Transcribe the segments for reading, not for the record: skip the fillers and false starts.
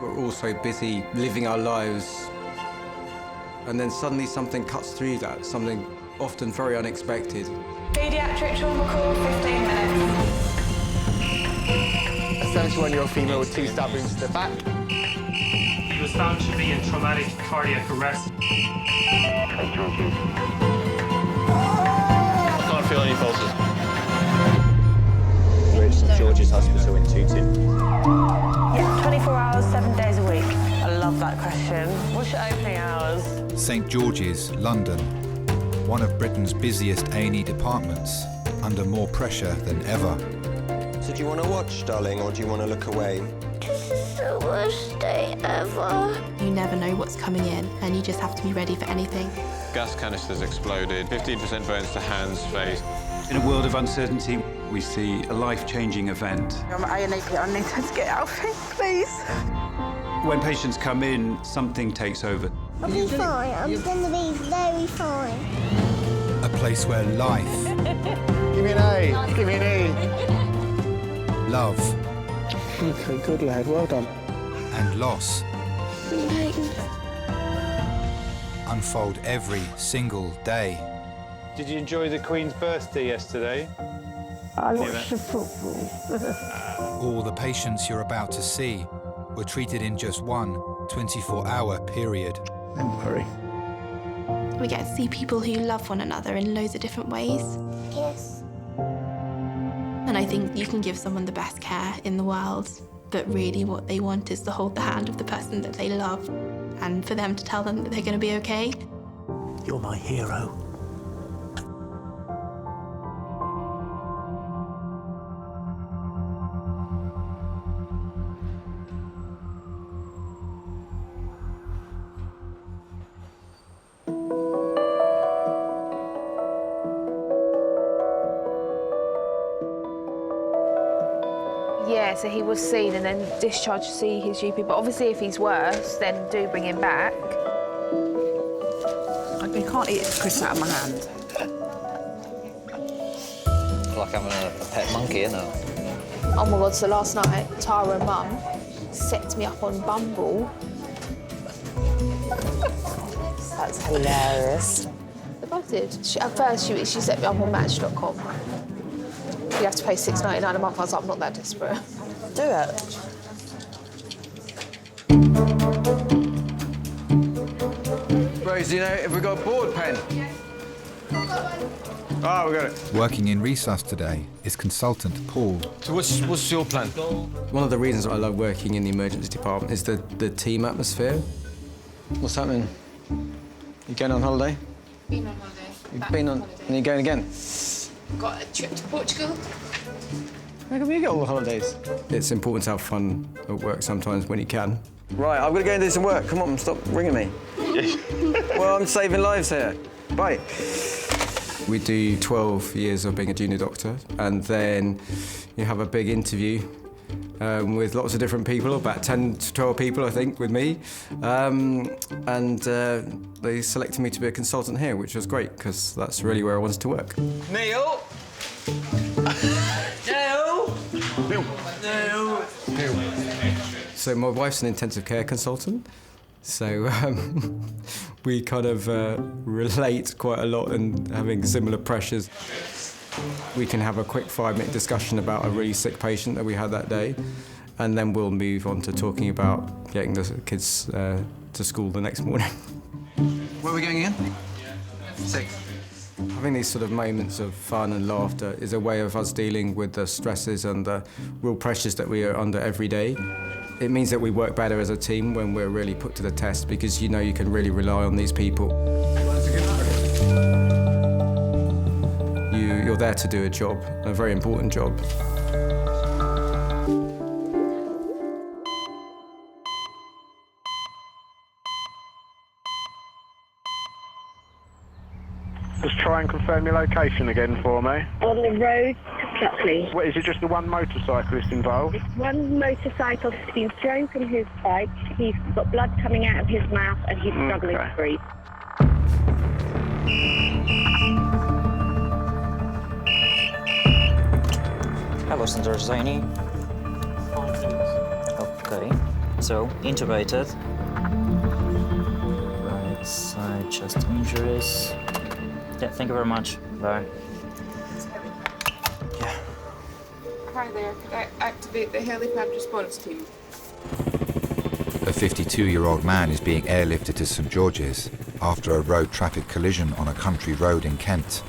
We're all so busy living our lives. And then suddenly something cuts through that, something often very unexpected. Paediatric trauma call, 15 minutes. A 71-year-old female with 2 stab wounds to the back. He was found to be in traumatic cardiac arrest. I can't feel any pulses. We're at St George's Hospital in Tooting. Yeah, 24 hours, 7 days a week. I love that question. What's your opening hours? St George's, London. One of Britain's busiest A&E departments, under more pressure than ever. So do you want to watch, darling, or do you want to look away? This is the worst day ever. You never know what's coming in, and you just have to be ready for anything. Gas canisters exploded, 15% burns to hands, face. In a world of uncertainty, we see a life-changing event. I'm A&E, I need her to get out of here, please. When patients come in, something takes over. I'll be fine. I'm going to be very fine. A place where life, Give me an A, give me an E. love, Okay, good lad, well done. and loss unfold every single day. Did you enjoy the Queen's birthday yesterday? I watched the football. All the patients you're about to see were treated in just one 24-hour period. Don't worry. We get to see people who love one another in loads of different ways. Yes. And I think you can give someone the best care in the world, but really what they want is to hold the hand of the person that they love and for them to tell them that they're going to be okay. You're my hero. Yeah, so he was seen and then discharged to see his GP. But obviously, if he's worse, then do bring him back. I can't eat Chris out of my hand. Like having a pet monkey, isn't it? Oh my God, so last night, Tara and Mum set me up on Bumble. That's hilarious. They both did. At first, she set me up on Match.com. You have to pay $6.99 a month. I was like, I'm not that desperate. Do it. Rose, do you know if we got a board pen? Ah, we got it. Working in resus today is consultant Paul. So what's your plan? One of the reasons I love working in the emergency department is the team atmosphere. What's happening? You going on holiday? Been on holiday. You've been on, and you're going again? Got a trip to Portugal. How come you get all the holidays? It's important to have fun at work sometimes when you can. Right, I've got to go and do some work. Come on, stop ringing me. Well, I'm saving lives here. Bye. We do 12 years of being a junior doctor, and then you have a big interview with lots of different people, about 10 to 12 people, I think, with me. They selected me to be a consultant here, which was great, because that's really where I wanted to work. Neil! Neil! Neil! So my wife's an intensive care consultant, so we kind of relate quite a lot and having similar pressures. We can have a quick 5-minute discussion about a really sick patient that we had that day, and then we'll move on to talking about getting the kids to school the next morning. Where are we going again? 6. Having these sort of moments of fun and laughter is a way of us dealing with the stresses and the real pressures that we are under every day. It means that we work better as a team when we're really put to the test, because you know you can really rely on these people. You're there to do a job, a very important job. Just try and confirm your location again for me. On the road to Pluckley. What, is it just the one motorcyclist involved? One motorcyclist has been thrown from his bike. He's got blood coming out of his mouth and he's struggling to breathe. Hello, Center Zaini. Okay. So, intubated. Right side chest injuries. Yeah, thank you very much. Bye. Yeah. Hi there, could I activate the helipad response team? A 52-year-old man is being airlifted to St George's after a road traffic collision on a country road in Kent.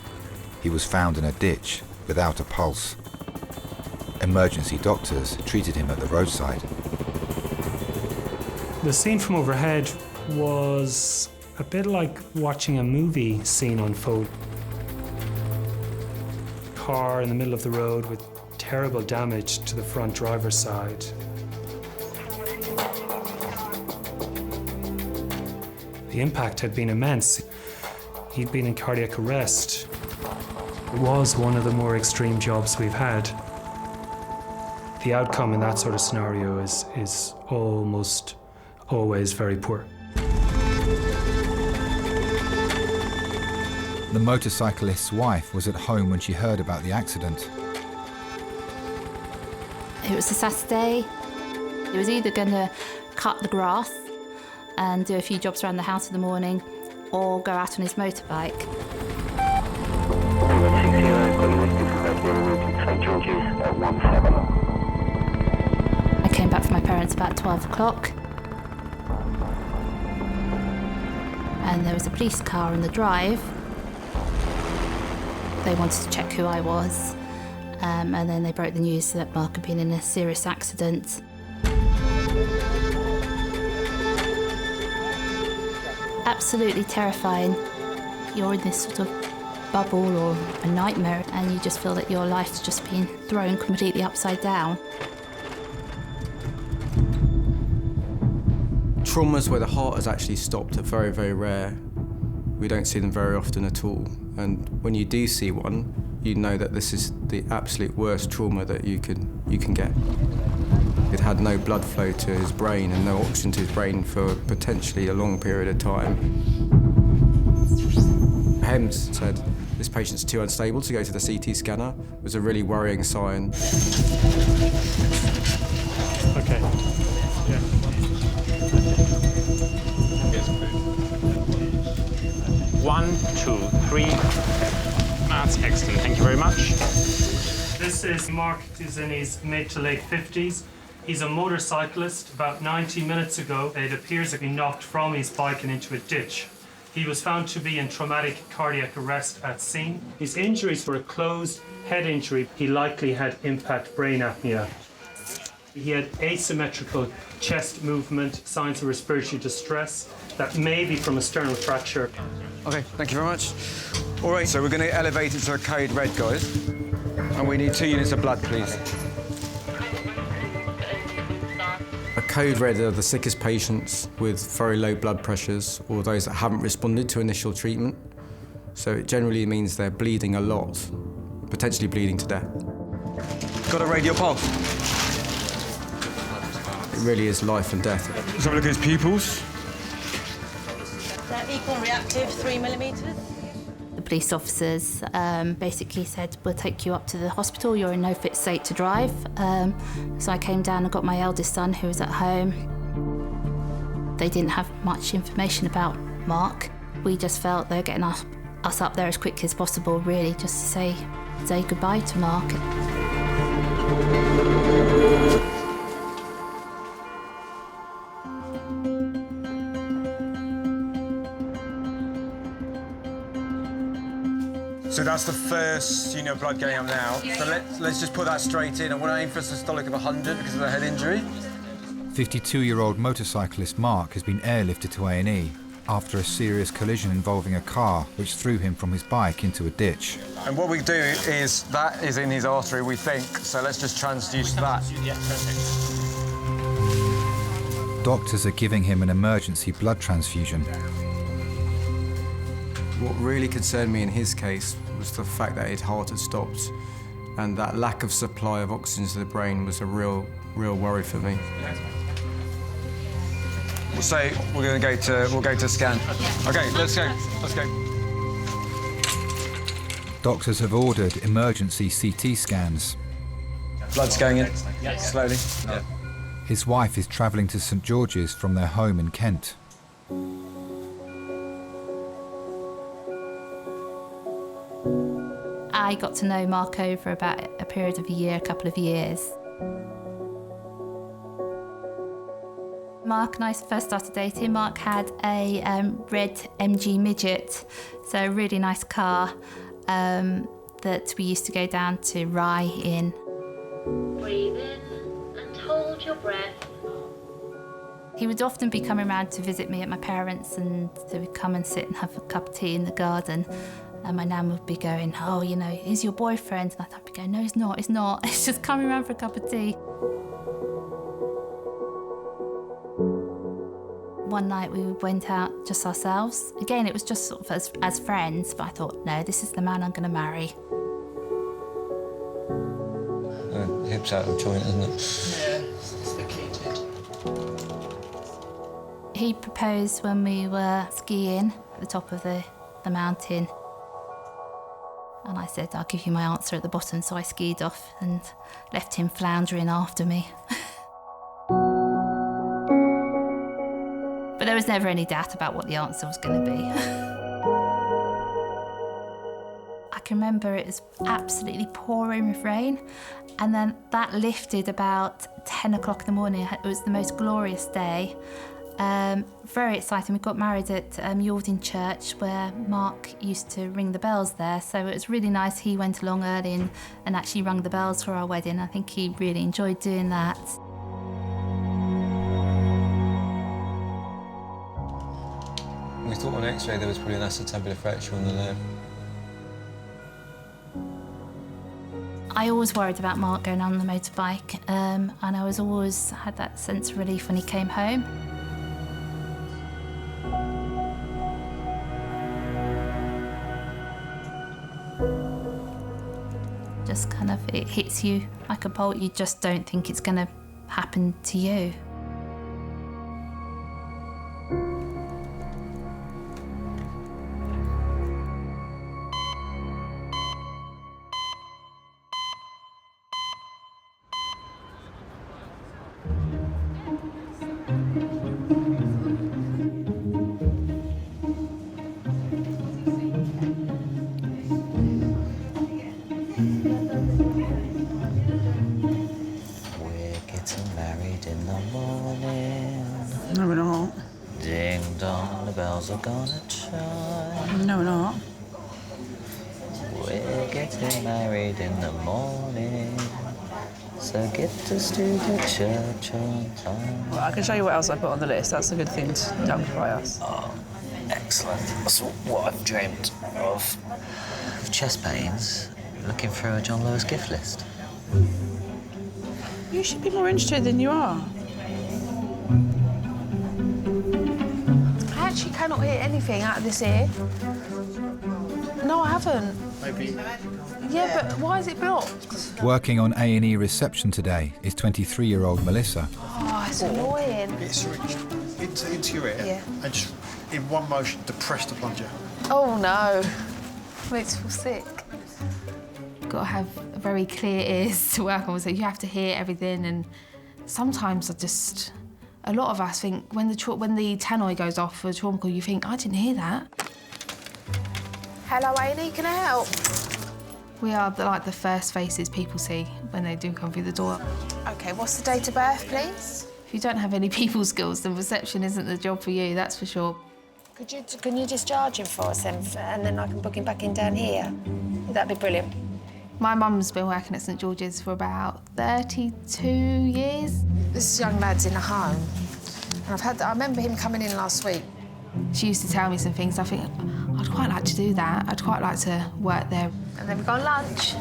He was found in a ditch without a pulse. Emergency doctors treated him at the roadside. The scene from overhead was a bit like watching a movie scene unfold. Car in the middle of the road with terrible damage to the front driver's side. The impact had been immense. He'd been in cardiac arrest. It was one of the more extreme jobs we've had. The outcome in that sort of scenario is almost always very poor. The motorcyclist's wife was at home when she heard about the accident. It was a Saturday. He was either going to cut the grass and do a few jobs around the house in the morning or go out on his motorbike. I came back from my parents about 12 o'clock. And there was a police car on the drive. They wanted to check who I was. And then they broke the news that Mark had been in a serious accident. Absolutely terrifying. You're in this sort of bubble or a nightmare, and you just feel that your life's just been thrown completely upside down. Traumas where the heart has actually stopped are very, very rare. We don't see them very often at all. And when you do see one, you know that this is the absolute worst trauma that you can get. It had no blood flow to his brain and no oxygen to his brain for potentially a long period of time. HEMS said this patient's too unstable to go to the CT scanner. It was a really worrying sign. Okay. Yeah. 1, 2, 3. That's excellent. Thank you very much. This is Mark. He's in his mid to late 50s. He's a motorcyclist. About 90 minutes ago, it appears that he knocked from his bike and into a ditch. He was found to be in traumatic cardiac arrest at scene. His injuries were a closed head injury. He likely had impact brain apnea. He had asymmetrical chest movement, signs of respiratory distress that may be from a sternal fracture. Okay, thank you very much. All right, so we're going to elevate it to a code red, guys. And we need 2 units of blood, please. A code red are the sickest patients with very low blood pressures or those that haven't responded to initial treatment. So it generally means they're bleeding a lot, potentially bleeding to death. Got a radial pulse? It really is life and death. Let's have a look at his pupils. They're equal reactive, 3 millimetres. The police officers basically said, we'll take you up to the hospital, you're in no fit state to drive. So I came down and got my eldest son who was at home. They didn't have much information about Mark. We just felt they were getting us up there as quickly as possible, really, just to say goodbye to Mark. So that's the first unit of blood going up now. So let's just put that straight in. I want to aim for a systolic of 100 because of the head injury. 52-year-old motorcyclist Mark has been airlifted to A&E after a serious collision involving a car which threw him from his bike into a ditch. And what we do is, that is in his artery, we think, so let's just transduce that. Yeah, perfect. Doctors are giving him an emergency blood transfusion. What really concerned me in his case was the fact that his heart had stopped, and that lack of supply of oxygen to the brain was a real worry for me. So we'll go to scan. Okay, let's go. Doctors have ordered emergency CT scans. Blood's going in, slowly. Yeah. His wife is travelling to St George's from their home in Kent. I got to know Mark over about a period of a couple of years. Mark and I first started dating. Mark had a red MG Midget, so a really nice car that we used to go down to Rye in. Breathe in and hold your breath. He would often be coming around to visit me at my parents', and they would come and sit and have a cup of tea in the garden. And my nan would be going, oh, you know, he's your boyfriend. And I'd be going, no, he's not, it's not. It's just coming around for a cup of tea. One night we went out just ourselves. Again, it was just sort of as friends, but I thought, no, this is the man I'm going to marry. Hips out of joint, isn't it? Yeah, it's the key to. He proposed when we were skiing at the top of the mountain. And I said, I'll give you my answer at the bottom, so I skied off and left him floundering after me. But there was never any doubt about what the answer was going to be. I can remember it was absolutely pouring with rain, and then that lifted about 10 o'clock in the morning. It was the most glorious day. Very exciting. We got married at Yalding Church, where Mark used to ring the bells there, so it was really nice. He went along early and actually rung the bells for our wedding. I think he really enjoyed doing that. We thought on X-ray there was probably an acetabular fracture on the leg. I always worried about Mark going on the motorbike, and I was always had that sense of relief when he came home. Just kind of, it hits you like a bolt. You just don't think it's going to happen to you. No, we're not. Ding dong, the bells are gonna chime. No, we're not. We're getting married in the morning, so get us to the church on time. Well, I can show you what else I put on the list. That's a good thing done by us. Oh, excellent. That's what I've dreamt of. With chest pains, looking through a John Lewis gift list. You should be more interested than you are. I actually cannot hear anything out of this ear. No, I haven't. Maybe. Yeah, but why is it blocked? Working on A&E reception today is 23-year-old Melissa. Oh, it's annoying. Get switched into your ear, Yeah. and just in one motion depress the plunger. Oh no, makes me feel sick. Got to have very clear ears to work on, so you have to hear everything. And sometimes a lot of us think when the tannoy goes off for a trauma call, you think, I didn't hear that. Hello, A&E, can I help? We are like the first faces people see when they do come through the door. OK, what's the date of birth, please? If you don't have any people skills, then reception isn't the job for you, that's for sure. Can you discharge him for us then, and then I can book him back in down here? That'd be brilliant. My mum's been working at St George's for about 32 years. This young lad's in a home, and I remember him coming in last week. She used to tell me some things. I think, I'd quite like to do that. I'd quite like to work there. And then we go on lunch.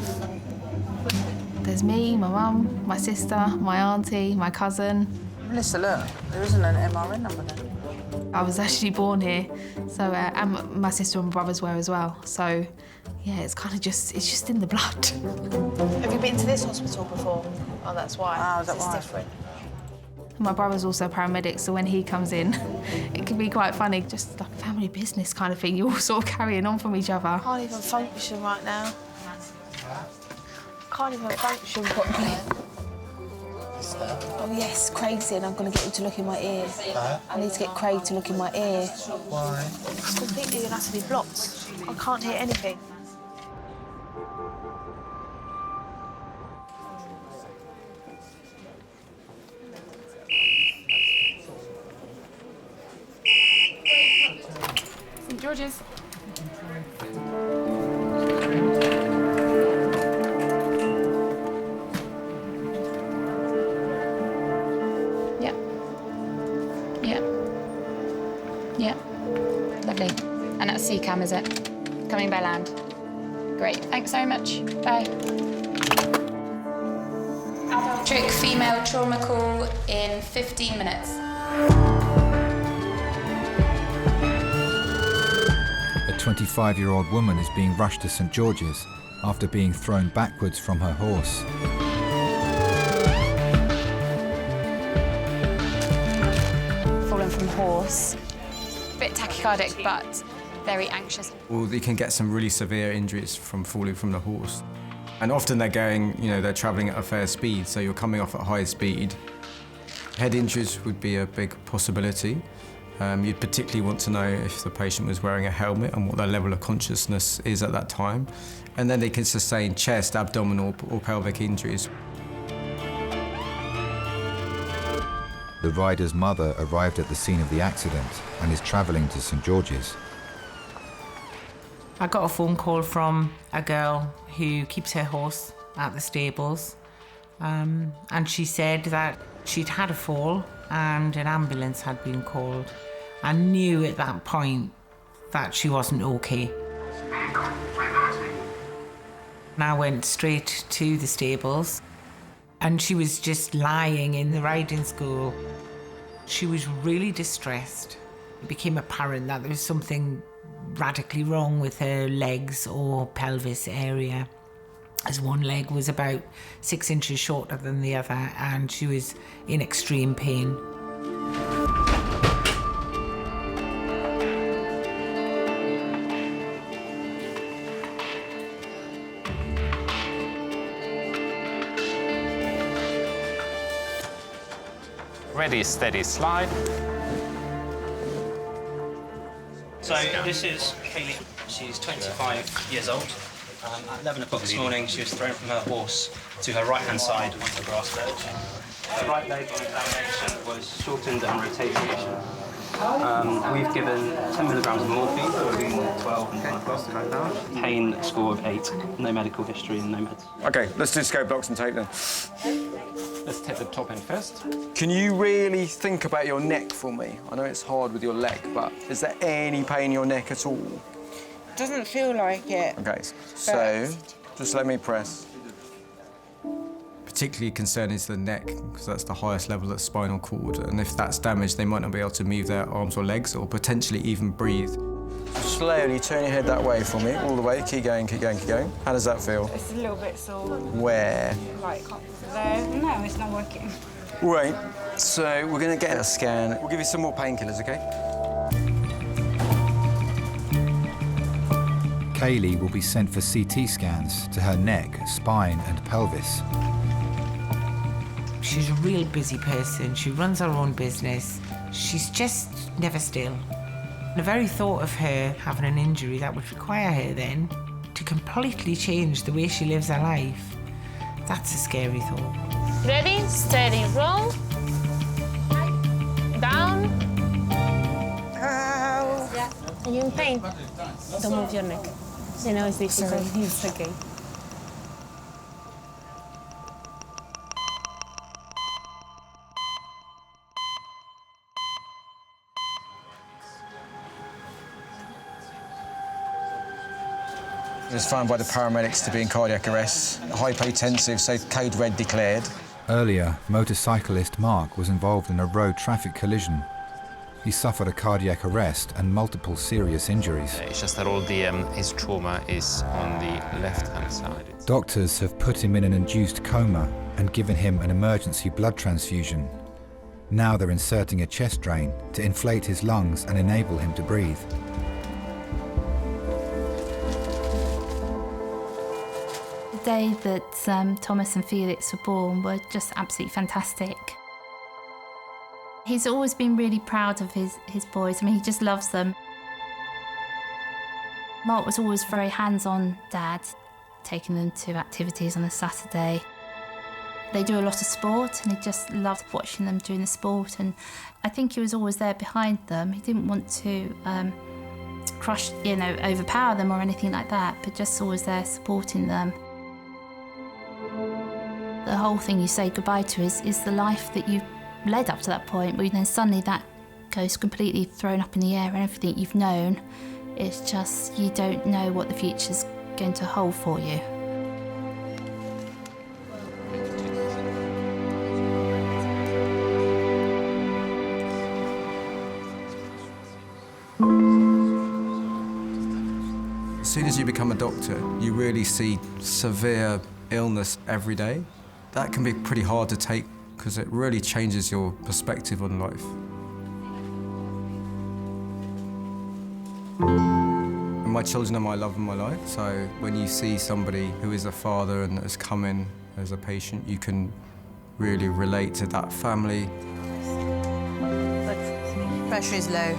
There's me, my mum, my sister, my auntie, my cousin. Melissa, look, there isn't an MRN number there. I was actually born here, so and my sister and my brothers were as well. So, yeah, it's kind of it's just in the blood. Have you been to this hospital before? Oh, that's why. Oh, is that why? It's different. My brother's also a paramedic, so when he comes in, it can be quite funny, just like a family business kind of thing. You're all sort of carrying on from each other. I can't even function right now. Can't even function properly. Oh yes, Craig's in. I'm going to get him to look in my ear. I need to get Craig to look in my ear. Why? It's completely and utterly blocked. I can't hear anything. St George's. Yeah. Yeah. Yeah. Lovely. And that's CCAM, is it? Coming by land. Great. Thanks very much. Bye. Trick female trauma call in 15 minutes. A 25-year-old woman is being rushed to St George's after being thrown backwards from her horse. Fallen from horse. Bit tachycardic, but very anxious. Or they can get some really severe injuries from falling from the horse. And often they're going, they're travelling at a fair speed, so you're coming off at high speed. Head injuries would be a big possibility. You'd particularly want to know if the patient was wearing a helmet and what their level of consciousness is at that time. And then they can sustain chest, abdominal or pelvic injuries. The rider's mother arrived at the scene of the accident and is travelling to St George's. I got a phone call from a girl who keeps her horse at the stables, and she said that she'd had a fall and an ambulance had been called. I knew at that point that she wasn't okay. And I went straight to the stables and she was just lying in the riding school. She was really distressed. It became apparent that there was something radically wrong with her legs or pelvis area, as one leg was about 6 inches shorter than the other and she was in extreme pain. Ready, steady, slide. So this is Kaylee. She's 25 years old. At 11 o'clock this morning, she was thrown from her horse to her right-hand side onto the grass verge. Her right leg on examination was shortened and rotated. We've given 10 milligrams of morphine between 12 and 1 o'clock right now. Pain score of 8. No medical history and no meds. OK, let's do scope blocks and tape then. Let's take the top end first. Can you really think about your neck for me? I know it's hard with your leg, but is there any pain in your neck at all? Doesn't feel like it. OK, so just let me press. Particularly concerned is the neck, because that's the highest level of spinal cord, and if that's damaged, they might not be able to move their arms or legs, or potentially even breathe. Slowly turn your head that way for me, all the way. Keep going, keep going, keep going. How does that feel? It's a little bit sore. Where? Like there. No, it's not working. Right, so we're going to get a scan. We'll give you some more painkillers, OK? Kaylee will be sent for CT scans to her neck, spine and pelvis. She's a real busy person. She runs her own business. She's just never still. The very thought of her having an injury that would require her then to completely change the way she lives her life, that's a scary thought. Ready, steady, roll. Down. Ow. Are you in pain? Don't move your neck. I know it's difficult. It's okay. It was found by the paramedics to be in cardiac arrest, hypotensive, so code red declared. Earlier, motorcyclist Mark was involved in a road traffic collision. He suffered a cardiac arrest and multiple serious injuries. It's just that all his trauma is on the left-hand side. Doctors have put him in an induced coma and given him an emergency blood transfusion. Now they're inserting a chest drain to inflate his lungs and enable him to breathe. day that Thomas and Felix were born were just absolutely fantastic. He's always been really proud of his boys. I mean, he just loves them. Mark was always very hands-on dad, taking them to activities on a Saturday. They do a lot of sport and he just loved watching them doing the sport, and I think he was always there behind them. He didn't want to crush, overpower them or anything like that, but just always there supporting them. The whole thing you say goodbye to is the life that you led up to that point, but then suddenly that goes completely thrown up in the air and everything you've known, it's just, you don't know what the future's going to hold for you. As soon as you become a doctor, you really see severe illness every day. That can be pretty hard to take because it really changes your perspective on life. And my children are my love and my life, so when you see somebody who is a father and has come in as a patient, you can really relate to that family. Pressure is low.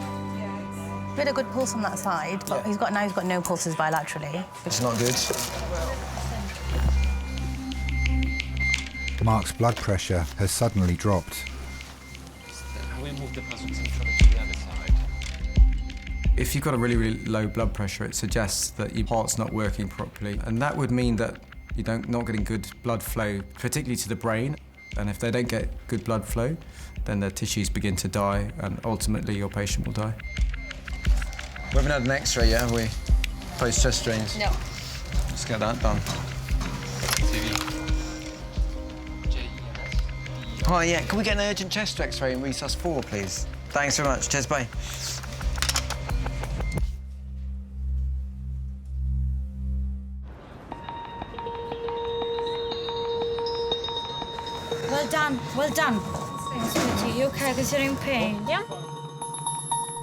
We had a good pulse on that side, but he's got no pulses bilaterally. It's not good. Mark's blood pressure has suddenly dropped. We move the puzzle to the other side. If you've got a really, really low blood pressure, it suggests that your heart's not working properly, and that would mean that you're not getting good blood flow, particularly to the brain. And if they don't get good blood flow, then their tissues begin to die, and ultimately your patient will die. We haven't had an X-ray yet, have we? Post-chest drains? No. Let's get that done. Oh, yeah, can we get an urgent chest X-ray in resus 4, please? Thanks very much. Cheers, bye. Well done, well done. Sweetie, you okay? Because you're in pain, yeah?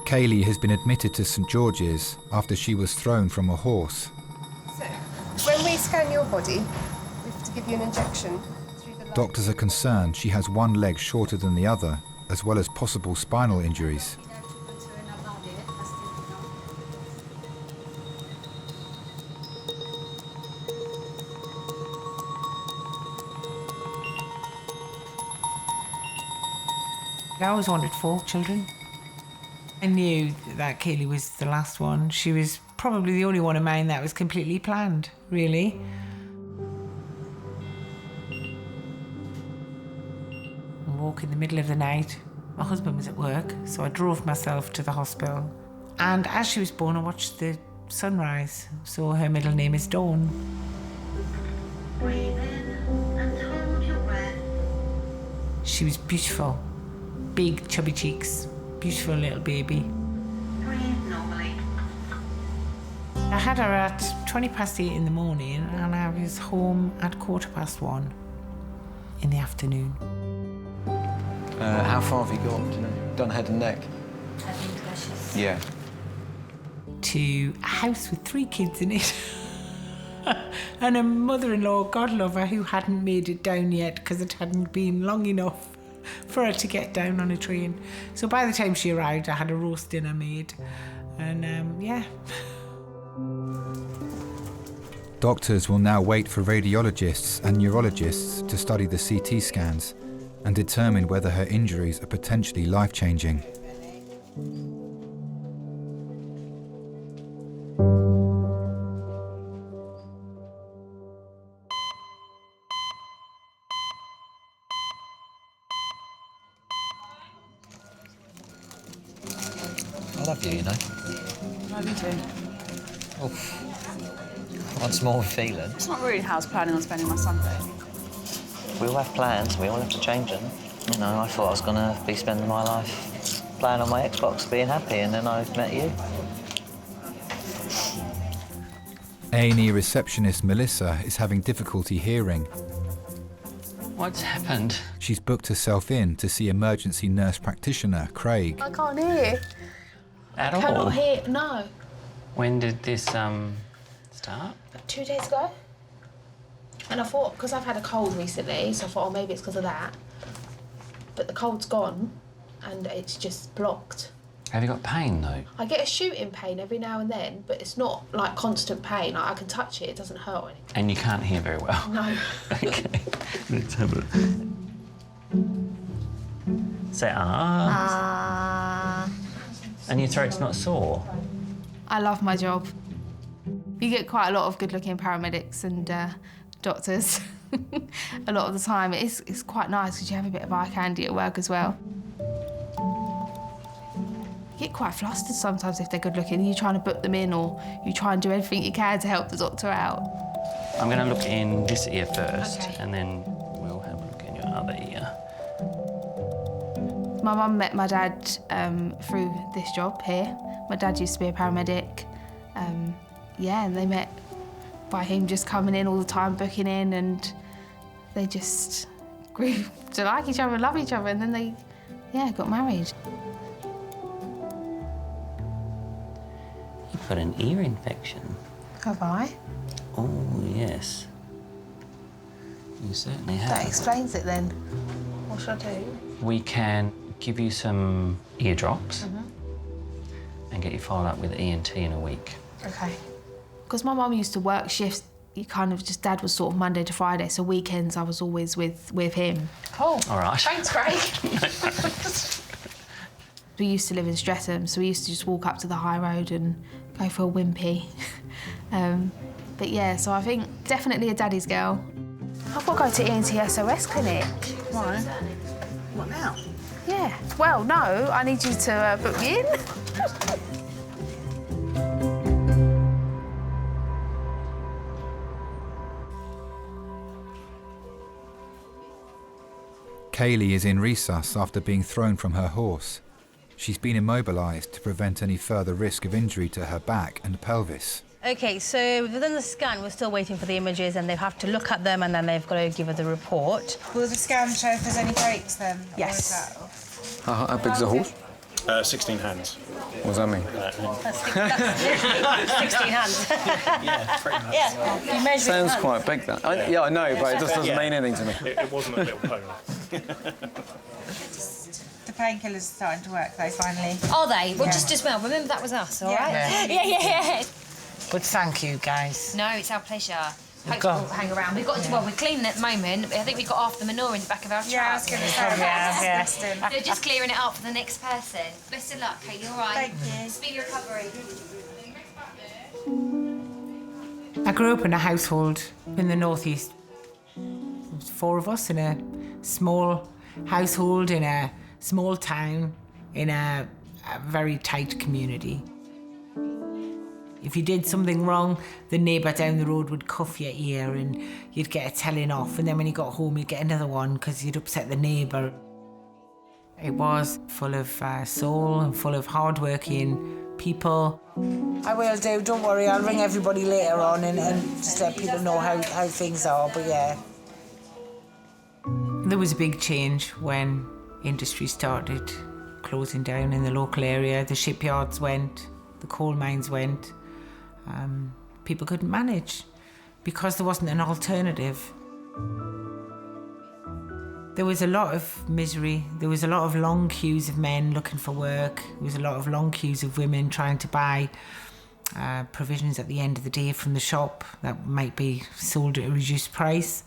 Kaylee has been admitted to St George's after she was thrown from a horse. So, when we scan your body, we have to give you an injection. Doctors are concerned she has one leg shorter than the other, as well as possible spinal injuries. I always wanted 4 children. I knew that Kaylee was the last one. She was probably the only one of mine that was completely planned, really. I walk in the middle of the night. My husband was at work, so I drove myself to the hospital. And as she was born, I watched the sunrise. So her middle name is Dawn. Breathe in and hold your breath. She was beautiful. Big, chubby cheeks. Beautiful little baby. Breathe normally. I had her at 8:20 in the morning, and I was home at 1:15 in the afternoon. How far have you got? Do you know? Done head and neck? Yeah. To a house with 3 kids in it. And a mother-in-law, God love her, who hadn't made it down yet because it hadn't been long enough for her to get down on a train. So by the time she arrived, I had a roast dinner made. And, yeah. Doctors will now wait for radiologists and neurologists to study the CT scans and determine whether her injuries are potentially life-changing. I love you, you know. Love you too. Oh. Once more feeling. It's not really how I was planning on spending my Sunday. We all have plans, we all have to change them. You know, I thought I was going to be spending my life playing on my Xbox, being happy, and then I met you. A&E receptionist Melissa is having difficulty hearing. What's happened? She's booked herself in to see emergency nurse practitioner Craig. I can't hear. At all? Cannot hear, no. When did this, start? 2 days ago. And I thought, because I've had a cold recently, so I thought, oh, maybe it's because of that. But the cold's gone and it's just blocked. Have you got pain though? I get a shooting pain every now and then, but it's not like constant pain. Like, I can touch it, it doesn't hurt or anything. And you can't hear very well? No. Okay, let's have a look. Say ah. And your throat's not sore? I love my job. You get quite a lot of good-looking paramedics and doctors. A lot of the time it's quite nice because you have a bit of eye candy at work as well. You get quite flustered sometimes if they're good-looking. You're trying to book them in or you try and do everything you can to help the doctor out. I'm going to look in this ear first, Okay. and then we'll have a look in your other ear. My mum met my dad through this job here. My dad used to be a paramedic. Yeah, and they met by him just coming in all the time, booking in, and they just grew to like each other and love each other, and then they, yeah, got married. You've got an ear infection. Have I? Oh, yes. You certainly have. That explains it then. What should I do? We can give you some ear drops and get you followed up with ENT in a week. Okay. Because my mum used to work shifts, you kind of just, Dad was sort of Monday to Friday, so weekends I was always with him. Oh, all right. Thanks, Craig. We used to live in Streatham, so we used to just walk up to the high road and go for a wimpy. But yeah, so I think definitely a daddy's girl. I've got to go to ENT SOS clinic. Why? What now? Yeah. Well, no, I need you to book me in. Kaylee is in resus after being thrown from her horse. She's been immobilised to prevent any further risk of injury to her back and pelvis. OK, so within the scan, we're still waiting for the images and they have to look at them and then they've got to give us the report. Will the scan show if there's any breaks then? Yes. How big's the horse? 16 hands. What does that mean? That's 16 hands. Yeah, pretty much. Yeah, you measure Sounds hands. quite big, that. Yeah, I know, but it just doesn't Yeah. mean anything to me. It wasn't a little pony. The painkillers are starting to work though, finally. Are they? Well, Yeah. just as well. Remember that was us, all Yeah. right? Yeah. Yeah. But thank you, guys. No, it's our pleasure. Hope Go. you'll hang around. We've got to, well, we're cleaning at the moment. I think we've got half the manure in the back of our truck. Yeah, I was going to say, that's disgusting. They're just clearing it up for the next person. Best of luck, Kate. All right. Thank you. Speedy recovery. I grew up in a household in the northeast. There was 4 of us in a small household in a small town in a very tight community. If you did something wrong, the neighbour down the road would cuff your ear and you'd get a telling off, and then when you got home you'd get another one because you'd upset the neighbour. It was full of soul and full of hard-working people. I will do, don't worry, I'll ring everybody later on and just let people know how things are, but yeah. There was a big change when industry started closing down in the local area. The shipyards went, the coal mines went. People couldn't manage because there wasn't an alternative. There was a lot of misery. There was a lot of long queues of men looking for work. There was a lot of long queues of women trying to buy provisions at the end of the day from the shop that might be sold at a reduced price.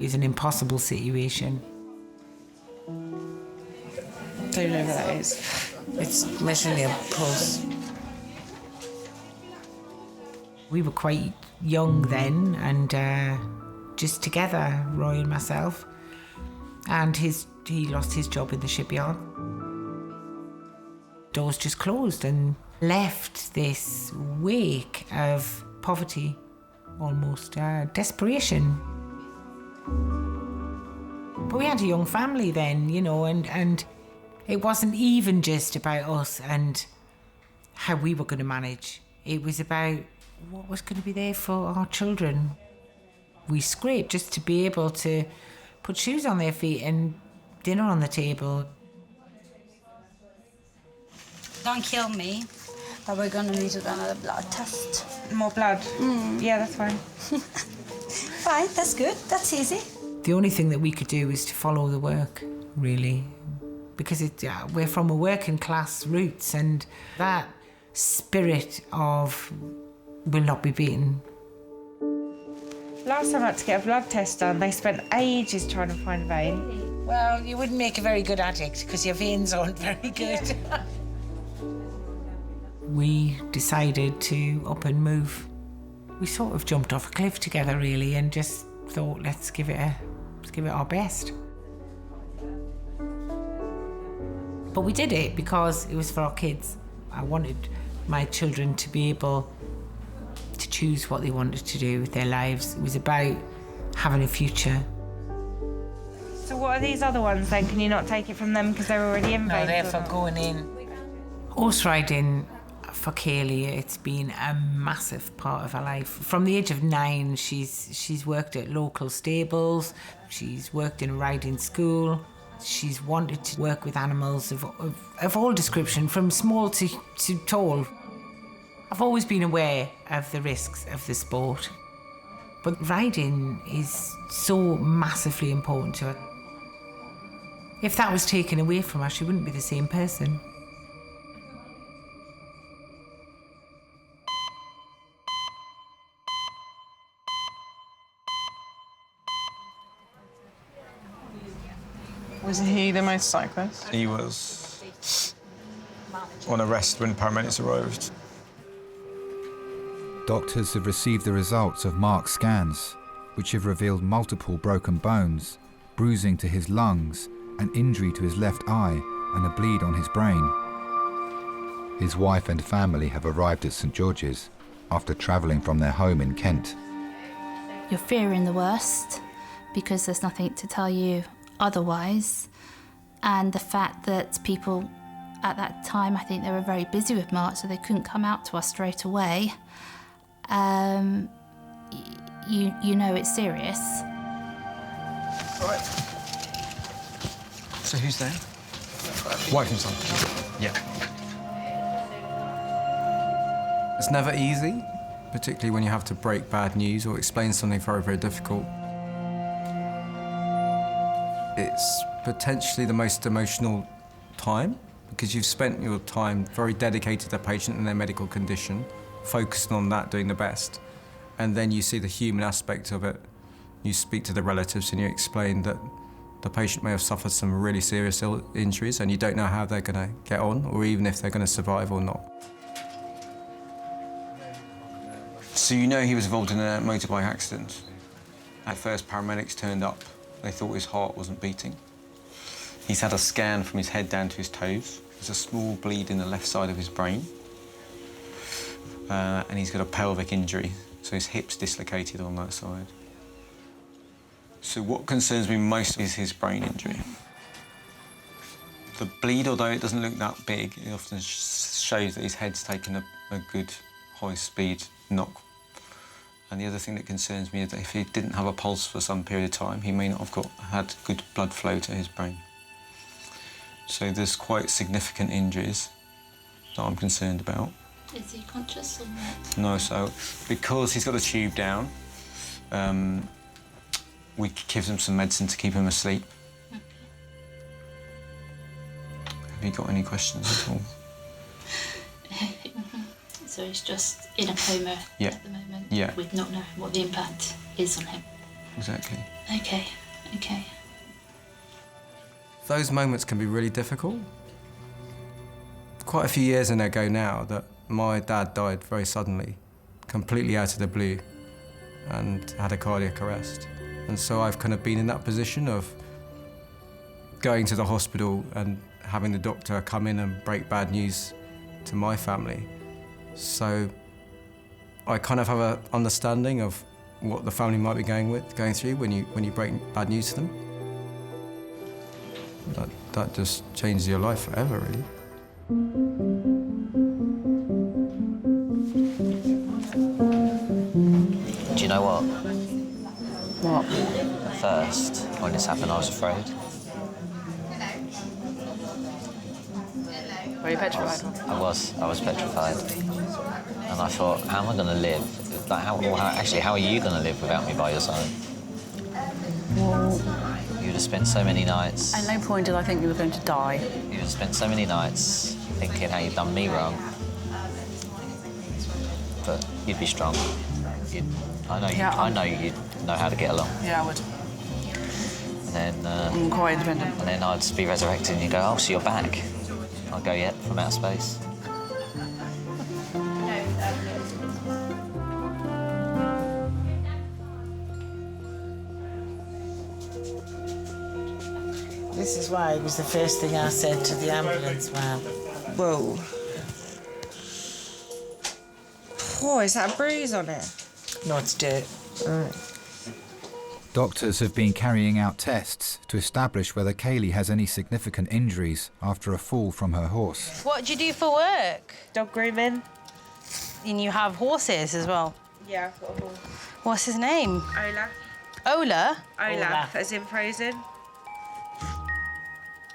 It was an impossible situation. Don't know what that is. It's measuring your pulse. We were quite young then and just together, Roy and myself. And he lost his job in the shipyard. Doors just closed and left this wake of poverty, almost desperation. But we had a young family then, you know, and it wasn't even just about us and how we were going to manage. It was about what was going to be there for our children. We scraped just to be able to put shoes on their feet and dinner on the table. Don't kill me, but we're going to need to do another blood test. More blood? Yeah, that's fine. Fine, that's good. That's easy. The only thing that we could do is to follow the work, really, because we're from a working class roots, and that spirit of will not be beaten. Last time I had to get a blood test done, they spent ages trying to find a vein. Well, you wouldn't make a very good addict because your veins aren't very good. We decided to up and move. We sort of jumped off a cliff together, really, and just thought, let's give it our best. But we did it because it was for our kids. I wanted my children to be able to choose what they wanted to do with their lives. It was about having a future. So what are these other ones then? Can you not take it from them because they're already in No, veins? they're for going in. Horse riding for Kaylee, it's been a massive part of her life. From the age of 9, she's worked at local stables, she's worked in a riding school, she's wanted to work with animals of all description, from small to tall. I've always been aware of the risks of the sport, but riding is so massively important to her. If that was taken away from her, she wouldn't be the same person. Was he the motorcyclist? He was on arrest when paramedics arrived. Doctors have received the results of Mark's scans, which have revealed multiple broken bones, bruising to his lungs, an injury to his left eye, and a bleed on his brain. His wife and family have arrived at St George's after travelling from their home in Kent. You're fearing the worst because there's nothing to tell you otherwise, and the fact that people at that time, I think they were very busy with Mark, so they couldn't come out to us straight away. You know it's serious. Right. So who's there? Wife and son. Yeah. It's never easy, particularly when you have to break bad news or explain something very, very difficult. It's potentially the most emotional time because you've spent your time very dedicated to the patient and their medical condition, focusing on that, doing the best. And then you see the human aspect of it. You speak to the relatives and you explain that the patient may have suffered some really serious injuries and you don't know how they're going to get on or even if they're going to survive or not. So you know he was involved in a motorbike accident. At first, paramedics turned up. They thought his heart wasn't beating. He's had a scan from his head down to his toes. There's a small bleed in the left side of his brain. And he's got a pelvic injury, so his hip's dislocated on that side. So what concerns me most is his brain injury. The bleed, although it doesn't look that big, it often shows that his head's taken a good high-speed knock. And the other thing that concerns me is that if he didn't have a pulse for some period of time, he may not have had good blood flow to his brain. So there's quite significant injuries that I'm concerned about. Is he conscious or not? No, so because he's got a tube down, we give him some medicine to keep him asleep. Okay. Have you got any questions at all? So he's just in a coma Yeah. at the moment. Yeah. With not knowing what the impact is on him. Exactly. Okay, okay. Those moments can be really difficult. Quite a few years ago now that my dad died very suddenly, completely out of the blue, and had a cardiac arrest. And so I've kind of been in that position of going to the hospital and having the doctor come in and break bad news to my family. So I kind of have an understanding of what the family might be going through when you break bad news to them. That just changes your life forever, really. Do you know what? What? At first, when this happened, I was afraid. Were you petrified? I was petrified. And I thought, how am I going to live Like, how are you going to live without me by your side? Well, You'd have spent so many nights. at no point did I think you were going to die. You'd have spent so many nights thinking how you've done me wrong. But you'd be strong. I know you'd know how to get along. Yeah, I would. And then... I'm quite independent. And then I'd be resurrected and you'd go, oh, so you're back. I'd go, yeah, from outer space. This is why it was the first thing I said to the ambulance man. Whoa. Oh, is that a bruise on it? No, it's dirt. Doctors have been carrying out tests to establish whether Kaylee has any significant injuries after a fall from her horse. What do you do for work? Dog grooming. And you have horses as well? Yeah, I've got a horse. What's his name? Olaf. Ola? Olaf, as in frozen.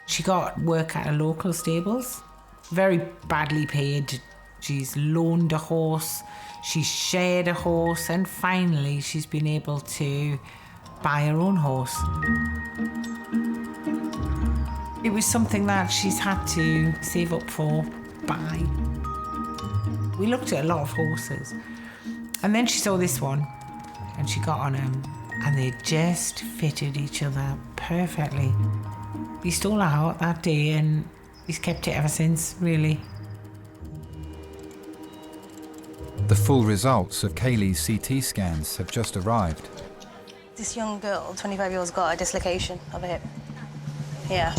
She got work at a local stables, very badly paid. She's loaned a horse, she's shared a horse, and finally she's been able to buy her own horse. It was something that she's had to save up for, buy. We looked at a lot of horses, and then she saw this one, and she got on him, and they just fitted each other perfectly. He stole her heart that day, and he's kept it ever since, really. The full results of Kaylee's CT scans have just arrived. This young girl, 25 years old, got a dislocation of a hip. Yeah,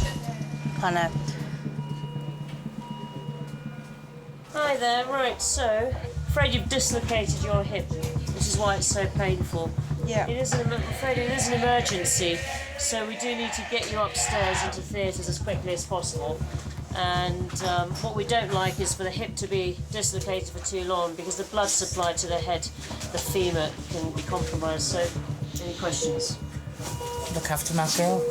I know. Hi there, right, so, afraid you've dislocated your hip, which is why it's so painful. Yeah. I'm afraid it is an emergency, so we do need to get you upstairs into theatres as quickly as possible. And what we don't like is for the hip to be dislocated for too long, because the blood supply to the head, the femur, can be compromised. So, any questions? Look after my girl.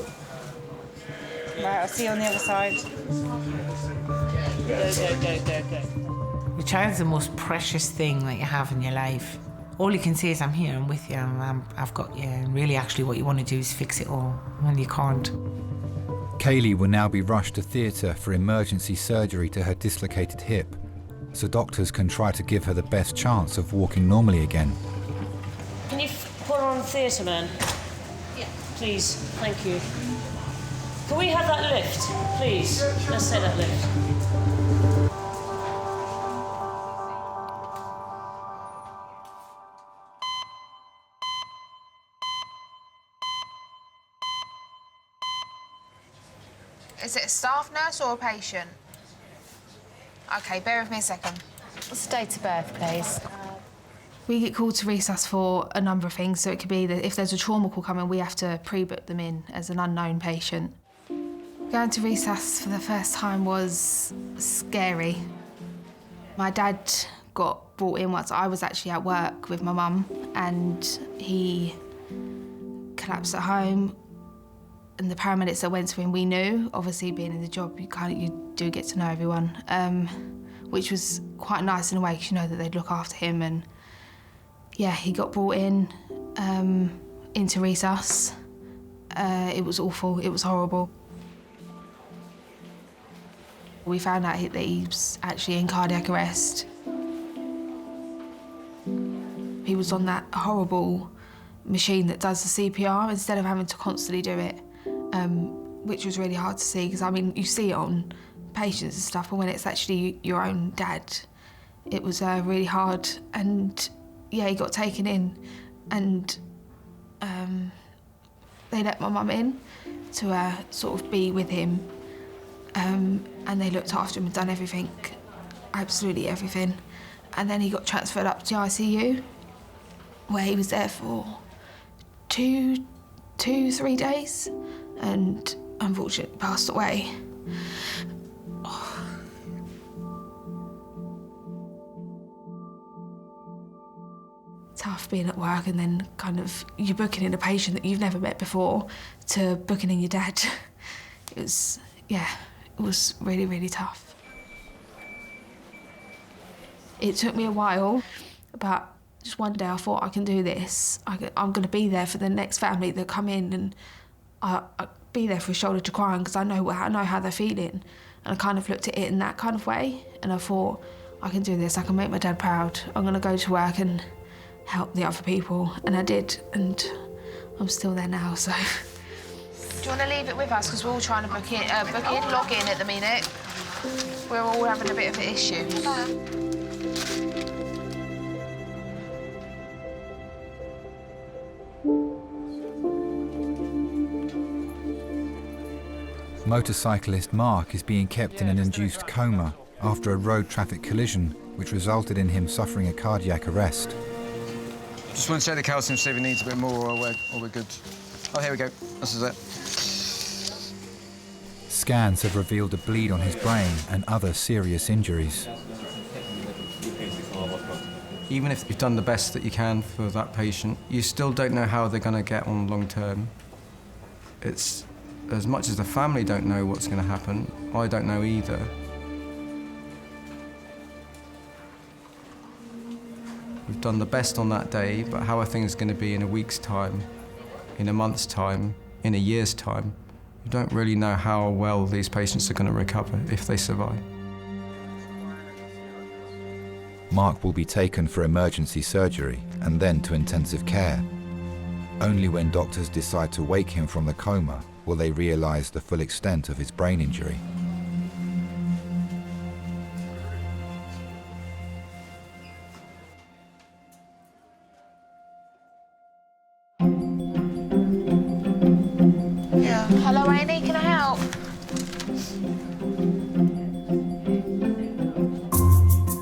Right, I'll see you on the other side. Go. Your child's the most precious thing that you have in your life. All you can say is, I'm here, I'm with you, I've got you, and really actually what you want to do is fix it all, and you can't. Kaylee will now be rushed to theatre for emergency surgery to her dislocated hip, so doctors can try to give her the best chance of walking normally again. Can you put on theatre, man? Yeah. Please, thank you. Can we have that lift, please? Let's say that lift. Is it a staff nurse or a patient? OK, bear with me a second. What's the date of birth, please? We get called to resus for a number of things, so it could be that if there's a trauma call coming, we have to pre-book them in as an unknown patient. Going to resus for the first time was scary. My dad got brought in once. I was actually at work with my mum, and he collapsed at home. And the paramedics that went to him, we knew. Obviously, being in the job, you do get to know everyone, which was quite nice in a way, because you know that they'd look after him. And yeah, he got brought in into resus. It was awful. It was horrible. We found out that he was actually in cardiac arrest. He was on that horrible machine that does the CPR instead of having to constantly do it. Which was really hard to see, because I mean, you see it on patients and stuff, but when it's actually your own dad, it was really hard. And yeah, he got taken in, and they let my mum in to sort of be with him, and they looked after him and done everything, absolutely everything. And then he got transferred up to ICU, where he was there for 3 days, and unfortunately passed away. Tough being at work and then kind of you're booking in a patient that you've never met before to booking in your dad. It was really, really tough. It took me a while, but just one day I thought, I can do this. I'm going to be there for the next family that come in, and I'll be there for a shoulder to cry on, because I know how they're feeling. And I kind of looked at it in that kind of way, and I thought, I can do this, I can make my dad proud. I'm going to go to work and help the other people. And I did, and I'm still there now, so. Do you want to leave it with us? Because we're all trying to log in at the minute. We're all having a bit of an issue. Motorcyclist Mark is being kept in an induced coma after a road traffic collision which resulted in him suffering a cardiac arrest. Just want to check the calcium, see if it needs a bit more, or we're good. Oh, here we go. This is it. Scans have revealed a bleed on his brain and other serious injuries. Even if you've done the best that you can for that patient, you still don't know how they're going to get on long term. It's as much as the family don't know what's going to happen, I don't know either. We've done the best on that day, but how are things going to be in a week's time, in a month's time, in a year's time? You don't really know how well these patients are going to recover if they survive. Mark will be taken for emergency surgery and then to intensive care. Only when doctors decide to wake him from the coma will they realise the full extent of his brain injury. Yeah. Hello, Annie, can I help?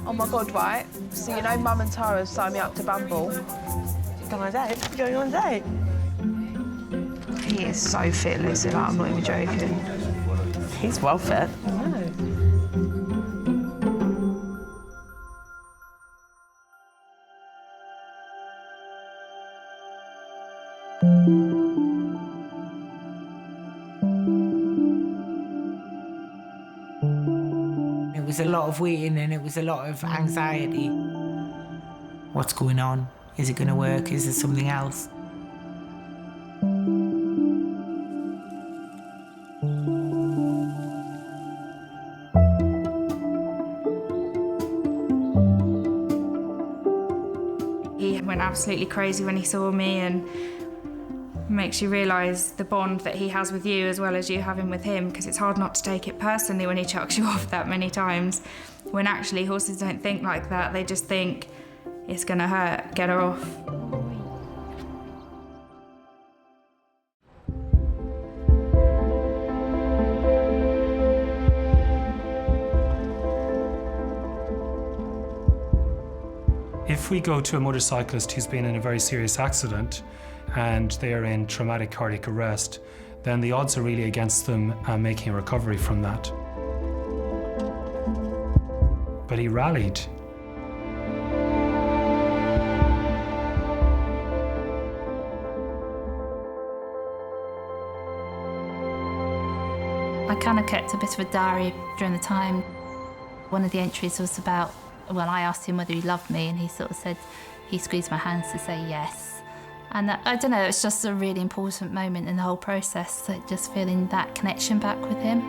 Oh my God, right? So you know Mum and Tara have signed me up to Bumble. Going on a date? Going on a date? He is so fit, Lucy, like, I'm not even joking. He's well fit. I know. It was a lot of waiting and it was a lot of anxiety. What's going on? Is it going to work? Is there something else? He went absolutely crazy when he saw me, and makes you realise the bond that he has with you as well as you having with him, because it's hard not to take it personally when he chucks you off that many times, when actually horses don't think like that. They just think, it's going to hurt, get her off. If we go to a motorcyclist who's been in a very serious accident and they're in traumatic cardiac arrest, then the odds are really against them making a recovery from that. But he rallied. I kind of kept a bit of a diary during the time. One of the entries was about, well, I asked him whether he loved me, and he sort of said, he squeezed my hands to say yes. And that, I don't know, it's just a really important moment in the whole process, so just feeling that connection back with him.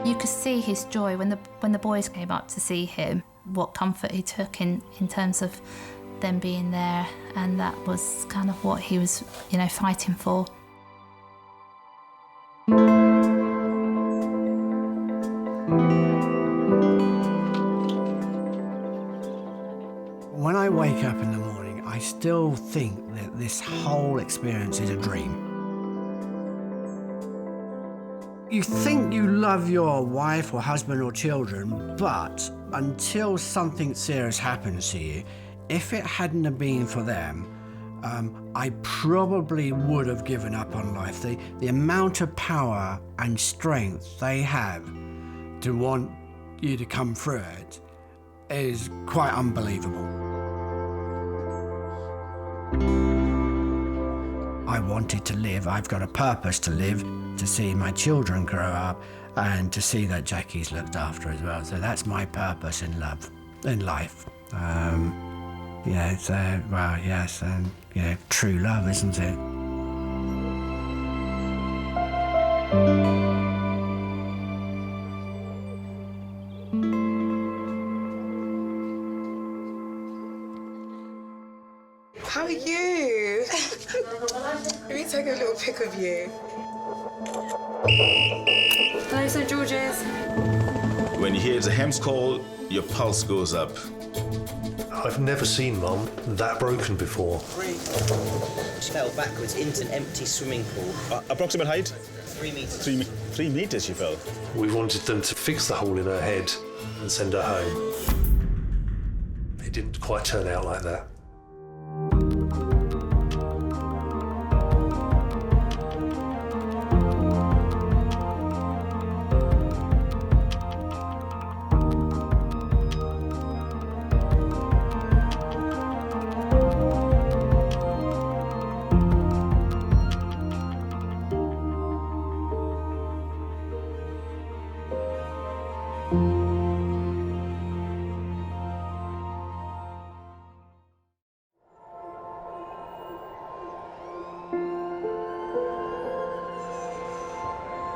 You could see his joy when the boys came up to see him, what comfort he took in terms of them being there, and that was kind of what he was, you know, fighting for. When I wake up in the morning, I still think that this whole experience is a dream. You think you love your wife or husband or children, but until something serious happens to you, if it hadn't have been for them, I probably would have given up on life. The amount of power and strength they have to want you to come through it is quite unbelievable. I wanted to live. I've got a purpose to live, to see my children grow up and to see that Jackie's looked after as well. So that's my purpose in life. Yeah, it's, well, yes, and, you know, true love, isn't it? How are you? Let me take a little pic of you. Hello, St George's. When you hear the hem's call, your pulse goes up. I've never seen Mum that broken before. She fell backwards into an empty swimming pool. Approximate height? 3 metres. 3 meters she fell. We wanted them to fix the hole in her head and send her home. It didn't quite turn out like that.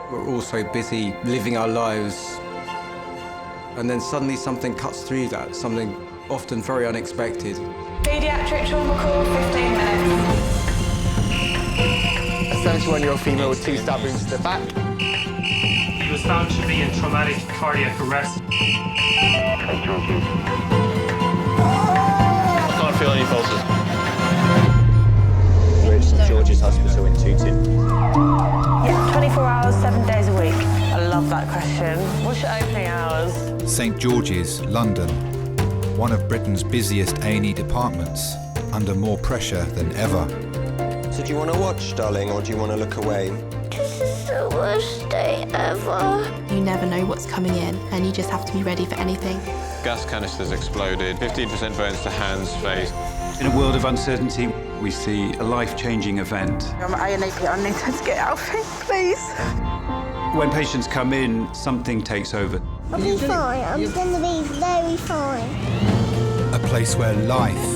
We're all so busy living our lives, and then suddenly something cuts through that, something often very unexpected. Paediatric trauma call, 15 minutes. A 71-year-old female with 2 stab wounds to the back. He was found to be in traumatic cardiac arrest. I can't feel any pulses. We're at St George's Hospital in Tooting. Yeah, 24 hours, 7 days a week. I love that question. What's your opening hours? St George's, London, one of Britain's busiest A&E departments, under more pressure than ever. So do you want to watch, darling, or do you want to look away? This is the worst day ever. You never know what's coming in, and you just have to be ready for anything. Gas canisters exploded, 15% burns to hands, face. In a world of uncertainty, we see a life-changing event. I'm at A&E, I need to get out of here, please. When patients come in, something takes over. I'll be fine. I'm going to be very fine. A place where life...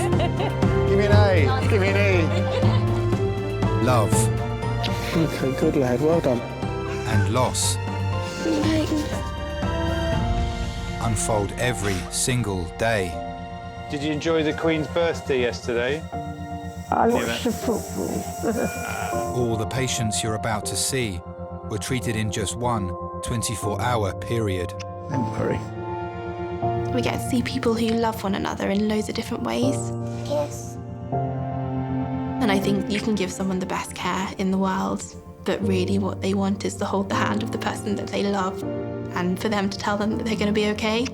Give me an A. Give me an E. Love... Okay, good lad, well done. And loss... unfold every single day. Did you enjoy the Queen's birthday yesterday? I watched the football. All the patients you're about to see were treated in just one 24-hour period. Don't worry. We get to see people who love one another in loads of different ways. Yes. And I think you can give someone the best care in the world, but really what they want is to hold the hand of the person that they love and for them to tell them that they're going to be okay.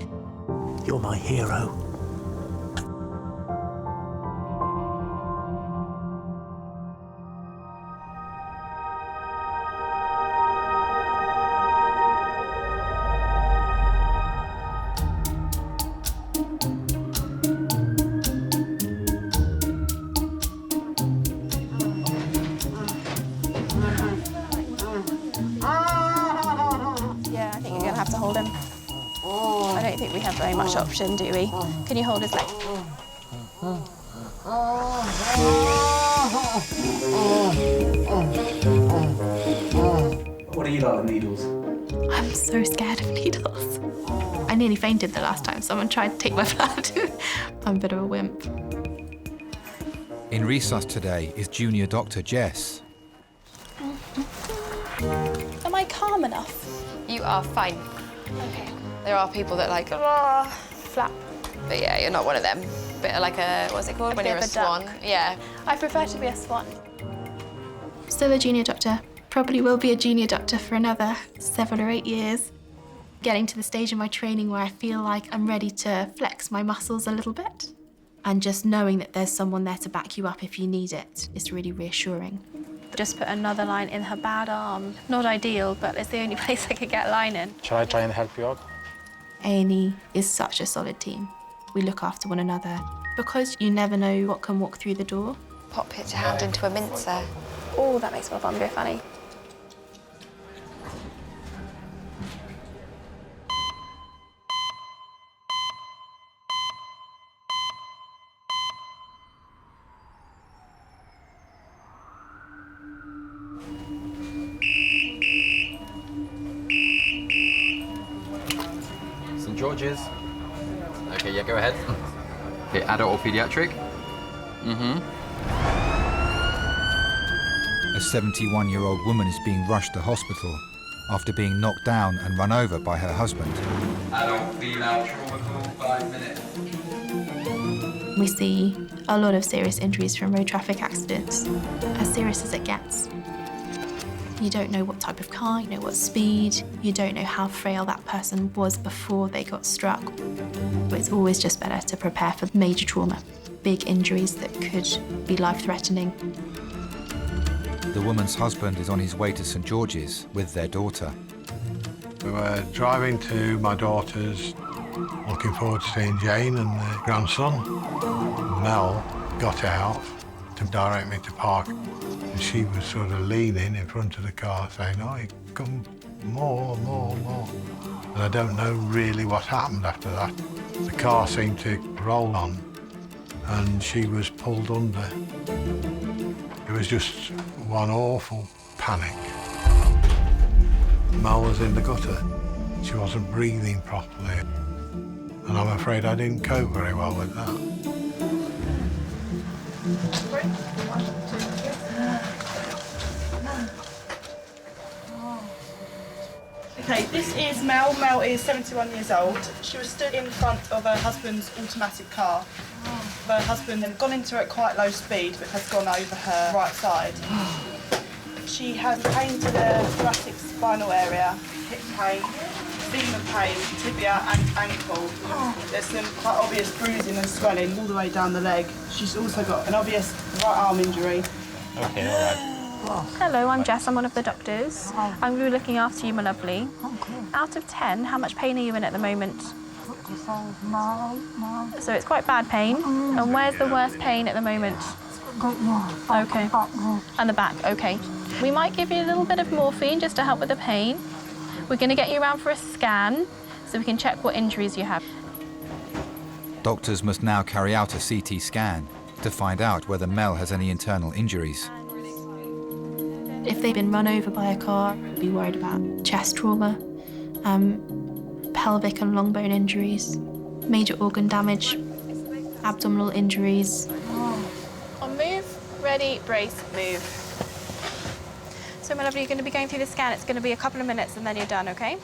You're my hero. I don't think we have very much option, do we? Can you hold his leg? What are you like with needles? I'm so scared of needles. I nearly fainted the last time someone tried to take my blood. I'm a bit of a wimp. In resus today is junior doctor Jess. Am I calm enough? You are fine. Okay. There are people that like flap. But yeah, you're not one of them. Bit of like a, what's it called when you're a swan? Duck. Yeah. I prefer to be a swan. Still a junior doctor. Probably will be a junior doctor for another 7 or 8 years. Getting to the stage in my training where I feel like I'm ready to flex my muscles a little bit. And just knowing that there's someone there to back you up if you need it is really reassuring. Just put another line in her bad arm. Not ideal, but it's the only place I could get a line in. Shall I try and help you out? A&E is such a solid team. We look after one another. Because you never know what can walk through the door. Pop your hand into a mincer. Oh, that makes my bum go funny. George's. Okay, yeah, go ahead. Okay, adult or pediatric? Mm-hmm. A 71-year-old woman is being rushed to hospital after being knocked down and run over by her husband. Adult female trauma call, 5 minutes. We see a lot of serious injuries from road traffic accidents, as serious as it gets. You don't know what type of car, you know what speed, you don't know how frail that person was before they got struck. But it's always just better to prepare for major trauma, big injuries that could be life-threatening. The woman's husband is on his way to St George's with their daughter. We were driving to my daughter's, looking forward to seeing Jane and the grandson. Mel got out to direct me to park, and she was sort of leaning in front of the car saying, "Oh, you come more. And I don't know really what happened after that. The car seemed to roll on and she was pulled under. It was just one awful panic. Mel was in the gutter. She wasn't breathing properly. And I'm afraid I didn't cope very well with that. Okay, this is Mel. Mel is 71 years old. She was stood in front of her husband's automatic car. Her husband had gone into it at quite low speed, but has gone over her right side. She has pain to the thoracic spinal area, hip pain, femur pain, tibia and ankle. There's some quite obvious bruising and swelling all the way down the leg. She's also got an obvious right arm injury. Okay, all right. Hello, I'm Jess. I'm one of the doctors. I'm going to be looking after you, my lovely. Out of 10, how much pain are you in at the moment? So it's quite bad pain. And where's the worst pain at the moment? Okay. And the back, okay. We might give you a little bit of morphine just to help with the pain. We're going to get you around for a scan so we can check what injuries you have. Doctors must now carry out a CT scan to find out whether Mel has any internal injuries. If they've been run over by a car, be worried about chest trauma, pelvic and long bone injuries, major organ damage, abdominal injuries. On move, ready, brace, move. So my lovely, you're going to be going through the scan. It's going to be a couple of minutes and then you're done, okay?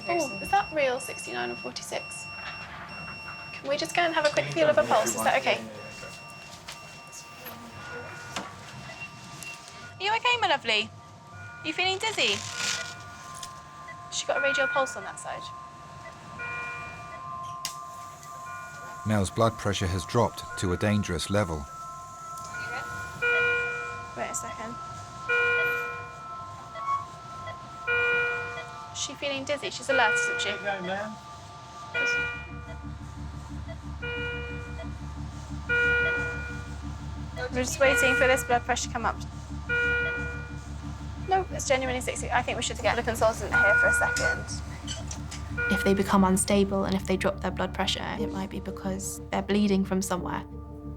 Oh, is that real 69 or 46? Can we just go and have a quick feel of a pulse? Is that okay? Are you okay, my lovely? Are you feeling dizzy? She got a radial pulse on that side. Mel's blood pressure has dropped to a dangerous level. Wait a second. Is she feeling dizzy? She's alert, isn't she? Go, ma'am. We're just waiting for this blood pressure to come up. No, it's genuinely 60. I think we should get the consultant here for a second. If they become unstable and if they drop their blood pressure, it might be because they're bleeding from somewhere.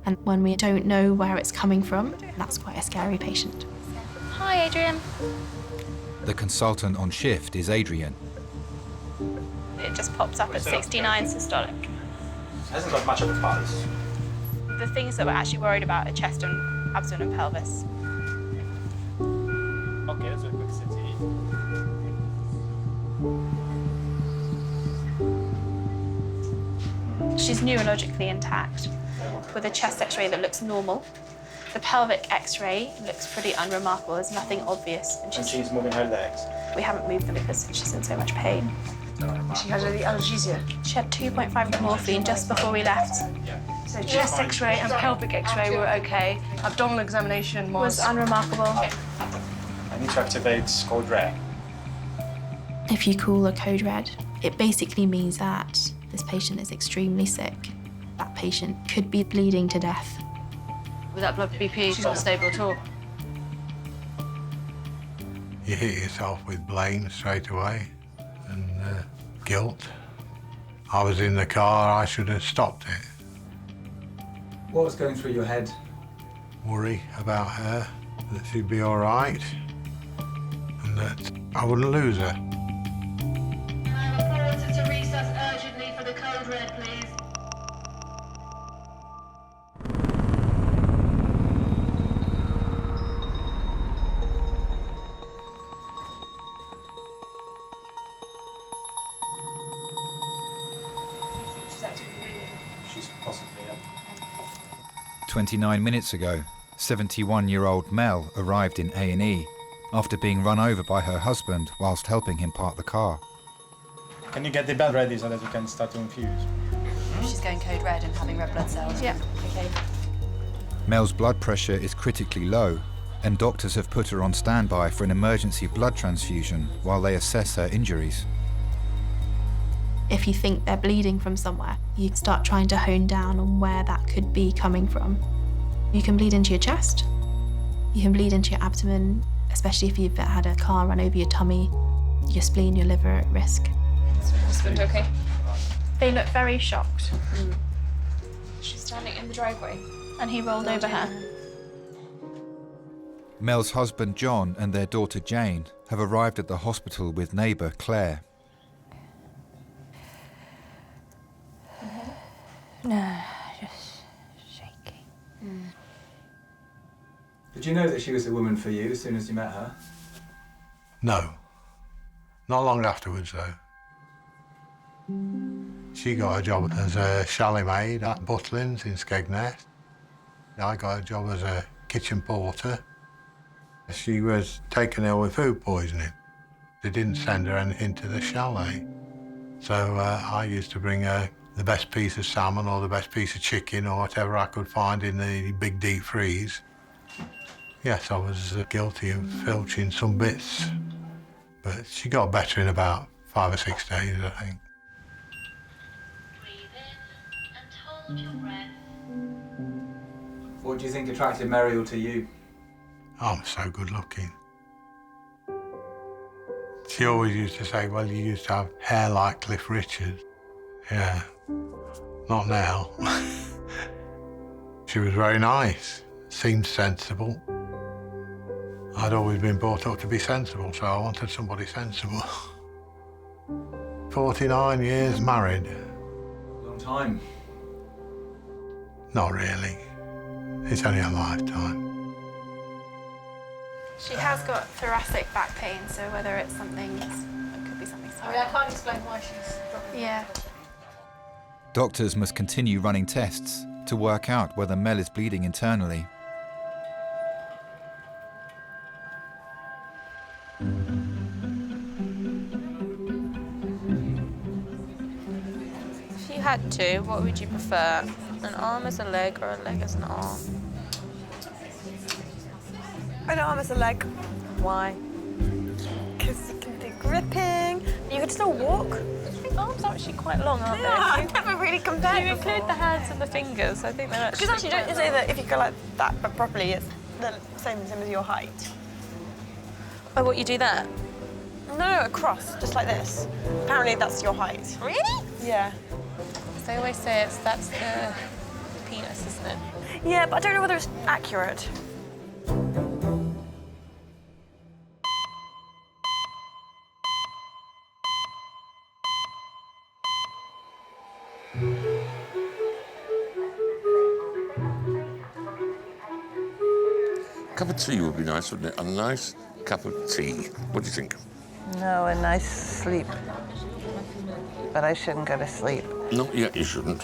And when we don't know where it's coming from, that's quite a scary patient. Hi, Adrian. The consultant on shift is Adrian. It just pops up at 69 systolic. Hasn't got much of a pulse. The things that we're actually worried about are chest and abdomen and pelvis. Okay, let's do a quick CT. She's neurologically intact with a chest x-ray that looks normal. The pelvic x-ray looks pretty unremarkable. There's nothing obvious. And she's moving her legs. We haven't moved them because she's in so much pain. She has any analgesia. She had 2.5 morphine just before we left. So chest x-ray and pelvic x-ray were okay. Abdominal examination was unremarkable. I need to activate code red. If you call a code red, it basically means that this patient is extremely sick. That patient could be bleeding to death. With that blood BP, she's not stable at all. You hit yourself with blame straight away and guilt. I was in the car, I should have stopped it. What was going through your head worry about her, that she'd be all right, and that I wouldn't lose her. To recess urgently for the code red, please. She's possibly, 29 minutes ago, 71-year-old Mel arrived in A&E after being run over by her husband whilst helping him park the car. Can you get the bed ready so that you can start to infuse? She's going code red and having red blood cells. Yeah. Okay. Mel's blood pressure is critically low, and doctors have put her on standby for an emergency blood transfusion while they assess her injuries. If you think they're bleeding from somewhere, you start trying to hone down on where that could be coming from. You can bleed into your chest, you can bleed into your abdomen, especially if you've had a car run over your tummy, your spleen, your liver at risk. Is your husband okay? They look very shocked. She's standing in the driveway. And he rolled over her. Mel's husband John and their daughter Jane have arrived at the hospital with neighbour Claire. No, just shaking. Did you know that she was a woman for you as soon as you met her? No. Not long afterwards, though. She got a job as a chalet maid at Butlins in Skegness. I got a job as a kitchen porter. She was taken ill with food poisoning. They didn't send her anything to the chalet. So I used to bring her the best piece of salmon or the best piece of chicken or whatever I could find in the big deep freeze. Yes, I was guilty of filching some bits, but she got better in about 5 or 6 days, I think. What do you think attracted Muriel to you? I'm so good looking. She always used to say, well, you used to have hair like Cliff Richard. Yeah, not now. She was very nice, seemed sensible. I'd always been brought up to be sensible, so I wanted somebody sensible. 49 years married. Long time. Not really. It's only a lifetime. She has got thoracic back pain, so whether it's something, it could be something. I mean, I can't explain why she's dropping. Yeah. Doctors must continue running tests to work out whether Mel is bleeding internally. If you had to, what would you prefer? An arm as a leg or a leg as an arm? An arm as a leg. Why? Because you can do gripping. You can still walk. I think arms are actually quite long, aren't they? I've never really compared. You include the hands and the fingers. I think they're actually. Because actually, don't you say that if you go like that but properly, it's the same as your height? Oh, what, you do that? No, across, just like this. Apparently, that's your height. Really? Yeah. They always say that's the penis, isn't it? Yeah, but I don't know whether it's accurate. A cup of tea would be nice, wouldn't it? A nice cup of tea. What do you think? No, a nice sleep. But I shouldn't go to sleep. Not yet, you shouldn't.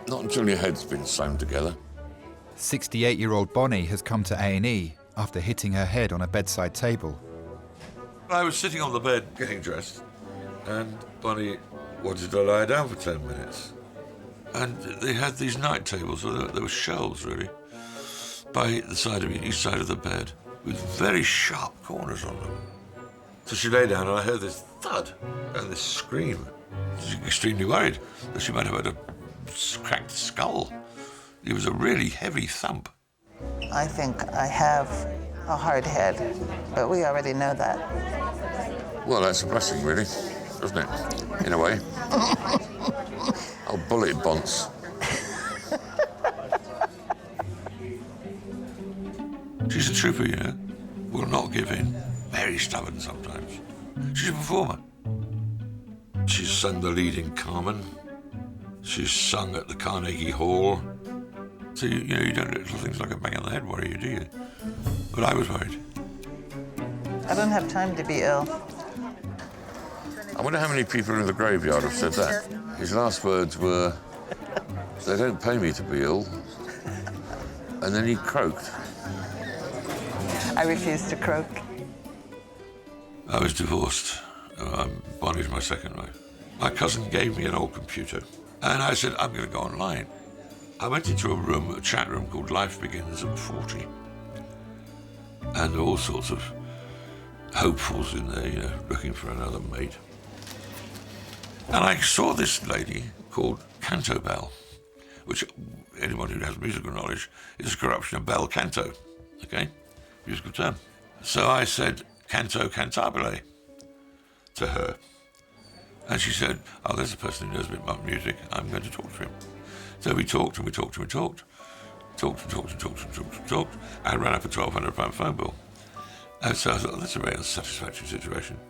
Not until your head's been sewn together. 68-year-old Bonnie has come to A&E after hitting her head on a bedside table. I was sitting on the bed getting dressed, and Bonnie wanted to lie down for 10 minutes. And they had these night tables, so there were shelves, really, by the side of me, each side of the bed, with very sharp corners on them. So she lay down, and I heard this thud and this scream. She was extremely worried that she might have had a cracked skull. It was a really heavy thump. I think I have a hard head, but we already know that. Well, that's a blessing, really, isn't it? In a way. Oh, bullet bonds. trooper, you know, will not give in. Very stubborn sometimes. She's a performer. She's sung the lead in Carmen. She's sung at the Carnegie Hall. So, you know, you don't do little things like a bang on the head worry you, do you? But I was worried. I don't have time to be ill. I wonder how many people in the graveyard have said that. His last words were, they don't pay me to be ill. And then he croaked. I refuse to croak. I was divorced. Bonnie's my second wife. My cousin gave me an old computer, and I said, I'm going to go online. I went into a room, a chat room called Life Begins at 40. And there were all sorts of hopefuls in there, you know, looking for another mate. And I saw this lady called Canto Bell, which anyone who has musical knowledge is a corruption of bel canto, okay? Musical term. So I said, canto cantabile to her. And she said, oh, there's a person who knows a bit about music. I'm going to talk to him. So we talked and we talked and we talked. Talked and talked and talked and talked and talked. I ran up a £1,200 phone bill. And so I thought, that's a very unsatisfactory situation.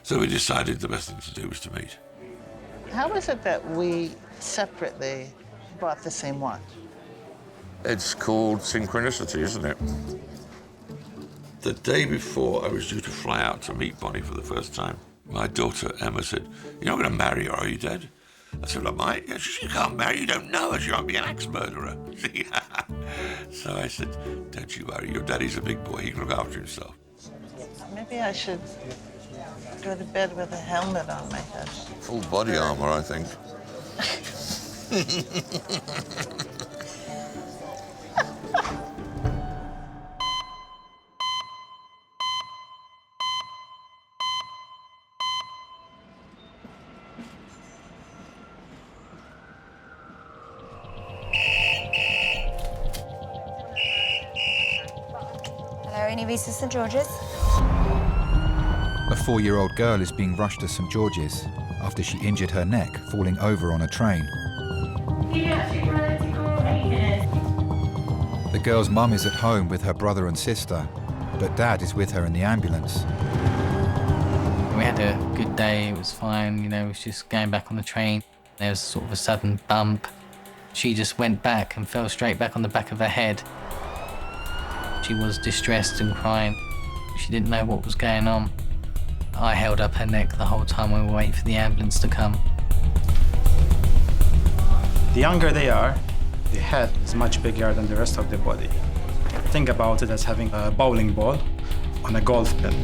So we decided the best thing to do was to meet. How is it that we separately bought the same watch? It's called synchronicity, isn't it? The day before I was due to fly out to meet Bonnie for the first time, my daughter Emma said, you're not going to marry her, are you, Dad? I said, well, I might. Yeah, she said, you can't marry, you don't know her, she might be an axe murderer. So I said, don't you worry, your daddy's a big boy, he can look after himself. Maybe I should go to bed with a helmet on my head. Full body armor, I think. Any visa St George's? A 4-year-old girl is being rushed to St George's after she injured her neck falling over on a train. The girl's mum is at home with her brother and sister, but Dad is with her in the ambulance. We had a good day, it was fine, you know, it was just going back on the train. There was sort of a sudden bump. She just went back and fell straight back on the back of her head. She was distressed and crying. She didn't know what was going on. I held up her neck the whole time we were waiting for the ambulance to come. The younger they are, the head is much bigger than the rest of the body. Think about it as having a bowling ball on a golf pin.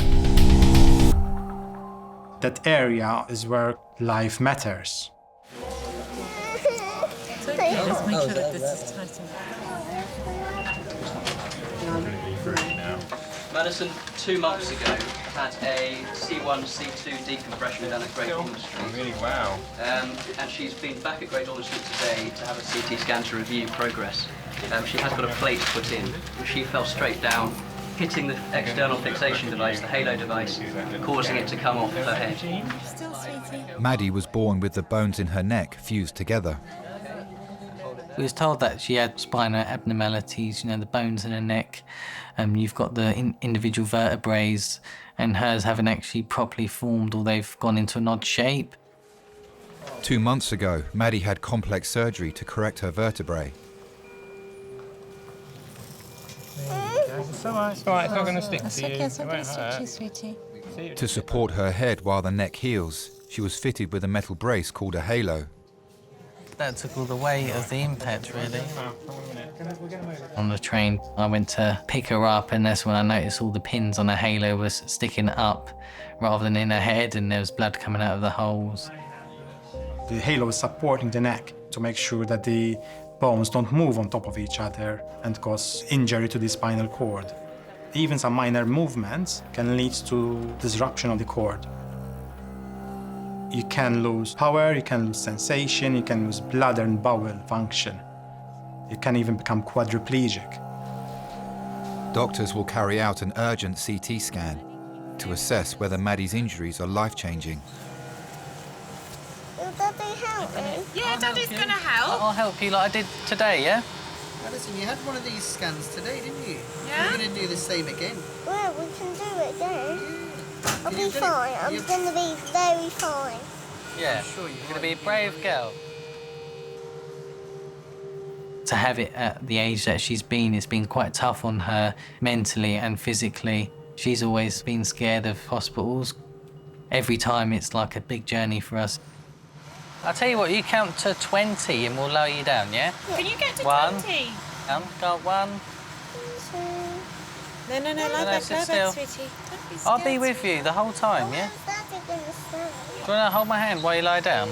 That area is where life matters. Just make sure that this is tight enough. Madison, 2 months ago, had a C1, C2 decompression done at Great Ormond Street. Really, wow. And she's been back at Great Ormond Street today to have a CT scan to review progress. She has got a plate put in. She fell straight down, hitting the external fixation device, the halo device, causing it to come off her head. Maddie was born with the bones in her neck fused together. We was told that she had spinal abnormalities, you know, the bones in her neck. You've got the individual vertebrae, and hers haven't actually properly formed, or they've gone into an odd shape. 2 months ago, Maddie had complex surgery to correct her vertebrae. It's all right, it's all right, it's not going to stick That's to you. okay, it's not It going won't to stick hurt. to you, sweetie. To support her head while the neck heals, she was fitted with a metal brace called a halo. That took all the weight of the impact, really. On the train, I went to pick her up, and that's when I noticed all the pins on her halo was sticking up rather than in her head, and there was blood coming out of the holes. The halo is supporting the neck to make sure that the bones don't move on top of each other and cause injury to the spinal cord. Even some minor movements can lead to disruption of the cord. You can lose power, you can lose sensation, you can lose bladder and bowel function. You can even become quadriplegic. Doctors will carry out an urgent CT scan to assess whether Maddie's injuries are life-changing. Will Daddy help me? Yeah, Daddy's going to help. I'll help you like I did today, yeah? Alison, you had one of these scans today, didn't you? Yeah. You're going to do the same again. Well, we can do it again. I'll You've be done it- fine. I'm you've- going to be very fine. Yeah, sure you you're going to be a brave girl. To have it at the age that she's been, it's been quite tough on her mentally and physically. She's always been scared of hospitals. Every time it's like a big journey for us. I'll tell you what, you count to 20 and we'll lower you down, yeah? Can you get to 1. 20? Go 1. No, lie sit back, still. sweetie. Don't be I'll scared. be with you the whole time, yeah? Daddy going to stay. Do you want to hold my hand while you lie down?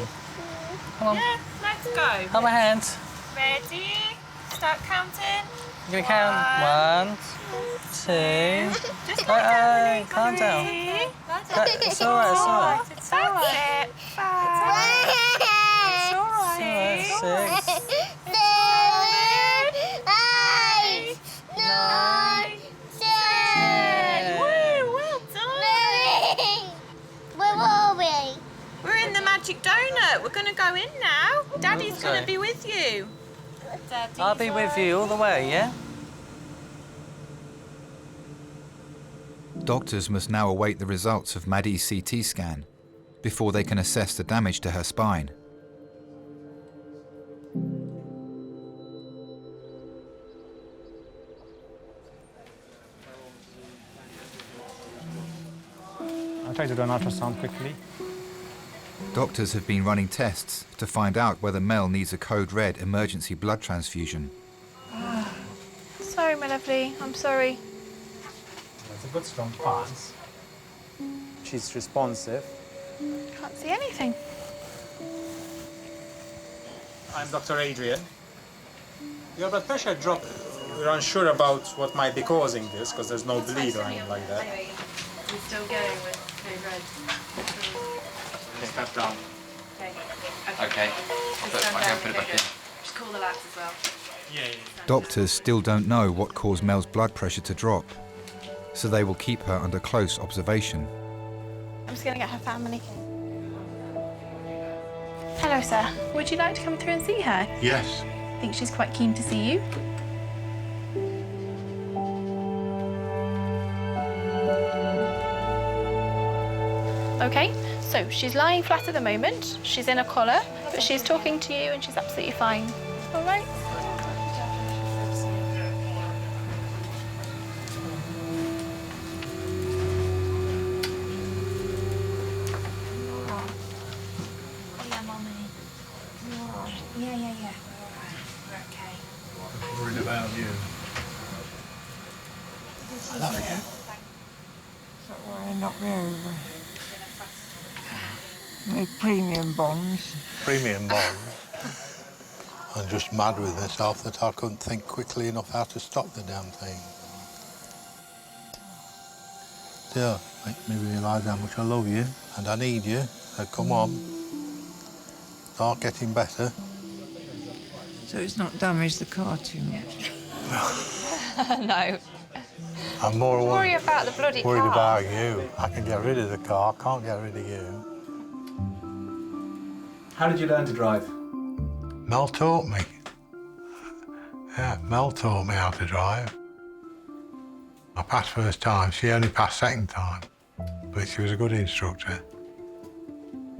Come on. Yeah, let's go. Hold my hand. Ready? Start counting. I'm going to count 1, 2. Just Calm down. It's all right, it's all right. It's all right. 5. It's all right. 6. 7, 8, 9, 10. Woo, well done. Where are we? We're in the magic donut. We're going to go in now. Daddy's going to be with you. I'll be with you all the way, yeah? Doctors must now await the results of Maddie's CT scan before they can assess the damage to her spine. I'll try to do an ultrasound quickly. Doctors have been running tests to find out whether Mel needs a code red emergency blood transfusion. Sorry, my lovely. I'm sorry. It's a good strong pulse. She's responsive. Can't see anything. I'm Dr. Adrian. Your blood pressure dropped. We're unsure about what might be causing this because there's no bleed or anything like that. We're still going with code red. Step down. Okay. I can put it back in. Just call the labs as well. Doctors still don't know what caused Mel's blood pressure to drop, so they will keep her under close observation. I'm just going to get her family. Hello, sir. Would you like to come through and see her? Yes. I think she's quite keen to see you. Okay, so she's lying flat at the moment. She's in a collar, but she's talking to you and she's absolutely fine. All right? Yeah. We're okay. Worried about you. I love you. Not really. With premium bonds. Premium bonds. I'm just mad with myself that I couldn't think quickly enough how to stop the damn thing. Dear, make me realise how much I love you and I need you. So come on. Start getting better. So it's not damaged the car too much? No. I'm more Worry about the bloody worried car. about you. I can get rid of the car, can't get rid of you. How did you learn to drive? Mel taught me. Yeah, Mel taught me how to drive. I passed first time, she only passed second time, but she was a good instructor.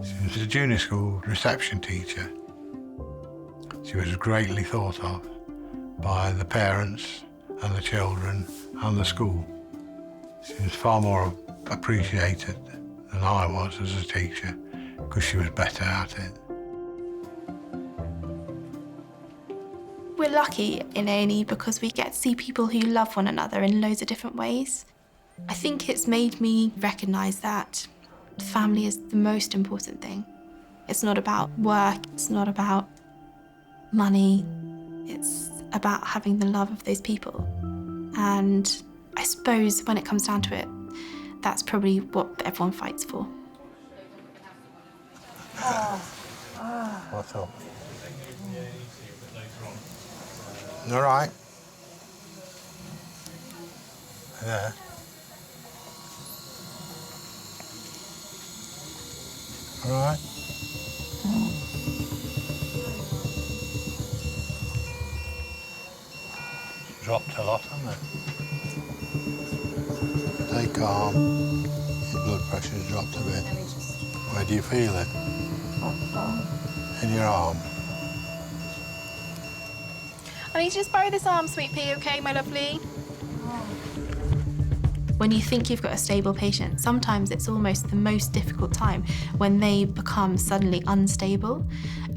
She was a junior school reception teacher. She was greatly thought of by the parents and the children and the school. She was far more appreciated than I was as a teacher because she was better at it. We're lucky in A&E because we get to see people who love one another in loads of different ways. I think it's made me recognise that family is the most important thing. It's not about work, it's not about money, it's about having the love of those people. And I suppose when it comes down to it, that's probably what everyone fights for. What's up? All right. Yeah. All right. dropped a lot, hasn't it? Stay calm. Your blood pressure's dropped a bit. Where do you feel it? In your arm. I need you to just borrow this arm, sweet pea, okay, my lovely? When you think you've got a stable patient, sometimes it's almost the most difficult time when they become suddenly unstable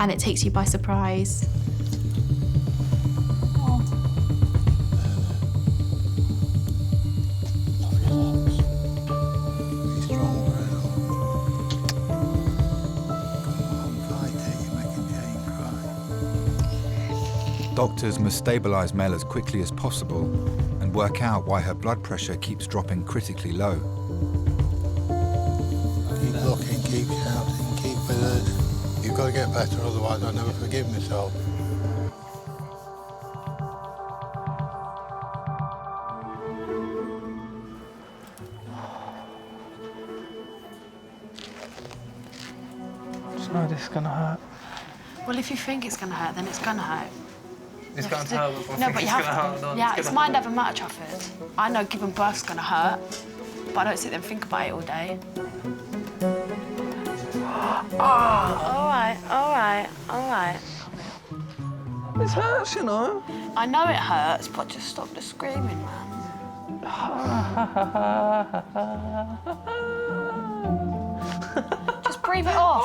and it takes you by surprise. Doctors must stabilise Mel as quickly as possible and work out why her blood pressure keeps dropping critically low. Keep looking, keep shouting, keep with us. You've got to get better, otherwise I'll never forgive myself. It's not this gonna hurt. Well, if you think it's going to hurt, then it's going to hurt. It's going to hurt. No, but you have to. Yeah, it's mind over matter, Trafford. I know giving birth's going to hurt, but I don't sit there and think about it all day. All right. It hurts, you know. I know it hurts, but just stop the screaming, man. Just breathe it off.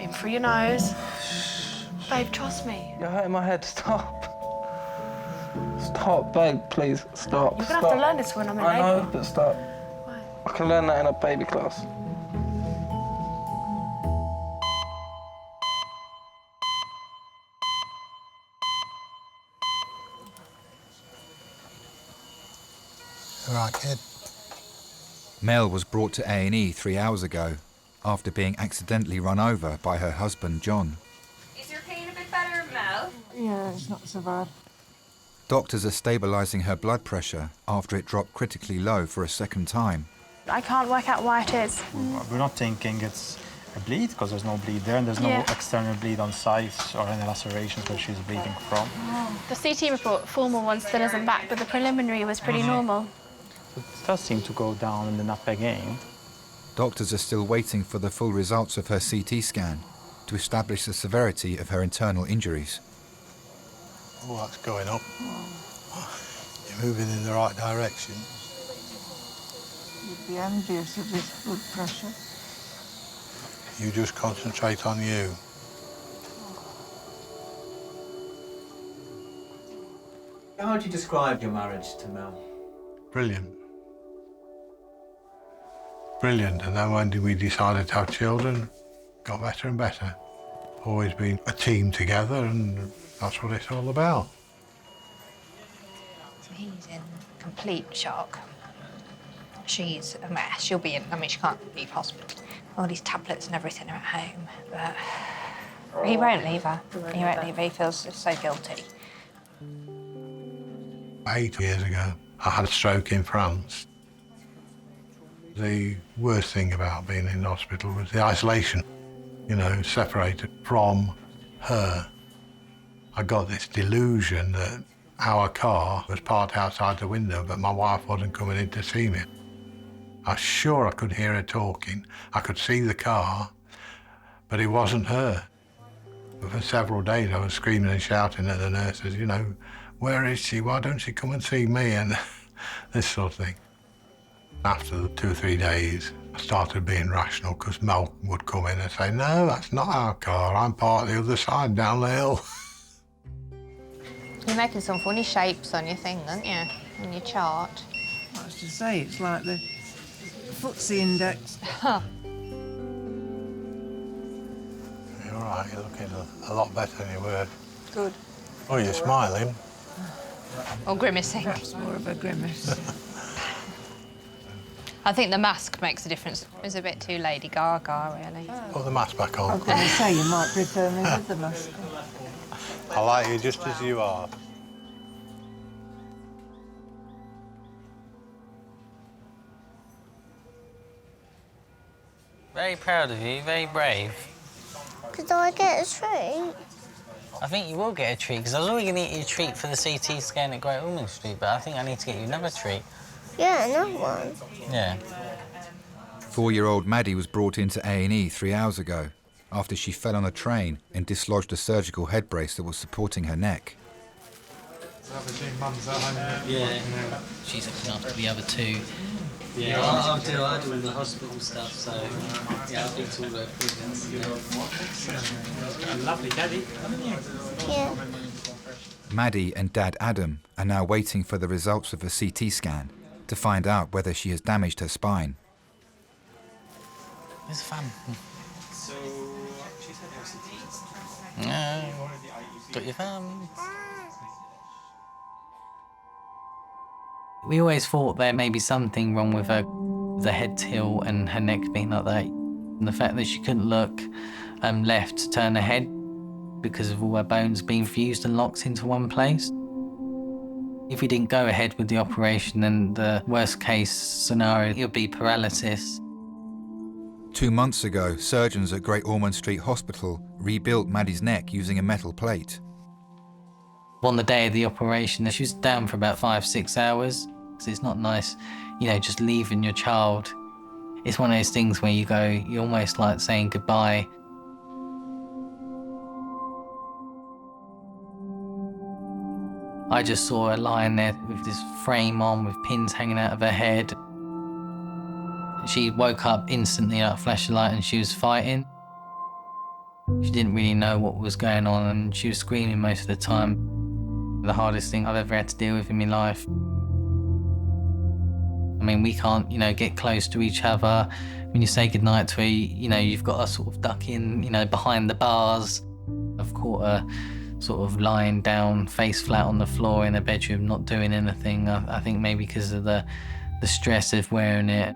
In through your nose. Babe, trust me. You're hurting my head. Stop. Stop, babe, please. Stop. You're gonna have to learn this when I'm in I know, labour. but stop. I can learn that in a baby class. All right, kid. Mel was brought to A&E 3 hours ago after being accidentally run over by her husband, John. Is your pain a bit better, Mel? Yeah, it's not so bad. Doctors are stabilising her blood pressure after it dropped critically low for a second time. I can't work out why it is. We're not thinking it's a bleed, because there's no bleed there, and there's no external bleed on sites or any lacerations where she's bleeding from. The CT report, formal one, still isn't back, but the preliminary was pretty normal. It does seem to go down and then up again. Doctors are still waiting for the full results of her CT scan to establish the severity of her internal injuries. Oh, that's going up. You're moving in the right direction. You'd be envious of this blood pressure. You just concentrate on you. How would you describe your marriage to Mel? Brilliant. Brilliant. And then when we decided to have children, got better and better. Always been a team together, and that's what it's all about. So he's in complete shock. She's a mess. She'll be in, I mean, she can't leave hospital. All these tablets and everything are at home, but he won't leave her. He won't leave her. He feels so guilty. 8 years ago, I had a stroke in France. The worst thing about being in hospital was the isolation, you know, separated from her. I got this delusion that our car was parked outside the window, but my wife wasn't coming in to see me. I was sure I could hear her talking. I could see the car, but it wasn't her. But for several days, I was screaming and shouting at the nurses, you know, where is she? Why don't she come and see me? And this sort of thing. After 2 or 3 days, I started being rational, because Mel would come in and say, no, that's not our car. I'm parked the other side down the hill. You're making some funny shapes on your thing, aren't you? On your chart. I was to say, it's like the footsie index. Huh. You're all right, you're looking a lot better than you were. Good. Oh, you're smiling. Or grimacing. Perhaps more of a grimace. I think the mask makes a difference. It was a bit too Lady Gaga, really. Put the mask back I on. was going to say, you might prefer me with the mask on. I like you just as you are. Very proud of you, very brave. Could I get a treat? I think you will get a treat, because I was already going to get you a treat for the CT scan at Great Ormond Street, but I think I need to get you another treat. Yeah, another one. Yeah. 4-year-old Maddie was brought into A&E 3 hours ago after she fell on a train and dislodged a surgical head brace that was supporting her neck. Yeah. She's looking after the other two. Yeah, I do all the hospital stuff, so yeah, I've been to all the appointments. A lovely daddy, haven't you? Yeah. Maddie and Dad Adam are now waiting for the results of a CT scan to find out whether she has damaged her spine. It's fun. So, she's had OCTs. Yeah, got your thumb. We always thought there may be something wrong with her, the head tilt and her neck being like that. And the fact that she couldn't look left to turn her head because of all her bones being fused and locked into one place. If we didn't go ahead with the operation, then the worst case scenario, it would be paralysis. 2 months ago, surgeons at Great Ormond Street Hospital rebuilt Maddie's neck using a metal plate. On the day of the operation, she was down for about 5-6 hours. So it's not nice, you know, just leaving your child. It's one of those things where you go, you're almost like saying goodbye. I just saw her lying there with this frame on with pins hanging out of her head. She woke up instantly, like a flash of light, and she was fighting. She didn't really know what was going on, and she was screaming most of the time. The hardest thing I've ever had to deal with in my life. I mean, we can't, you know, get close to each other. When you say goodnight to her, you know, you've got to sort of duck in, you know, behind the bars. I've caught her sort of lying down, face flat on the floor in her bedroom, not doing anything. I think maybe because of the stress of wearing it.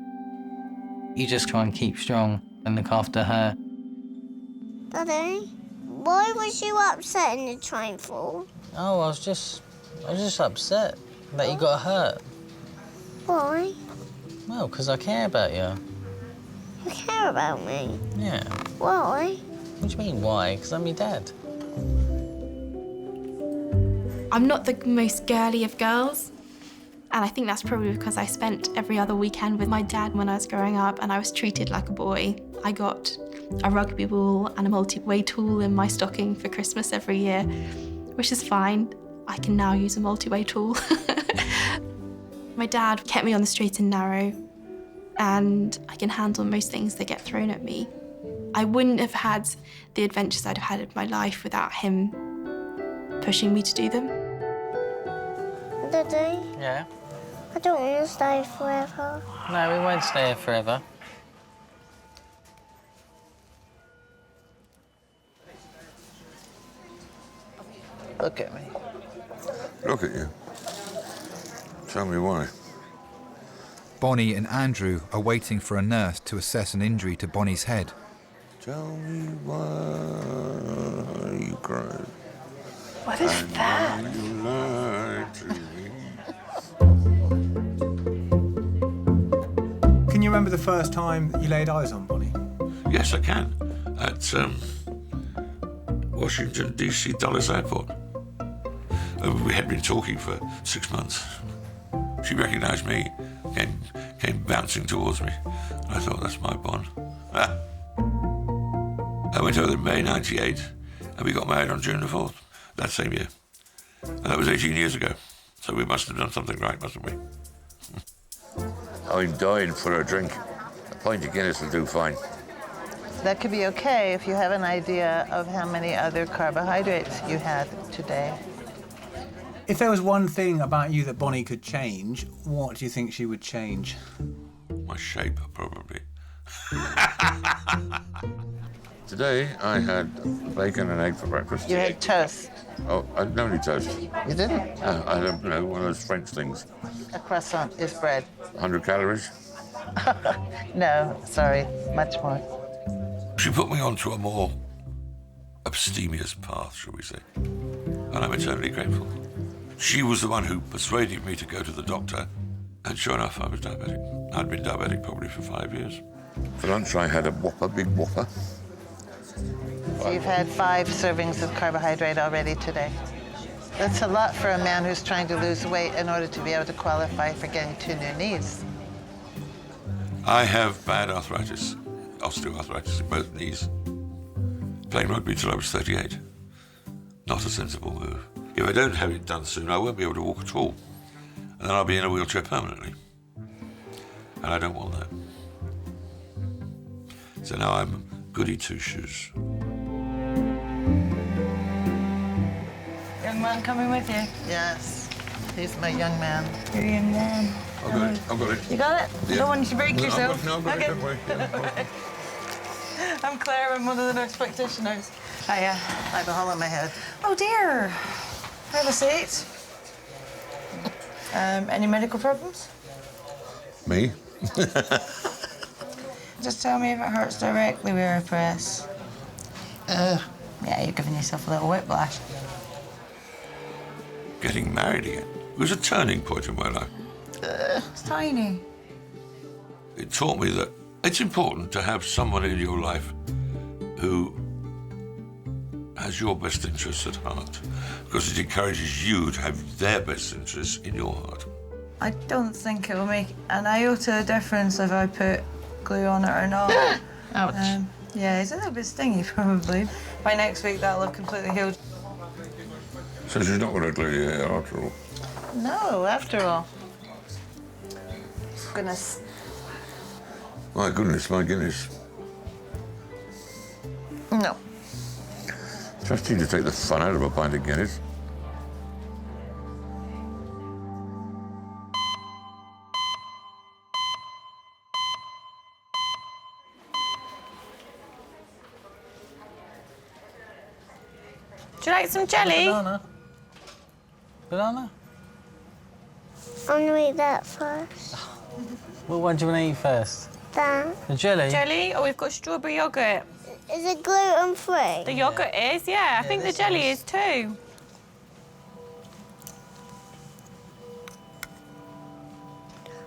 You just try and keep strong and look after her. Daddy, why was you upset in the train fall? Oh, I was just upset that you got hurt. Why? Well, because I care about you. You care about me? Yeah. Why? What do you mean, why? Because I'm your dad. I'm not the most girly of girls, and I think that's probably because I spent every other weekend with my dad when I was growing up, and I was treated like a boy. I got a rugby ball and a multi-way tool in my stocking for Christmas every year, which is fine. I can now use a multi-way tool. My dad kept me on the straight and narrow, and I can handle most things that get thrown at me. I wouldn't have had the adventures I'd have had in my life without him pushing me to do them. Daddy? Yeah? I don't want to stay forever. No, we won't stay here forever. Look at me. Look at you. Tell me why. Bonnie and Andrew are waiting for a nurse to assess an injury to Bonnie's head. Tell me why you cried. What is that? You lied to me. Can you remember the first time you laid eyes on Bonnie? Yes, I can. At Washington, D.C. Dulles Airport. We had been talking for 6 months. She recognised me, came bouncing towards me. I thought, that's my Bon. I went over in May '98, and we got married on June the 4th, that same year. And that was 18 years ago. So we must have done something right, mustn't we? I'm dying for a drink. A pint of Guinness will do fine. That could be okay if you have an idea of how many other carbohydrates you had today. If there was one thing about you that Bonnie could change, what do you think she would change? My shape, probably. Today, I had bacon and egg for breakfast. You had toast. Oh, I don't need toast. You didn't? I don't know, one of those French things. A croissant is bread. 100 calories. No, sorry, much more. She put me onto a more abstemious path, shall we say, and I'm eternally grateful. She was the one who persuaded me to go to the doctor, and sure enough, I was diabetic. I'd been diabetic probably for 5 years. For lunch, I had a Whopper, big Whopper, So you've had 5 servings of carbohydrate already today. That's a lot for a man who's trying to lose weight in order to be able to qualify for getting 2 new knees. I have bad arthritis, osteoarthritis in both knees. Playing rugby till I was 38. Not a sensible move. If I don't have it done soon, I won't be able to walk at all. And then I'll be in a wheelchair permanently. And I don't want that. So now I'm goody two-shoes. Young man coming with you? Yes, he's my young man. Your young man. I've got it, I've got it. You got it? Yeah. I don't want you to break yourself. No, I've got it, don't worry. I'm Claire, I'm one of the nurse practitioners. Hiya. I have a hole in my head. Oh dear. Have a seat. Any medical problems? Me? Just tell me if it hurts directly where I press. Yeah, you're giving yourself a little whiplash. Getting married again. It was a turning point in my life. It's tiny. It taught me that it's important to have someone in your life who has your best interests at heart, because it encourages you to have their best interests in your heart. I don't think it will make an iota difference if I put glue on it or not. Ouch. Yeah, it's a little bit stingy, probably. By next week, that'll have completely healed. So she's not going to glue your hair after all? No, after all. Goodness. My goodness, my Guinness. No. Trust you to take the fun out of a pint of Guinness. Do you like some jelly? Banana. Banana? I'm gonna eat that first. What one do you want to eat first? That. The jelly? Jelly? Oh, we've got strawberry yoghurt. Is it gluten-free? The yoghurt is, yeah. I think the jelly is too.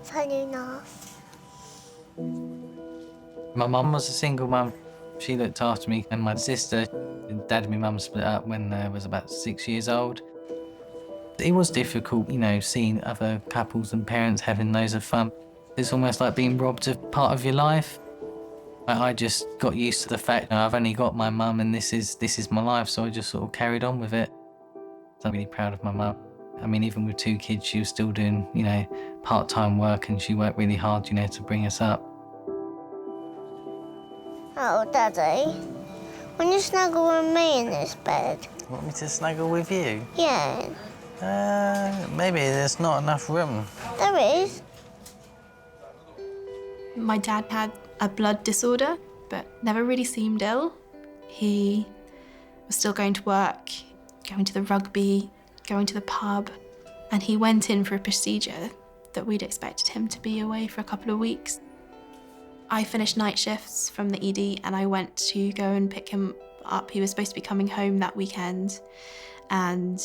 Funny enough. My mum was a single mum. She looked after me, and my sister, Dad and my mum split up when I was about 6 years old. It was difficult, you know, seeing other couples and parents having loads of fun. It's almost like being robbed of part of your life. I just got used to the fact that I've only got my mum and this is my life, so I just sort of carried on with it. I'm really proud of my mum. I mean, even with 2 kids, she was still doing, you know, part-time work, and she worked really hard, you know, to bring us up. Oh, Daddy, when you snuggle with me in this bed? Want me to snuggle with you? Yeah. Maybe there's not enough room. There is. My dad had a blood disorder, but never really seemed ill. He was still going to work, going to the rugby, going to the pub, and he went in for a procedure that we'd expected him to be away for a couple of weeks. I finished night shifts from the ED and I went to go and pick him up. He was supposed to be coming home that weekend, and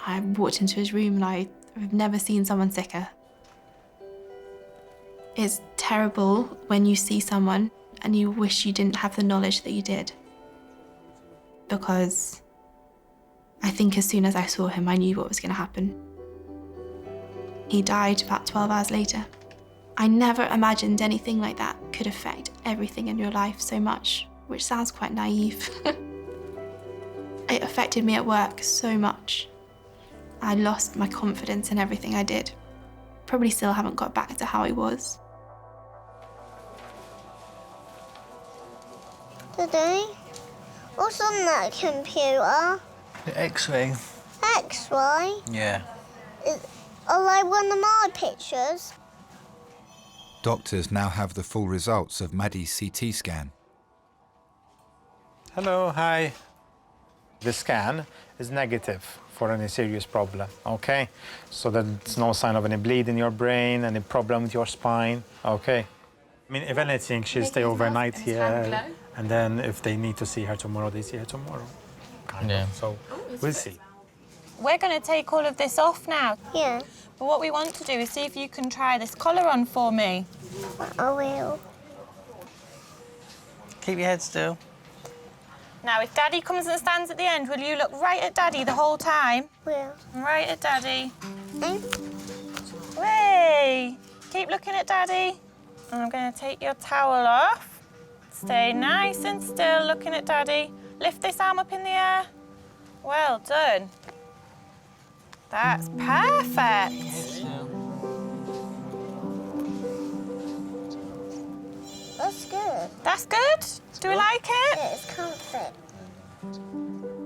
I walked into his room and I've never seen someone sicker. It's terrible when you see someone and you wish you didn't have the knowledge that you did. Because I think as soon as I saw him, I knew what was going to happen. He died about 12 hours later. I never imagined anything like that could affect everything in your life so much, which sounds quite naive. It affected me at work so much. I lost my confidence in everything I did. Probably still haven't got back to how I was. Daddy, what's on that computer? The X-ray. X-ray? Yeah. Are they one of my pictures? Doctors now have the full results of Maddie's CT scan. Hello, hi. The scan is negative for any serious problem, okay? So there's no sign of any bleed in your brain, any problem with your spine, okay? I mean, if anything, she'll stay overnight here, and then if they need to see her tomorrow, they see her tomorrow. Kind of. So we'll see. We're going to take all of this off now. Yeah. But what we want to do is see if you can try this collar on for me. I will. Keep your head still. Now, if Daddy comes and stands at the end, will you look right at Daddy the whole time? Will. Right at Daddy. Way! Keep looking at Daddy. I'm going to take your towel off. Stay nice and still, looking at Daddy. Lift this arm up in the air. Well done. That's perfect. That's good. That's good? Do we like it? Yeah, it's comfort.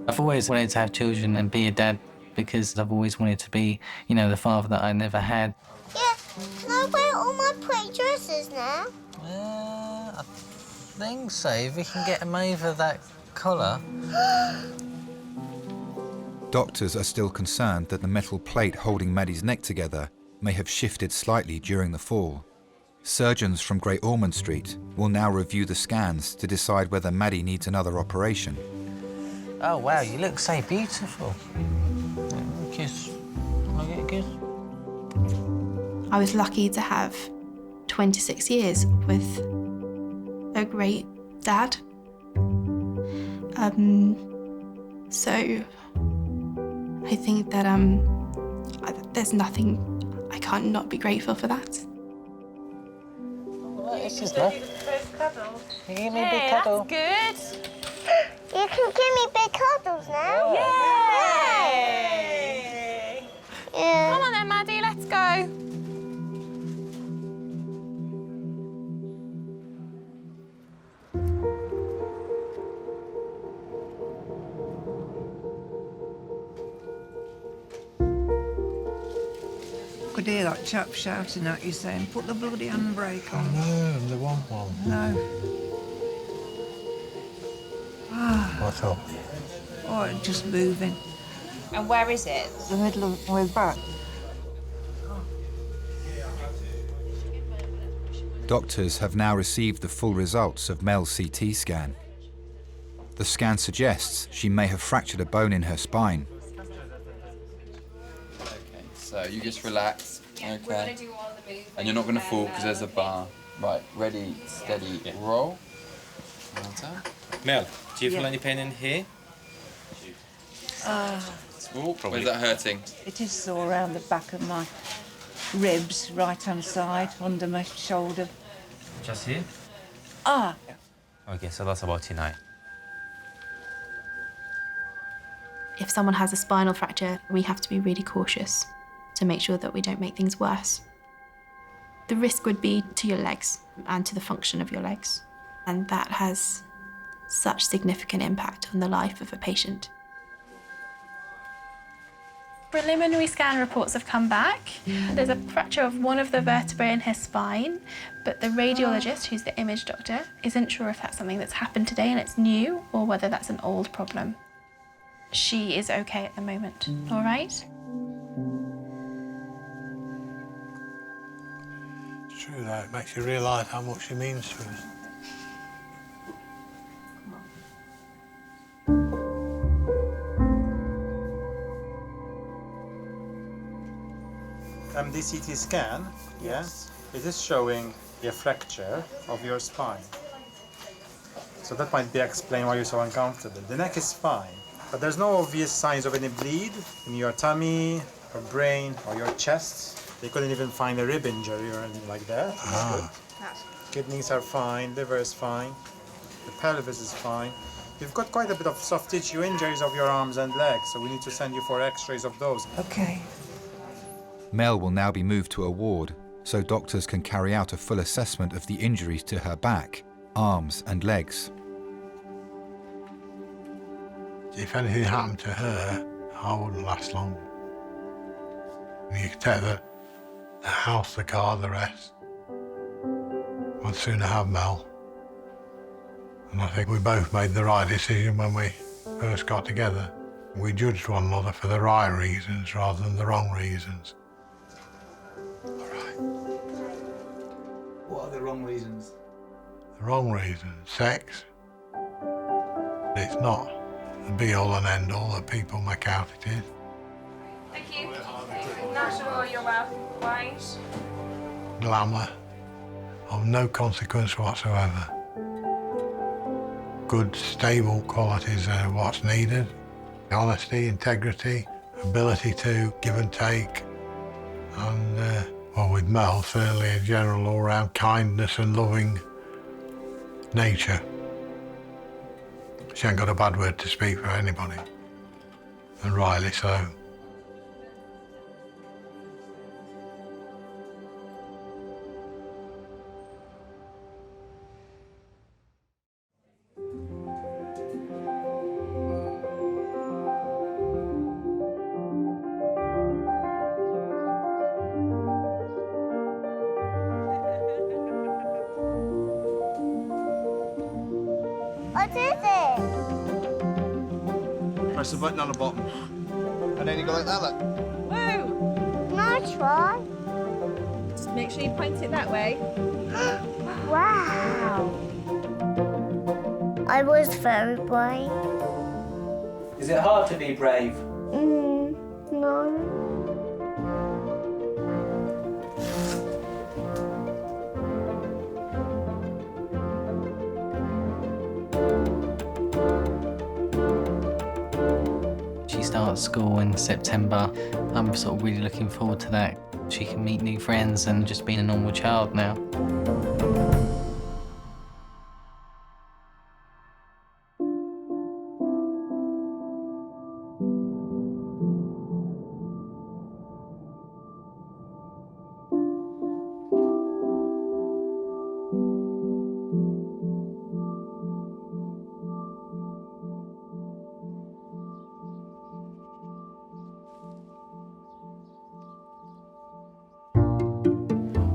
I've always wanted to have children and be a dad because I've always wanted to be, you know, the father that I never had. Yeah, can I wear all my pretty dresses now? I think so, if we can get him over that collar. Doctors are still concerned that the metal plate holding Maddie's neck together may have shifted slightly during the fall. Surgeons from Great Ormond Street will now review the scans to decide whether Maddie needs another operation. Oh, wow, you look so beautiful. Kiss. Can I get a kiss? I was lucky to have 26 years with a great dad. So I think that there's nothing, I can't not be grateful for that. This is love. Can you give me a big cuddle? That's good. You can give me big cuddles now. Yay! Yeah. Come on then, Maddie, let's go. I could hear that chap shouting at you saying, put the bloody handbrake on. No, they want one. No. What's up? Oh, it's just moving. And where is it? The middle of my back. Doctors have now received the full results of Mel's CT scan. The scan suggests she may have fractured a bone in her spine. Okay, so you just relax. Okay. We're gonna do all the movement. And you're not gonna fall because there's a bar. Right, ready, steady, roll. Well done. Mel, do you feel any pain in here? Where's that hurting? It is sore around the back of my ribs, right-hand side, under my shoulder. Just here? Ah. Okay, so that's about tonight. If someone has a spinal fracture, we have to be really cautious to make sure that we don't make things worse. The risk would be to your legs and to the function of your legs, and that has such significant impact on the life of a patient. Preliminary scan reports have come back. There's a fracture of one of the vertebrae in his spine, but the radiologist, who's the image doctor, isn't sure if that's something that's happened today and it's new or whether that's an old problem. She is okay at the moment, all right? It's true, though. It makes you realise how much she means to us. The CT scan, yes, it is showing a fracture of your spine. So that might be explained why you're so uncomfortable. The neck is fine, but there's no obvious signs of any bleed in your tummy, or brain, or your chest. They couldn't even find a rib injury or anything like that. That's good. Kidneys are fine, liver is fine, the pelvis is fine. You've got quite a bit of soft tissue injuries of your arms and legs, so we need to send you for x-rays of those. Okay. Mel will now be moved to a ward so doctors can carry out a full assessment of the injuries to her back, arms and legs. If anything happened to her, I wouldn't last long. You could take the house, the car, the rest. I'd sooner have Mel. And I think we both made the right decision when we first got together. We judged one another for the right reasons rather than the wrong reasons. What are the wrong reasons? The wrong reasons, sex. It's not the be-all and end-all that people make out it is. Thank you. Not sure you're welcome. Right. Glamour of no consequence whatsoever. good, stable qualities are what's needed. Honesty, integrity, ability to give and take, and, well, with Mel, certainly a general all-round kindness and loving nature. She ain't got a bad word to speak for anybody, and rightly so. What is it? Press the button on the bottom. And then you go like that, look. Woo! Can I try? Just make sure you point it that way. Wow. I was very brave. Is it hard to be brave? No. She starts school in September. I'm sort of really looking forward to that. She can meet new friends and just be a normal child now.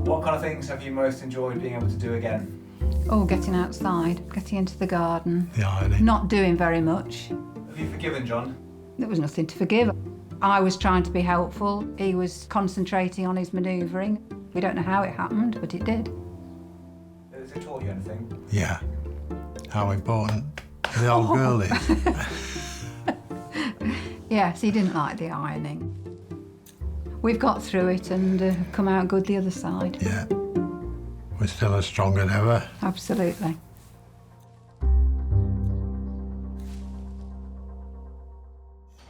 What kind of things have you most enjoyed being able to do again? Oh, getting outside, getting into the garden. The irony. Not doing very much. Have you forgiven John? There was nothing to forgive. I was trying to be helpful. He was concentrating on his manoeuvring. We don't know how it happened, but it did. Has it taught you anything? Yeah. How important the old girl is. Yes, he didn't like the ironing. We've got through it and come out good the other side. Yeah. We're still as strong as ever. Absolutely.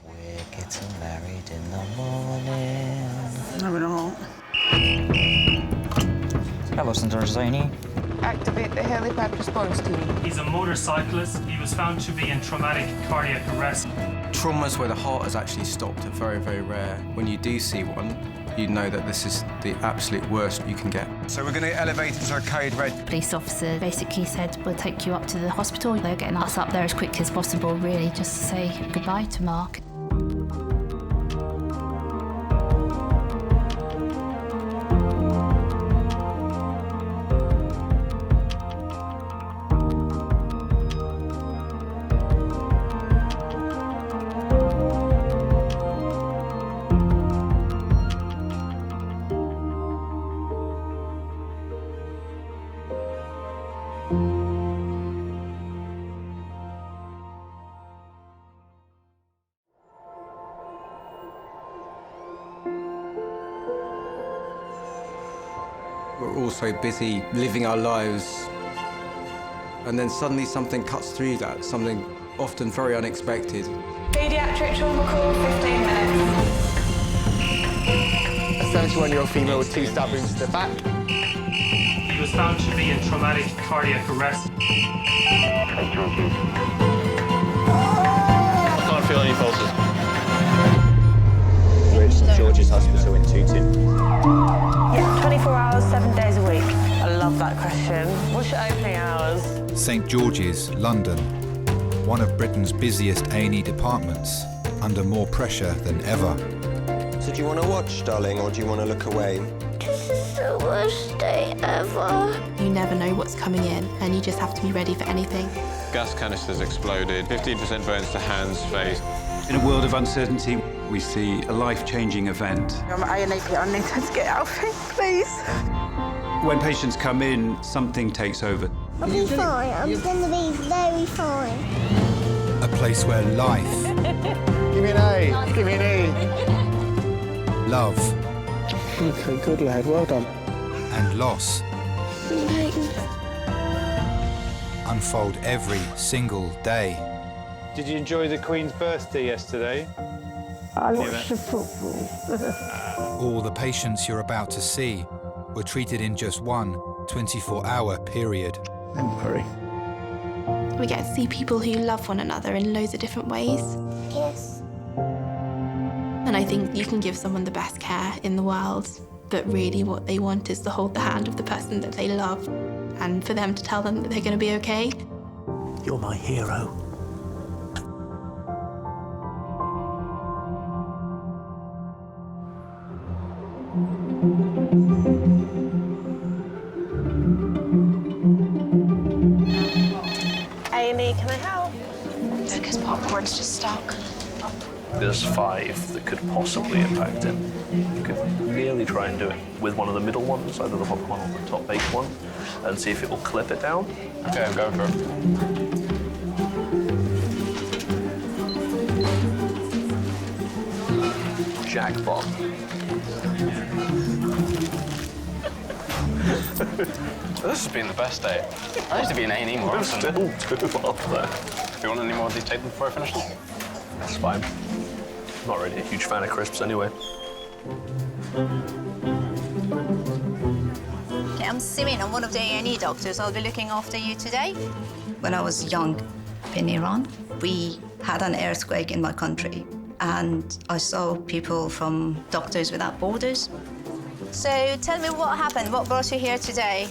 We're getting married in the morning. No, we're not. Hello, St. Zany. Activate the helipad response team. He's a motorcyclist. He was found to be in traumatic cardiac arrest. Traumas where the heart has actually stopped are very, very rare. When you do see one, you know that this is the absolute worst you can get. So we're going to elevate to our code red. Police officer basically said, we'll take you up to the hospital. They're getting us up there as quick as possible, really, just to say goodbye to Mark. We're all so busy living our lives, and then suddenly something cuts through that, something often very unexpected. Pediatric trauma call, 15 minutes. A 71-year-old female with 2 stab wounds to the back. He was found to be in traumatic cardiac arrest. I can't feel any pulses. We're at St George's Hospital in Tooting. Yeah, 24 hours, 7 days a week. I love that question. What's your opening hours? St George's, London. One of Britain's busiest A&E departments, under more pressure than ever. So do you want to watch, darling, or do you want to look away? This is the worst day ever. You never know what's coming in, and you just have to be ready for anything. Gas canisters exploded, 15% burns to hands, face. In a world of uncertainty, we see a life-changing event. I'm ANAP. I need to get out of here, please. When patients come in, something takes over. I'll be fine. I'm going to be very fine. A place where life... Give me an A. Give me an E. Love... Okay, good lad. Well done. And loss... unfold every single day. Did you enjoy the Queen's birthday yesterday? I watched the football. All the patients you're about to see were treated in just one 24-hour period. Sorry. We get to see people who love one another in loads of different ways. Yes. And I think you can give someone the best care in the world, but really what they want is to hold the hand of the person that they love and for them to tell them that they're going to be okay. You're my hero. Amy, can I help? Because popcorn's just stuck. There's 5 that could possibly impact it. You could nearly try and do it with one of the middle ones, either the bottom one or the top base one, and see if it will clip it down. Okay, I'm going for it. Jackpot. This has been the best day. I used to be in A&E more often. Still 2 up there. Do you want any more of these taken before I finish? That's fine. Not really a huge fan of crisps anyway. Okay, I'm Simin. I'm one of the A&E doctors. I'll be looking after you today. When I was young in Iran, we had an earthquake in my country, and I saw people from Doctors Without Borders. So tell me what happened. What brought you here today?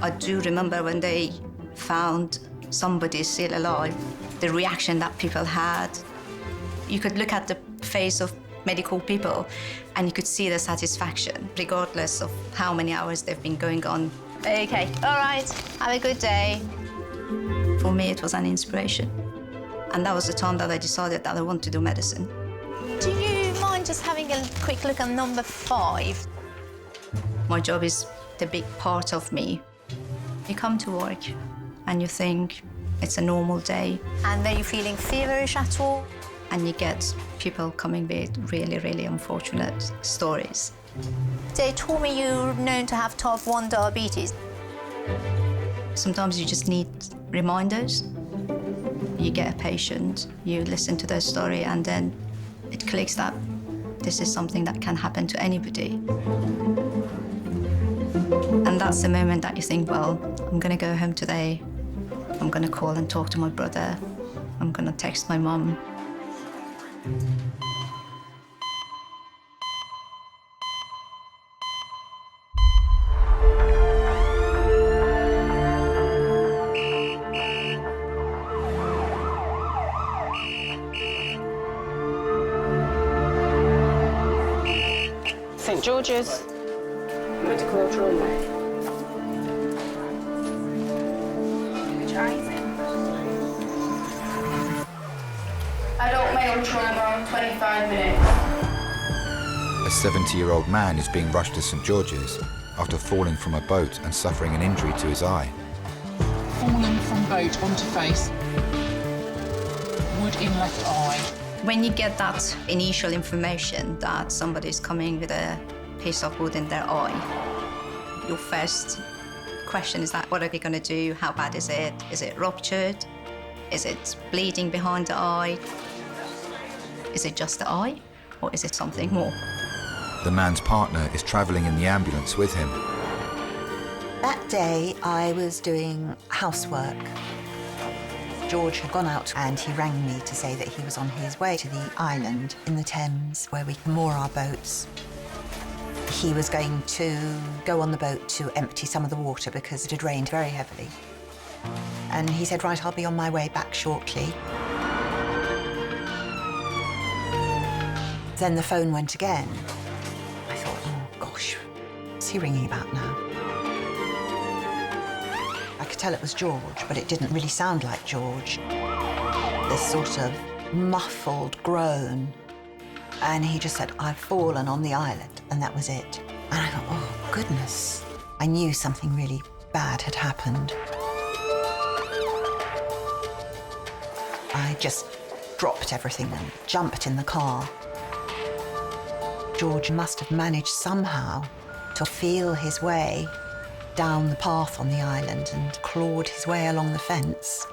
I do remember when they found somebody still alive, the reaction that people had. You could look at the face of medical people and you could see the satisfaction, regardless of how many hours they've been going on. Okay, all right, have a good day. For me, it was an inspiration. And that was the time that I decided that I want to do medicine. Do you mind just having a quick look at number 5? My job is the big part of me. You come to work and you think it's a normal day. And are you feeling feverish at all? And you get people coming with really, really unfortunate stories. They told me you're known to have type 1 diabetes. Sometimes you just need reminders. You get a patient, you listen to their story, and then it clicks that this is something that can happen to anybody. And that's the moment that you think, well, I'm gonna go home today. I'm gonna call and talk to my brother. I'm gonna text my mum. St. George's. Critical trauma. Adult male trauma, 25 minutes. A 70-year-old man is being rushed to St. George's after falling from a boat and suffering an injury to his eye. Falling from boat onto face. Wood in left eye. When you get that initial information that somebody's coming with a piece of wood in their eye, your first question is that, what are we going to do? How bad is it? Is it ruptured? Is it bleeding behind the eye? Is it just the eye, or is it something more? The man's partner is travelling in the ambulance with him. That day, I was doing housework. George had gone out and he rang me to say that he was on his way to the island in the Thames where we moor our boats. He was going to go on the boat to empty some of the water because it had rained very heavily. And he said, right, I'll be on my way back shortly. Then the phone went again. I thought, oh gosh, what's he ringing about now? I could tell it was George, but it didn't really sound like George. This sort of muffled groan. And he just said, I've fallen on the island, and that was it. And I thought, oh, goodness. I knew something really bad had happened. I just dropped everything and jumped in the car. George must have managed somehow to feel his way down the path on the island and clawed his way along the fence.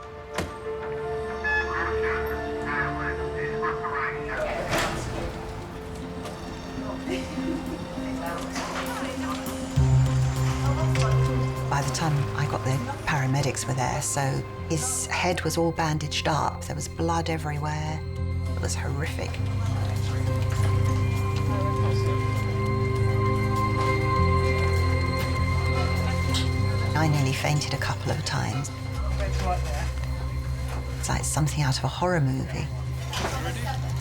By the time I got there, paramedics were there, so his head was all bandaged up. There was blood everywhere. It was horrific. I nearly fainted a couple of times. It's like something out of a horror movie.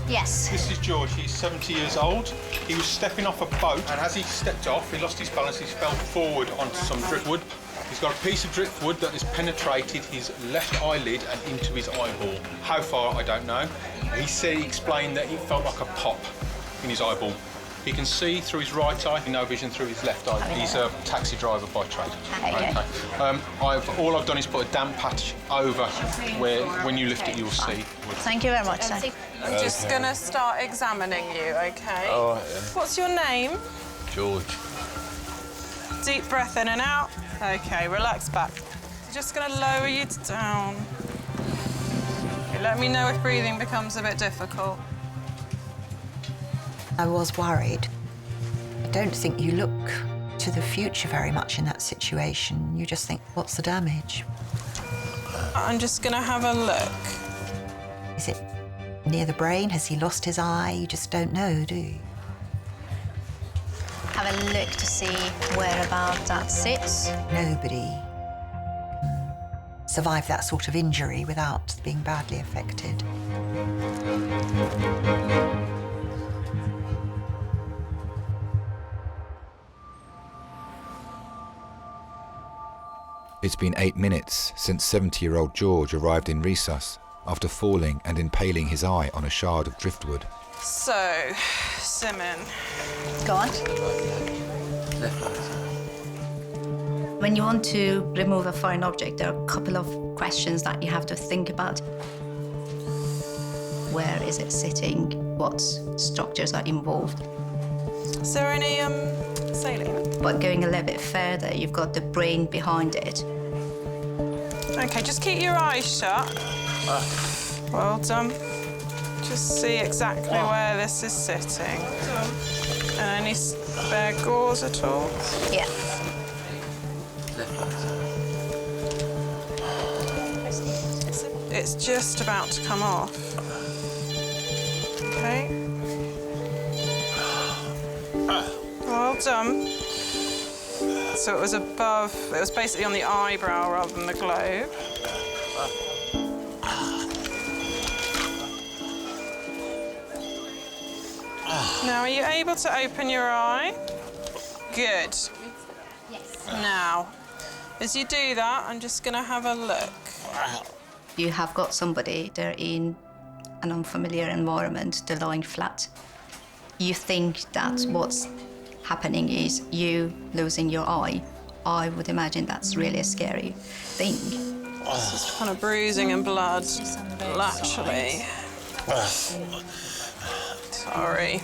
Yes. This is George. He's 70 years old. He was stepping off a boat, and as he stepped off, he lost his balance. He fell forward onto some driftwood. He's got a piece of driftwood that has penetrated his left eyelid and into his eyeball. How far, I don't know. He explained that it felt like a pop in his eyeball. He can see through his right eye, no vision through his left eye. He's a taxi driver by trade. Okay. All I've done is put a damp patch over where, when you lift it, you'll see. Thank you very much, sir. I'm just going to start examining you, OK? All right, then. What's your name? George. Deep breath in and out. OK, relax back. Just going to lower you down. Okay, let me know if breathing becomes a bit difficult. I was worried. I don't think you look to the future very much in that situation. You just think, what's the damage? I'm just going to have a look. Is it near the brain? Has he lost his eye? You just don't know, do you? Have a look to see whereabout that sits. Nobody can survive that sort of injury without being badly affected. It's been 8 minutes since 70-year-old George arrived in Resus after falling and impaling his eye on a shard of driftwood. So, Simon. Go on. When you want to remove a foreign object, there are a couple of questions that you have to think about. Where is it sitting? What structures are involved? Is there any saline? But going a little bit further, you've got the brain behind it. OK, just keep your eyes shut. Well done. Just see exactly where this is sitting. And any spare gauze at all? Yeah. It's just about to come off. OK. Well done. So it was above, it was basically on the eyebrow rather than the globe. Now, are you able to open your eye? Good. Yes. Now, as you do that, I'm just going to have a look. You have got somebody, they're in an unfamiliar environment, they're lying flat. You think that what's happening is you losing your eye. I would imagine that's really a scary thing. It's just kind of bruising and blood, laterally. Sorry.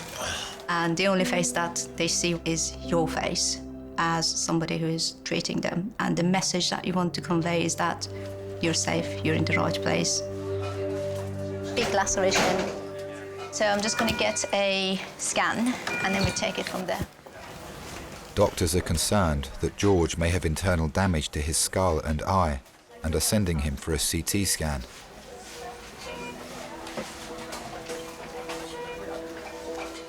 And the only face that they see is your face as somebody who is treating them. And the message that you want to convey is that you're safe, you're in the right place. Big laceration. So I'm just going to get a scan, and then we take it from there. Doctors are concerned that George may have internal damage to his skull and eye and are sending him for a CT scan.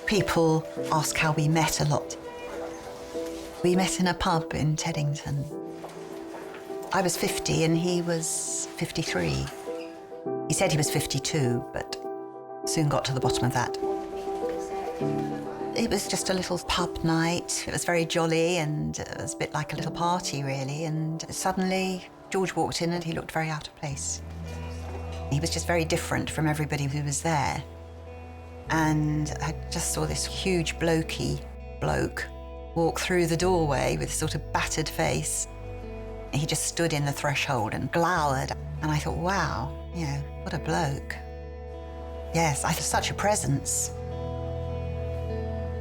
People ask how we met a lot. We met in a pub in Teddington. I was 50 and he was 53. He said he was 52, but soon got to the bottom of that. It was just a little pub night. It was very jolly and it was a bit like a little party, really. And suddenly, George walked in and he looked very out of place. He was just very different from everybody who was there. And I just saw this huge blokey bloke walk through the doorway with a sort of battered face. He just stood in the threshold and glowered. And I thought, wow, you know, what a bloke. Yes, I had such a presence.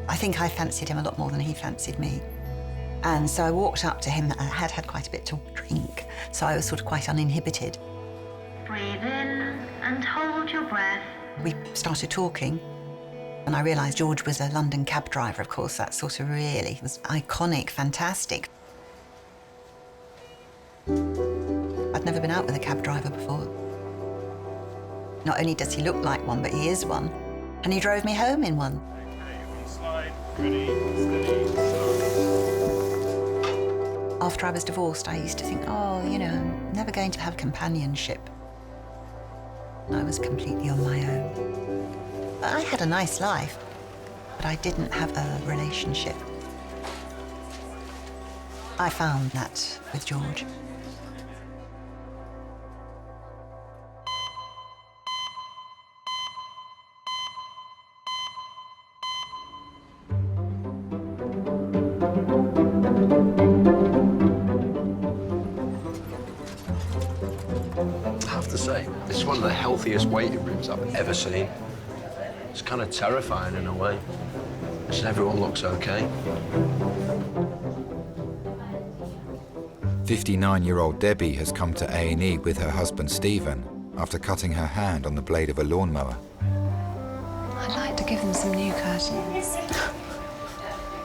I think I fancied him a lot more than he fancied me. And so I walked up to him, and I had had quite a bit to drink, so I was sort of quite uninhibited. Breathe in and hold your breath. We started talking, and I realised George was a London cab driver, of course. That sort of really was iconic, fantastic. I'd never been out with a cab driver before. Not only does he look like one, but he is one. And he drove me home in one. After I was divorced, I used to think, oh, you know, I'm never going to have companionship. I was completely on my own. I had a nice life, but I didn't have a relationship. I found that with George. I have to say, this is one of the healthiest waiting rooms I've ever seen. It's kind of terrifying in a way. Just everyone looks okay. 59-year-old Debbie has come to A&E with her husband Stephen after cutting her hand on the blade of a lawnmower. I'd like to give them some new curtains.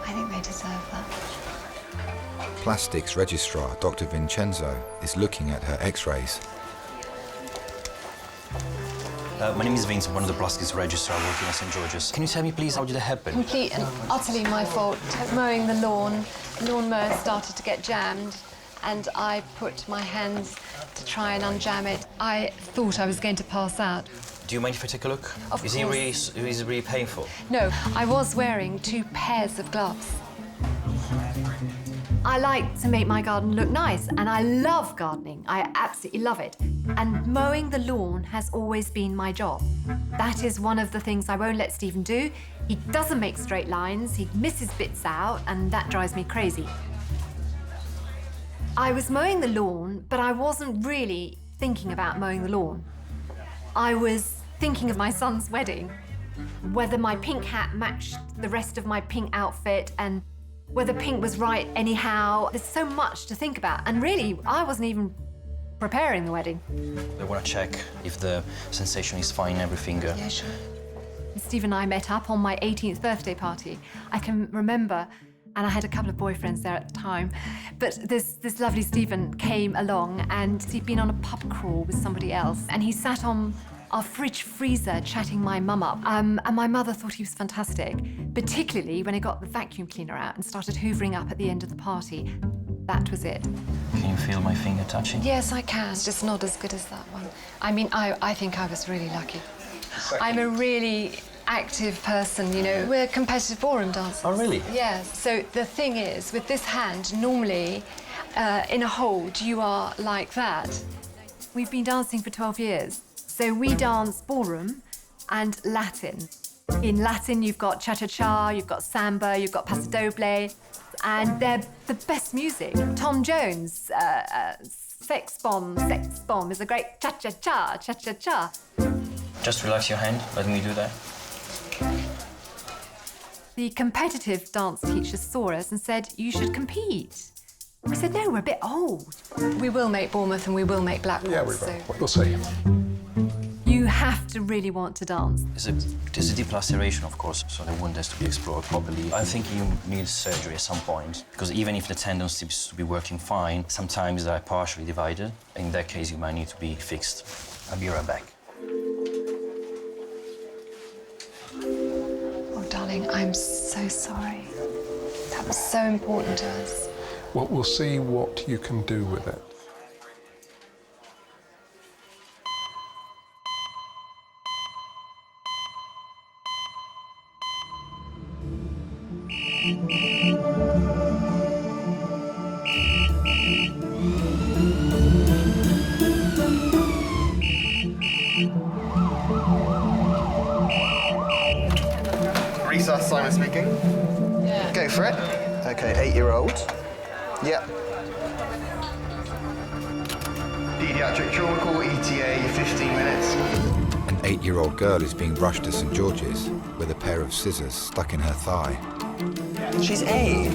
I think they deserve that. Plastics registrar Dr. Vincenzo is looking at her x-rays. My name is Vince, I'm one of the plastics registrar working at St. George's. Can you tell me, please, how did it happen? Complete and utterly my fault. Mowing the lawnmower started to get jammed, and I put my hands to try and unjam it. I thought I was going to pass out. Do you mind if I take a look? Of is course. Is it really painful? No, I was wearing 2 pairs of gloves. I like to make my garden look nice, and I love gardening. I absolutely love it. And mowing the lawn has always been my job. That is one of the things I won't let Stephen do. He doesn't make straight lines, he misses bits out, and that drives me crazy. I was mowing the lawn, but I wasn't really thinking about mowing the lawn. I was thinking of my son's wedding, whether my pink hat matched the rest of my pink outfit, and whether pink was right anyhow. There's so much to think about, and really, I wasn't even preparing the wedding. I want to check if the sensation is fine, everything. Yeah, sure. Steve and I met up on my 18th birthday party. I can remember, and I had a couple of boyfriends there at the time, but this lovely Stephen came along, and he'd been on a pub crawl with somebody else, and he sat on our fridge freezer chatting my mum up. And my mother thought he was fantastic, particularly when he got the vacuum cleaner out and started hoovering up at the end of the party. That was it. Can you feel my finger touching? Yes, I can. It's just not as good as that one. I mean, I think I was really lucky. I'm a really active person, you know. We're competitive ballroom dancers. Oh, really? Yes. So the thing is, with this hand, normally, in a hold, you are like that. We've been dancing for 12 years. So we dance ballroom and Latin. In Latin, you've got cha-cha-cha, you've got samba, you've got paso doble, and they're the best music. Tom Jones, Sex Bomb is a great cha-cha-cha, cha-cha-cha. Just relax your hand, let me do that. The competitive dance teacher saw us and said, you should compete. We said, no, we're a bit old. We will make Bournemouth and we will make Blackpool. Yeah, we will. We'll see. You have to really want to dance. There's a deep laceration, of course, so the wound has to be explored properly. I think you need surgery at some point, because even if the tendon seems to be working fine, sometimes they're partially divided. In that case, you might need to be fixed. I'll be right back. Oh, darling, I'm so sorry. That was so important to us. Well, we'll see what you can do with it. Resus, Simon speaking. Yeah. Go for it. Okay, 8-year-old. Yep. Pediatric trauma call, ETA, 15 minutes. An 8-year-old girl is being rushed to St. George's with a pair of scissors stuck in her thigh. She's 8.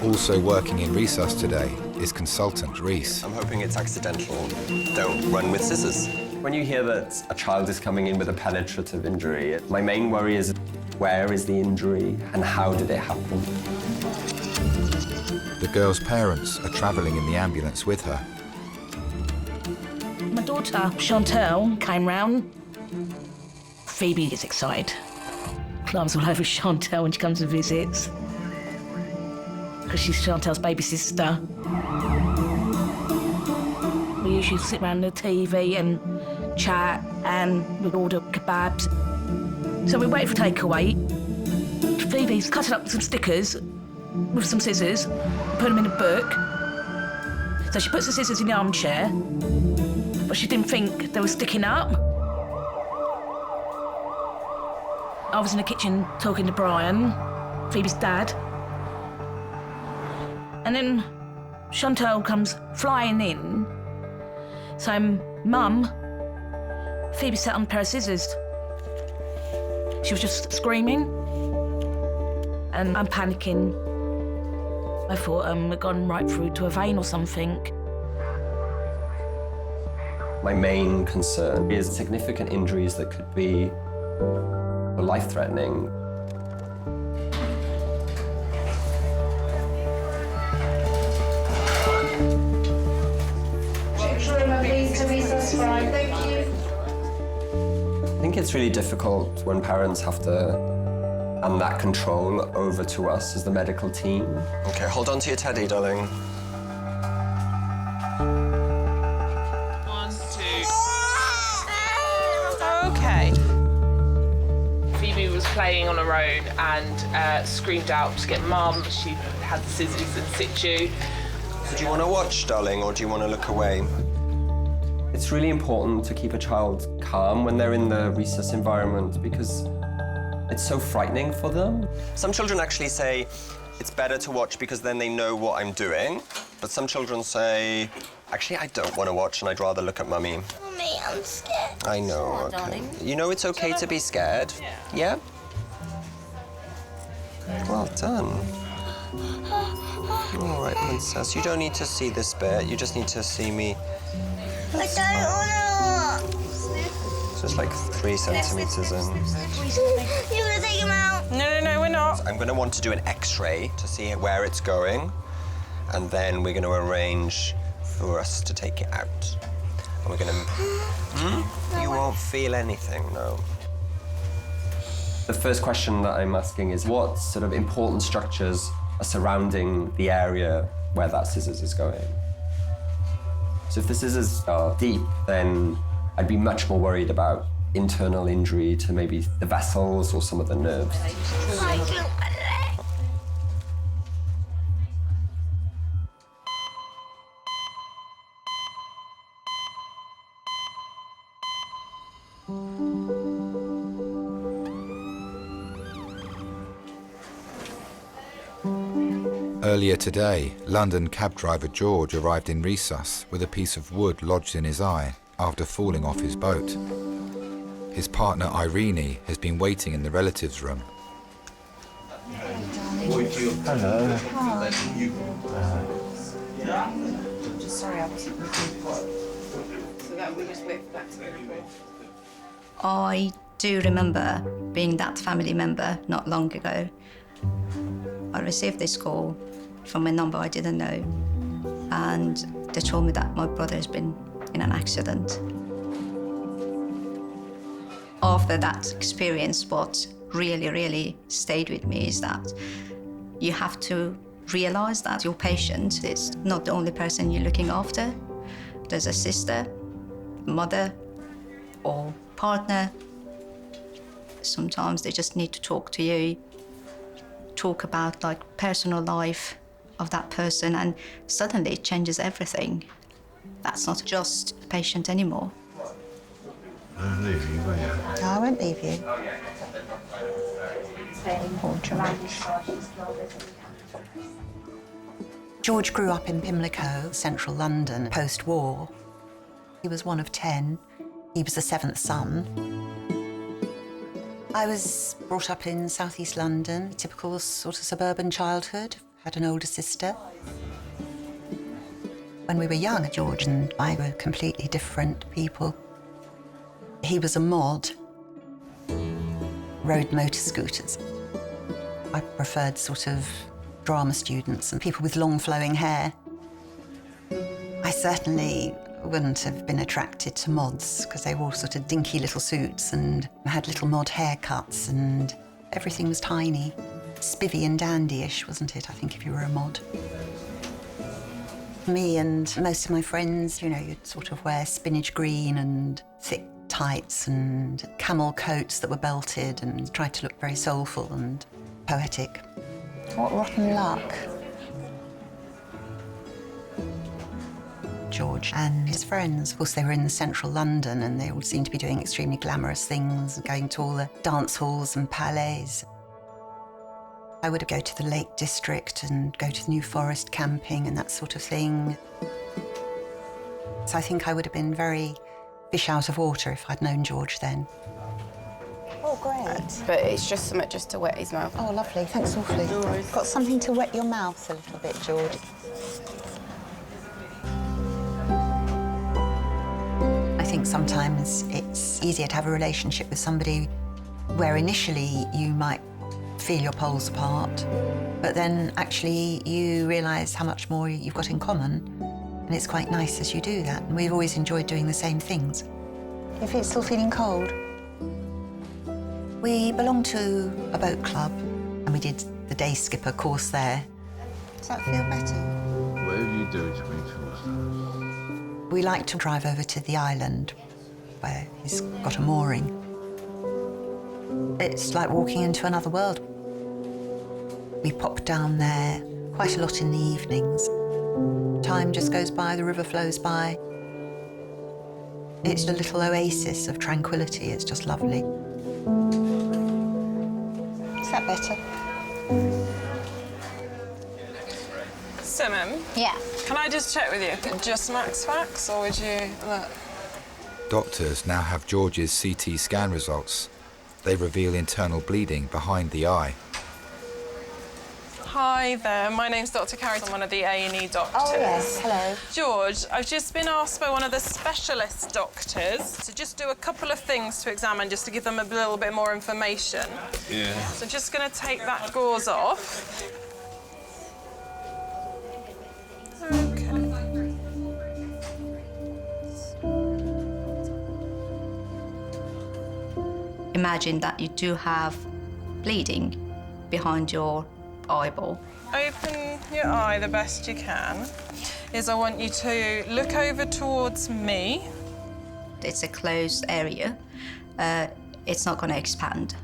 Also working in resus today is consultant Reese. I'm hoping it's accidental. Don't run with scissors. When you hear that a child is coming in with a penetrative injury, my main worry is where is the injury and how did it happen? The girl's parents are travelling in the ambulance with her. My daughter, Chantal, came round. Phoebe gets excited. Climbs all over Chantal when she comes and visits. Because she's Chantal's baby sister. We usually sit around the TV and chat and we'd order kebabs. So we wait for takeaway. Phoebe's cutting up some stickers with some scissors, put them in a book. So she puts the scissors in the armchair, but she didn't think they were sticking up. I was in the kitchen talking to Brian, Phoebe's dad. And then Chantal comes flying in. So, Mum, Phoebe sat on a pair of scissors. She was just screaming. And I'm panicking. I thought we'd gone right through to a vein or something. My main concern is significant injuries that could be life-threatening. I think it's really difficult when parents have to hand that control over to us as the medical team. Okay, hold on to your teddy, darling. 1, 2. Okay. Phoebe was playing on her own and screamed out to get Mum. She had the scissors in situ. So do you want to watch, darling, or do you want to look away? It's really important to keep a child calm when they're in the resus environment because it's so frightening for them. Some children actually say it's better to watch because then they know what I'm doing. But some children say, actually, I don't want to watch and I'd rather look at Mummy. Mummy, I'm scared. I know, okay. Darling. You know it's okay to be scared? Yeah? Well done. All right, princess, you don't need to see this bit. You just need to see me. I don't want to It's just like 3 centimeters in. You're going to take him out. No, we're not. I'm going to want to do an X-ray to see where it's going, and then we're going to arrange for us to take it out. And we're going to... You won't feel anything, no. The first question that I'm asking is what sort of important structures are surrounding the area where that scissors is going? So if the scissors are deep, then I'd be much more worried about internal injury to maybe the vessels or some of the nerves. Earlier today, London cab driver George arrived in resus with a piece of wood lodged in his eye after falling off his boat. His partner Irene has been waiting in the relatives' room. Hello. Sorry, I wasn't looking. So that we just wait back to the I do remember being that family member not long ago. I received this call from a number I didn't know, and they told me that my brother has been in an accident. After that experience, what really stayed with me is that you have to realize that your patient is not the only person you're looking after. There's a sister, mother, or partner. Sometimes they just need to talk to you, talk about like personal life of that person, and suddenly it changes everything. That's not just a patient anymore. I won't leave you, will you? No, I won't leave you. Hold your lunch. George grew up in Pimlico, central London, post-war. He was one of 10. He was the 7th son. I was brought up in southeast London, typical sort of suburban childhood. had an older sister. When we were young, George and I were completely different people. He was a mod, rode motor scooters. I preferred sort of drama students and people with long flowing hair. I certainly wouldn't have been attracted to mods because they wore sort of dinky little suits and had little mod haircuts and everything was tiny. Spivvy and dandy-ish, wasn't it, I think, if you were a mod. Me and most of my friends, you know, you'd sort of wear spinach green and thick tights and camel coats that were belted and tried to look very soulful and poetic. What rotten luck. George and his friends, of course, they were in central London and they all seemed to be doing extremely glamorous things, going to all the dance halls and palais. I would go to the Lake District and go to the New Forest camping and that sort of thing. So I think I would have been very fish out of water if I'd known George then. Oh, great. But it's just something just to wet his mouth. Oh, lovely. Thanks awfully. No worries. Got something to wet your mouth a little bit, George. I think sometimes it's easier to have a relationship with somebody where initially you might feel your poles apart, but then actually you realise how much more you've got in common, and it's quite nice as you do that. And we've always enjoyed doing the same things. If you're still feeling cold. We belong to a boat club, and we did the day skipper course there. Does that feel better? Whatever you do to make sure. We like to drive over to the island where he's got a mooring. It's like walking into another world. We pop down there quite a lot in the evenings. Time just goes by, the river flows by. It's a little oasis of tranquility. It's just lovely. Is that better? So, Mum. Yeah. Can I just check with you? Just max facts, or would you look? Doctors now have George's CT scan results. They reveal internal bleeding behind the eye. Hi there, my name's Dr. Carrie. I'm one of the A&E doctors. Oh, yes, hello. George, I've just been asked by one of the specialist doctors to just do a couple of things to examine, just to give them a little bit more information. Yeah. So I'm just going to take that gauze off. Okay. Imagine that you do have bleeding behind your eyeball. Open your eye the best you can. I want you to look over towards me. It's a closed area. It's not going to expand.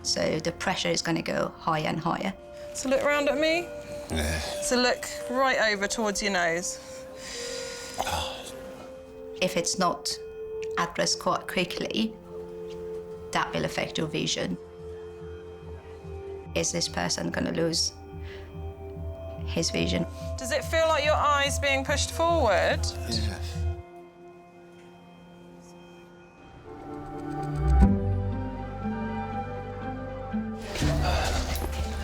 So the pressure is going to go higher and higher. So look round at me. Yeah. So look right over towards your nose. If it's not addressed quite quickly, that will affect your vision. Is this person going to lose his vision? Does it feel like your eye's being pushed forward? Yeah.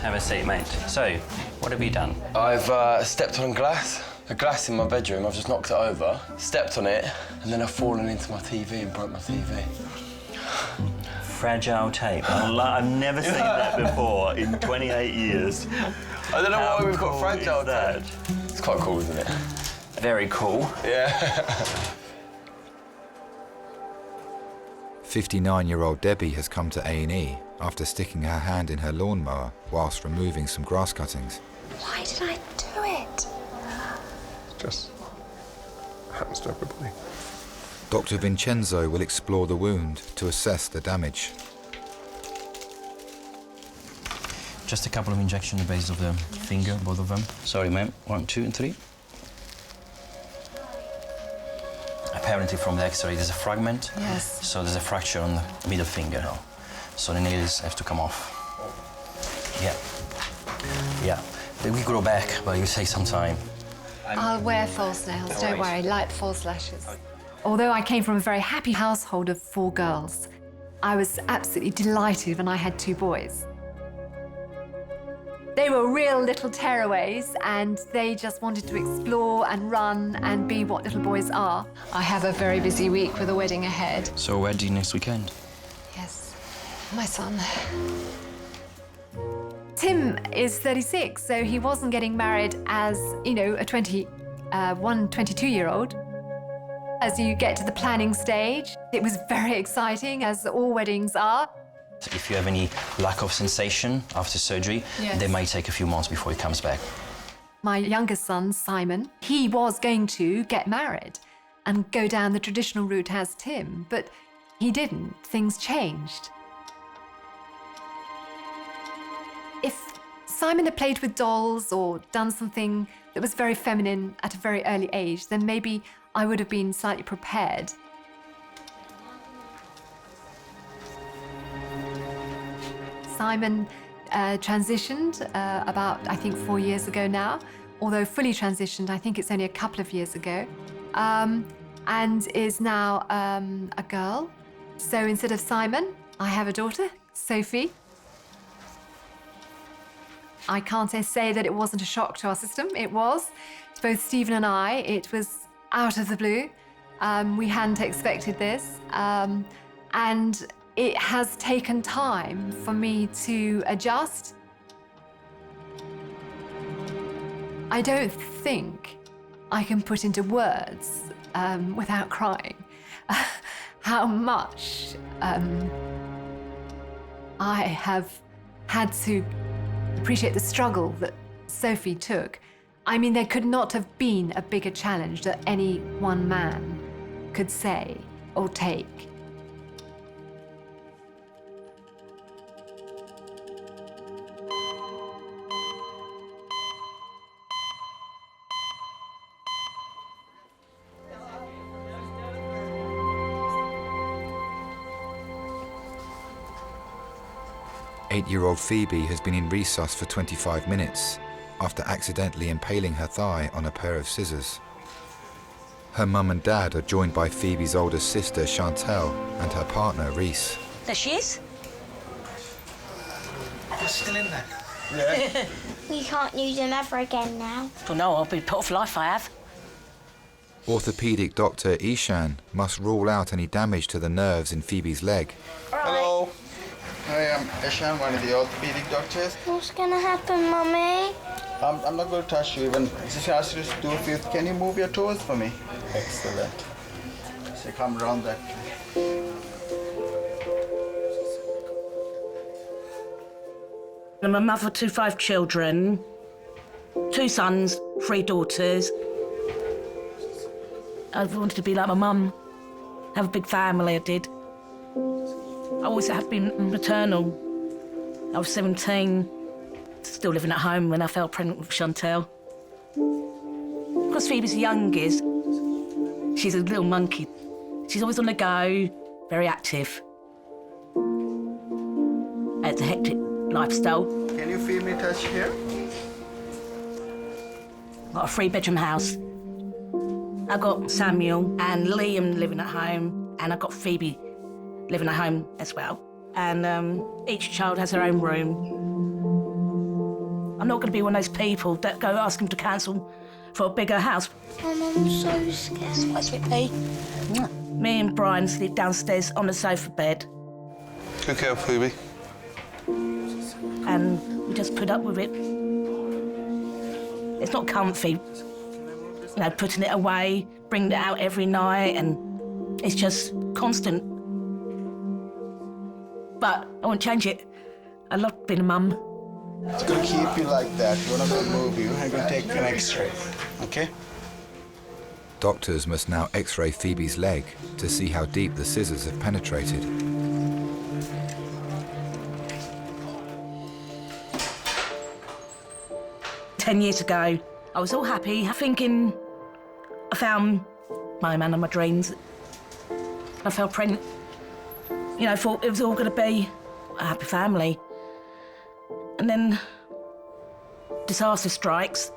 Have a seat, mate. So, what have you done? I've stepped on glass. A glass in my bedroom. I've just knocked it over, stepped on it, and then I've fallen into my TV and broke my TV. Fragile tape. I've never seen that before in 28 years. I don't know How why we've got cool fragile is that? tape. It's quite cool, isn't it? Very cool. Yeah. 59-year-old Debbie has come to A&E after sticking her hand in her lawnmower whilst removing some grass cuttings. Why did I do it? Just happens to everybody. Dr. Vincenzo will explore the wound to assess the damage. Just a couple of injections on the base of the finger, both of them. Sorry, ma'am. 1, 2, and 3. Apparently from the X-ray there's a fragment. Yes. So there's a fracture on the middle finger. So the nails have to come off. Yeah. Yeah. They will grow back, but it will take some time. I'll wear false nails, don't worry, light false lashes. Although I came from a very happy household of 4 girls, I was absolutely delighted when I had 2 boys. They were real little tearaways, and they just wanted to explore and run and be what little boys are. I have a very busy week with a wedding ahead. So wedding next weekend? Yes, my son. Tim is 36, so he wasn't getting married as, you know, a 22-year-old. As you get to the planning stage, it was very exciting, as all weddings are. If you have any lack of sensation after surgery, Yes. they may take a few months before he comes back. My youngest son, Simon, he was going to get married and go down the traditional route as Tim, but he didn't. Things changed. If Simon had played with dolls or done something that was very feminine at a very early age, then maybe I would have been slightly prepared. Simon transitioned about, I think, 4 years ago now, although fully transitioned, I think it's only a couple of years ago, and is now a girl. So instead of Simon, I have a daughter, Sophie. I can't say that it wasn't a shock to our system. It was. To both Stephen and I, it was out of the blue. We hadn't expected this. And it has taken time for me to adjust. I don't think I can put into words, without crying, how much I have had to appreciate the struggle that Sophie took. I mean, there could not have been a bigger challenge that any one man could say or take. Eight-year-old Phoebe has been in resus for 25 minutes after accidentally impaling her thigh on a pair of scissors. Her mum and dad are joined by Phoebe's older sister, Chantel, and her partner, Reese. There she is. They're still in there. Yeah. You can't use them ever again now. Well, no, I'll be put off life, I have. Orthopedic doctor Ishan must rule out any damage to the nerves in Phoebe's leg. Hello. I am Ishan, one of the orthopedic doctors. What's gonna happen, Mummy? I'm not going to touch you even. Just ask you to do a few. Can you move your toes for me? Excellent. So come around that way. I'm a mother to 5 children, 2 sons, 3 daughters. I wanted to be like my mum, have a big family, I did. I always have been maternal. I was 17, still living at home when I fell pregnant with Chantel. Because Phoebe's the youngest, she's a little monkey. She's always on the go, very active. It's a hectic lifestyle. Can you feel me touch here? Got a 3-bedroom house. I've got Samuel and Liam living at home, and I've got Phoebe living at home as well. And each child has their own room. I'm not going to be one of those people that go ask them to cancel for a bigger house. Mum, I'm so scared. What's it be? Me and Brian sleep downstairs on the sofa bed. Good girl, Phoebe. And we just put up with it. It's not comfy, you know, putting it away, bringing it out every night, and it's just constant. But I won't change it. I love being a mum. It's going to keep you like that. We're not going to move you. I'm going to take an X-ray, okay? Doctors must now X-ray Phoebe's leg to see how deep the scissors have penetrated. Ten years ago, I was all happy, thinking I found my man of my dreams. I fell pregnant. You know, I thought it was all going to be a happy family. And then disaster strikes.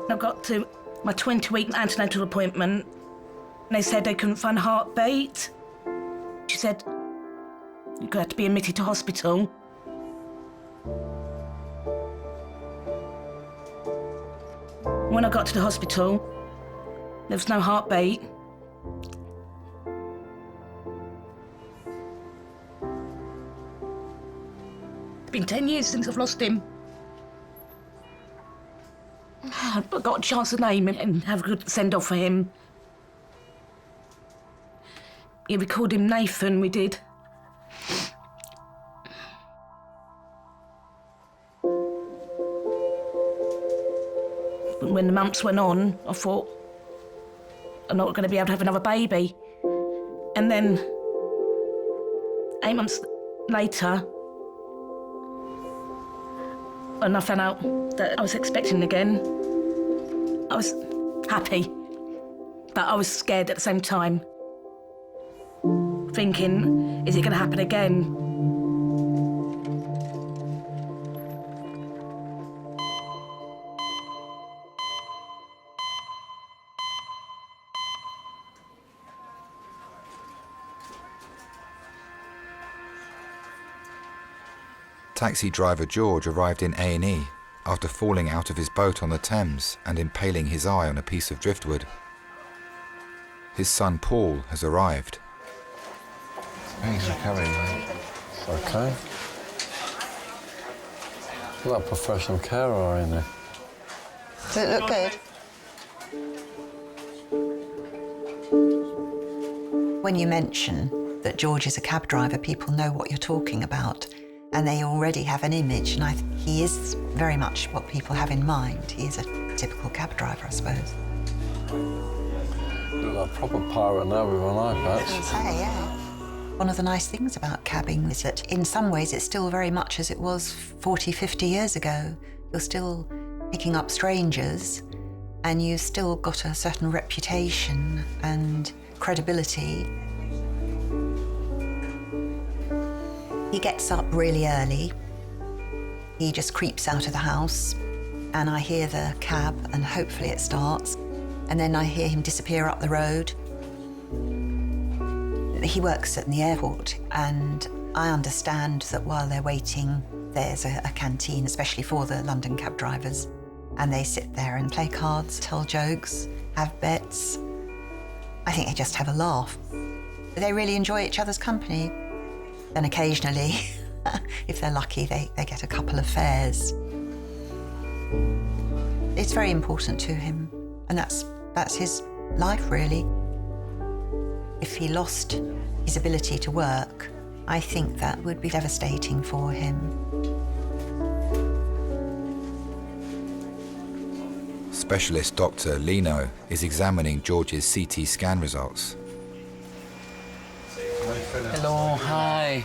I got to my 20-week antenatal appointment, and they said they couldn't find a heartbeat. She said, you're going to have to be admitted to hospital. When I got to the hospital, there was no heartbeat. It's been 10 years since I've lost him. I got a chance to name him and have a good send-off for him. Yeah, we called him Nathan, we did. But when the months went on, I thought, I'm not going to be able to have another baby. And then, 8 months later, and I found out that I was expecting again, I was happy, but I was scared at the same time. Thinking, is it going to happen again? Taxi driver George arrived in A&E after falling out of his boat on the Thames and impaling his eye on a piece of driftwood. His son Paul has arrived. Thanks for coming, mate. Okay. You're like a professional carer in there. Does it look good? When you mention that George is a cab driver, people know what you're talking about, and they already have an image, and he is very much what people have in mind. He is a typical cab driver, I suppose. Look like a proper pirate now with an eye patch. Say, yeah. One of the nice things about cabbing is that in some ways it's still very much as it was 40, 50 years ago. You're still picking up strangers, and you've still got a certain reputation and credibility. He gets up really early. He just creeps out of the house, and I hear the cab, and hopefully it starts, and then I hear him disappear up the road. He works at the airport, and I understand that while they're waiting, there's a canteen, especially for the London cab drivers, and they sit there and play cards, tell jokes, have bets. I think they just have a laugh. They really enjoy each other's company. And occasionally, if they're lucky, they get a couple of fares. It's very important to him, and that's his life, really. If he lost his ability to work, I think that would be devastating for him. Specialist Dr. Lino is examining George's CT scan results. Hello, hi.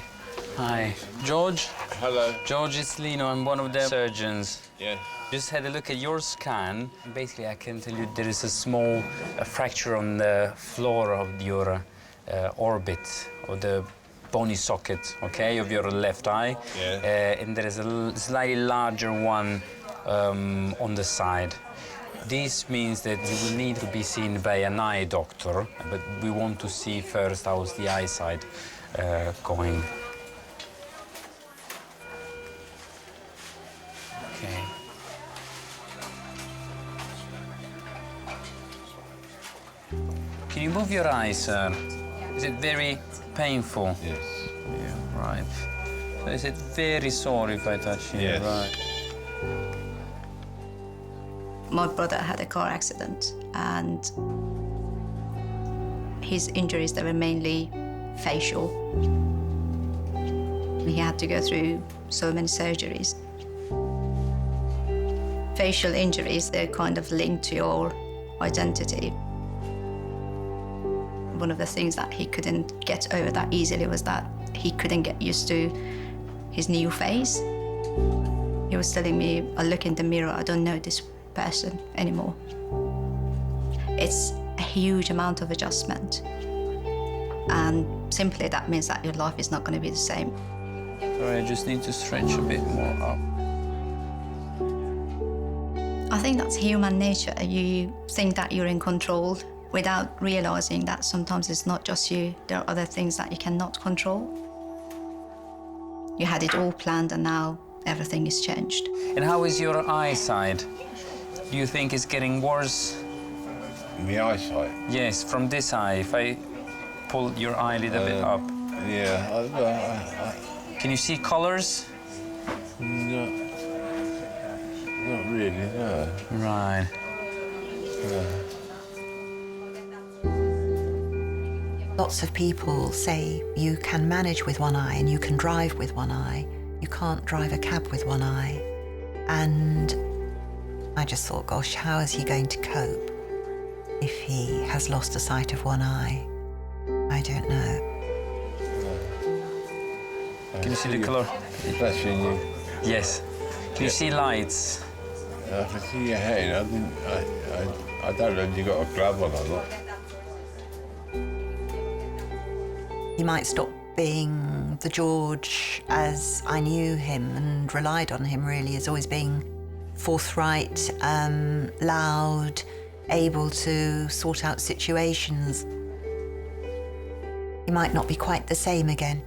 Hi. George? Hello. George, it's Lino. I'm one of the surgeons. Yeah. Just had a look at your scan. Basically, I can tell you there is a small fracture on the floor of your orbit, or the bony socket, okay, of your left eye. Yeah. And there is a slightly larger one on the side. This means that you will need to be seen by an eye doctor, but we want to see first how's the eyesight going. Okay. Can you move your eyes, sir? Is it very painful? Yes. Yeah, right. So is it very sore if I touch you? Yes. Right. My brother had a car accident, and his injuries, they were mainly facial. He had to go through so many surgeries. Facial injuries, they're kind of linked to your identity. One of the things that he couldn't get over that easily was that he couldn't get used to his new face. He was telling me, I look in the mirror, I don't know this person anymore. It's a huge amount of adjustment. And simply that means that your life is not going to be the same. Sorry, I just need to stretch a bit more up. I think that's human nature. You think that you're in control without realizing that sometimes it's not just you. There are other things that you cannot control. You had it all planned and now everything is changed. And how is your eyesight? Do you think it's getting worse? My eyesight? Yes, from this eye. If I pull your eyelid a bit up. Yeah. Can you see colors? No. Not really, no. Right. Lots of people say you can manage with one eye and you can drive with one eye. You can't drive a cab with one eye. And I just thought, gosh, how is he going to cope if he has lost the sight of one eye? I don't know. Can you see the colour? Flashing you. Yes. Can you see lights? I can see your head. I don't know if you got a glove on or not. He might stop being the George as I knew him and relied on him really as always being forthright, loud, able to sort out situations. He might not be quite the same again.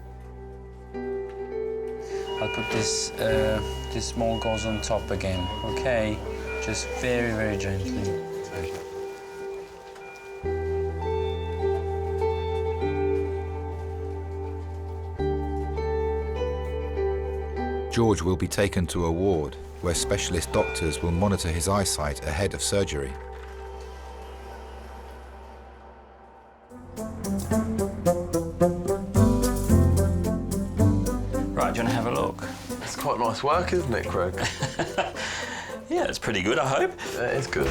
I'll put this small gauze on top again, okay? Just very, very gently. George will be taken to a ward where specialist doctors will monitor his eyesight ahead of surgery. Right, do you want to have a look? It's quite nice work, isn't it, Craig? Yeah, it's pretty good, I hope. It is good.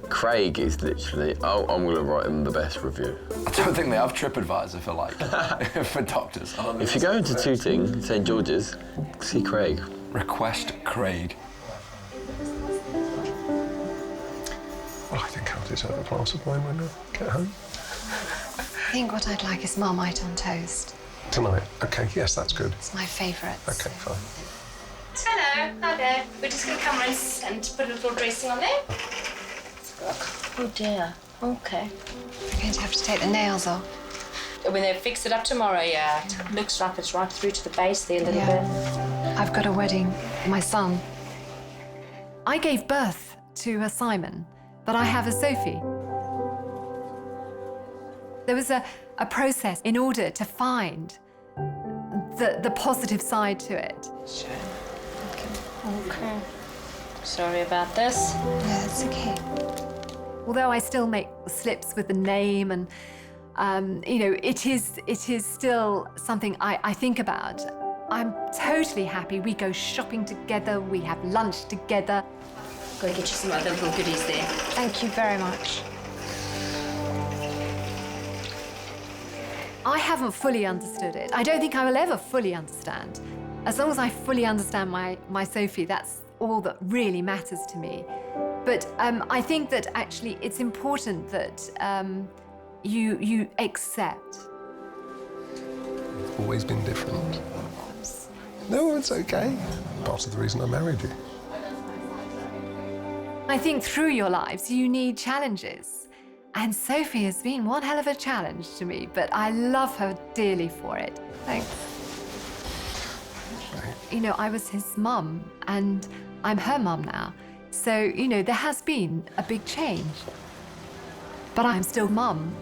Craig is literally, I'm going to write him the best review. I don't think they have TripAdvisor for, like, for doctors. If you go into Tooting, St George's, see Craig. Request Craig. Well, I think I'll deserve a glass of wine when I get home. I think what I'd like is Marmite on toast. Tonight? OK, yes, that's good. It's my favourite. OK, fine. Hello, hi there. We're just going to come and put a little dressing on there. Oh dear. Okay. We're going to have to take the nails off. When they fix it up tomorrow, yeah. It looks like it's right through to the base there a little bit. I've got a wedding for my son. I gave birth to a Simon, but I have a Sophie. There was a process in order to find the positive side to it. Sure. Okay. Sorry about this. Yeah, it's okay. Although I still make slips with the name and, you know, it is still something I think about. I'm totally happy. We go shopping together, we have lunch together. Go get you some other little goodies there. Thank you very much. I haven't fully understood it. I don't think I will ever fully understand. As long as I fully understand my Sophie, that's all that really matters to me. But I think that actually it's important that you accept. It's always been different. No, it's OK. Part of the reason I married you. I think through your lives you need challenges. And Sophie has been one hell of a challenge to me, but I love her dearly for it. Thanks. You know, I was his mum, and I'm her mum now. So, you know, there has been a big change. But I'm still mum.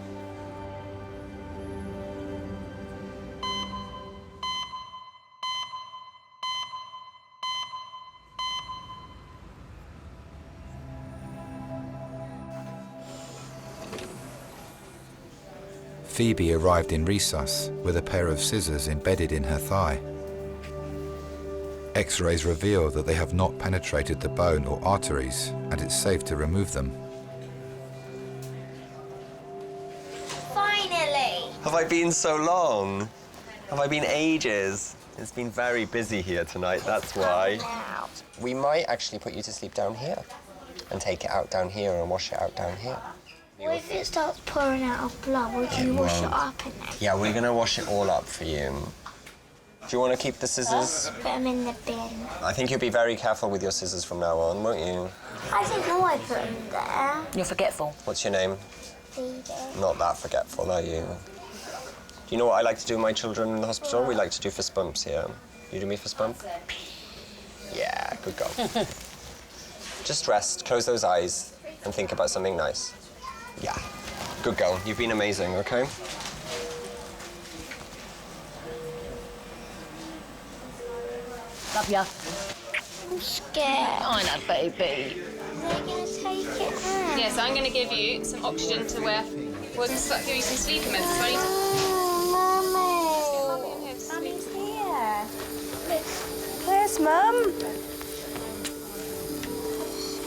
Phoebe arrived in resus with a pair of scissors embedded in her thigh. X-rays reveal that they have not penetrated the bone or arteries, and it's safe to remove them. Finally! Have I been so long? Have I been ages? It's been very busy here tonight, that's why. We might actually put you to sleep down here and take it out down here and wash it out down here. What if it starts pouring out of blood? Would you wash it up in there? Yeah, we're gonna wash it all up for you. Do you want to keep the scissors? Put them in the bin. I think you'll be very careful with your scissors from now on, won't you? I didn't know I put them there. You're forgetful. What's your name? Phoebe. Not that forgetful, are you? Do you know what I like to do with my children in the hospital? We like to do fist bumps here. You do me fist bump? Yeah, good girl. Just rest, close those eyes, and think about something nice. Yeah. Good girl. You've been amazing, okay? Love ya. I'm scared. I know, baby. They're going to take it out. Yes, I'm going to give you some oxygen to wear. We'll just give you some sleeping medicine. I need to... Mummy. Mummy's here. Where's Mum?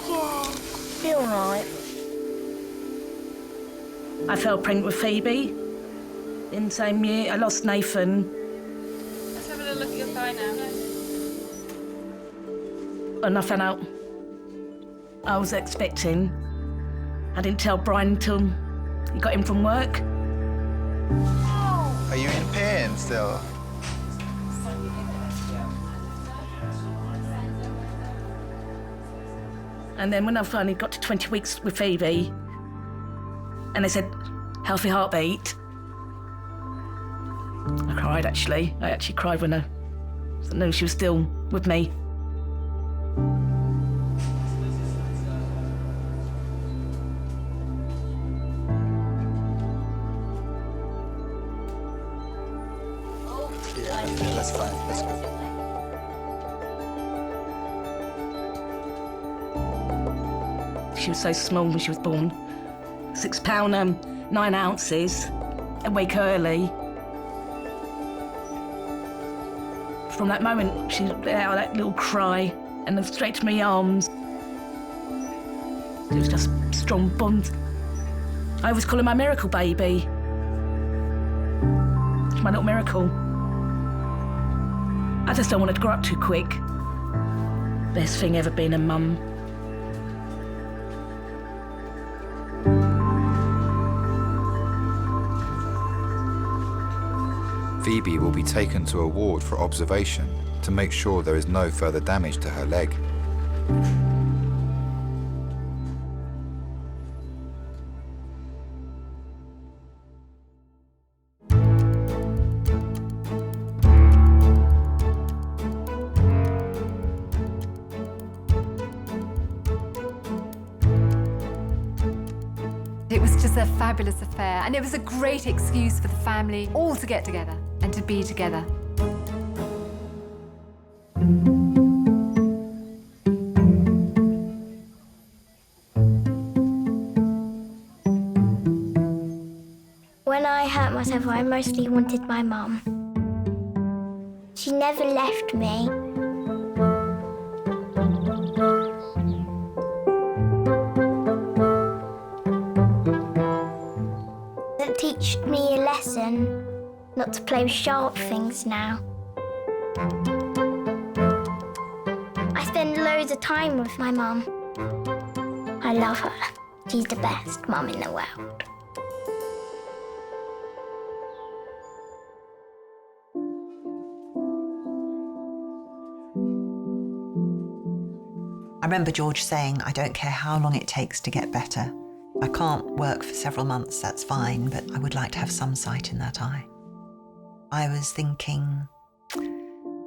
Yeah. Be all right. I fell pregnant with Phoebe. In the same year, I lost Nathan. Let's have a little look at your thigh now. And I found out I was expecting. I didn't tell Brian until he got in from work. Are you in pain still? And then when I finally got to 20 weeks with Phoebe, and they said, healthy heartbeat, I cried, actually. I actually cried when I knew she was still with me. Yeah, that's fine. That's good. She was so small when she was born. 6 pound, 9 ounces, awake early. From that moment, she let out that little cry and then straight to my arms. It was just a strong bond. I always call her my miracle baby. It's my little miracle. I just don't want her to grow up too quick. Best thing ever being a mum. Phoebe will be taken to a ward for observation to make sure there is no further damage to her leg. It was just a fabulous affair, and it was a great excuse for the family all to get together and to be together. When I hurt myself, I mostly wanted my mum. She never left me. It teach me a lesson not to play with sharp things now. I spend loads of time with my mum. I love her. She's the best mum in the world. I remember George saying, I don't care how long it takes to get better. I can't work for several months, that's fine, but I would like to have some sight in that eye. I was thinking,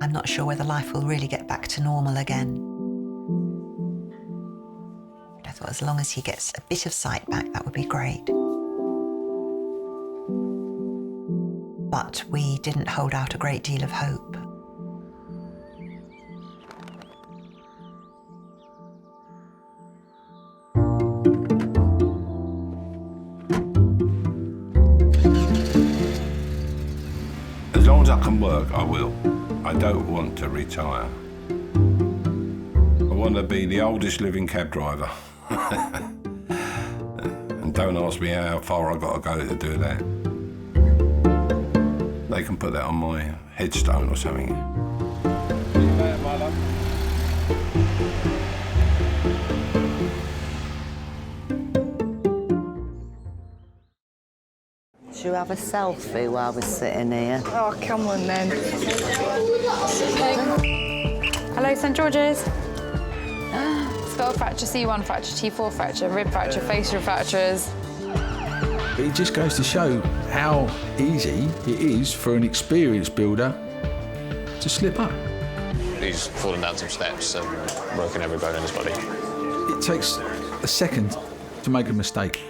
I'm not sure whether life will really get back to normal again. But I thought as long as he gets a bit of sight back, that would be great. But we didn't hold out a great deal of hope. As long as I can work, I will. I don't want to retire. I want to be the oldest living cab driver. And don't ask me how far I've got to go to do that. They can put that on my headstone or something. See you later, my love. Should you have a selfie while we're sitting here? Oh, come on then. Hello, St George's. Skull fracture, C1 fracture, T4 fracture, rib fracture, facial fractures. It just goes to show how easy it is for an experienced builder to slip up. He's fallen down some steps and broken every bone in his body. It takes a second to make a mistake,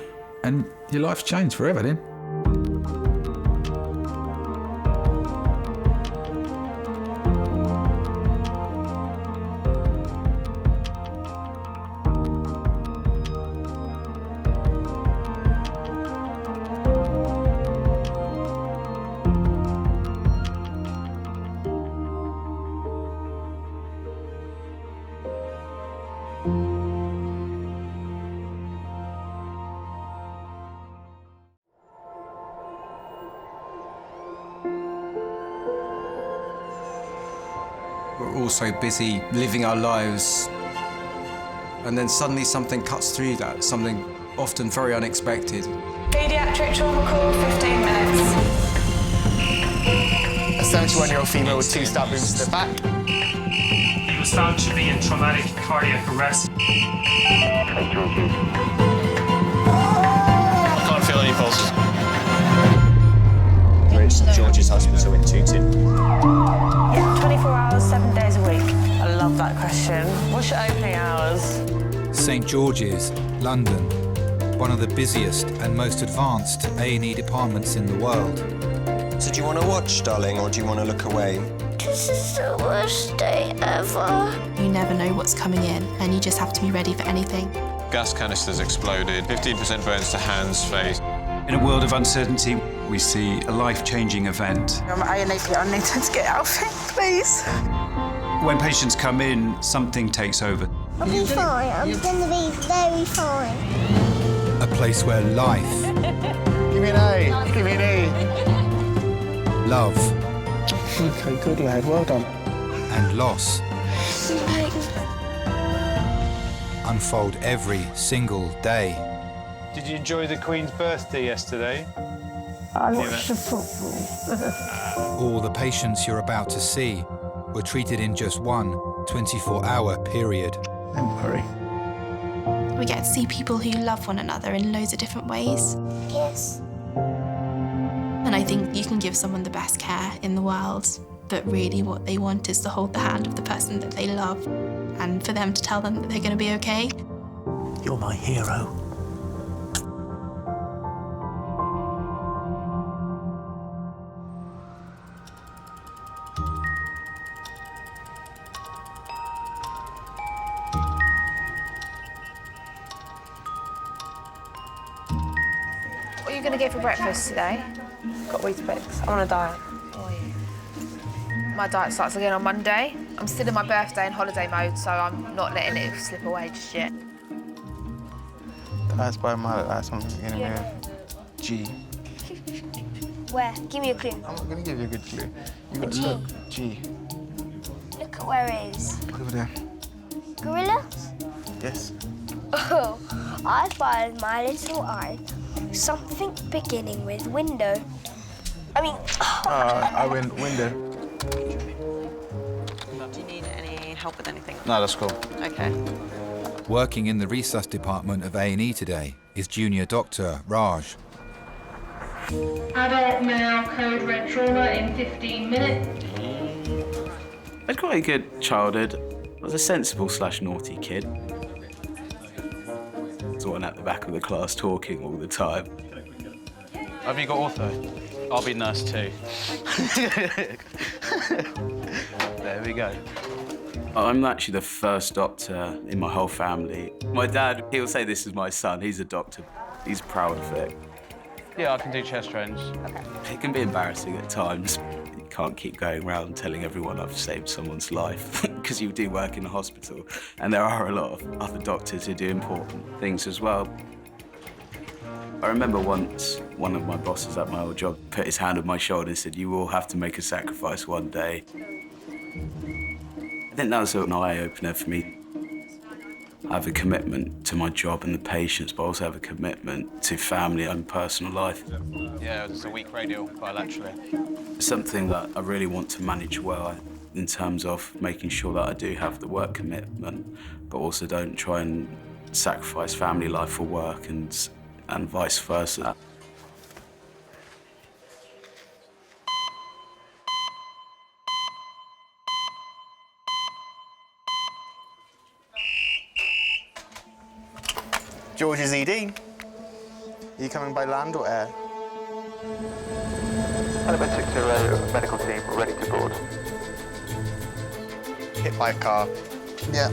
and your life's changed forever then. We're all so busy living our lives, and then suddenly something cuts through that, something often very unexpected. Paediatric trauma call, 15 minutes. A 71-year-old female with 2 stab wounds to the back. He was found to be in traumatic cardiac arrest. I can't feel any pulses. We're at St George's Hospital in Tooting. Yeah, 24 hours, 7 days a week. I love that question. What's your opening hours? St George's, London, one of the busiest and most advanced A&E departments in the world. So do you want to watch, darling, or do you want to look away? This is the worst day ever. You never know what's coming in, and you just have to be ready for anything. Gas canisters exploded, 15% burns to hands, face. In a world of uncertainty, we see a life-changing event. I'm A&E, I need to get out of here, please. When patients come in, something takes over. I'll be fine. I'm going to be very fine. A place where life... Give me an A. Give me an A. Love... Okay, good lad. Well done. And loss... unfold every single day. Did you enjoy the Queen's birthday yesterday? I watched the football. All the patients you're about to see were treated in just one 24-hour period. Don't worry. We get to see people who love one another in loads of different ways. Yes. And I think you can give someone the best care in the world, but really what they want is to hold the hand of the person that they love and for them to tell them that they're going to be okay. You're my hero. What are you going to get for breakfast today? Got Weetabix. I'm on a diet. My diet starts again on Monday. I'm still in my birthday and holiday mode, so I'm not letting it slip away just yet. That's by my last one beginning with G. Where? Give me a clue. I'm not going to give you a good clue. You got to G. look. G. Look at where it is. Over there. Gorilla? Yes. Oh, I find my little eye something beginning with window. I mean... I win window. Do you need any help with anything? No, that's cool. Okay. Working in the resus department of A&E today is junior doctor Raj. Adult male code red trauma in 15 minutes. I had quite a good childhood. I was a sensible / naughty kid. I was the one at the back of the class talking all the time. Have you got ortho? I'll be nurse too. There we go. I'm actually the first doctor in my whole family. My dad, he'll say this is my son. He's a doctor. He's proud of it. Yeah, I can do chest drains. It can be embarrassing at times. You can't keep going around telling everyone I've saved someone's life, because you do work in a hospital, and there are a lot of other doctors who do important things as well. I remember once one of my bosses at my old job put his hand on my shoulder and said, "You will have to make a sacrifice one day." I think that was an eye-opener for me. I have a commitment to my job and the patients, but I also have a commitment to family and personal life. Yeah, it's a weak radial bilaterally. It's something that I really want to manage well in terms of making sure that I do have the work commitment, but also don't try and sacrifice family life for work and vice versa. George's ED. Are you coming by land or air? Element 60, medical team ready to board. Hit by a car. Yeah.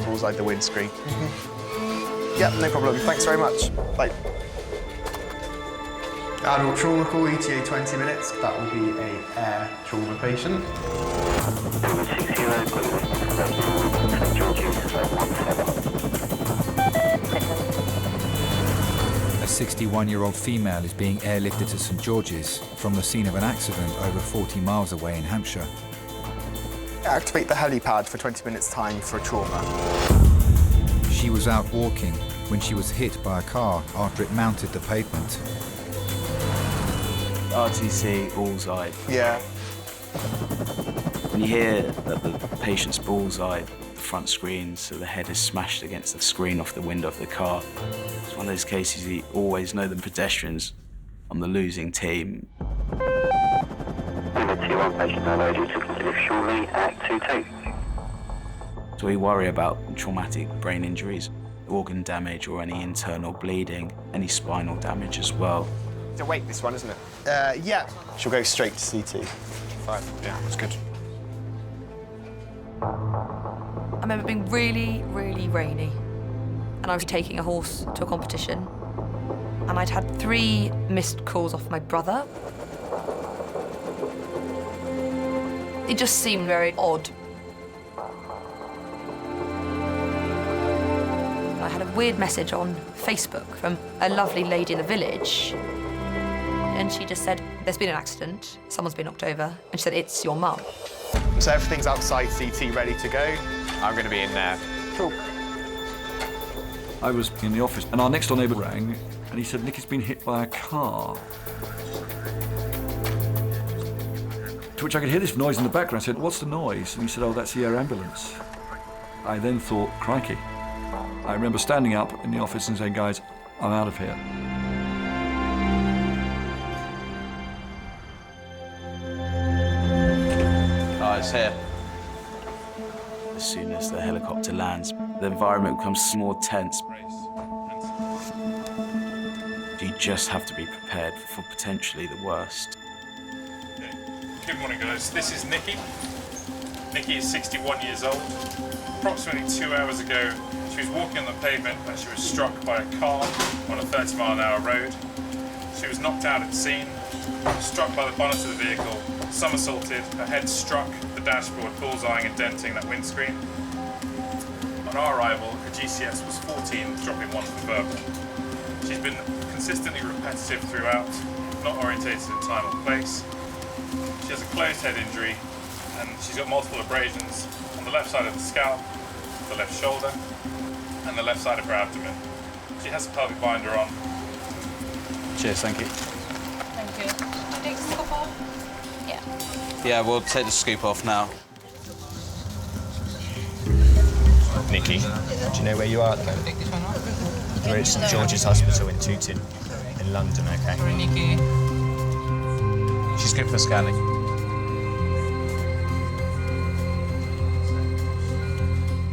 Bullseye the windscreen. Yep, no problem. Thanks very much. Bye. Adult trauma call, ETA 20 minutes. That will be an air trauma patient. A 61-year-old female is being airlifted to St George's from the scene of an accident over 40 miles away in Hampshire. Activate the helipad for 20 minutes time for trauma. She was out walking when she was hit by a car after it mounted the pavement. RTC, bullseye. Yeah. When you hear that the patient's bullseye, the front screen, so the head is smashed against the screen off the window of the car, it's one of those cases you always know the pedestrians on the losing team. T1 patient downloaded to continue shortly at 2-2. So we worry about traumatic brain injuries, organ damage or any internal bleeding, any spinal damage as well. It's a wait, this one, isn't it? Yeah. She'll go straight to CT. Fine, yeah, that's good. I remember being really, really rainy, and I was taking a horse to a competition, and I'd had 3 missed calls off my brother. It just seemed very odd. I had a weird message on Facebook from a lovely lady in the village, and she just said, there's been an accident, someone's been knocked over, and she said, it's your mum. So everything's outside CT ready to go. I'm going to be in there. Cool. I was in the office and our next door neighbour rang and he said Nikki's been hit by a car. To which I could hear this noise in the background. I said, what's the noise? And he said, oh, that's the air ambulance. I then thought, crikey. I remember standing up in the office and saying, guys, I'm out of here. Oh, it's here. As soon as the helicopter lands, the environment becomes more tense. You just have to be prepared for potentially the worst. Good morning, guys. This is Nikki. Nikki is 61 years old. Approximately 2 hours ago, she was walking on the pavement when she was struck by a car on a 30-mile-an-hour road. She was knocked out at the scene, struck by the bonnet of the vehicle, somersaulted, her head struck the dashboard, bullseyeing and denting that windscreen. On our arrival, her GCS was 14, dropping 1 for verbal. She's been consistently repetitive throughout, not orientated in time or place. She has a closed head injury, and she's got multiple abrasions on the left side of the scalp, the left shoulder, and the left side of her abdomen. She has a pelvic binder on. Cheers, thank you. Thank you. Take the scoop off? Yeah. Yeah, we'll take the scoop off now. Nikki, do you know where you are at the moment? We're at St George's Hospital in Tooting, in London, okay? Nikki. She's good for scanning.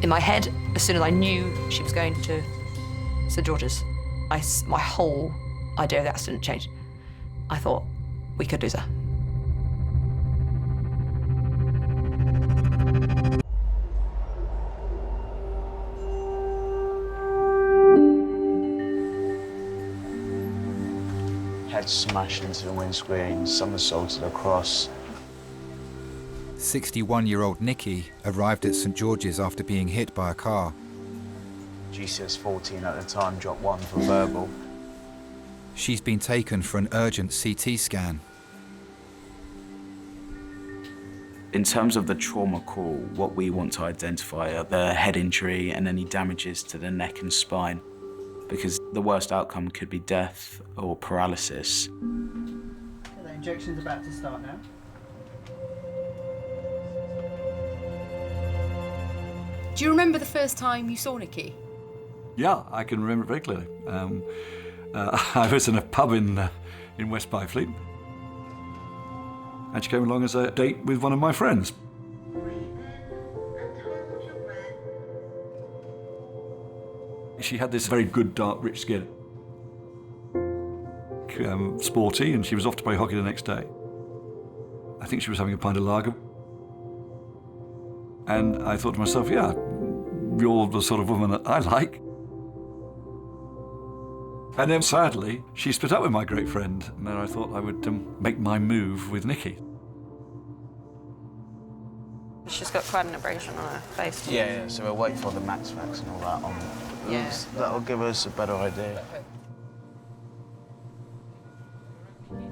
In my head, as soon as I knew she was going to St George's, my whole idea of the accident changed. I thought, we could lose her. Head smashed into the windscreen, somersaulted across. 61-year-old Nikki arrived at St George's after being hit by a car. GCS 14 at the time, dropped 1 for verbal. She's been taken for an urgent CT scan. In terms of the trauma call, what we want to identify are the head injury and any damages to the neck and spine, because the worst outcome could be death or paralysis. The injection's about to start now. Do you remember the first time you saw Nikki? Yeah, I can remember it very clearly. I was in a pub in West Byfleet, and she came along as a date with one of my friends. She had this very good, dark, rich skin. Sporty, and she was off to play hockey the next day. I think she was having a pint of lager. And I thought to myself, yeah, you're the sort of woman that I like. And then sadly, she split up with my great friend, and then I thought I would make my move with Nikki. She's got quite an abrasion on her face. Yeah, so we'll wait for the max facts and all that on. Yeah. That'll give us a better idea.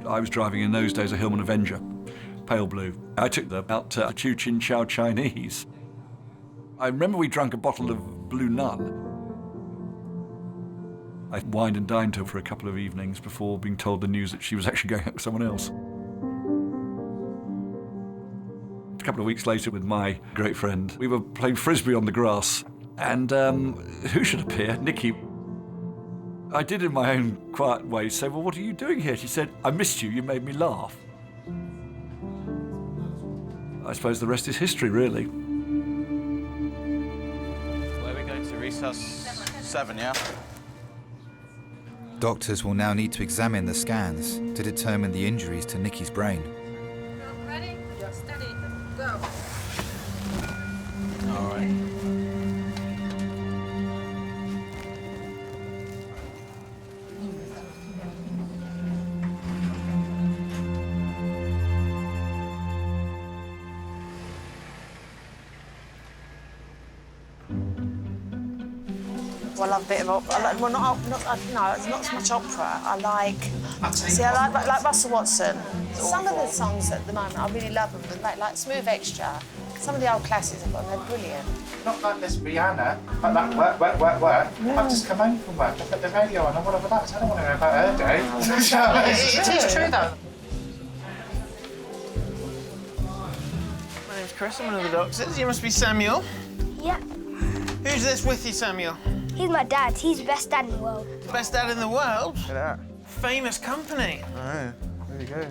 I was driving in those days a Hillman Avenger, pale blue. I took them out to Chu Chin Chow Chinese. I remember we drank a bottle of Blue Nun. I wined and dined her for a couple of evenings before being told the news that she was actually going out with someone else. A couple of weeks later with my great friend, we were playing frisbee on the grass, and who should appear? Nikki. I did in my own quiet way say, well, what are you doing here? She said, I missed you, you made me laugh. I suppose the rest is history, really. Where are we going to? Recess 7, yeah? Doctors will now need to examine the scans to determine the injuries to Nikki's brain. Ready? Steady. Go. All right. I love a bit of opera. Well, no, it's not so much opera. I like Russell Watson. Some of the songs at the moment, I really love them. Like Smooth Extra. Some of the old classics I've got, they're brilliant. Not like this Rihanna, but like work. Yeah. I've just come home from work. I've got the radio on and whatever that. I don't want to know about her day. It is true, though. My name's Chris, I'm one of the doctors. You must be Samuel. Yeah. Who's this with you, Samuel? He's my dad. He's the best dad in the world. Best dad in the world? Look at that. Famous company. Oh, there you go.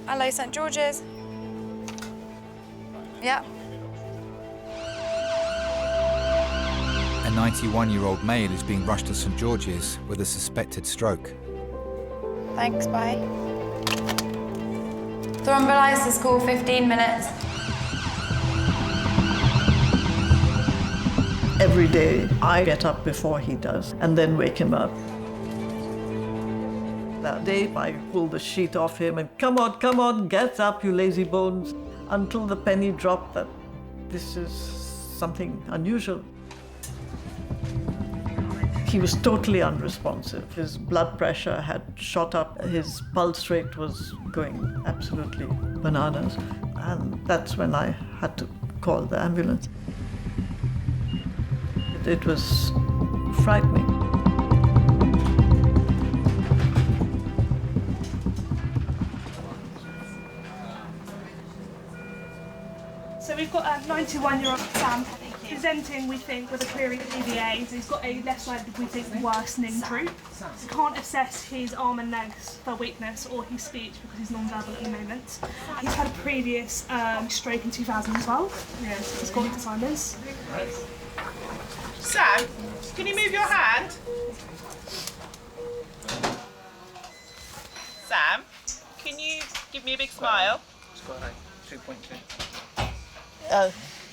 Hello, St George's. Yeah. A 91-year-old male is being rushed to St George's with a suspected stroke. Thanks, bye. Thrombolysis call, 15 minutes. Every day, I get up before he does, and then wake him up. That day, I pulled the sheet off him and, come on, get up, you lazy bones, until the penny dropped that this is something unusual. He was totally unresponsive. His blood pressure had shot up. His pulse rate was going absolutely bananas. And that's when I had to call the ambulance. It was frightening. So we've got a 91-year-old Sam presenting, we think, with a query at DVA. So he's got a left-sided, we think, worsening droop. So can't assess his arm and legs for weakness or his speech because he's non-verbal at the moment. He's had a previous stroke in 2012. Yeah, so he's got Alzheimer's. Sam, can you move your hand? Sam, can you give me a big smile? It's got a 2.2.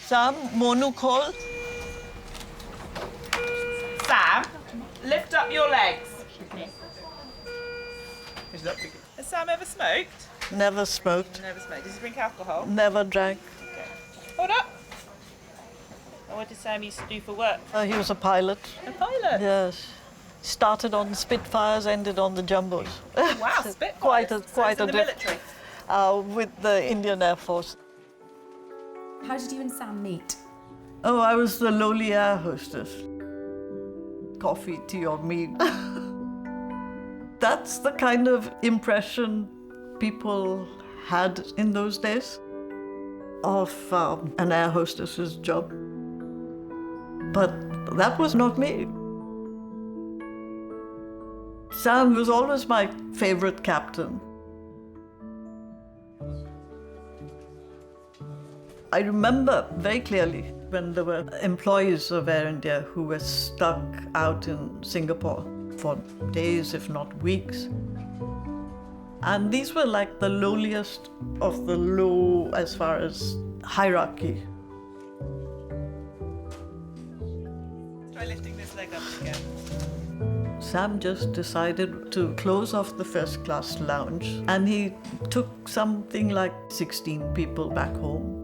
Sam, Monu call. Sam, lift up your legs. Has Sam ever smoked? Never smoked. Never smoked. Does he drink alcohol? Never drank. Okay. Hold up. And what did Sam used to do for work? He was a pilot. A pilot? Yes. Started on Spitfires, ended on the Jumbos. Oh, wow, Spitfires. quite a in the military. With the Indian Air Force. How did you and Sam meet? Oh, I was the lowly air hostess. Coffee, tea, or meat. That's the kind of impression people had in those days of an air hostess's job. But that was not me. Sam was always my favorite captain. I remember very clearly when there were employees of Air India who were stuck out in Singapore for days, if not weeks. And these were like the lowliest of the low as far as hierarchy. Try lifting this leg up again. Sam just decided to close off the first class lounge, and he took something like 16 people back home.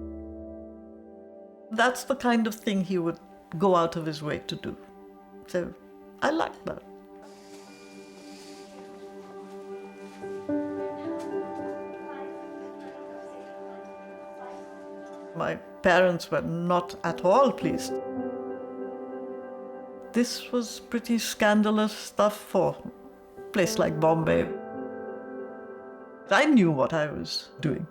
That's the kind of thing he would go out of his way to do. So I like that. My parents were not at all pleased. This was pretty scandalous stuff for a place like Bombay. I knew what I was doing.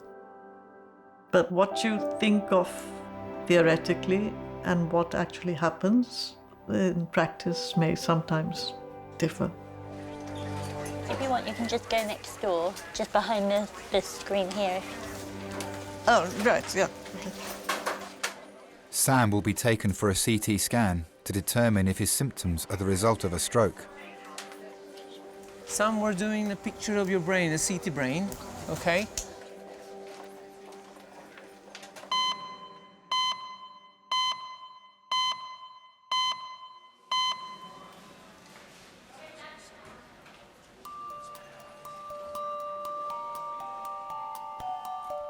But what you think of theoretically and what actually happens in practice may sometimes differ. If you want, you can just go next door, just behind the screen here. Oh, right, yeah. Okay. Sam will be taken for a CT scan to determine if his symptoms are the result of a stroke. Sam, we're doing a picture of your brain, a CT brain, okay?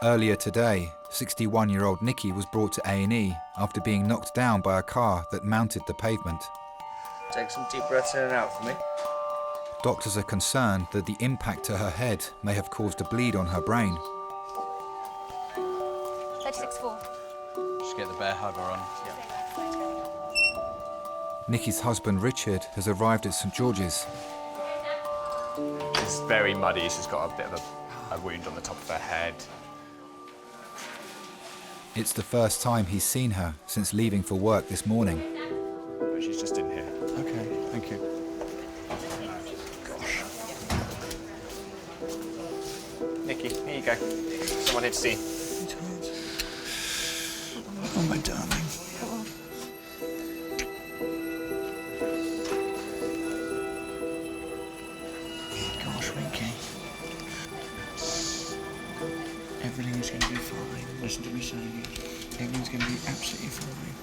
Earlier today, 61-year-old Nikki was brought to A&E after being knocked down by a car that mounted the pavement. Take some deep breaths in and out for me. Doctors are concerned that the impact to her head may have caused a bleed on her brain. 36.4. Just get the bear hugger on. Yeah. Nikki's husband Richard has arrived at St George's. It's very muddy. She's got a bit of a wound on the top of her head. It's the first time he's seen her since leaving for work this morning. But she's just in here. Okay, thank you. Gosh. Nikki, here you go. Someone here to see. Oh, my darling. Gosh, Ricky. Everything's going to be fine. Listen to me saying it. Everything's going to be absolutely fine.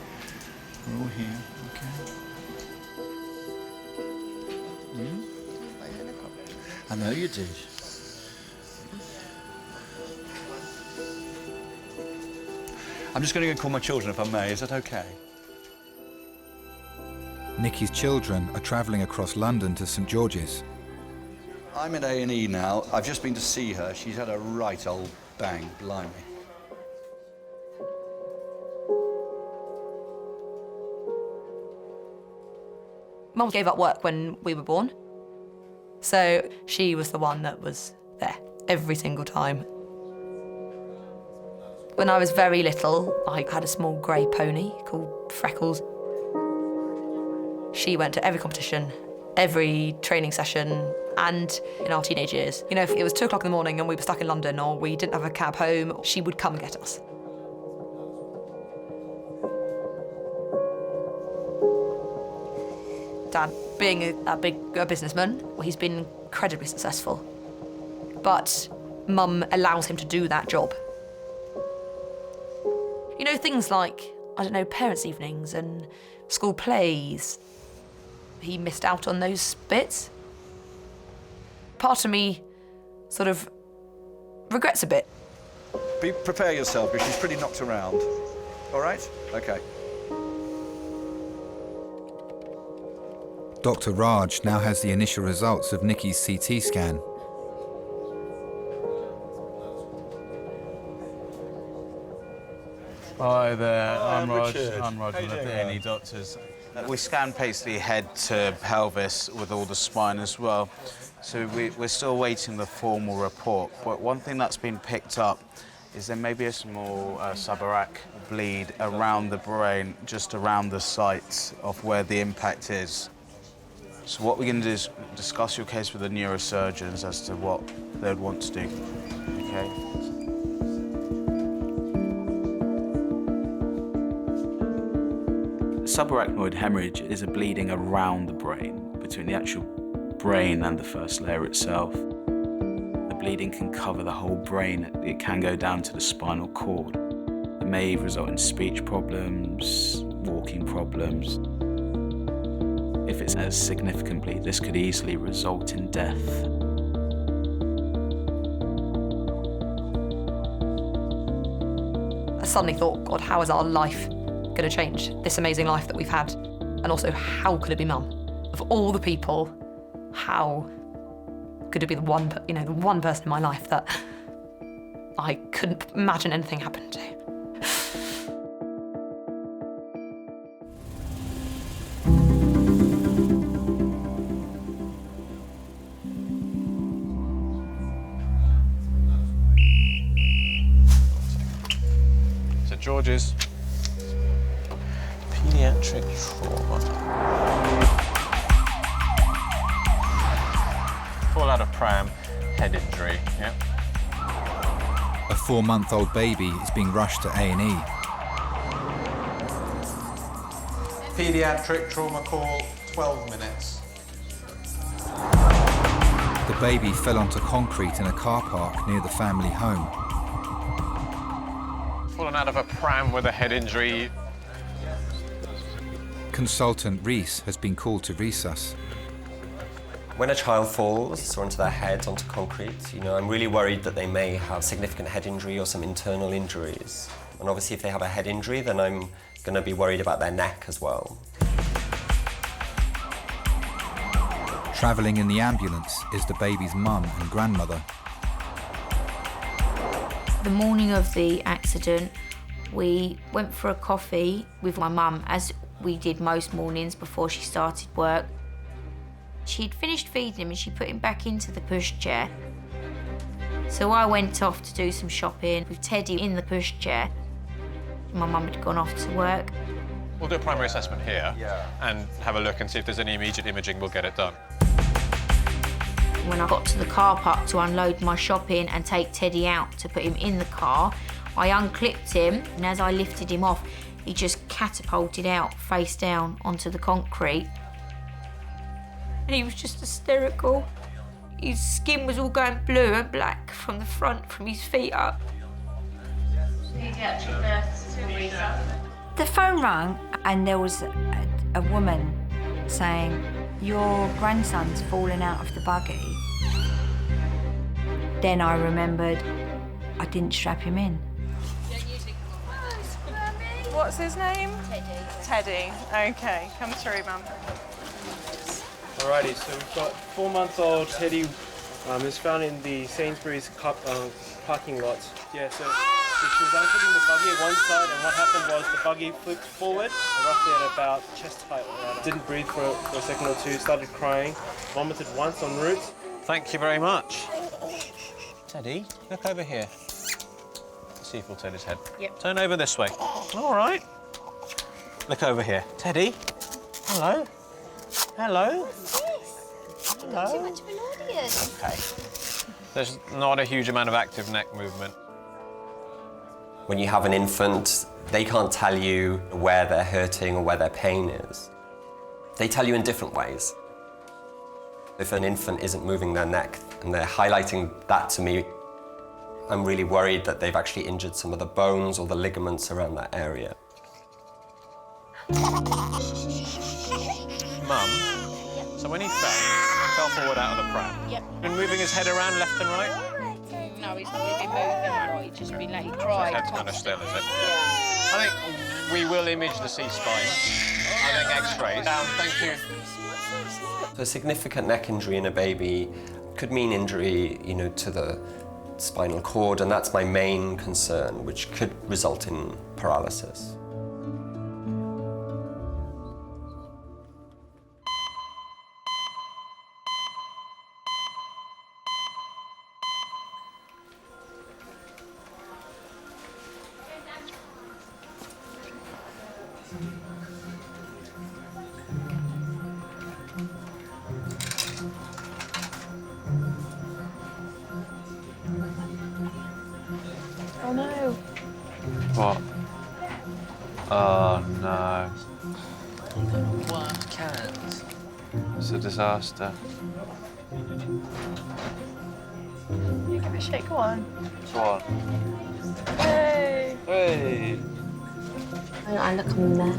We're all here, okay? I know you did. I'm just going to go call my children, if I may. Is that okay? Nikki's children are travelling across London to St George's. I'm at A&E now. I've just been to see her. She's had a right old bang, blimey. Mum gave up work when we were born, so she was the one that was there every single time. When I was very little, I had a small grey pony called Freckles. She went to every competition, every training session, and in our teenage years, you know, if it was 2 o'clock in the morning and we were stuck in London or we didn't have a cab home, she would come and get us. Dad, being a big businessman, well, he's been incredibly successful. But Mum allows him to do that job. You know, things like, I don't know, parents' evenings and school plays. He missed out on those bits. Part of me sort of regrets a bit. Prepare yourself, because she's pretty knocked around. All right? Okay. Dr. Raj now has the initial results of Nikki's CT scan. Hi there, I'm I'm Raj. Richard. I'm Raj, How one you of the doing, A&E doctors. We scan basically head to pelvis with all the spine as well. So we're still waiting the formal report. But one thing that's been picked up is there may be a small subarach bleed around the brain, just around the site of where the impact is. So what we're going to do is discuss your case with the neurosurgeons as to what they'd want to do, okay? subarachnoid hemorrhage is a bleeding around the brain, between the actual brain and the first layer itself. The bleeding can cover the whole brain. It can go down to the spinal cord. It may result in speech problems, walking problems. If it's a significant bleed, this could easily result in death. I suddenly thought, God, how is our life going to change? This amazing life that we've had. And also, how could it be Mum? Of all the people, how could it be the one person in my life that I couldn't imagine anything happened to? St George's. Pediatric trauma. Fall out of pram, head injury, yeah. A 4-month-old baby is being rushed to A&E. Pediatric trauma call, 12 minutes. The baby fell onto concrete in a car park near the family home. Fallen out of a pram with a head injury. Consultant Reese has been called to resus. When a child falls or onto their head onto concrete, I'm really worried that they may have significant head injury or some internal injuries. And obviously if they have a head injury, then I'm going to be worried about their neck as well. Travelling in the ambulance is the baby's mum and grandmother. The morning of the accident, we went for a coffee with my mum, as we did most mornings before she started work. She'd finished feeding him and she put him back into the pushchair. So I went off to do some shopping with Teddy in the pushchair. My mum had gone off to work. We'll do a primary assessment here and have a look and see if there's any immediate imaging, we'll get it done. When I got to the car park to unload my shopping and take Teddy out to put him in the car, I unclipped him, and as I lifted him off, he just catapulted out face down onto the concrete. And he was just hysterical. His skin was all going blue and black from the front, from his feet up. The phone rang and there was a woman saying, "Your grandson's fallen out of the buggy." Then I remembered I didn't strap him in. What's his name? Teddy. Okay, come through, Mum. Alrighty, so we've got 4-month-old Teddy. Is found in the Sainsbury's parking lot. Yeah, so she was unputting the buggy at one side, and what happened was the buggy flipped forward, roughly at about chest height. Didn't breathe for a second or two, started crying, vomited once en route. Thank you very much. Teddy, look over here. Let's see if we'll turn his head. Yep. Turn over this way. All right. Look over here. Teddy. Hello. Hello. Hello. Too much of an audience. Okay. There's not a huge amount of active neck movement. When you have an infant, they can't tell you where they're hurting or where their pain is. They tell you in different ways. If an infant isn't moving their neck and they're highlighting that to me, I'm really worried that they've actually injured some of the bones or the ligaments around that area. Mum, so when he fell forward out of the pram. Yep. Been moving his head around left and right? No, he's not really been moving, right? He's just been like, he cried. His head's kind of still, is it? I think we will image the C-spine. I think X-rays. Down, thank you. So a significant neck injury in a baby could mean injury, to the spinal cord, and that's my main concern, which could result in paralysis. Oh no. What? Oh no. It's a disaster. You give it a shake, go on. Go on. Hey! Hey! I look a mess.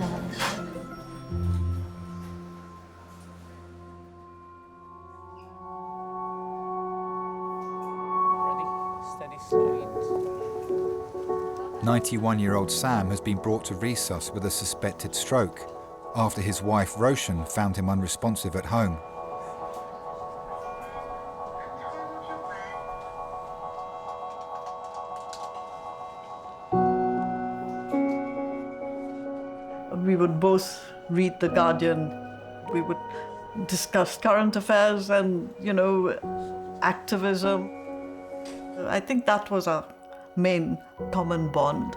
Steady, slowly. 91-year-old Sam has been brought to resus with a suspected stroke after his wife Roshan found him unresponsive at home. We would both read The Guardian. We would discuss current affairs and, activism. I think that was our main common bond.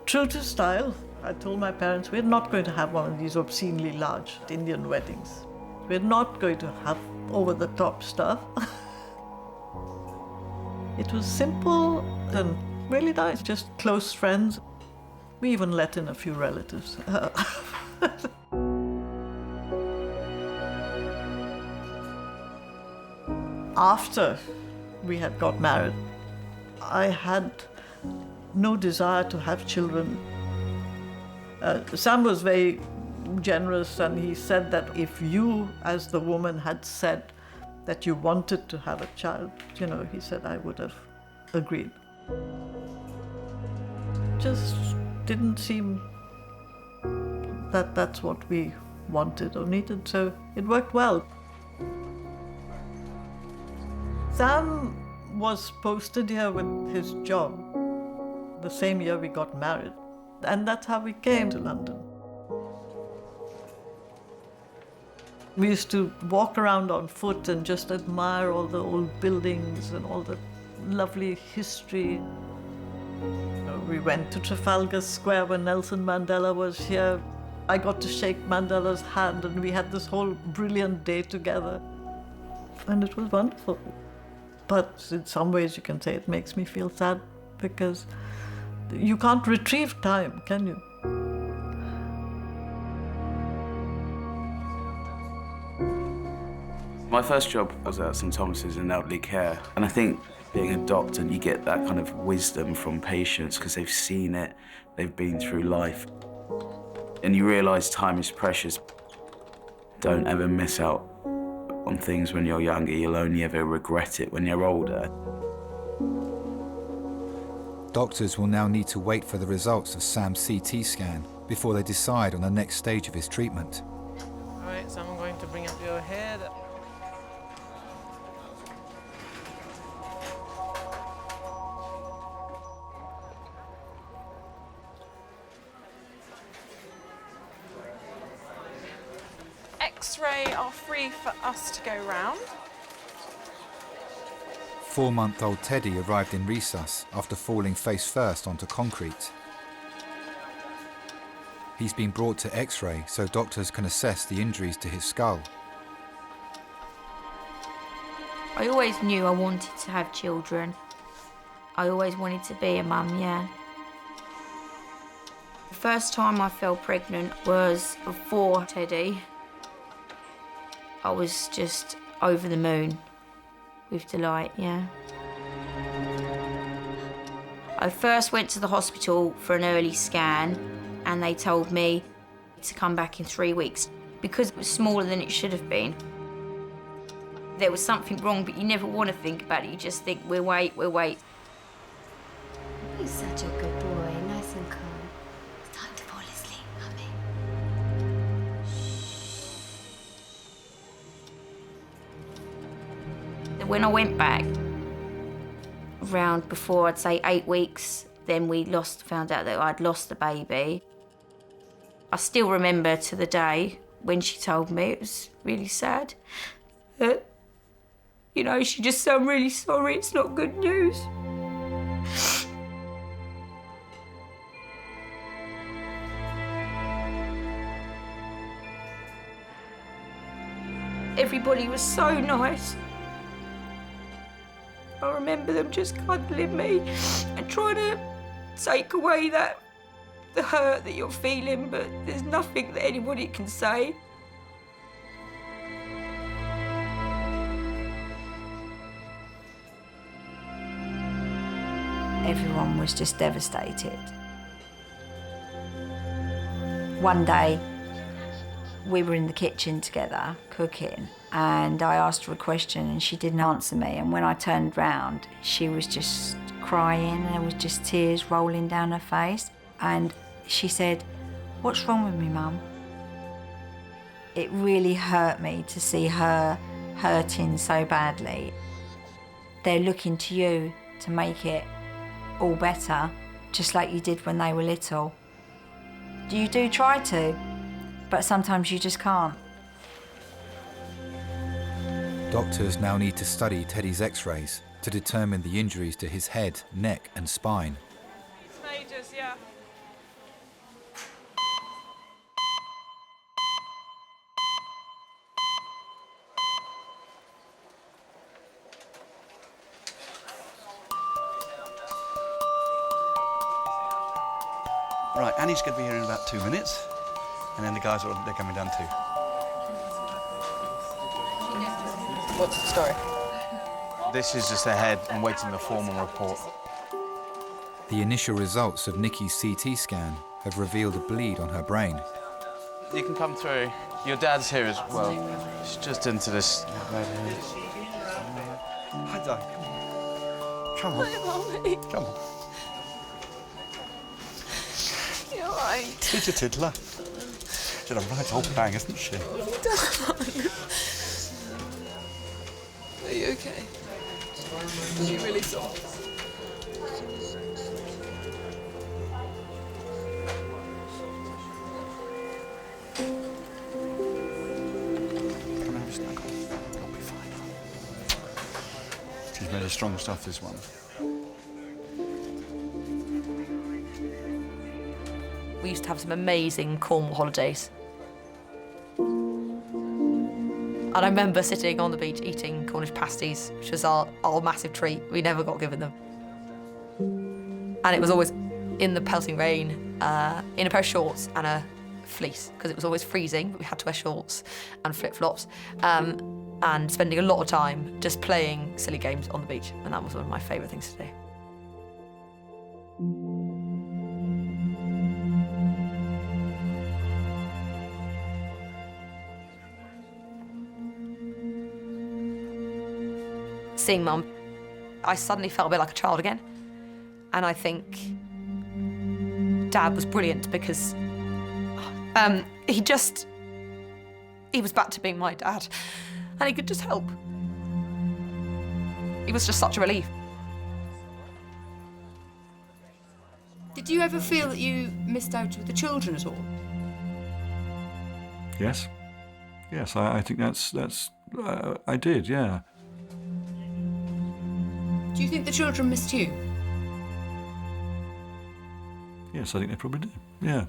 True to style, I told my parents we're not going to have one of these obscenely large Indian weddings. We're not going to have over-the-top stuff. It was simple and really nice, just close friends. We even let in a few relatives. After we had got married, I had no desire to have children. Sam was very generous, and he said that if you, as the woman, had said that you wanted to have a child, he said I would have agreed. Just didn't seem that that's what we wanted or needed, so it worked well. Sam was posted here with his job the same year we got married, and that's how we came to London. We used to walk around on foot and just admire all the old buildings and all the lovely history. We went to Trafalgar Square when Nelson Mandela was here. I got to shake Mandela's hand, and we had this whole brilliant day together. And it was wonderful. But in some ways you can say it makes me feel sad, because you can't retrieve time, can you? My first job was at St Thomas's in elderly care, and I think being a doctor, you get that kind of wisdom from patients because they've seen it, they've been through life, and you realise time is precious. Don't ever miss out on things when you're younger. You'll only ever regret it when you're older. Doctors will now need to wait for the results of Sam's CT scan before they decide on the next stage of his treatment. All right, so I'm going to bring up your head. X-ray are free for us to go round. 4-month-old Teddy arrived in resus after falling face first onto concrete. He's been brought to X-ray so doctors can assess the injuries to his skull. I always knew I wanted to have children. I always wanted to be a mum, yeah. The first time I fell pregnant was before Teddy. I was just over the moon with delight, yeah. I first went to the hospital for an early scan, and they told me to come back in 3 weeks because it was smaller than it should have been. There was something wrong, but you never want to think about it. You just think, we'll wait. He's such a good boy, nice and calm. It's time to fall asleep, Mummy. When I went back, around before I'd say 8 weeks, then we found out that I'd lost the baby. I still remember to the day when she told me. It was really sad. She just said, I'm really sorry, it's not good news. Everybody was so nice. I remember them just cuddling me and trying to take away that the hurt that you're feeling, but there's nothing that anybody can say. Everyone was just devastated. One day, we were in the kitchen together, cooking, and I asked her a question and she didn't answer me. And when I turned round, she was just crying, and there was just tears rolling down her face. And she said, "What's wrong with me, Mum?" It really hurt me to see her hurting so badly. They're looking to you to make it all better, just like you did when they were little. You do try to, but sometimes you just can't. Doctors now need to study Teddy's x-rays to determine the injuries to his head, neck and spine. It's majors, yeah. Right, Annie's going to be here in about 2 minutes, and then the guys they're coming down too. What's the story? This is just the head. I'm waiting the formal report. The initial results of Nikki's CT scan have revealed a bleed on her brain. You can come through. Your dad's here as well. He's just into this. Hi, Dad. Come on. Hi, Mummy. Come on. You're right. She's a tiddler. She's a right old bang, isn't she? Darren. Are you okay? Are you really sore? Come and have a snack. I'll be fine. She's made of strong stuff, this one. We used to have some amazing Cornwall holidays. And I remember sitting on the beach eating Cornish pasties, which was our massive treat. We never got given them. And it was always in the pelting rain, in a pair of shorts and a fleece, because it was always freezing, but we had to wear shorts and flip-flops, and spending a lot of time just playing silly games on the beach. And that was one of my favourite things to do. Seeing Mum, I suddenly felt a bit like a child again. And I think Dad was brilliant because he was back to being my dad, and he could just help. He was just such a relief. Did you ever feel that you missed out with the children at all? Yes. Yes, I think that's I did, yeah. Do you think the children missed you? Yes, I think they probably did, yeah.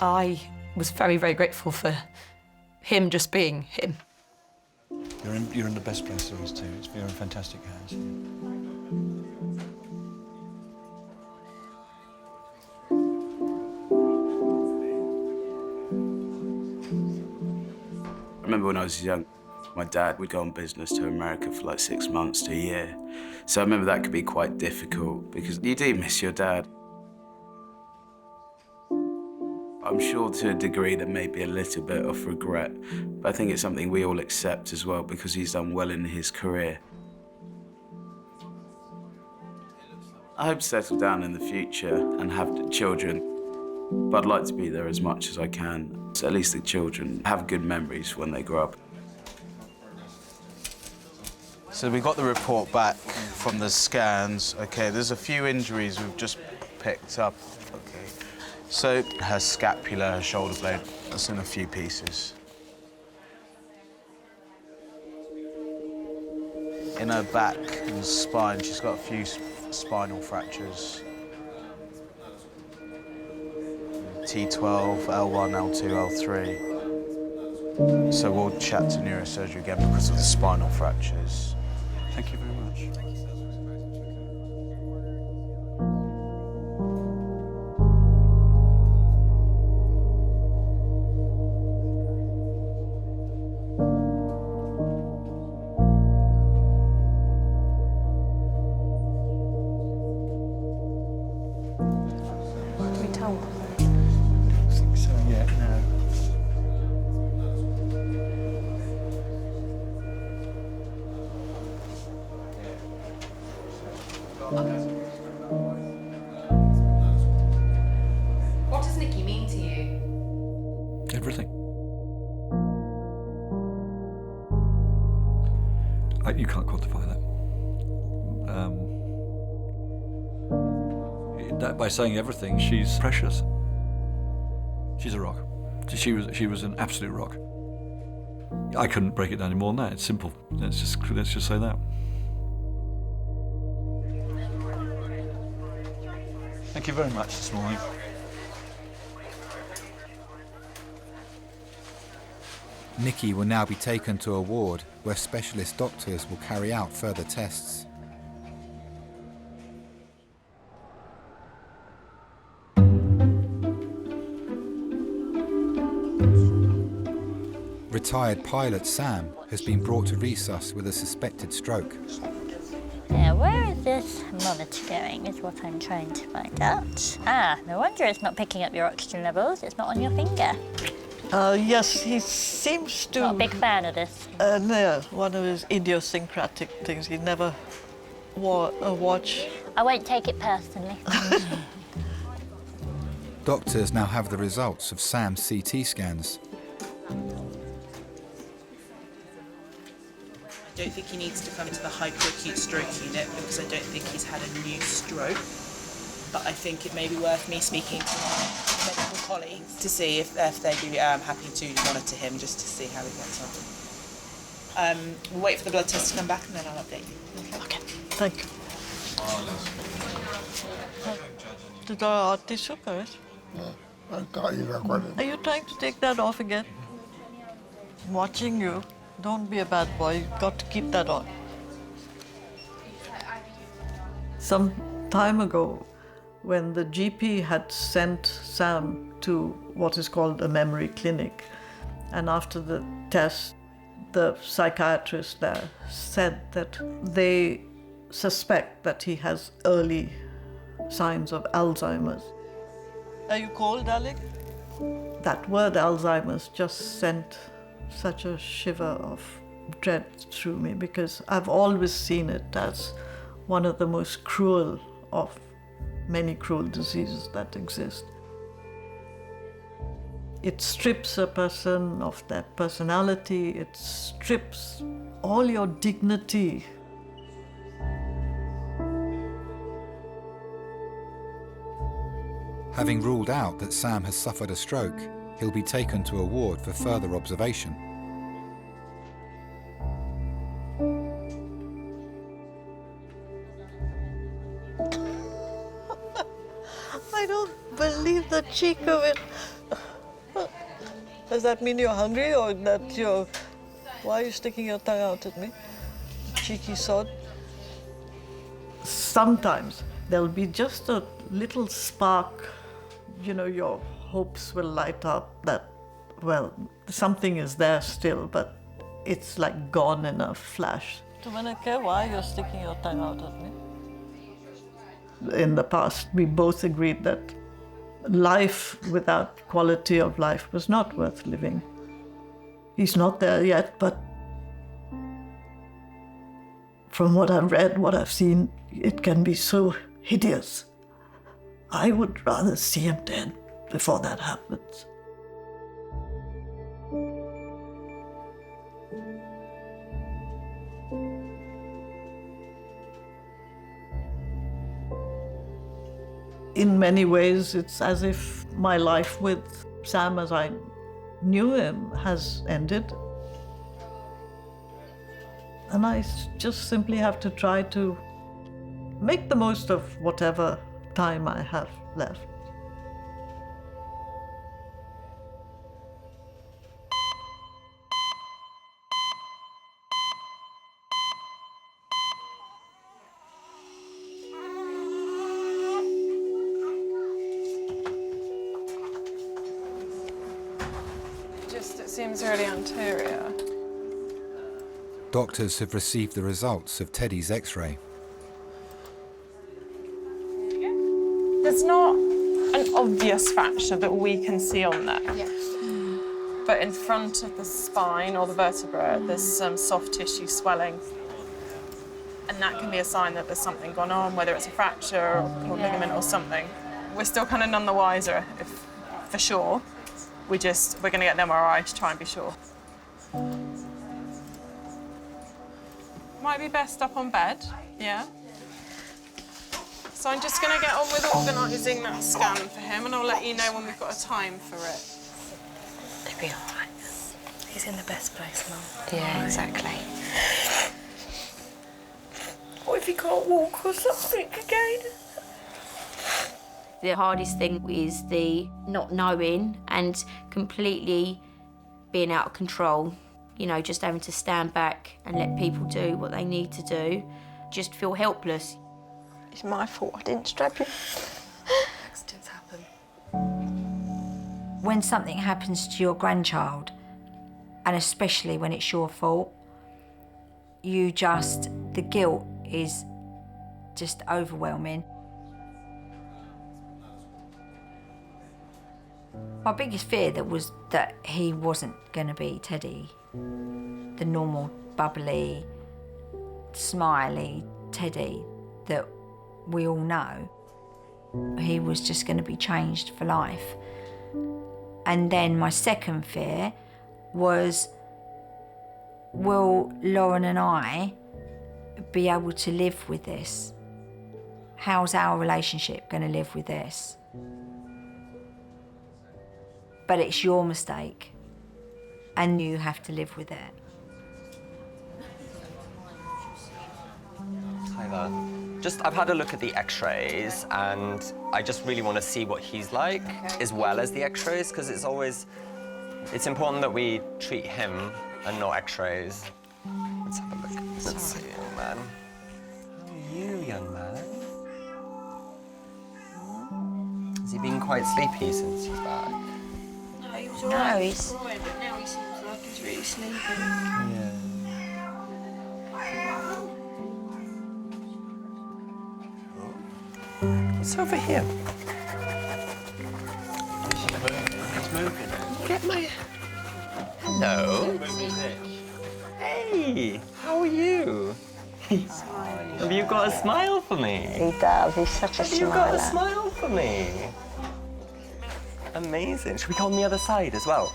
I was very, very grateful for him just being him. You're in the best place there is too. You're in fantastic hands. I remember when I was young, my dad would go on business to America for like 6 months to a year. So I remember that could be quite difficult because you do miss your dad. I'm sure to a degree there may be a little bit of regret, but I think it's something we all accept as well because he's done well in his career. I hope to settle down in the future and have children, but I'd like to be there as much as I can, so at least the children have good memories when they grow up. So we got the report back from the scans. Okay, there's a few injuries we've just picked up. Okay, so her scapula, her shoulder blade, that's in a few pieces. In her back and spine, she's got a few spinal fractures. T12, L1, L2, L3. So we'll chat to neurosurgery again because of the spinal fractures. Thank you very much. What does Nikki mean to you? Everything. You can't quantify that. By saying everything, she's precious. She's a rock. She was an absolute rock. I couldn't break it down any more than that. It's simple. Let's just say that. Thank you very much this morning. Nikki will now be taken to a ward where specialist doctors will carry out further tests. Retired pilot Sam has been brought to resus with a suspected stroke. Now, where is this monitor going is what I'm trying to find out. Ah, no wonder it's not picking up your oxygen levels. It's not on your finger. Yes, he seems to... Not a big fan of this. No, one of his idiosyncratic things. He never wore a watch. I won't take it personally. Doctors now have the results of Sam's CT scans. I don't think he needs to come into the hyperacute stroke unit because I don't think he's had a new stroke. But I think it may be worth me speaking to my medical colleagues to see if they'd be happy to monitor him just to see how he gets on. We'll wait for the blood test to come back and then I'll update you. Okay, thank you. Did our tissue correct? Are you trying to take that off again? I'm watching you. Don't be a bad boy. You've got to keep that on. Some time ago, when the GP had sent Sam to what is called a memory clinic, and after the test, the psychiatrist there said that they suspect that he has early signs of Alzheimer's. Are you cold, darling? That word Alzheimer's just sent such a shiver of dread through me because I've always seen it as one of the most cruel of many cruel diseases that exist. It strips a person of their personality, it strips all your dignity. Having ruled out that Sam has suffered a stroke, he'll be taken to a ward for further observation. I don't believe the cheek of it. Does that mean you're hungry or that you're... Why are you sticking your tongue out at me? Cheeky sod. Sometimes there'll be just a little spark, you know, your hopes will light up that, well, something is there still, but it's like gone in a flash. Do I care why you're sticking your tongue out at me? In the past, we both agreed that life without quality of life was not worth living. He's not there yet, but from what I've read, what I've seen, it can be so hideous. I would rather see him dead before that happens. In many ways, it's as if my life with Sam as I knew him has ended. And I just simply have to try to make the most of whatever time I have left. It seems really anterior. Doctors have received the results of Teddy's X-ray. There's not an obvious fracture that we can see on there. But in front of the spine or the vertebra, there's some soft tissue swelling. and that can be a sign that there's something gone on, whether it's a fracture or pulled ligament or something. We're still kind of none the wiser, if for sure. We're going to get an MRI to try and be sure. Might be best up on bed, yeah? So I'm just going to get on with organising that scan for him, and I'll let you know when we've got a time for it. It'll be all right. He's in the best place, Mum. Yeah, exactly. What if he can't walk or something again? The hardest thing is the not knowing and completely being out of control. You know, just having to stand back and let people do what they need to do. Just feel helpless. It's my fault, I didn't strap you. Accidents happen. When something happens to your grandchild, and especially when it's your fault, the guilt is just overwhelming. My biggest fear was that he wasn't going to be Teddy, the normal, bubbly, smiley Teddy that we all know. He was just going to be changed for life. And then my second fear was, will Lauren and I be able to live with this? How's our relationship going to live with this? But it's your mistake, and you have to live with it. Hi there. I've had a look at the x-rays, and I just really want to see what he's like, as well as the x-rays, because it's important that we treat him and not x-rays. Let's have a look. Let's see, young man. How are you, young man? Has he been quite sleepy since he's back? No, he was No, alright. he's- But now he seems like he's really sleeping. Yeah. What's over here? It's moving. Get my... Hello. Hey, how are you? Have you got a smile for me? He does, he's such a Have you got a smile for me? Amazing. Should we go on the other side as well?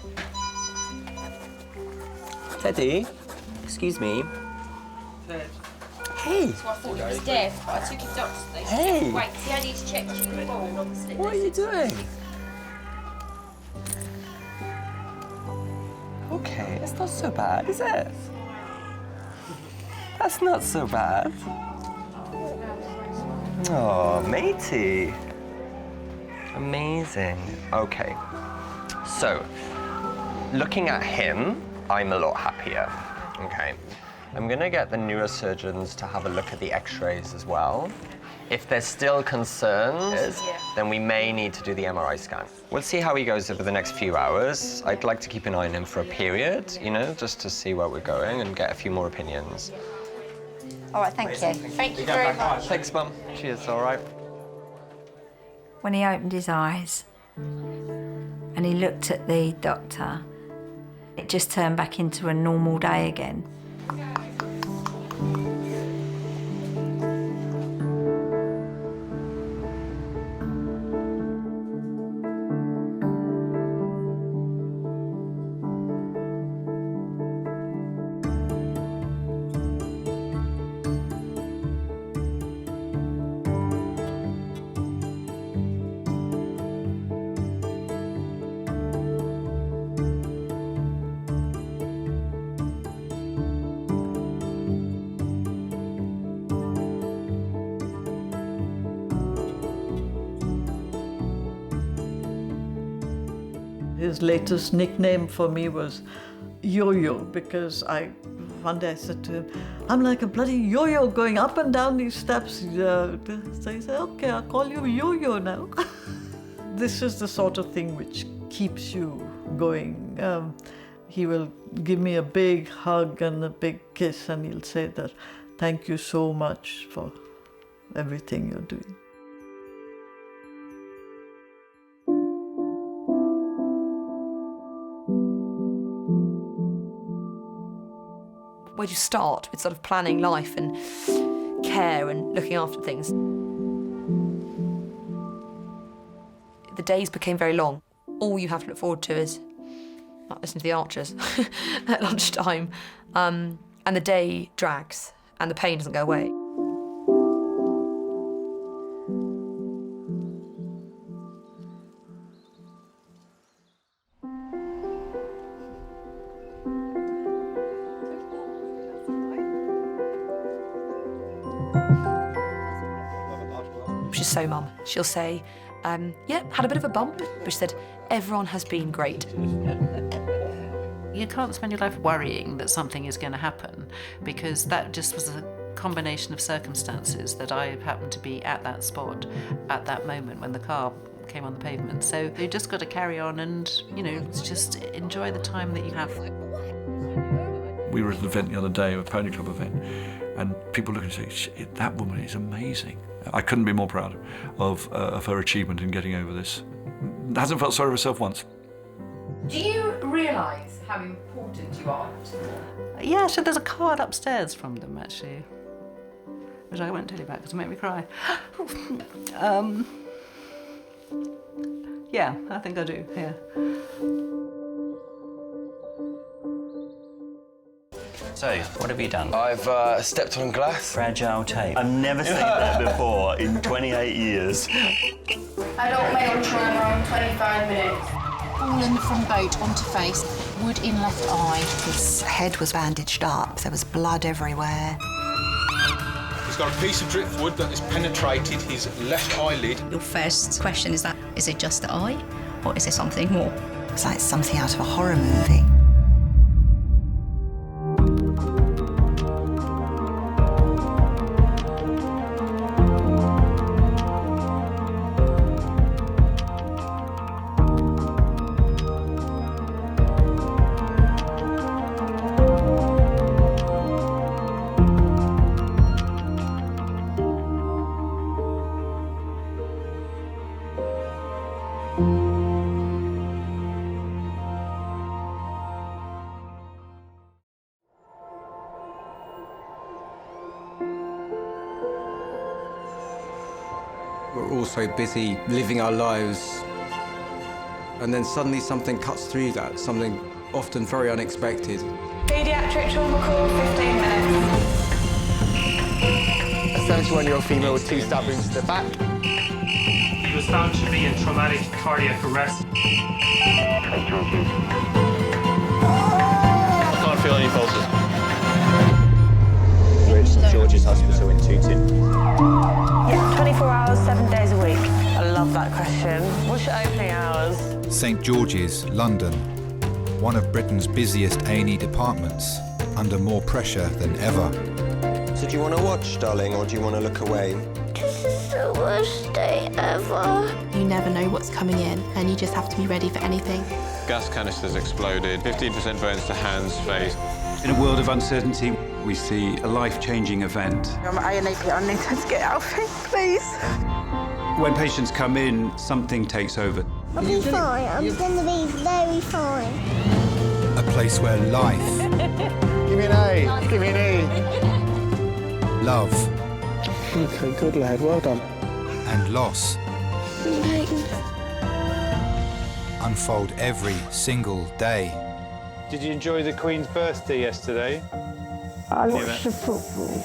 Teddy, excuse me. Hey. So I thought he was deaf, but I took him doctors. Hey. Wait, see, I need to check you before, obviously. What are you doing? Okay, it's not so bad, is it? That's not so bad. Oh, matey. Amazing. Okay. So, looking at him, I'm a lot happier. Okay. I'm gonna get the neurosurgeons to have a look at the x-rays as well. If there's still concerns, then we may need to do the MRI scan. We'll see how he goes over the next few hours. I'd like to keep an eye on him for a period, you know, just to see where we're going and get a few more opinions. All right, thank you. Thank you very much. Thanks, Mum. Cheers, all right. When he opened his eyes and he looked at the doctor, it just turned back into a normal day again. His latest nickname for me was Yo-Yo, because one day I said to him, I'm like a bloody yo-yo going up and down these steps. So he said, okay, I'll call you Yo-Yo now. This is the sort of thing which keeps you going. He will give me a big hug and a big kiss, and he'll say that, thank you so much for everything you're doing. Where do you start with sort of planning life? And care and looking after things. The days became very long. All you have to look forward to is listen to the Archers at lunchtime. And the day drags and the pain doesn't go away. She's so mum. She'll say, yeah, had a bit of a bump, but she said, everyone has been great. You can't spend your life worrying that something is going to happen, because that just was a combination of circumstances that I happened to be at that spot at that moment when the car came on the pavement. So you just got to carry on and, you know, just enjoy the time that you have. We were at an event the other day, a pony club event, and people look and say, that woman is amazing. I couldn't be more proud of her achievement in getting over this. Hasn't felt sorry for herself once. Do you realise how important you are to them? Yeah, so there's a card upstairs from them, actually, which I won't tell you about because it'll make me cry. Yeah, I think I do, yeah. So, what have you done? I've stepped on glass. Fragile tape. I've never seen that before in 28 years. Adult male trauma, 25 minutes. Fallen from boat onto face, wood in left eye. His head was bandaged up, there was blood everywhere. He's got a piece of driftwood that has penetrated his left eyelid. Your first question is it just the eye, or is there something more? It's like something out of a horror movie. We're all so busy living our lives, and then suddenly something cuts through that, something often very unexpected. Paediatric trauma call, 15 minutes. A 71-year-old female with 2 stab wounds to the back. He was found to be in traumatic cardiac arrest. I can't feel any pulses. We're at St George's Hospital in Tooting. Yeah, 24 hours, 7 days a week. I love that question. What's your opening hours? St George's, London, one of Britain's busiest A&E departments, under more pressure than ever. So do you want to watch, darling, or do you want to look away? This is the worst day ever. You never know what's coming in, and you just have to be ready for anything. Gas canisters exploded, 15% burns to hands, face. In a world of uncertainty, we see a life-changing event. I'm ANAP. I need to get out of here, please. When patients come in, something takes over. I'll be fine. I'm going to be very fine. A place where life... Give me an A. Give me an E. Love... Okay, good lad. Well done. And loss... unfold every single day. Did you enjoy the Queen's birthday yesterday? I watched the football.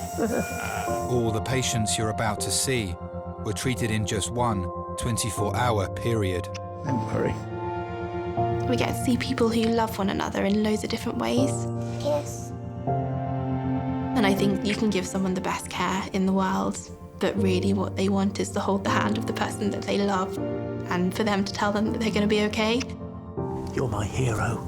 All the patients you're about to see were treated in just one 24-hour period. Don't worry. We get to see people who love one another in loads of different ways. Yes. And I think you can give someone the best care in the world, but really what they want is to hold the hand of the person that they love and for them to tell them that they're going to be okay. You're my hero.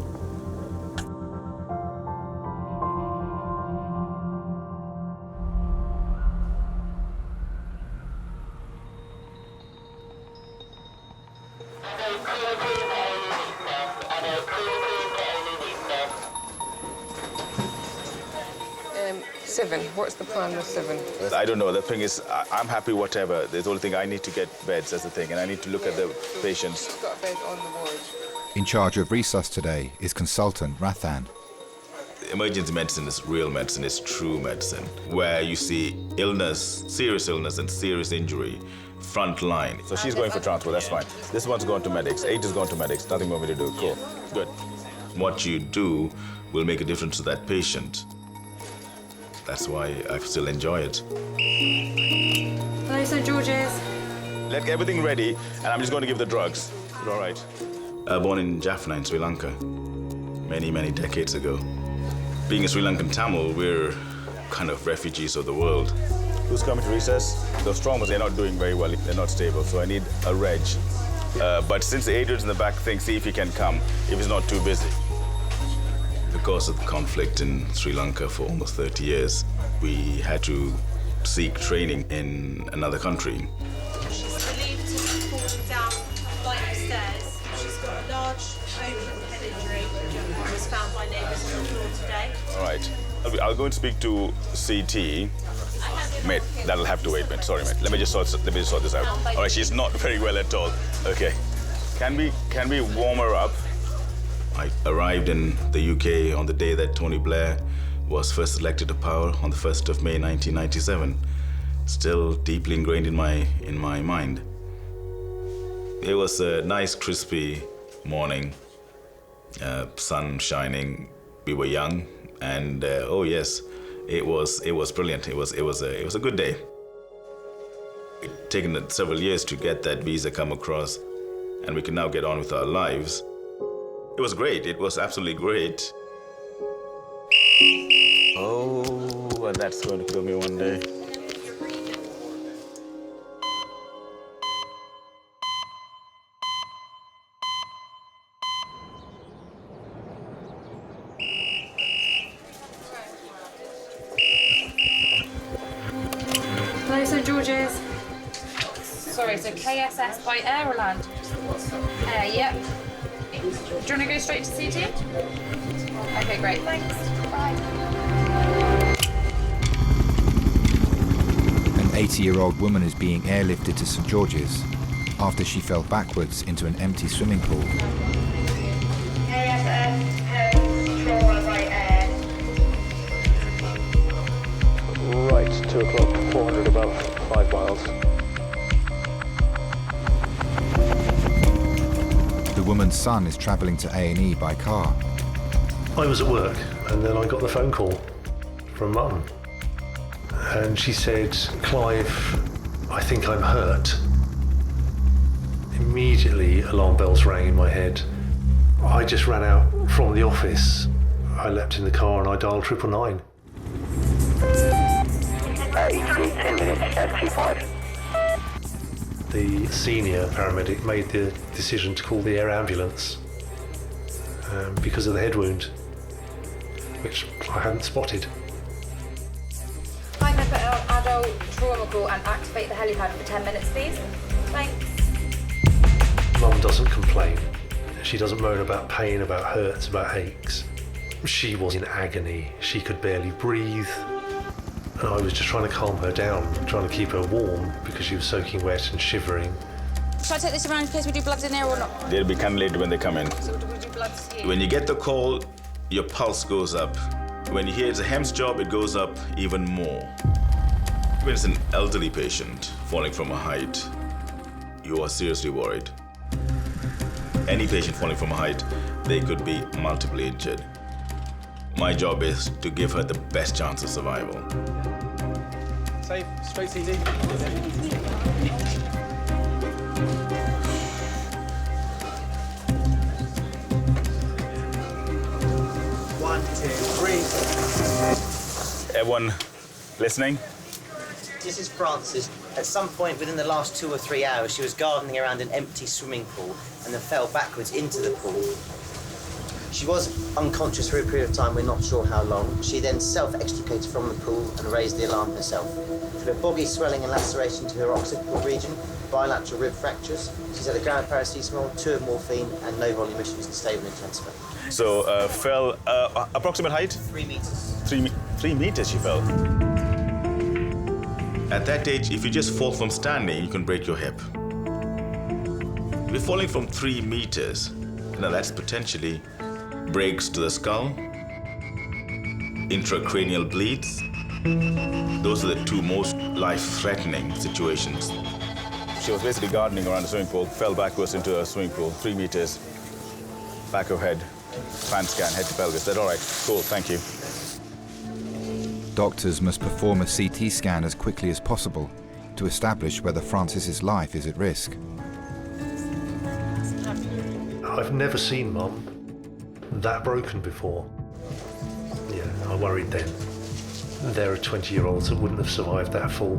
Seven. What's the plan with 7? I don't know. The thing is, I'm happy whatever. The only thing I need to get beds, that's the thing, and I need to look at the patients. She's got a bed on the ward. In charge of resus today is consultant Rathan. Emergency medicine is real medicine, it's true medicine, where you see illness, serious illness and serious injury, front line. So she's going for transport, that's fine. This one's going to medics, 8 is going to medics, nothing more for me to do, cool, good. What you do will make a difference to that patient. That's why I still enjoy it. Hello, St. George's. Let everything ready, and I'm just going to give the drugs. All right. Born in Jaffna in Sri Lanka, many, many decades ago. Being a Sri Lankan Tamil, we're kind of refugees of the world. Who's coming to recess? Those traumas, they're not doing very well. They're not stable, so I need a reg. But since the Adrian's in the back, see if he can come, if he's not too busy. Because of the conflict in Sri Lanka for almost 30 years, we had to seek training in another country. She's believed to have fallen down a flight of stairs. She's got a large open head injury, which was found by neighbours on the floor today. All right. I'll go and speak to CT. Mate, that'll have to wait, mate. Sorry, mate. Let me just sort this out. All right, she's not very well at all. Okay. Can we warm her up? I arrived in the UK on the day that Tony Blair was first elected to power on the 1st of May 1997. Still deeply ingrained in my mind. It was a nice, crispy morning, sun shining. We were young, and oh yes, it was brilliant. It was a good day. It's taken several years to get that visa come across, and we can now get on with our lives. It was great. It was absolutely great. Oh, and that's going to kill me one day. Hello, St. George's. Sorry, so KSS by air or land? Air, yep. Do you want to go straight to CT? Okay, great, thanks. Bye. An 80-year-old woman is being airlifted to St. George's after she fell backwards into an empty swimming pool. Right, 2 o'clock, 400 above, 5 miles. The woman's son is travelling to A&E by car. I was at work and then I got the phone call from Mum. And she said, Clive, I think I'm hurt. Immediately alarm bells rang in my head. I just ran out from the office. I leapt in the car and I dialed 999. 10 minutes, ST5. The senior paramedic made the decision to call the air ambulance because of the head wound, which I hadn't spotted. I'm going to put an adult trauma call and activate the helipad for 10 minutes, please. Thanks. Mum doesn't complain. She doesn't moan about pain, about hurts, about aches. She was in agony. She could barely breathe. And I was just trying to calm her down, trying to keep her warm because she was soaking wet and shivering. Should I take this around in case we do bloods in there or not? They'll be cannulated when they come in. So do we do bloods here? When you get the call, your pulse goes up. When you hear it's a HEMS job, it goes up even more. When it's an elderly patient falling from a height, you are seriously worried. Any patient falling from a height, they could be multiply injured. My job is to give her the best chance of survival. Safe, straight CT. 1, 2, 3. Everyone listening? This is Frances. At some point within the last 2 or 3 hours, she was gardening around an empty swimming pool and then fell backwards into the pool. She was unconscious for a period of time, we're not sure how long. She then self-extricated from the pool and raised the alarm herself. She had a boggy swelling and laceration to her occipital region, bilateral rib fractures. She's had a gram of paracetamol, 2 of morphine, and no volume issues and stable in transfer. So, fell, approximate height? 3 meters. 3 meters she fell. At that age, if you just fall from standing, you can break your hip. If you're falling from 3 meters, now that's potentially breaks to the skull, intracranial bleeds. Those are the two most life-threatening situations. She was basically gardening around the swimming pool, fell backwards into a swimming pool, 3 meters, back of head, fan scan, head to pelvis. Said, all right, cool, thank you. Doctors must perform a CT scan as quickly as possible to establish whether Frances's life is at risk. I've never seen Mum that broken before. Yeah, I worried then. There are 20-year-olds that wouldn't have survived that fall,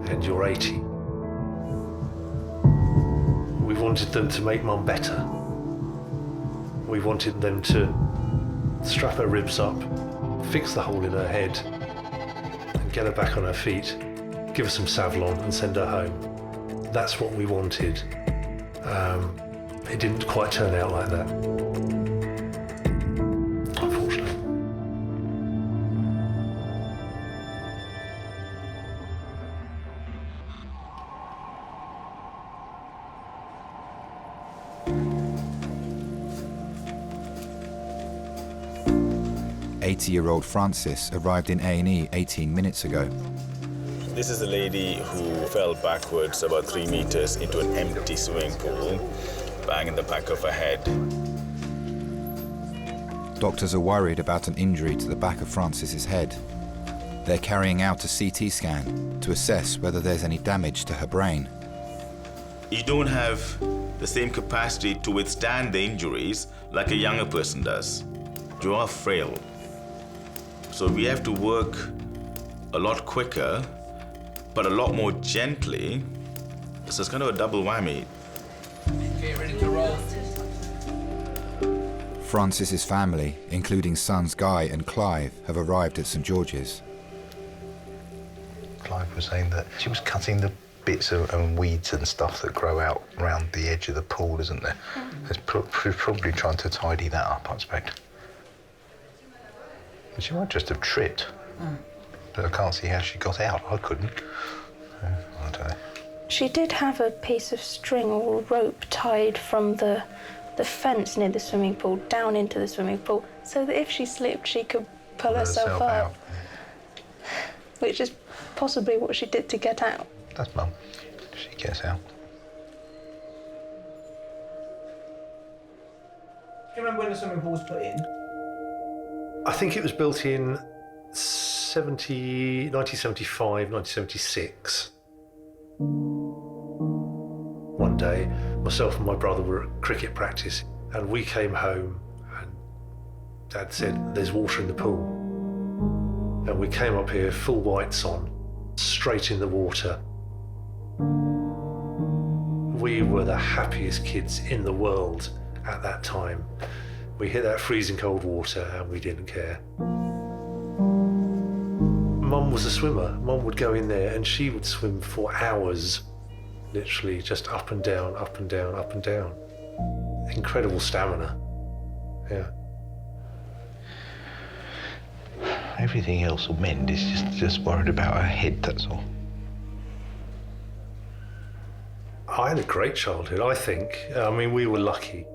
and you're 80. We wanted them to make Mum better. We wanted them to strap her ribs up, fix the hole in her head, and get her back on her feet, give her some Savlon and send her home. That's what we wanted. It didn't quite turn out like that, unfortunately. "80-year-old Frances arrived in A&E 18 minutes ago. This is a lady who fell backwards about 3 meters into an empty swimming pool, bang in the back of her head. Doctors are worried about an injury to the back of Frances's head. They're carrying out a CT scan to assess whether there's any damage to her brain. You don't have the same capacity to withstand the injuries like a younger person does. You are frail. So we have to work a lot quicker, but a lot more gently. So it's kind of a double whammy. Okay, ready to roll. Frances's family, including sons Guy and Clive, have arrived at St George's. Clive was saying that she was cutting the bits and weeds and stuff that grow out around the edge of the pool, isn't there? It's probably trying to tidy that up, I expect. But she might just have tripped. But I can't see how she got out. I couldn't. I don't know. She did have a piece of string or rope tied from the fence near the swimming pool down into the swimming pool, so that if she slipped, she could pull herself up. Which is possibly what she did to get out. That's Mum. She gets out. Do you remember when the swimming pool was put in? I think it was built in 1975, 1976. One day, myself and my brother were at cricket practice, and we came home, and Dad said, "There's water in the pool." And we came up here, full whites on, straight in the water. We were the happiest kids in the world at that time. We hit that freezing cold water and we didn't care. Mum was a swimmer. Mum would go in there and she would swim for hours, literally just up and down, up and down, up and down. Incredible stamina. Yeah. Everything else will mend. It's just worried about her head, that's all. I had a great childhood, I think. I mean, we were lucky.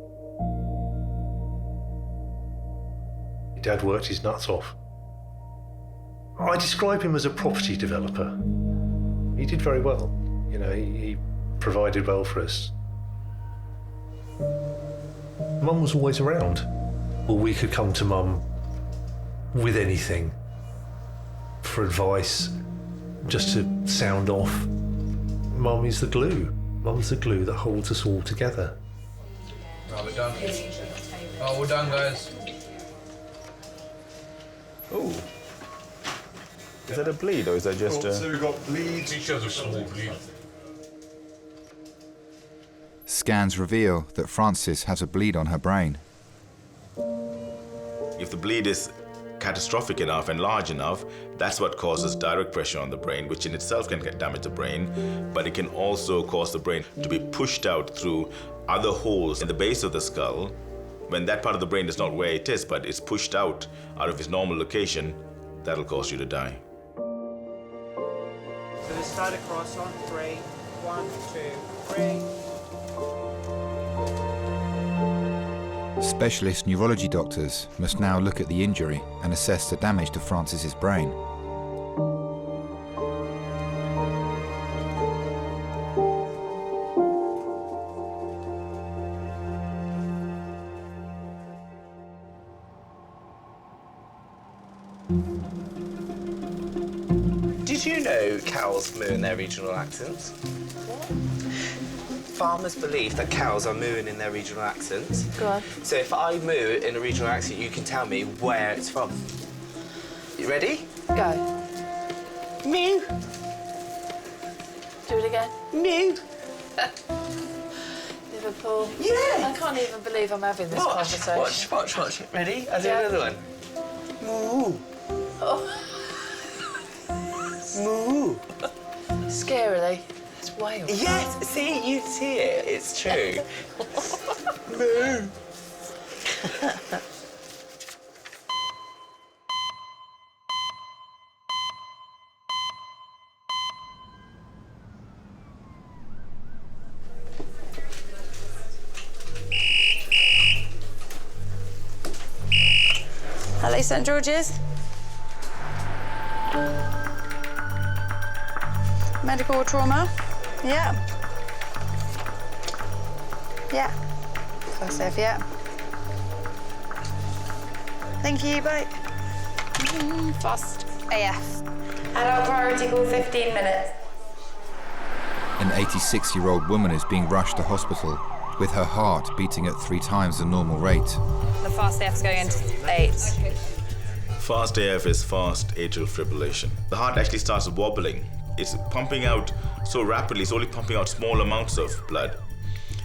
Dad worked his nuts off. I describe him as a property developer. He did very well. You know, he provided well for us. Mum was always around. Well, we could come to Mum with anything, for advice, just to sound off. Mum is the glue. Mum's the glue that holds us all together. Right, we're done. Oh, we're done, guys. Oh. Is that a bleed or is that just a... So we've got bleeds. Each has a small bleed. Scans reveal that Frances has a bleed on her brain. If the bleed is catastrophic enough and large enough, that's what causes direct pressure on the brain, which in itself can damage the brain, but it can also cause the brain to be pushed out through other holes in the base of the skull. When that part of the brain is not where it is, but it's pushed out of its normal location, that'll cause you to die. So let's start across on 3. 1, 2, 3. Specialist neurology doctors must now look at the injury and assess the damage to Francis's brain. Did you know cows moo in their regional accents? Farmers believe that cows are mooing in their regional accents. Go on. So if I moo in a regional accent, you can tell me where it's from. You ready? Go. Moo. Do it again. Moo. Liverpool. Yeah. I can't even believe I'm having this conversation. Watch. Ready? I'll do another one. Moo. Oh. Moo. Scarily. That's Wales. Yes, see, you see it. It's true. Moo. Hello, St George's. Medical trauma. Yeah. Yeah. First F, yeah. Thank you, bye. Fast AF. Adult priority call, 15 minutes. An 86-year-old woman is being rushed to hospital with her heart beating at 3 times the normal rate. The fast AF's going into 8. Fast AF is fast atrial fibrillation. The heart actually starts wobbling. It's pumping out so rapidly, it's only pumping out small amounts of blood.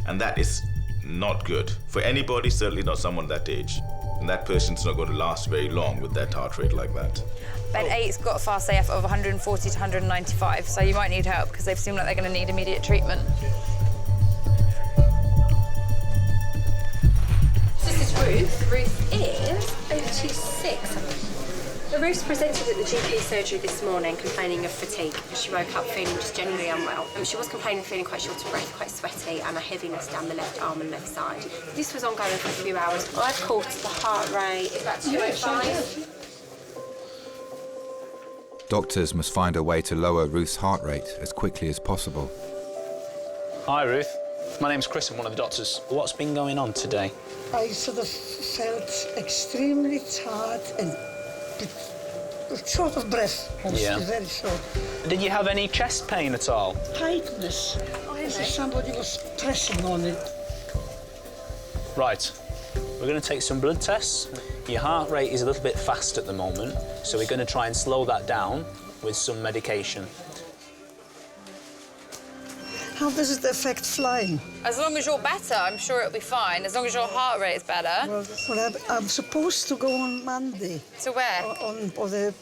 And that is not good for anybody, certainly not someone that age. And that person's not going to last very long with that heart rate like that. Bed 8's got a fast AF of 140 to 195, so you might need help because they seem like they're going to need immediate treatment. This is Ruth. Ruth is 86. Ruth presented at the GP surgery this morning complaining of fatigue. She woke up feeling just generally unwell. She was complaining of feeling quite short of breath, quite sweaty, and a heaviness down the left arm and left side. This was ongoing for a few hours. I've caught the heart rate is about 205. Doctors must find a way to lower Ruth's heart rate as quickly as possible. Hi, Ruth. My name's Chris. I'm one of the doctors. What's been going on today? I sort of felt extremely tired and short of breath, very short. Did you have any chest pain at all? Tightness, as if somebody was pressing on it. Right. We're going to take some blood tests. Your heart rate is a little bit fast at the moment, so we're going to try and slow that down with some medication. How does it affect flying? As long as you're better, I'm sure it'll be fine. As long as your heart rate is better. Well, I'm supposed to go on Monday. To where? On the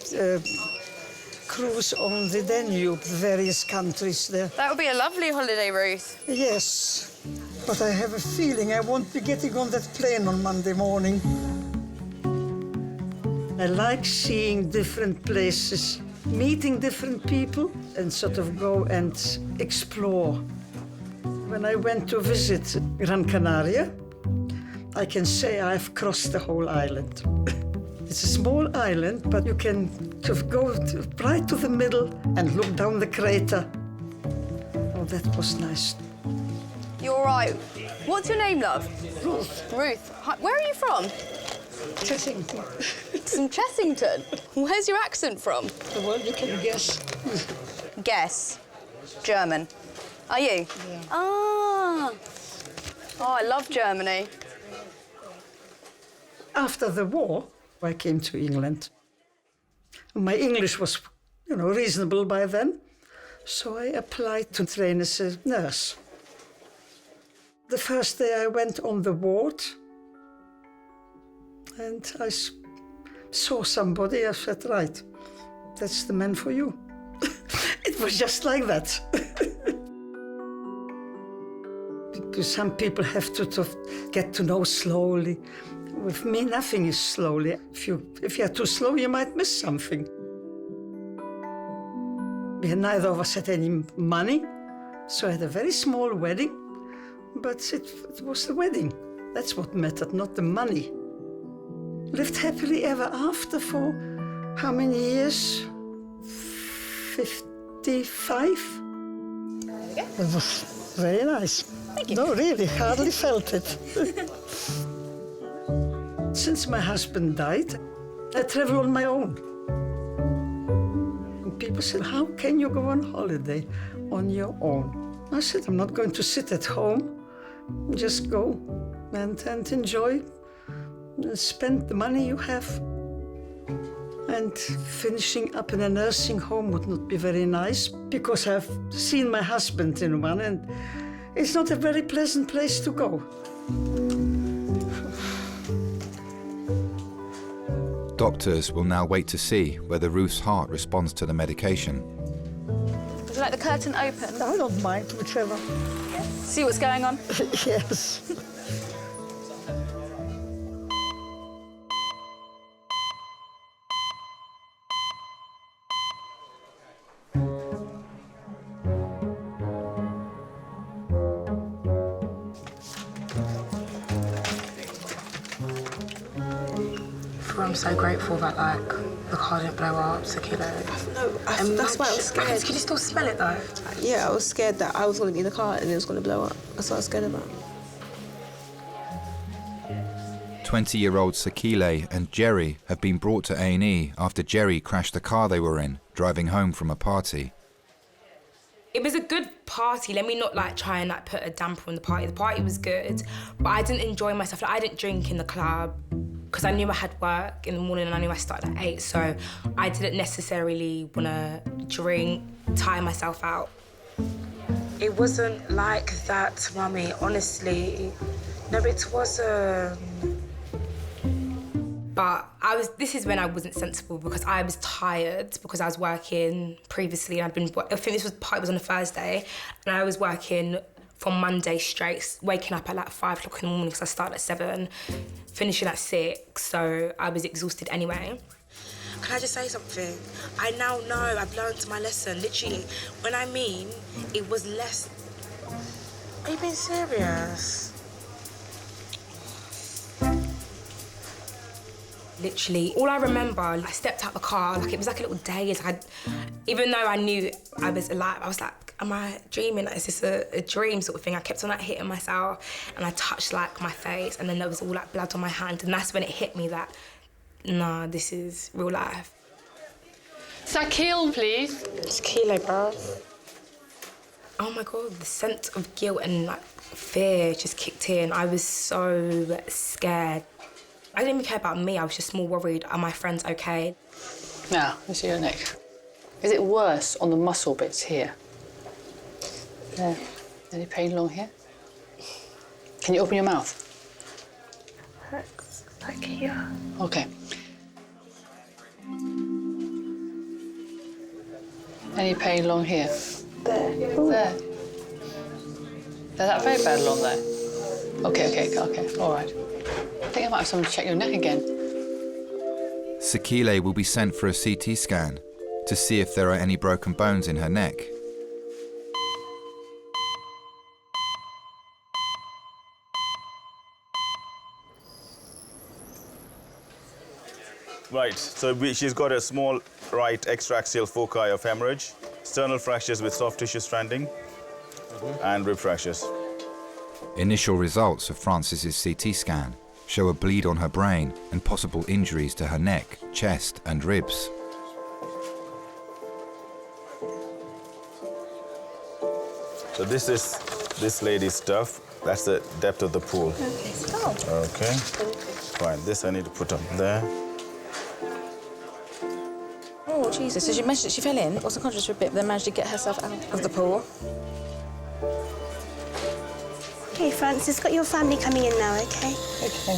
cruise on the Danube, the various countries there. That would be a lovely holiday, Ruth. Yes, but I have a feeling I won't be getting on that plane on Monday morning. I like seeing different places, meeting different people, and sort of go and explore. When I went to visit Gran Canaria, I can say I've crossed the whole island. It's a small island, but you can sort of go right to the middle and look down the crater. Oh, that was nice. You're all right. What's your name, love? Ruth. Ruth. Hi, where are you from? Chessington. From Chessington? Where's your accent from? Well, you can guess. Guess. German. Are you? Yeah. Ah. Oh, I love Germany. After the war, I came to England. My English was, reasonable by then, so I applied to train as a nurse. The first day I went on the ward, and I saw somebody. I said, right, that's the man for you. It was just like that. Because some people have to get to know slowly. With me, nothing is slowly. If you're too slow, you might miss something. Neither of us had any money, so I had a very small wedding, but it was the wedding. That's what mattered, not the money. Lived happily ever after for how many years? 55? It was very nice. Thank you. No, really, hardly felt it. Since my husband died, I travel on my own. And people said, how can you go on holiday on your own? I said, I'm not going to sit at home. Just go and enjoy and spend the money you have. And finishing up in a nursing home would not be very nice because I've seen my husband in one and it's not a very pleasant place to go. Doctors will now wait to see whether Ruth's heart responds to the medication. Would you like the curtain open? I don't mind, whichever. See what's going on? Yes. I'm so grateful that, like, the car didn't blow up, so kilo. No, that's why I was scared. Can you still smell it, though? Yeah, I was scared that I was going to be in the car and it was going to blow up. That's what I was scared about. 20-year-old Sakile and Jerry have been brought to A&E after Jerry crashed the car they were in, driving home from a party. It was a good party. Let me not like try and like put a damper on the party. The party was good, but I didn't enjoy myself. Like, I didn't drink in the club because I knew I had work in the morning and I knew I started at 8, so I didn't necessarily want to drink, tire myself out. It wasn't like that, Mummy, honestly. No, it wasn't. But this is when I wasn't sensible because I was tired because I was working previously and I think this was on a Thursday and I was working from Monday straight, waking up at like 5 o'clock in the morning because I started at 7, finishing at 6, so I was exhausted anyway. Can I just say something? I now know I've learned my lesson, literally. When I mean, it was less... Are you being serious? Literally, all I remember, I stepped out the car, like it was like a little daze. Even though I knew I was alive, I was like, am I dreaming? Is this a dream sort of thing? I kept on like hitting myself and I touched like my face and then there was all like blood on my hand and that's when it hit me that, nah, this is real life. Sakile, please. It's Kilo, bro. Oh my God, the sense of guilt and like fear just kicked in. I was so scared. I didn't even care about me, I was just more worried, are my friends okay? Now, let's see your neck. Is it worse on the muscle bits here? There. Any pain along here? Can you open your mouth? Hurts like here. Okay. Any pain along here? There. There. Is that very bad along there? Okay, all right. I think I might have someone to check your neck again. Sakile will be sent for a CT scan to see if there are any broken bones in her neck. Right, so she's got a small right extraaxial foci of hemorrhage, sternal fractures with soft tissue stranding, and rib fractures. Initial results of Francis's CT scan show a bleed on her brain and possible injuries to her neck, chest and ribs. So this is this lady's stuff. That's the depth of the pool. Okay. Fine, this I need to put up there. Oh, Jesus. So she mentioned that she fell in, wasn't conscious for a bit, but then managed to get herself out of the pool. Okay, Francis, got your family coming in now, okay? Okay,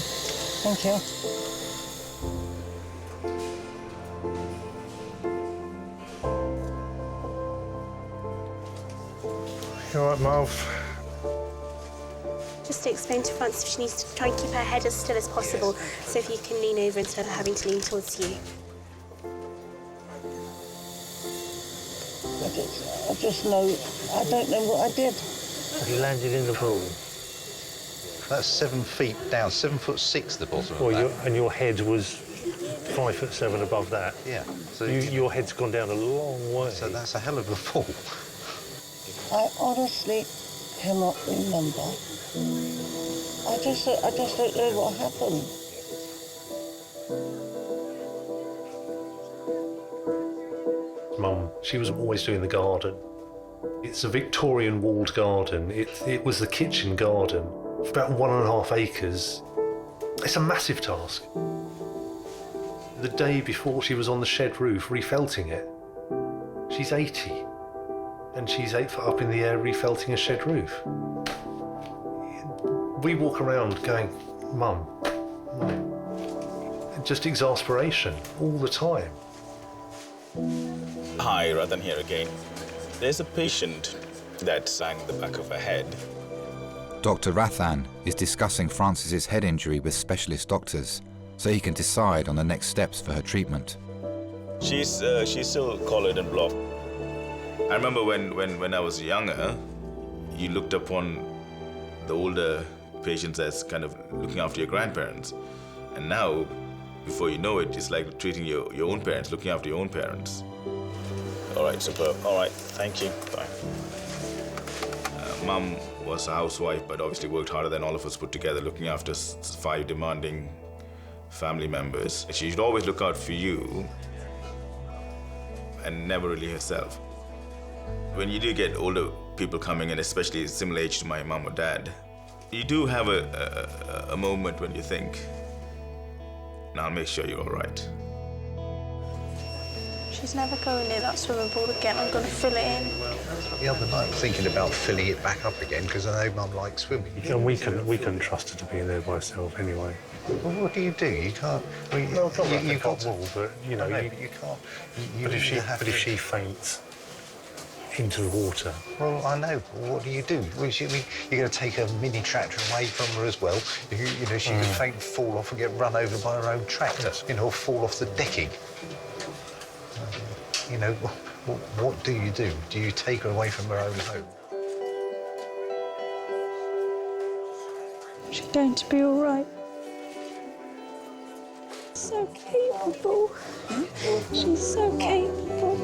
thank you. You all right, Marv? Just to explain to Francis if she needs to try and keep her head as still as possible, so if you can lean over instead of having to lean towards you. I just know, I don't know what I did. You landed in the pool. That's 7 feet down, 7'6" the bottom Well, of that. and your head was 5'7" above that. Yeah. So your head's gone down a long way. So that's a hell of a fall. I honestly cannot remember. I just don't know what happened. Mum, she was always doing the garden. It's a Victorian walled garden. It was the kitchen garden. It's about 1.5 acres. It's a massive task. The day before she was on the shed roof refelting it. She's 80 and she's 8 foot up in the air refelting a shed roof. We walk around going, Mum, Mum. Just exasperation all the time. Hi, Rathan here again. There's a patient that sang the back of her head. Dr. Rathan is discussing Frances's head injury with specialist doctors so he can decide on the next steps for her treatment. She's still collared and blocked. I remember when I was younger, you looked upon the older patients as kind of looking after your grandparents. And now, before you know it, it's like treating your own parents, looking after your own parents. All right, superb. All right, thank you. Bye. Mum was a housewife, but obviously worked harder than all of us put together, looking after 5 demanding family members. She should always look out for you and never really herself. When you do get older people coming in, especially similar age to my mum or dad, you do have a moment when you think, now I'll make sure you're all right. She's never going near that swimming pool again. I'm going to fill it in. The other night, thinking about filling it back up again because I know Mum likes swimming. And we can trust her to be in there by herself anyway. Well, what do? You can't. Well, you got to, but you know, you can't. But if she faints into the water. Well, I know. But what do? You're going to take a mini tractor away from her as well. You know, she could faint, fall off, and get run over by her own tractor. You know, fall off the decking. You know, what do? Do you take her away from her own home? She's going to be all right. So capable. She's so capable.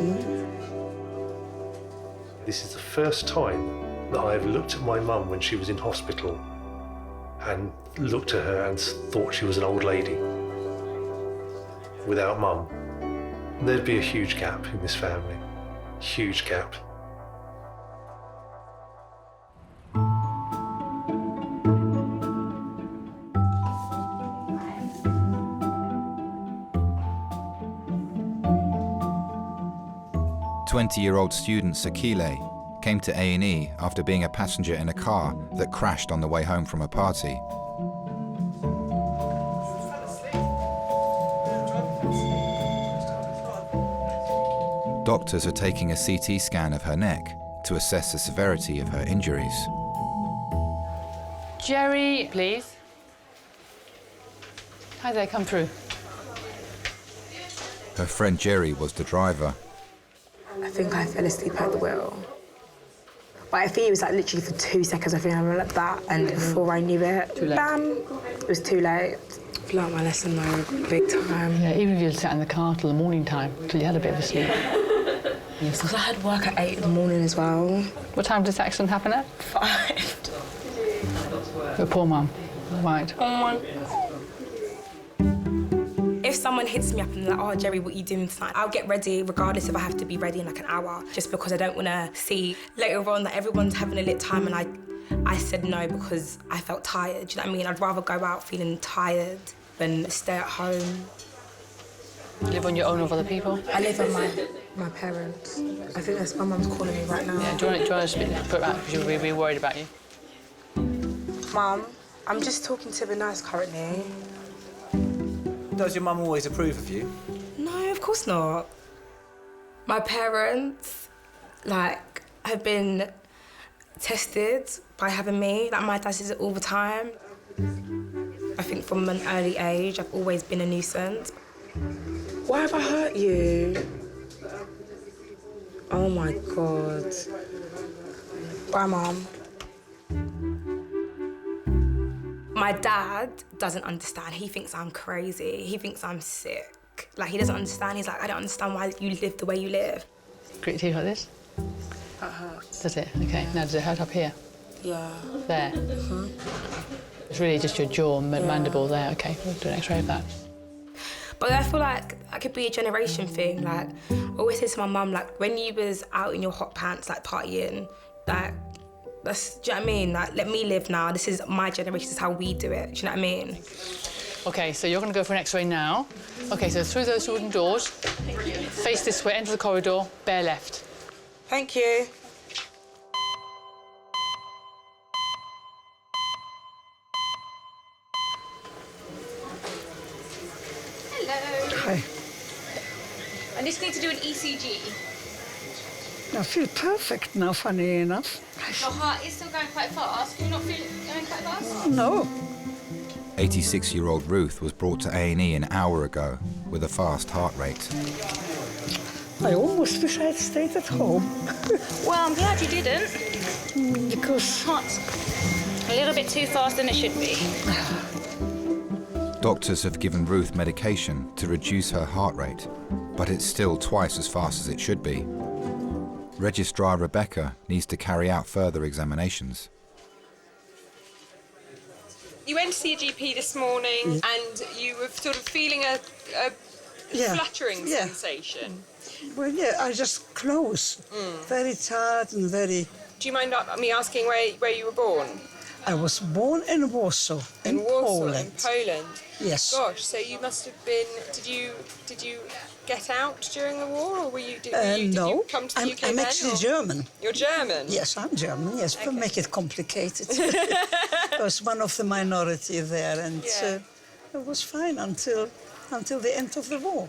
This is the first time that I've looked at my mum when she was in hospital and looked at her and thought she was an old lady. Without Mum, there'd be a huge gap in this family. Huge gap. "20-year-old student Sakile came to A&E after being a passenger in a car that crashed on the way home from a party. Doctors are taking a CT scan of her neck to assess the severity of her injuries. Jerry, please. Hi there, come through. Her friend Jerry was the driver. I think I fell asleep at the wheel. But I think it was like literally for 2 seconds. I think I went like that, and before I knew it, bam, it was too late. I've learnt my lesson though, big time. Yeah, even if you sat in the car till the morning time, till you had a bit of a sleep. Yes, because I had work at 8 in the morning as well. What time did this accident happen at? 5. Your poor mum. Right. Oh my. If someone hits me up and they're like, oh, Jerry, what are you doing tonight? I'll get ready regardless if I have to be ready in like an hour, just because I don't want to see later on that everyone's having a lit time and I said no because I felt tired. Do you know what I mean? I'd rather go out feeling tired than stay at home. You live on your own with other people? I live with my parents. I think that's my mum's calling me right now. Yeah, do you want to put that because we'll be worried about you? Mum, I'm just talking to the nurse currently. Does your mum always approve of you? No, of course not. My parents, like, have been tested by having me. Like, my dad says it all the time. I think from an early age, I've always been a nuisance. Why have I hurt you? Oh my God. Bye, Mum. My dad doesn't understand. He thinks I'm crazy. He thinks I'm sick. Like, he doesn't understand. He's like, I don't understand why you live the way you live. Grit your teeth like this? That hurts. Does it? Okay. Now, does it hurt up here? Yeah. There? It's really just your jaw and mandible there. Okay, we'll do an x-ray of that. But I feel like that could be a generation thing. Like, I always say to my mum, like, when you was out in your hot pants, like, partying, like, that's, do you know what I mean? Like, let me live now. This is my generation. This is how we do it. Do you know what I mean? Okay, so you're going to go for an x-ray now. Okay, so through those wooden doors, face this way, enter the corridor, bear left. Thank you. Hello. Hi. I just need to do an ECG. I feel perfect now, funny enough. Your heart is still going quite fast. Can you not feel it going quite fast? No. 86-year-old Ruth was brought to A&E an hour ago with a fast heart rate. I almost wish I had stayed at home. Well, I'm glad you didn't. Because heart's a little bit too fast than it should be. Doctors have given Ruth medication to reduce her heart rate, but it's still twice as fast as it should be. Registrar Rebecca needs to carry out further examinations. You went to see a GP this morning and you were sort of feeling a fluttering sensation. Well, yeah, I just close. Very tired and very... Do you mind me asking where you were born? I was born in Warsaw, in Poland. In Poland? Yes. Gosh, so you must have been... Did you get out during the war, or were you... Did No, you come to the UK I'm then, actually or? German. You're German? Yes, I'm German, yes, but make it complicated. I was one of the minority there, and it was fine until the end of the war.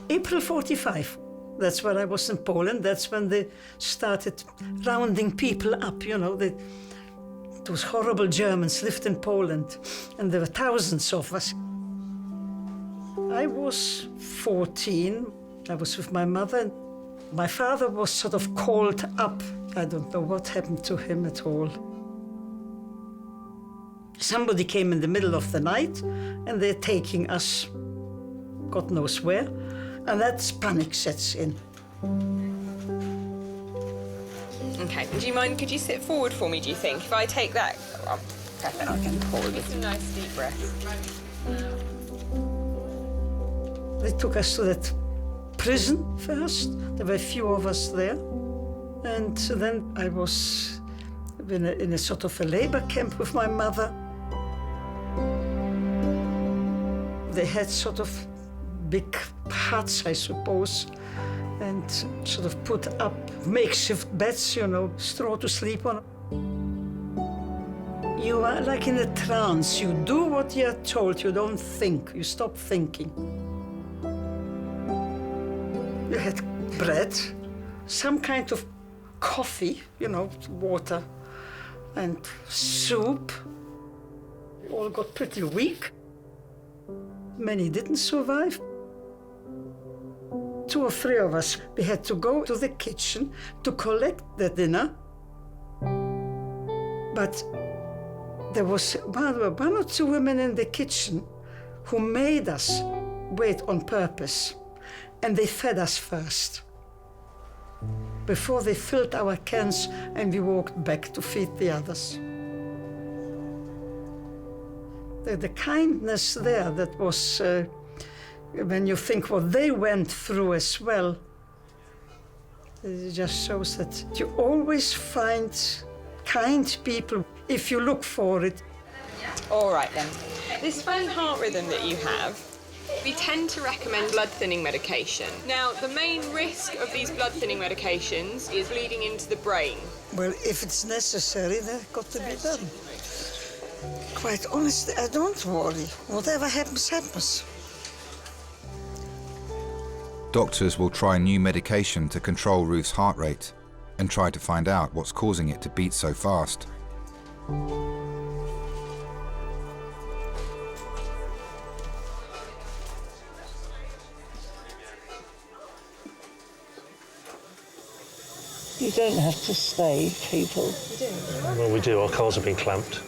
April 45. That's when I was in Poland. That's when they started rounding people up, you know. Those horrible Germans lived in Poland, and there were thousands of us. I was 14. I was with my mother. My father was sort of called up. I don't know what happened to him at all. Somebody came in the middle of the night, and they're taking us, God knows where. And that's panic sets in. Okay, do you mind, could you sit forward for me, do you think? If I take that... Oh, perfect. I can forward. Get some nice deep breaths. They took us to that prison first. There were a few of us there. And then I was in a sort of a labor camp with my mother. They had sort of big huts, I suppose, and sort of put up makeshift beds, you know, straw to sleep on. You are like in a trance. You do what you're told. You don't think. You stop thinking. You had bread, some kind of coffee, you know, water, and soup. We all got pretty weak. Many didn't survive. 2 or 3 of us, we had to go to the kitchen to collect the dinner. But there was one or 2 women in the kitchen who made us wait on purpose. And they fed us first, before they filled our cans and we walked back to feed the others. The kindness there, that was, when you think what they went through as well, it just shows that you always find kind people if you look for it. All right then. This funny heart rhythm that you have, we tend to recommend blood thinning medication. Now, the main risk of these blood thinning medications is bleeding into the brain. Well, if it's necessary, they've got to be done. Quite honestly, I don't worry. Whatever happens, happens. Doctors will try new medication to control Ruth's heart rate and try to find out what's causing it to beat so fast. You don't have to stay, people. Well, we do. Our cars have been clamped.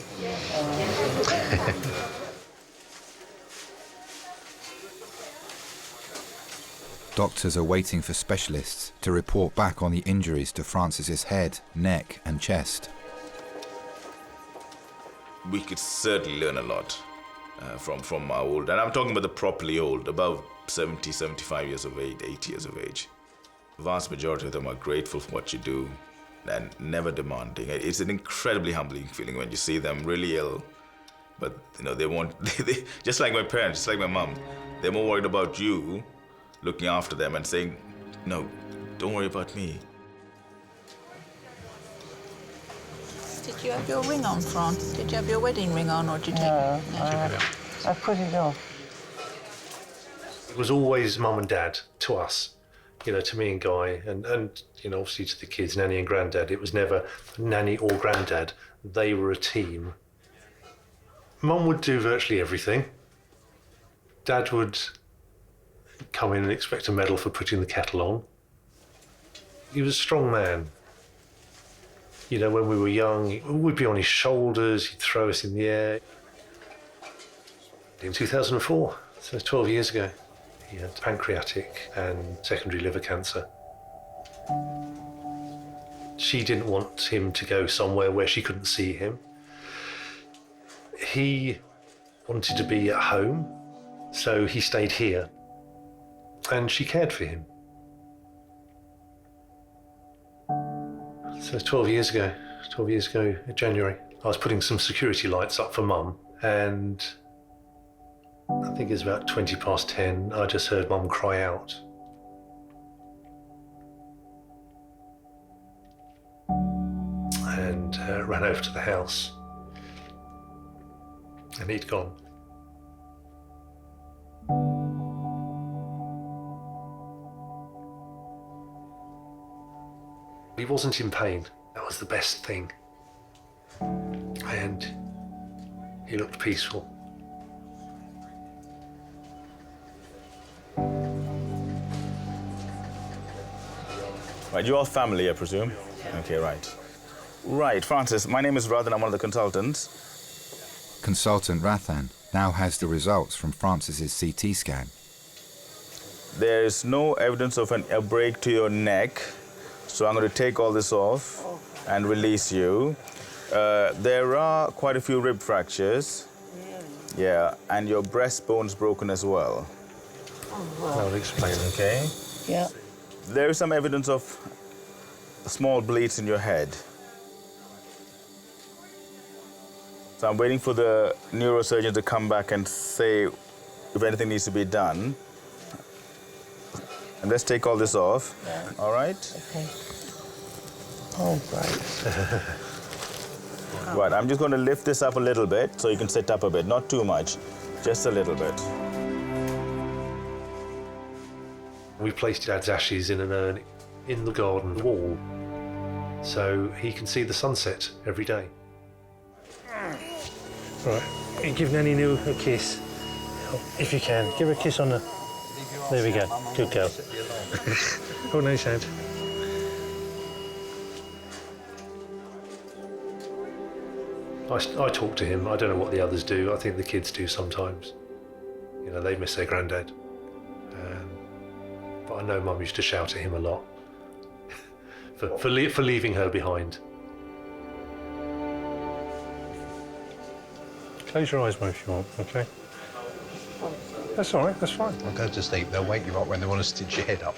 Doctors are waiting for specialists to report back on the injuries to Francis's head, neck and chest. We could certainly learn a lot from our old, and I'm talking about the properly old, above 70, 75 years of age, 80 years of age. The vast majority of them are grateful for what you do and never demanding. It's an incredibly humbling feeling when you see them really ill, but you know, they won't, they, just like my parents, just like my mum, they're more worried about you, looking after them and saying, no, don't worry about me. Did you have your ring on, Fran? Did you have your wedding ring on, or did you take it? No, I put it off. It was always mum and dad to us, you know, to me and Guy, and you know, obviously to the kids, Nanny and Grandad. It was never Nanny or Grandad. They were a team. Mum would do virtually everything. Dad would come in and expect a medal for putting the kettle on. He was a strong man. You know, when we were young, we'd be on his shoulders, he'd throw us in the air. In 2004, so 12 years ago, he had pancreatic and secondary liver cancer. She didn't want him to go somewhere where she couldn't see him. He wanted to be at home, so he stayed here, and she cared for him. So 12 years ago in January, I was putting some security lights up for Mum, and I think it was about 20 past 10, I just heard Mum cry out. And ran over to the house, and he'd gone. He wasn't in pain. That was the best thing. And he looked peaceful. Right, you're all family, I presume? Yeah. Okay, right. Right, Francis, my name is Ruth and I'm one of the consultants. Consultant Rathan now has the results from Francis's CT scan. There's no evidence of a break to your neck, so I'm going to take all this off and release you. There are quite a few rib fractures. Yeah, and your breastbone's broken as well. I'll explain. Okay? Yeah. There is some evidence of small bleeds in your head. So I'm waiting for the neurosurgeon to come back and say if anything needs to be done. And let's take all this off. Yeah. All right? Okay. Oh, great. Right, I'm just going to lift this up a little bit so you can sit up a bit. Not too much, just a little bit. We placed Dad's ashes in an urn in the garden wall, so he can see the sunset every day. Right, give Nanny New a kiss. If you can, give her a kiss on the... There we go, good girl. Hold Nanny's hand. I talk to him. I don't know what the others do. I think the kids do sometimes. You know, they miss their granddad. But I know Mum used to shout at him a lot for leaving her behind. Close your eyes, Mum, if you want, okay? That's all right, that's fine. I'll go to sleep. They'll wake you up when they want to stitch your head up.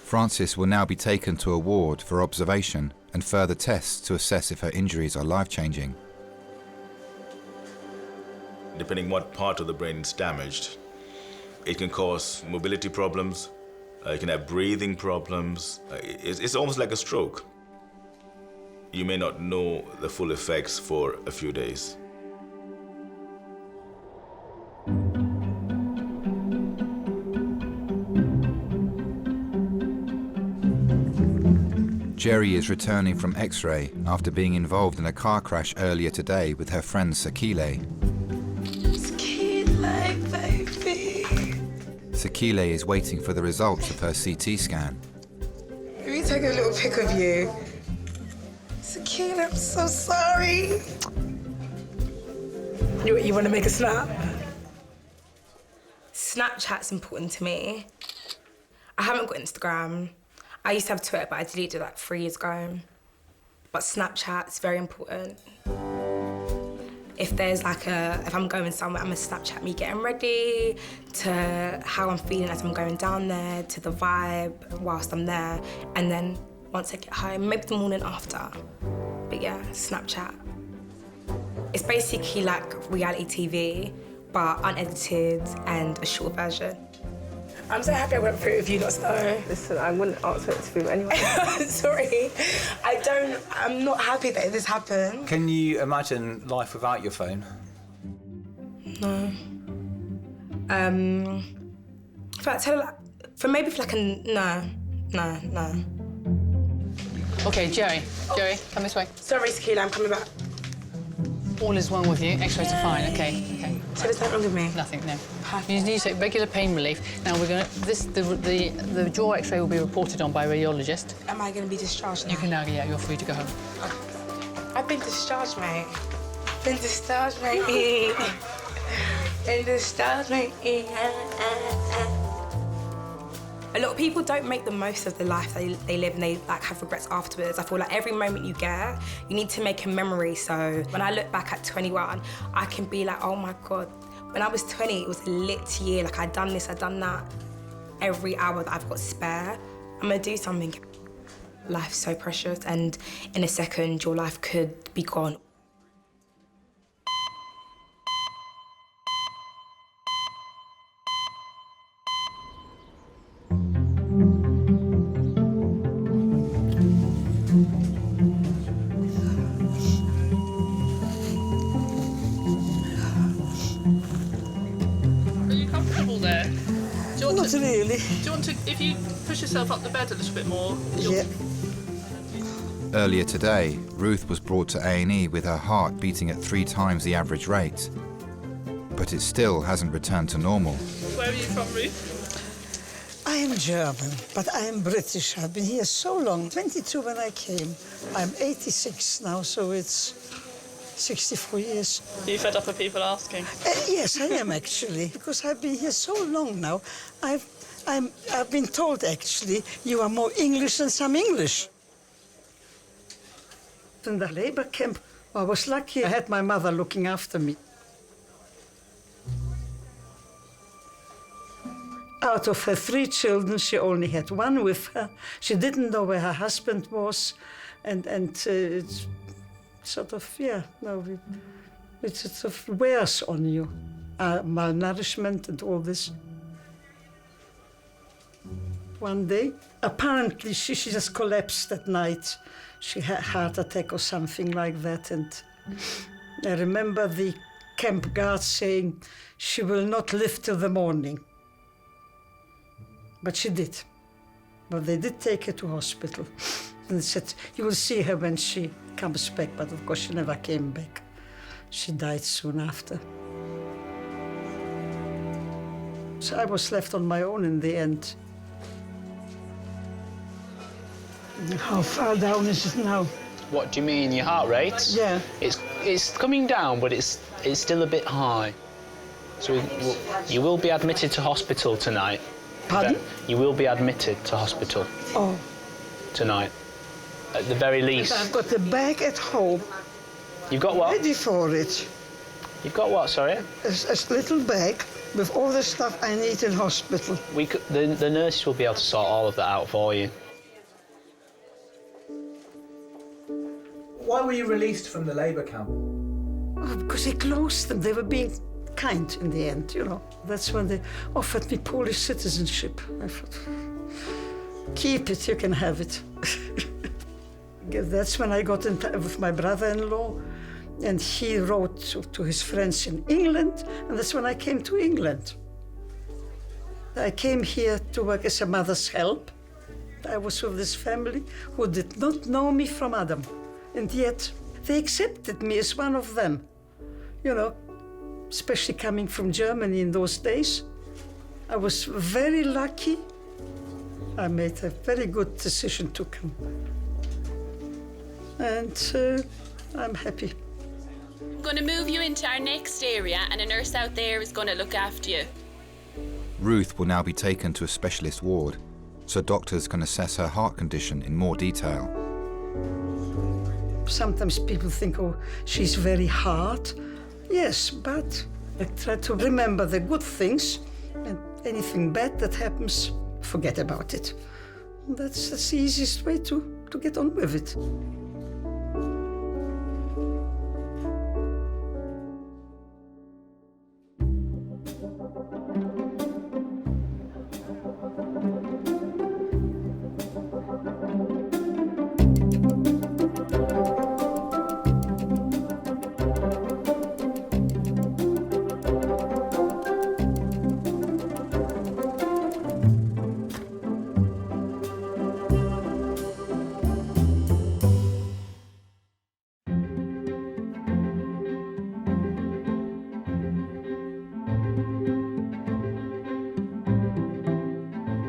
Francis will now be taken to a ward for observation and further tests to assess if her injuries are life-changing. Depending what part of the brain is damaged, it can cause mobility problems, you can have breathing problems. It's almost like a stroke. You may not know the full effects for a few days. Jerry is returning from X-ray after being involved in a car crash earlier today with her friend Sakile. Sakile, baby. Sakile is waiting for the results of her CT scan. take a little pic of you. Sakine, I'm so sorry. You want to make a snap? Snapchat's important to me. I haven't got Instagram. I used to have Twitter, but I deleted it like 3 years ago. But Snapchat's very important. If there's like if I'm going somewhere, I'm gonna Snapchat me getting ready, to how I'm feeling as I'm going down there, to the vibe whilst I'm there, and then once I get home, maybe the morning after. But yeah, Snapchat. It's basically like reality TV, but unedited and a short version. I'm so happy I went through it with you lot, though. Listen, I wouldn't answer it to him anyway. Sorry. I'm not happy that this happened. Can you imagine life without your phone? No. No. Okay, Jerry, come this way. Sorry, Sakila, I'm coming back. All is well with you. X-rays are fine. Okay. So there's nothing wrong with me? Nothing, no. You need to take regular pain relief. Now we're going to. The jaw X-ray will be reported on by a radiologist. Am I going to be discharged now? You can now. Yeah, you're free to go home. I've been discharged, mate. Been discharged, mate. Been discharged, mate. A lot of people don't make the most of the life they live, and they like have regrets afterwards. I feel like every moment you get, you need to make a memory. So when I look back at 21, I can be like, oh my God, when I was 20, it was a lit year. Like I'd done this, I'd done that. Every hour that I've got spare, I'm gonna do something. Life's so precious, and in a second, your life could be gone. Not really. Do you want to, if you push yourself up the bed a little bit more? Yeah. Earlier today, Ruth was brought to A&E with her heart beating at 3 times the average rate. But it still hasn't returned to normal. Where are you from, Ruth? I am German, but I am British. I've been here so long. 22 when I came. I'm 86 now, so it's 64 years. Are you fed up of people asking? Yes, I am actually, because I've been here so long now. I've been told actually you are more English than some English. In the labor camp, I was lucky. I had my mother looking after me. Out of her 3 children, she only had 1 with her. She didn't know where her husband was, and it's sort of, yeah, no, it sort of wears on you. Malnourishment and all this. One day, apparently she just collapsed at night. She had a heart attack or something like that, and I remember the camp guard saying she will not live till the morning. But she did. But they did take her to hospital. And they said, you will see her when she comes back, but of course she never came back. She died soon after. So I was left on my own in the end. How far down is it now? What do you mean, your heart rate? Yeah. It's coming down, but it's still a bit high. So you will be admitted to hospital tonight. Pardon? You will be admitted to hospital. Oh. Tonight. At the very least. But I've got the bag at home. You've got what? Ready for it. You've got what, sorry? A little bag with all the stuff I need in hospital. The nurses will be able to sort all of that out for you. Why were you released from the labour camp? Oh, because they closed them. They were being kind in the end, you know. That's when they offered me Polish citizenship. I thought, keep it, you can have it. That's when I got in touch with my brother-in-law, and he wrote to his friends in England, and that's when I came to England. I came here to work as a mother's help. I was with this family who did not know me from Adam, and yet they accepted me as one of them, you know, especially coming from Germany in those days. I was very lucky I made a very good decision to come. And I'm happy. I'm going to move you into our next area and a nurse out there is going to look after you. Ruth will now be taken to a specialist ward so doctors can assess her heart condition in more detail. Sometimes people think, oh, she's very hard. Yes, but I try to remember the good things, and anything bad that happens, forget about it. That's the easiest way to get on with it.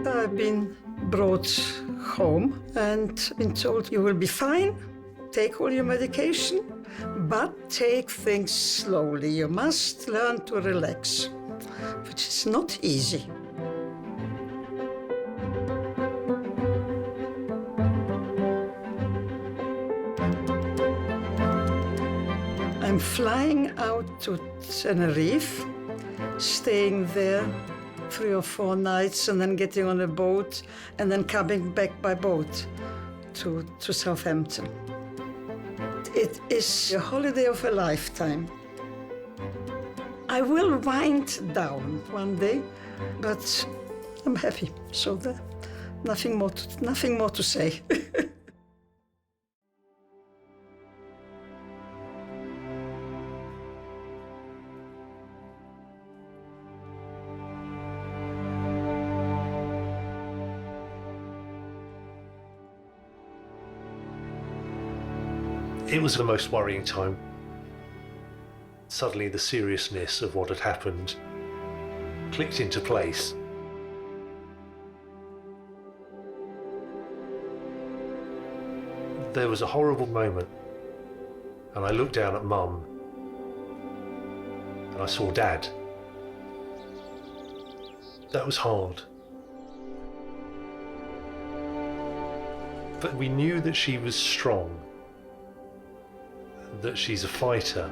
I've been brought home and been told you will be fine, take all your medication, but take things slowly. You must learn to relax, which is not easy. I'm flying out to Tenerife, staying there 3 or 4 nights and then getting on a boat and then coming back by boat to Southampton. It is a holiday of a lifetime. I will wind down one day, but I'm happy, so there, nothing more to say. It was the most worrying time. Suddenly the seriousness of what had happened clicked into place. There was a horrible moment, and I looked down at Mum, and I saw Dad. That was hard. But we knew that she was strong, that she's a fighter.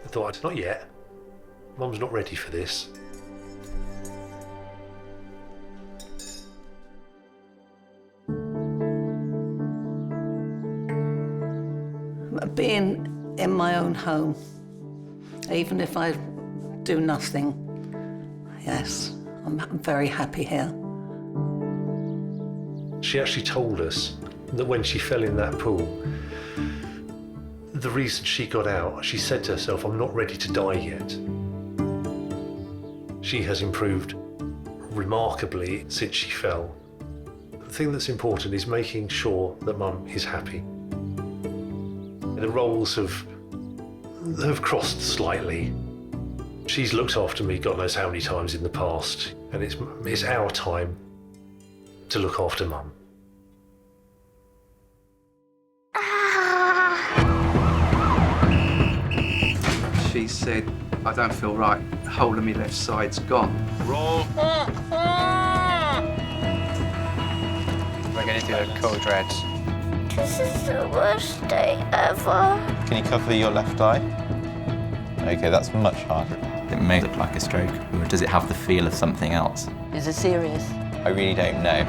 I thought, not yet. Mum's not ready for this. Being in my own home, even if I do nothing, yes, I'm very happy here. She actually told us that when she fell in that pool, the reason she got out, she said to herself, I'm not ready to die yet. She has improved remarkably since she fell. The thing that's important is making sure that Mum is happy. The roles have crossed slightly. She's looked after me God knows how many times in the past, and it's our time to look after Mum. She said, I don't feel right. The whole of my left side's gone. Roll. We're going to do a cold dreads. This is the worst day ever. Can you cover your left eye? Okay, that's much harder. It may look like a stroke, or does it have the feel of something else? Is it serious? I really don't know.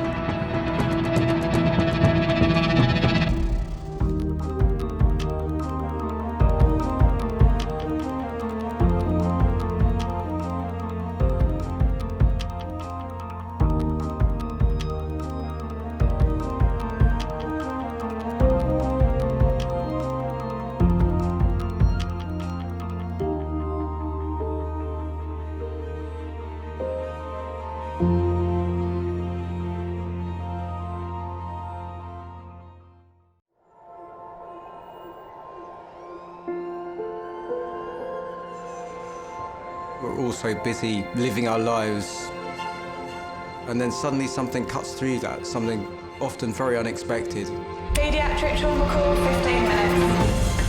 We're all so busy living our lives, and then suddenly something cuts through that, something often very unexpected. Paediatric trauma call, 15 minutes.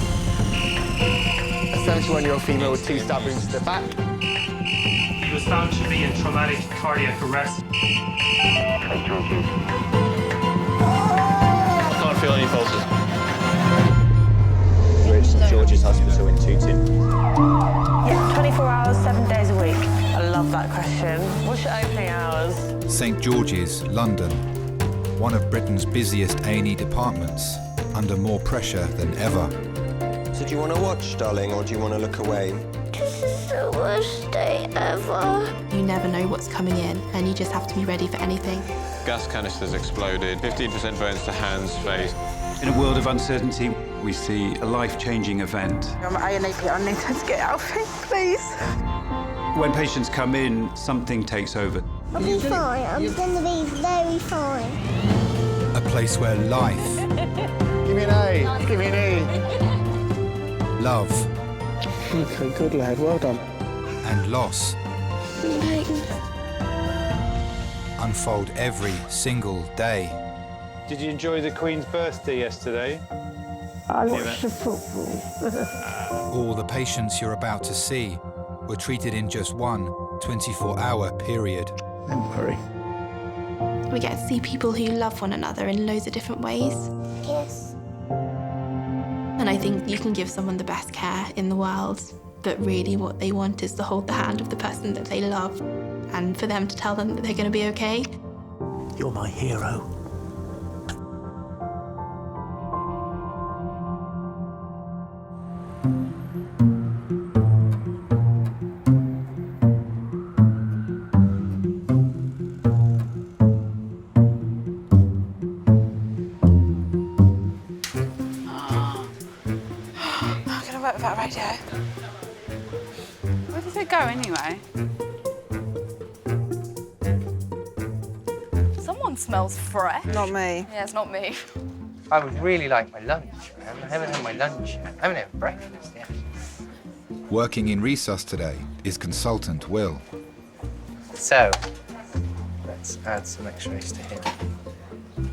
A 71-year-old female with 2 stab wounds to the back. He was found to be in traumatic cardiac arrest. I can't feel any pulses. We're at St George's Hospital in Tooting. Yeah, 24 hours, 7 days a week. I love that question. What's your opening hours? St George's, London. One of Britain's busiest A&E departments, under more pressure than ever. So do you want to watch, darling, or do you want to look away? This is the worst day ever. You never know what's coming in, and you just have to be ready for anything. Gas canisters exploded, 15% burns to hands, face. In a world of uncertainty, we see a life-changing event. I'm A&E, I need to get out of here, please. When patients come in, something takes over. I'll be fine. I'm going to be very fine. A place where life... Give me an A. Give me an E. Love... Okay, good lad, well done. And loss... unfold every single day. Did you enjoy the Queen's birthday yesterday? I watched the football. All the patients you're about to see were treated in just one 24-hour period. Don't worry. We get to see people who love one another in loads of different ways. Yes. And I think you can give someone the best care in the world, but really what they want is to hold the hand of the person that they love and for them to tell them that they're going to be okay. You're my hero. That radio. Where does it go anyway? Someone smells fresh. Not me. Yeah, it's not me. I would really like my lunch. I haven't had my lunch yet. I haven't had breakfast yet. Working in resus today is consultant Will. So, let's add some x-rays to him.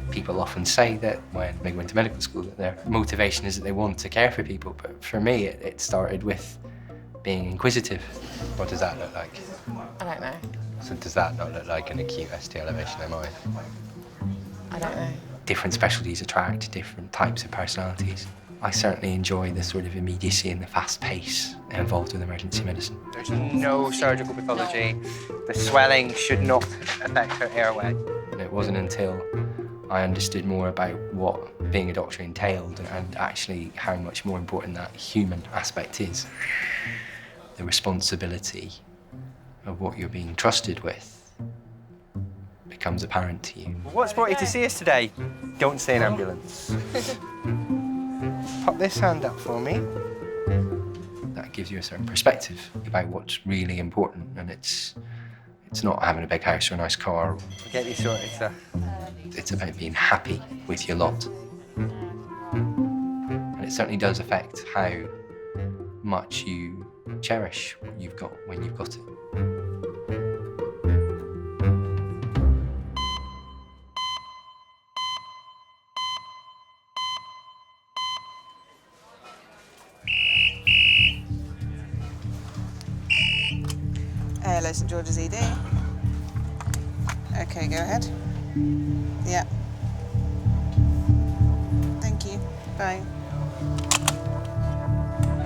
People often say that when they go into medical school that their motivation is that they want to care for people, but for me it started with being inquisitive. What does that look like? I don't know. So does that not look like an acute ST elevation MI? I don't know. Different specialties attract different types of personalities. I certainly enjoy the sort of immediacy and the fast pace involved with emergency medicine. There's no surgical pathology. The swelling should not affect her airway. And it wasn't until I understood more about what being a doctor entailed and actually how much more important that human aspect is. The responsibility of what you're being trusted with becomes apparent to you. What's brought you to see us today? Don't say an ambulance. Pop this hand up for me. That gives you a certain perspective about what's really important, and it's not having a big house or a nice car. Get you sorted, sir. It's about being happy with your lot. And it certainly does affect how much you cherish what you've got when you've got it. Hello, St George's ED. Okay, go ahead. Yeah. Thank you. Bye.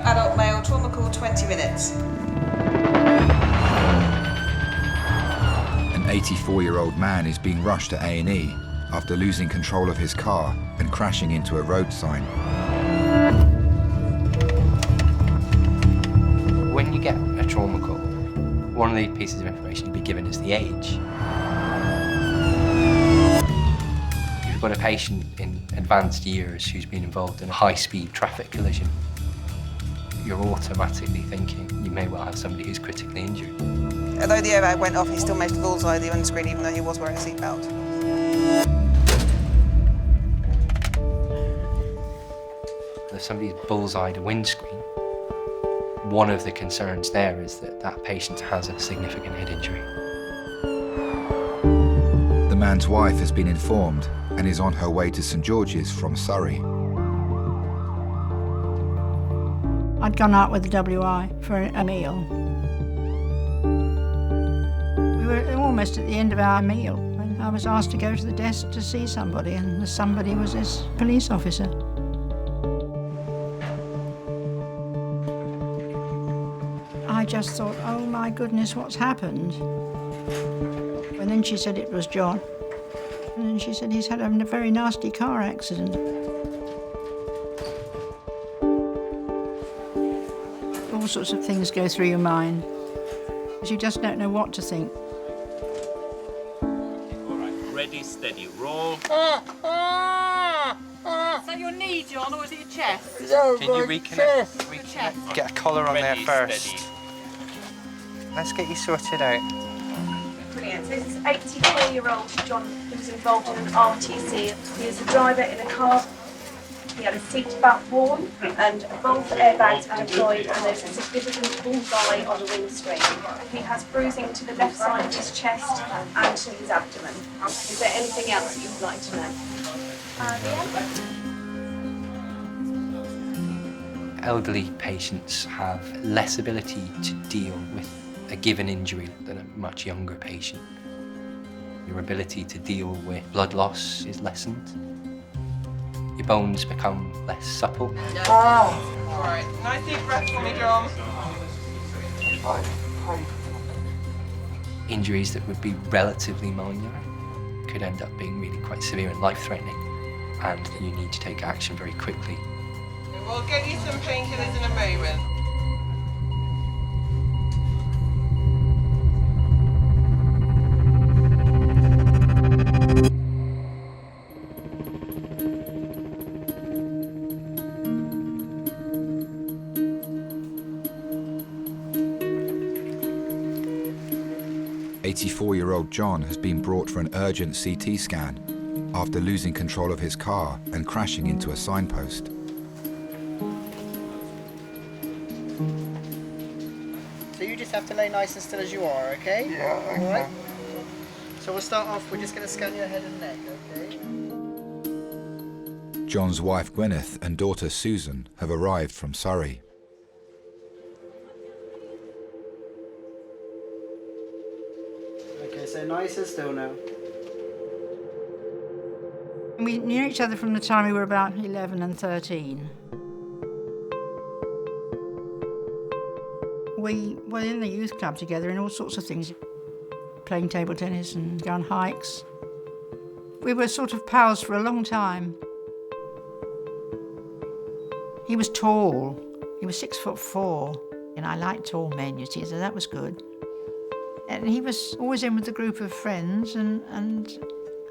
Adult male, trauma call, 20 minutes. An 84-year-old man is being rushed to A&E after losing control of his car and crashing into a road sign. When you get a trauma call, one of the pieces of information you'd be given is the age. If you've got a patient in advanced years who's been involved in a high-speed traffic collision, you're automatically thinking you may well have somebody who's critically injured. Although the airbag went off, he still made the bullseye of the windscreen, even though he was wearing a seatbelt. If somebody's bullseyed a windscreen, one of the concerns there is that that patient has a significant head injury. man's wife has been informed and is on her way to St George's from Surrey. I'd gone out with the WI for a meal. We were almost at the end of our meal when I was asked to go to the desk to see somebody, and the somebody was this police officer. I just thought, oh my goodness, what's happened? And then she said it was John. And then she said he's had a very nasty car accident. All sorts of things go through your mind, because you just don't know what to think. All right, ready, steady, roll. Is that your knee, John, or is it your chest? Can you reconnect? Get a collar on there first. Steady. Let's get you sorted out. Brilliant. So this is 84-year-old John who was involved in an RTC. He was a driver in a car. He had a seatbelt worn and both airbags are deployed, and there's a significant bullseye on the windscreen. He has bruising to the left side of his chest and to his abdomen. Is there anything else that you'd like to know? Elderly patients have less ability to deal with a given injury than a much younger patient. Your ability to deal with blood loss is lessened. Your bones become less supple. All right, nice deep breath for me, John. Injuries that would be relatively minor could end up being really quite severe and life-threatening, and you need to take action very quickly. We'll get you some painkillers in a moment. 84-year-old John has been brought for an urgent CT scan after losing control of his car and crashing into a signpost. So you just have to lay nice and still as you are, okay? Yeah, okay. All right. So we'll start off, we're just going to scan your head and neck, okay? John's wife Gwyneth and daughter Susan have arrived from Surrey. Okay, so nice and still now. We knew each other from the time we were about 11 and 13. We were in the youth club together in all sorts of things, playing table tennis and going on hikes. We were sort of pals for a long time. He was tall. He was 6'4", and I liked tall men, you see, so that was good. And he was always in with a group of friends, and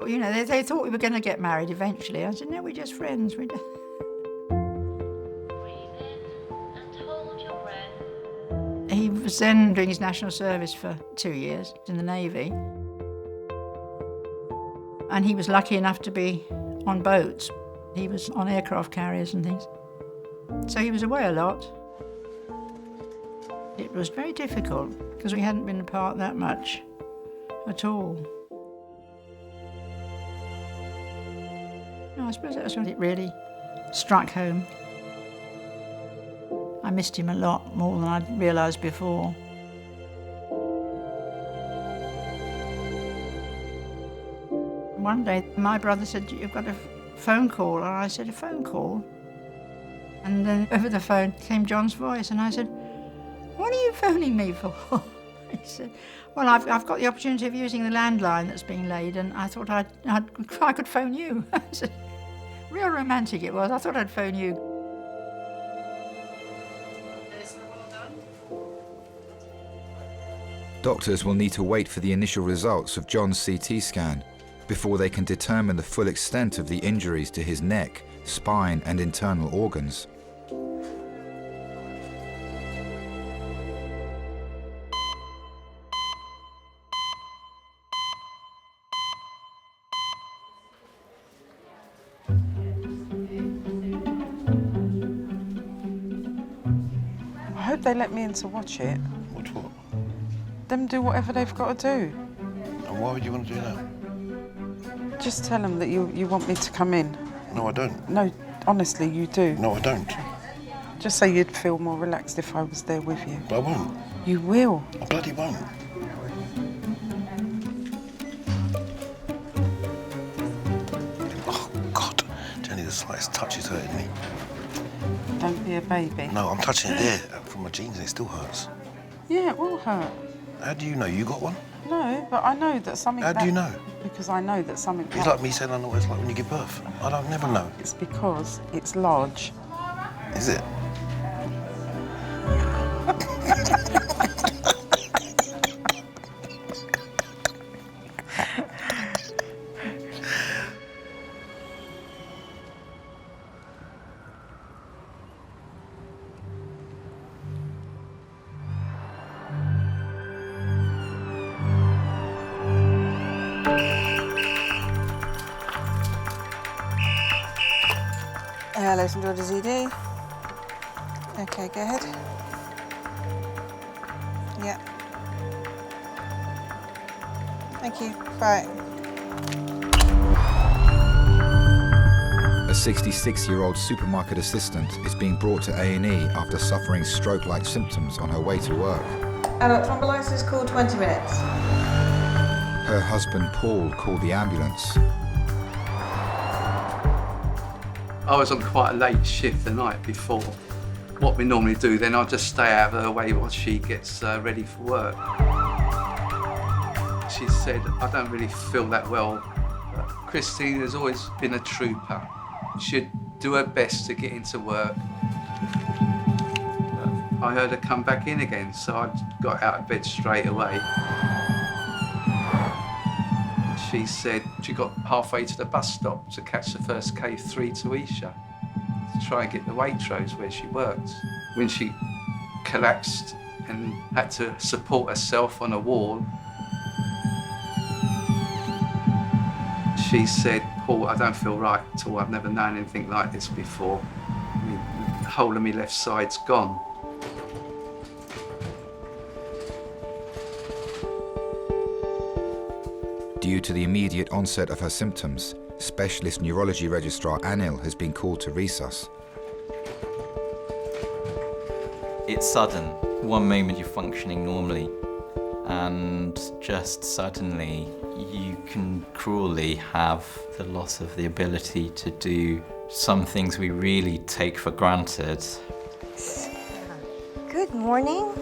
you know, they thought we were going to get married eventually. I said, no, we're just friends. He was then doing his national service for 2 years in the Navy. And he was lucky enough to be on boats. He was on aircraft carriers and things. So he was away a lot. It was very difficult because we hadn't been apart that much at all. No, I suppose that's when it really struck home. I missed him a lot more than I'd realised before. One day, my brother said, you've got a phone call. And I said, a phone call? And then over the phone came John's voice, and I said, what are you phoning me for? He said, well, I've got the opportunity of using the landline that's being laid, and I thought I could phone you. I said, real romantic it was. I thought I'd phone you. Doctors will need to wait for the initial results of John's CT scan before they can determine the full extent of the injuries to his neck, spine, and internal organs. I hope they let me in to watch it. Watch what? Them do whatever they've got to do. And why would you want to do that? Just tell them that you want me to come in. No, I don't. No, honestly, you do. No, I don't. Just say you'd feel more relaxed if I was there with you. But I won't. You will. I bloody won't. Oh, God. Jenny, the slightest touch is hurting me. Don't be a baby. No, I'm touching it there from my jeans and it still hurts. Yeah, it will hurt. How do you know? You got one? No, but I know that something... How do you know? Because I know that something... It's like me saying I know what it's like when you give birth. I don't never know. It's because it's large. Is it? Listen to the ZD. Okay, go ahead. Yeah. Thank you. Bye. A 66-year-old supermarket assistant is being brought to A&E after suffering stroke-like symptoms on her way to work. Adult thrombolysis call 20 minutes. Her husband Paul called the ambulance. I was on quite a late shift the night before. What we normally do then, I'll just stay out of her way while she gets ready for work. She said, I don't really feel that well. But Christine has always been a trooper. She'd do her best to get into work. I heard her come back in again, so I got out of bed straight away. She said she got halfway to the bus stop to catch the first K3 to Isha to try and get the Waitrose where she worked. When she collapsed and had to support herself on a wall, she said, Paul, I don't feel right at all. I've never known anything like this before. The whole of my left side's gone. Due to the immediate onset of her symptoms, specialist neurology registrar Anil has been called to resus. It's sudden. One moment you're functioning normally, and just suddenly you can cruelly have the loss of the ability to do some things we really take for granted. Good morning.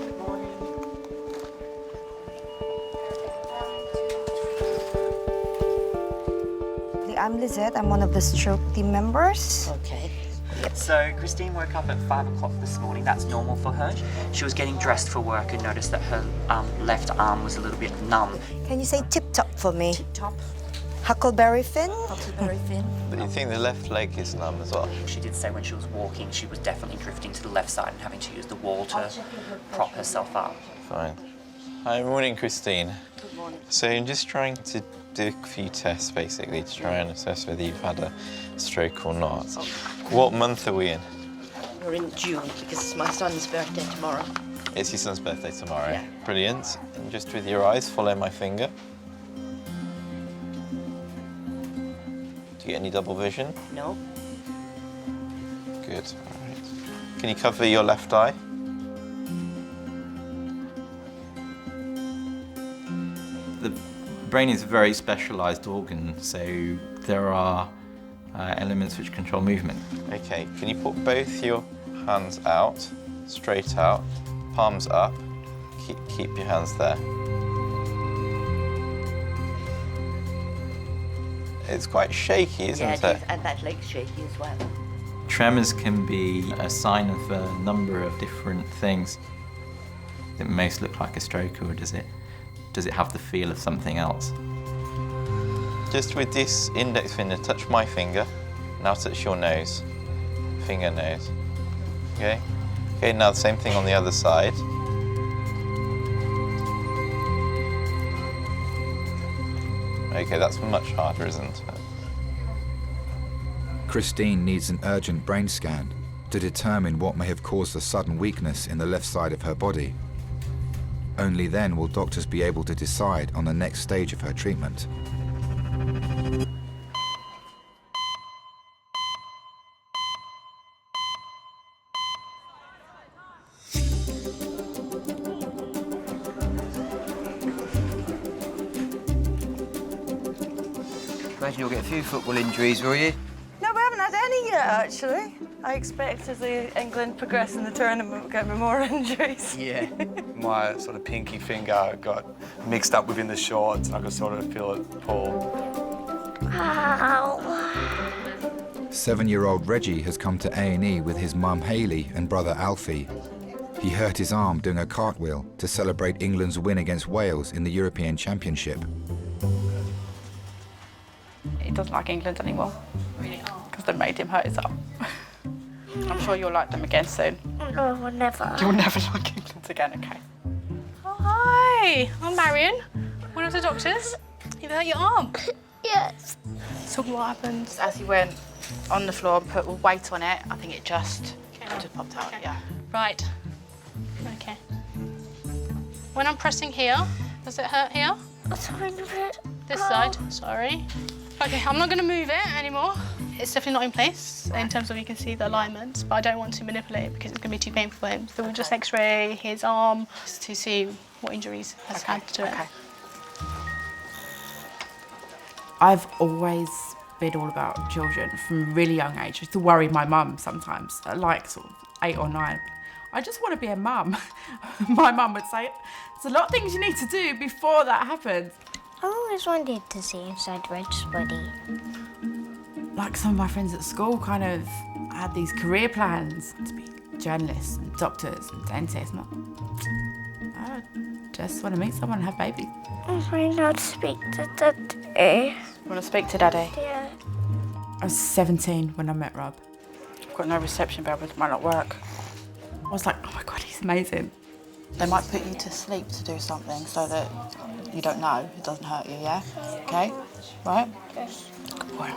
I'm Lizette. I'm one of the stroke team members. Okay. So Christine woke up at 5 o'clock this morning. That's normal for her. She was getting dressed for work and noticed that her left arm was a little bit numb. Can you say tip-top for me? Tip-top. Huckleberry fin? Huckleberry fin. But you think the left leg is numb as well? She did say when she was walking, she was definitely drifting to the left side and having to use the wall to prop herself up. Fine. Hi, morning, Christine. Good morning. So I'm just trying to do a few tests, basically, to try and assess whether you've had a stroke or not. Oh. What month are we in? We're in June because it's my son's birthday tomorrow. It's your son's birthday tomorrow. Yeah. Brilliant. And just with your eyes, follow my finger. Do you get any double vision? No. Good. All right. Can you cover your left eye? The brain is a very specialised organ, so there are elements which control movement. Okay, can you put both your hands out, straight out, palms up, keep your hands there. It's quite shaky, isn't it? Yeah, it is, and that leg's shaky as well. Tremors can be a sign of a number of different things. Does it most look like a stroke, or does it have the feel of something else? Just with this index finger, touch my finger. Now touch your nose. Finger, nose. Okay? Okay, now the same thing on the other side. Okay, that's much harder, isn't it? Christine needs an urgent brain scan to determine what may have caused the sudden weakness in the left side of her body. Only then will doctors be able to decide on the next stage of her treatment. Imagine you'll get a few football injuries, will you? No, we haven't had any yet, actually. I expect as England progress in the tournament, we'll get more injuries. Yeah. My sort of pinky finger got mixed up within the shorts and I could sort of feel it pull. Ow. 7-year-old Reggie has come to A&E with his mum Hayley and brother Alfie. He hurt his arm doing a cartwheel to celebrate England's win against Wales in the European Championship. He doesn't like England anymore because they made him hurt his arm. I'm sure you'll like them again soon. No, never. You'll never like England again, okay? Oh, hi, I'm Marion, one of the doctors. You hurt your arm? Yes. So what happens? As he went on the floor and put weight on it, I think it just popped out, yeah. Right. Okay. When I'm pressing here, does it hurt here? A tiny bit. This side, sorry. Okay, I'm not going to move it anymore. It's definitely not in place in terms of you can see the alignment, but I don't want to manipulate it because it's going to be too painful for him. So we'll just x-ray his arm to see what injuries has had to it. I've always been all about children from a really young age. I used to worry my mum sometimes, at like sort of 8 or 9. I just want to be a mum. My mum would say, there's a lot of things you need to do before that happens. I always wanted to see inside Reg's body. Like some of my friends at school kind of had these career plans to be journalists and doctors and dentists. I just want to meet someone and have babies. I might not speak to Daddy. You want to speak to Daddy? Yeah. I was 17 when I met Rob. I've got no reception bell, but it might not work. I was like, oh my God, he's amazing. They might put you to sleep to do something so that you don't know, it doesn't hurt you, yeah? Okay? Right? Yes. Good boy.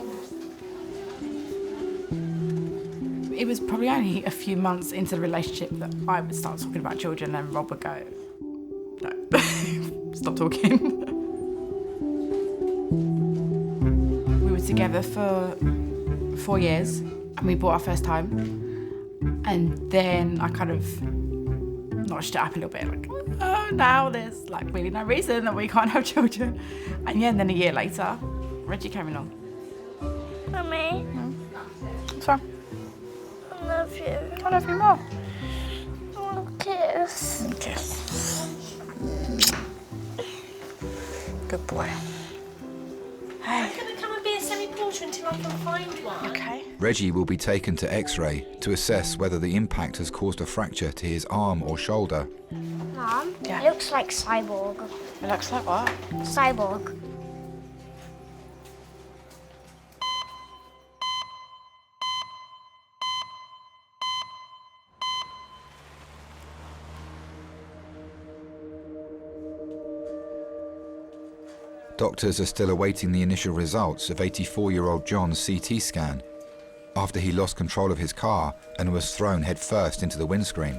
It was probably only a few months into the relationship that I would start talking about children and Rob would go, no, stop talking. We were together for 4 years and we bought our first home. And then I kind of notched it up a little bit, like, oh, now there's like really no reason that we can't have children. And yeah, and then a year later, Reggie came along. Mummy. Sorry. I love you. I love you more. I want a kiss. Kiss. Good boy. Hey. I'm going to come and be a semi-porter until I can find one. Okay. Reggie will be taken to X-ray to assess whether the impact has caused a fracture to his arm or shoulder. Mum, Yeah. it looks like Cyborg. It looks like what? Cyborg. Doctors are still awaiting the initial results of 84-year-old John's CT scan after he lost control of his car and was thrown headfirst into the windscreen.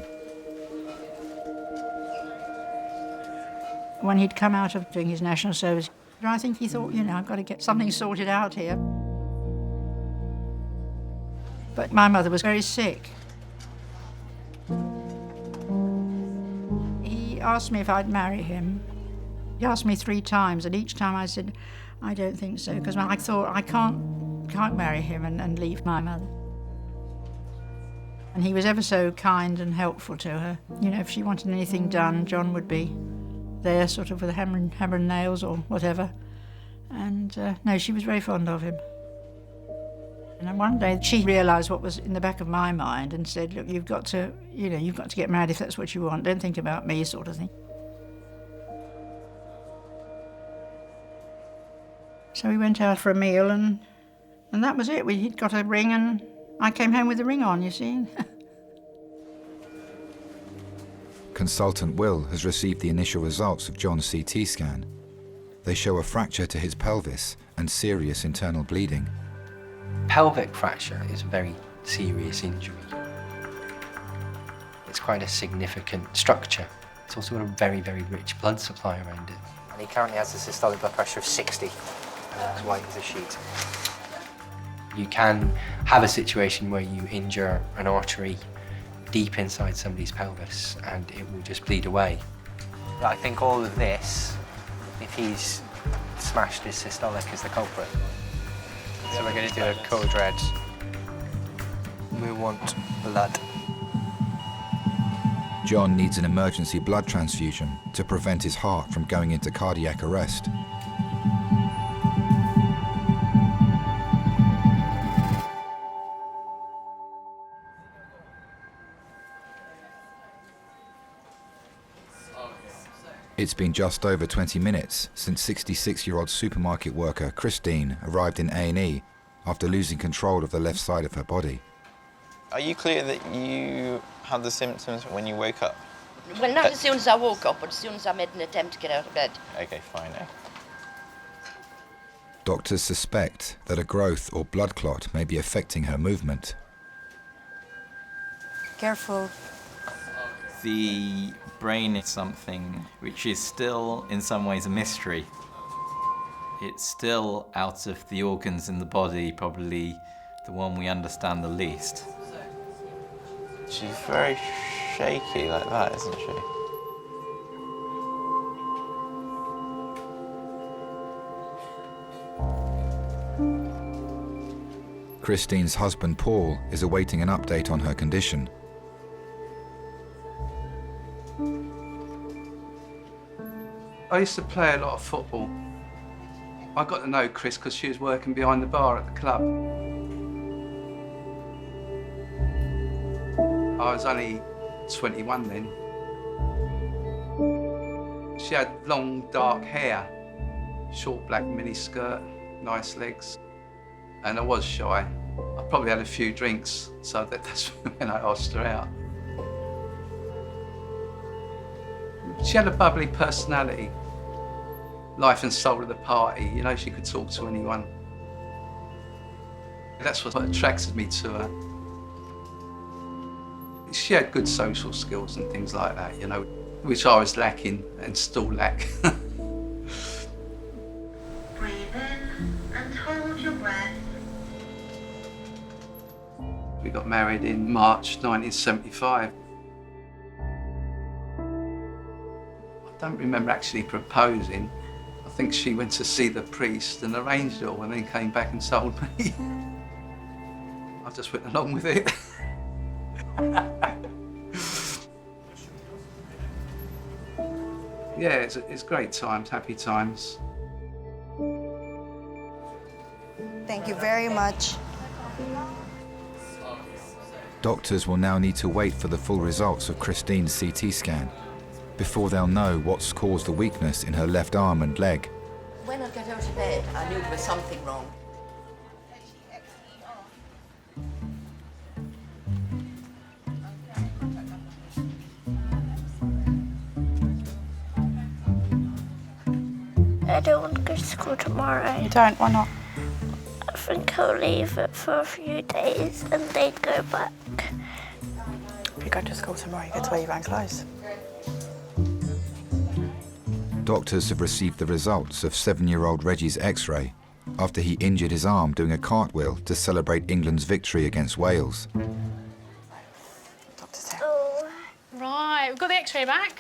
When he'd come out of doing his national service, I think he thought, you know, I've got to get something sorted out here. But my mother was very sick. He asked me if I'd marry him. He asked me 3 times, and each time I said, I don't think so, because I thought I can't marry him and leave my mother. And he was ever so kind and helpful to her. You know, if she wanted anything done, John would be there, sort of with a hammer and nails or whatever. And no, she was very fond of him. And then one day she realised what was in the back of my mind and said, look, you've got to get married if that's what you want. Don't think about me, sort of thing. So we went out for a meal and that was it. He'd got a ring and I came home with the ring on, you see. Consultant Will has received the initial results of John's CT scan. They show a fracture to his pelvis and serious internal bleeding. Pelvic fracture is a very serious injury. It's quite a significant structure. It's also got a very, very rich blood supply around it. And he currently has a systolic blood pressure of 60. As white as a sheet. You can have a situation where you injure an artery deep inside somebody's pelvis and it will just bleed away. I think all of this, if he's smashed his systolic, is the culprit. So we're going to do a code red. We want blood. John needs an emergency blood transfusion to prevent his heart from going into cardiac arrest. It's been just over 20 minutes since 66-year-old supermarket worker Christine arrived in A&E after losing control of the left side of her body. Are you clear that you had the symptoms when you woke up? Well, not as soon as I woke up, but as soon as I made an attempt to get out of bed. Okay, fine. Doctors suspect that a growth or blood clot may be affecting her movement. Careful. The brain is something which is still, in some ways, a mystery. It's still, out of the organs in the body, probably the one we understand the least. She's very shaky like that, isn't she? Christine's husband, Paul, is awaiting an update on her condition. I used to play a lot of football. I got to know Chris because she was working behind the bar at the club. I was only 21 then. She had long, dark hair, short black miniskirt, nice legs, and I was shy. I probably had a few drinks, so that's when I asked her out. She had a bubbly personality, life and soul of the party. You know, she could talk to anyone. That's what attracted me to her. She had good social skills and things like that, you know, which I was lacking and still lack. Breathe in and hold your breath. We got married in March 1975. I don't remember actually proposing. I think she went to see the priest and arranged it all and then came back and told me. I just went along with it. Yeah, it's great times, happy times. Thank you very much. Doctors will now need to wait for the full results of Christine's CT scan before they'll know what's caused the weakness in her left arm and leg. When I got out of bed, I knew there was something wrong. I don't want to go to school tomorrow. You don't? Why not? I think I'll leave it for a few days and then go back. If you go to school tomorrow, you get to wear your own clothes. Doctors have received the results of 7-year-old Reggie's X-ray after he injured his arm doing a cartwheel to celebrate England's victory against Wales. Right, we've got the X-ray back.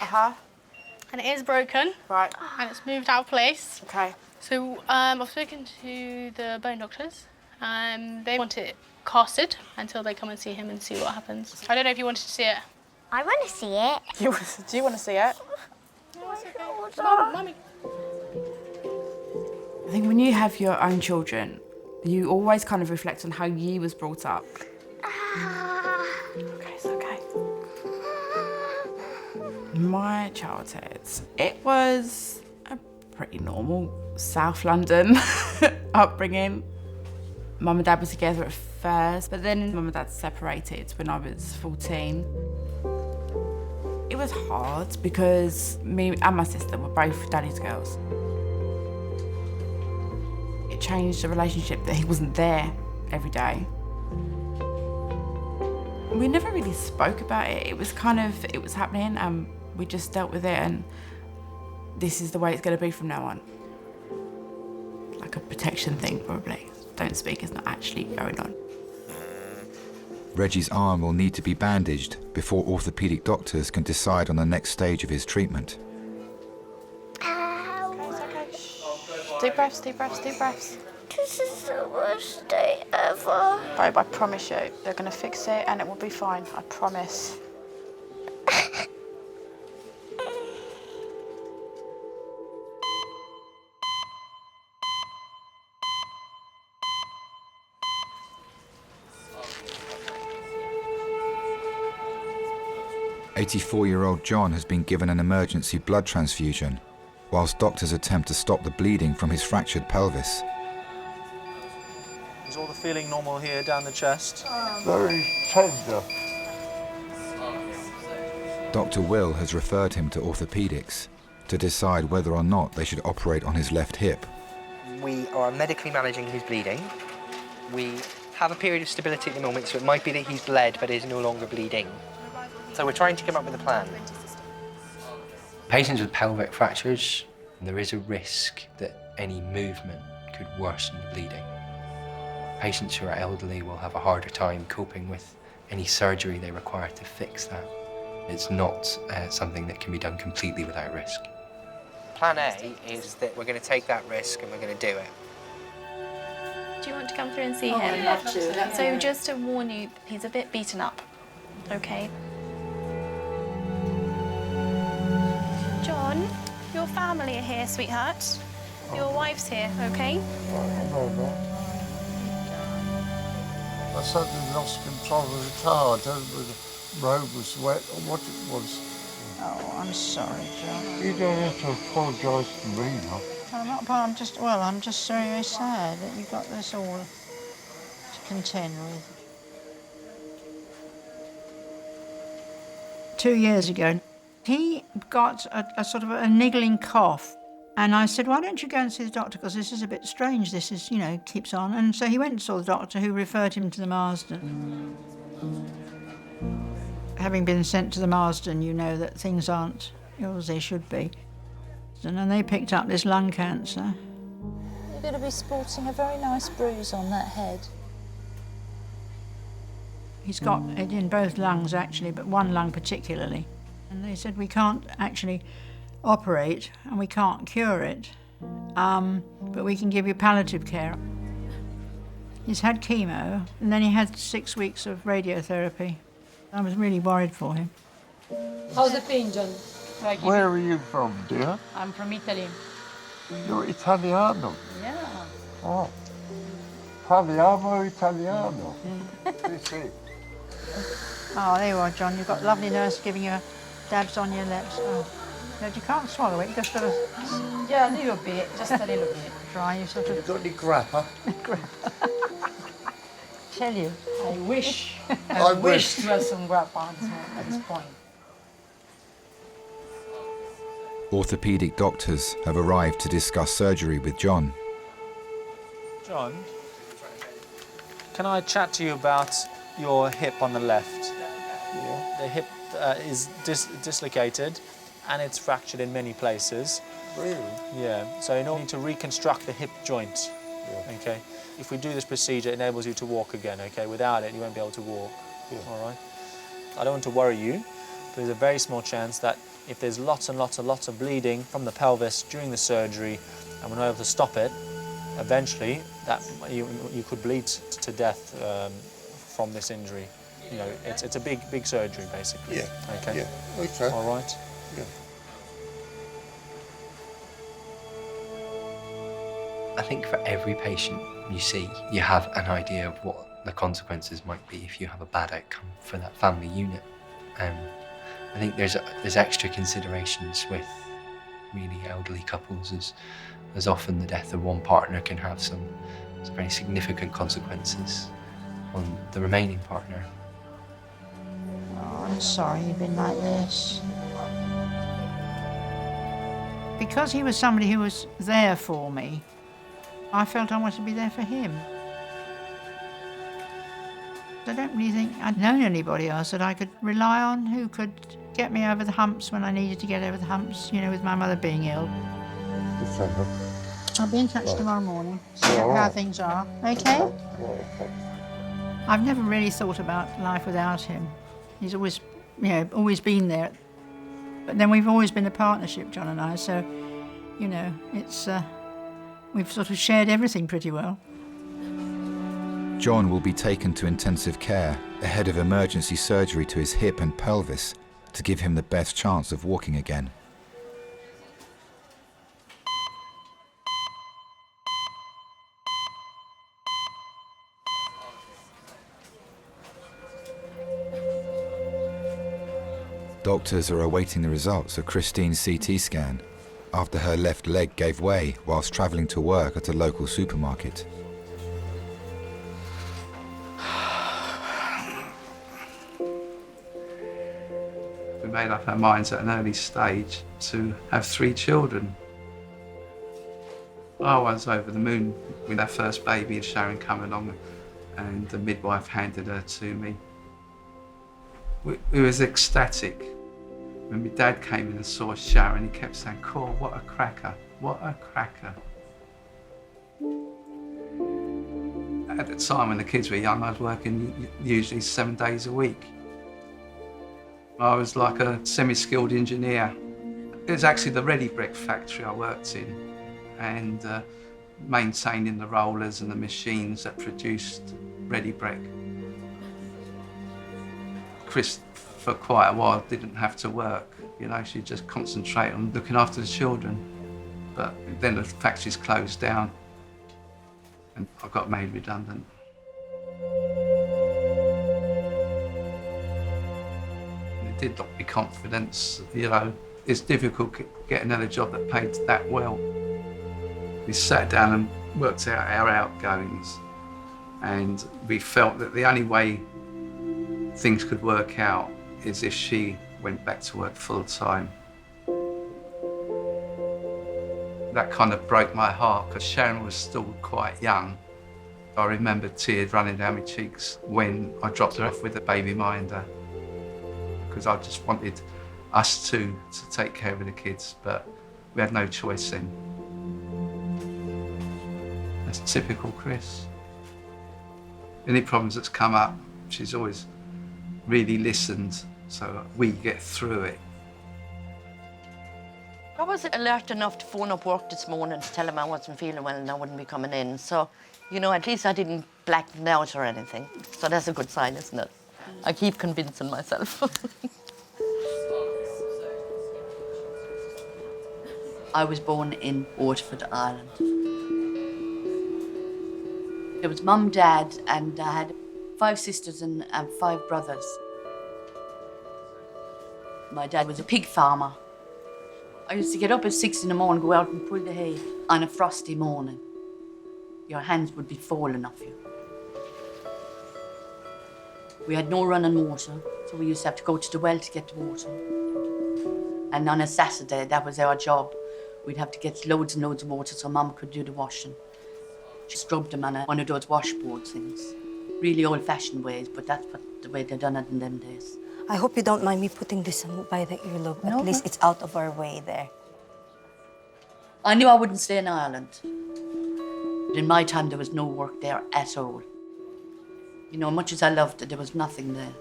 And it is broken. Right. And it's moved out of place. Okay. So I've spoken to the bone doctors. They want it casted until they come and see him and see what happens. I don't know if you wanted to see it. I want to see it. Do you want to see it? Mummy. I think when you have your own children, you always kind of reflect on how you was brought up. Okay, it's okay. My childhood, it was a pretty normal South London upbringing. Mum and Dad were together at first, but then Mum and Dad separated when I was 14. It was hard because me and my sister were both daddy's girls. It changed the relationship that he wasn't there every day. We never really spoke about it. It was kind of, it was happening and we just dealt with it, and this is the way it's going to be from now on. Like a protection thing, probably. Don't speak, it's not actually going on. Reggie's arm will need to be bandaged before orthopaedic doctors can decide on the next stage of his treatment. Deep breaths, deep breaths, deep breaths. This is the worst day ever. Babe, I promise you, they're going to fix it and it will be fine. I promise. 84-year-old John has been given an emergency blood transfusion, whilst doctors attempt to stop the bleeding from his fractured pelvis. Is all the feeling normal here down the chest? Very tender. Dr. Will has referred him to orthopaedics to decide whether or not they should operate on his left hip. We are medically managing his bleeding. We have a period of stability at the moment, so it might be that he's bled but is no longer bleeding. So we're trying to come up with a plan. Patients with pelvic fractures, there is a risk that any movement could worsen the bleeding. Patients who are elderly will have a harder time coping with any surgery they require to fix that. It's not something that can be done completely without risk. Plan A is that we're going to take that risk and we're going to do it. Do you want to come through and see him? I'd love to. So just to warn you, he's a bit beaten up, okay? John, your family are here, sweetheart. Your wife's here, okay? I suddenly lost control of the car. I don't know whether the road was wet or what it was. Oh, I'm sorry, John. You don't have to apologise to me, no. I'm not, I'm just, well, I'm just very, very sad that you've got this all to contend with. 2 years ago, he got a sort of a niggling cough. And I said, why don't you go and see the doctor, because this is a bit strange, this is, you know, keeps on. And so he went and saw the doctor, who referred him to the Marsden. Having been sent to the Marsden, you know that things aren't as they should be. And they picked up this lung cancer. You're going to be sporting a very nice bruise on that head. He's got it in both lungs, actually, but one lung particularly. And they said, we can't actually operate and we can't cure it, but we can give you palliative care. He's had chemo and then he had 6 weeks of radiotherapy. I was really worried for him. How's the pain, John? Where are you from, dear? I'm from Italy. You're Italiano? Yeah. Oh. Parliamo Italiano. Sì. Oh, there you are, John. You've got a lovely nurse giving you dabs on your lips. Oh. No, you can't swallow it, you just got to... Yeah, a little bit, just a little bit. Try, you sort of... You got any grappa? Tell you. I wish. I wish to have some grappa at this point. Orthopaedic doctors have arrived to discuss surgery with John. John, can I chat to you about your hip on the left? Yeah. The hip is dislocated and it's fractured in many places. Really? Yeah, so in order to reconstruct the hip joint, okay? If we do this procedure, it enables you to walk again, okay? Without it, you won't be able to walk, all right? I don't want to worry you, but there's a very small chance that if there's lots and lots and lots of bleeding from the pelvis during the surgery and we're not able to stop it, eventually that you could bleed to death from this injury. You know, it's a big surgery, basically. Yeah. Okay. Yeah. Okay. All right. Yeah. I think for every patient you see, you have an idea of what the consequences might be if you have a bad outcome for that family unit. I think there's extra considerations with really elderly couples, as often the death of one partner can have some very significant consequences on the remaining partner. Oh, I'm sorry you've been like this. Because he was somebody who was there for me, I felt I wanted to be there for him. I don't really think I'd known anybody else that I could rely on who could get me over the humps when I needed to get over the humps, you know, with my mother being ill. I'll be in touch tomorrow morning, see how things are, okay? I've never really thought about life without him. He's always, you know, always been there. But then we've always been a partnership, John and I, so, you know, it's, we've sort of shared everything pretty well. John will be taken to intensive care ahead of emergency surgery to his hip and pelvis to give him the best chance of walking again. Doctors are awaiting the results of Christine's CT scan after her left leg gave way whilst travelling to work at a local supermarket. We made up our minds at an early stage to have 3 children. I was over the moon with our first baby, Sharon came along, and the midwife handed her to me. We was ecstatic. When my dad came in and saw Sharon, he kept saying, "Cool, what a cracker, what a cracker." At the time when the kids were young, I was working usually 7 days a week. I was like a semi-skilled engineer. It was actually the ready brick factory I worked in, and maintaining the rollers and the machines that produced ready brick. Chris, for quite a while, didn't have to work. You know, she'd just concentrate on looking after the children. But then the factories closed down and I got made redundant. It did knock me confidence. You know, it's difficult to get another job that paid that well. We sat down and worked out our outgoings, and we felt that the only way things could work out is if she went back to work full time. That kind of broke my heart because Sharon was still quite young. I remember tears running down my cheeks when I dropped her off with a baby minder, because I just wanted us two to take care of the kids, but we had no choice then. That's typical Chris. Any problems that's come up, she's always really listened, so we get through it. I was alert enough to phone up work this morning to tell them I wasn't feeling well and I wouldn't be coming in. So, you know, at least I didn't black out or anything. So that's a good sign, isn't it? I keep convincing myself. I was born in Waterford, Ireland. There was mum, dad, and I had 5 sisters and 5 brothers. My dad was a pig farmer. I used to get up at 6 in the morning, go out and pull the hay on a frosty morning. Your hands would be falling off you. We had no running water, so we used to have to go to the well to get the water. And on a Saturday, that was our job. We'd have to get loads and loads of water so Mum could do the washing. She scrubbed them on one of those washboard things. Really old-fashioned ways, but that's the way they done it in them days. I hope you don't mind me putting this by the earlobe. No, At least it's out of our way there. I knew I wouldn't stay in Ireland. In my time, there was no work there at all. You know, much as I loved it, there was nothing there.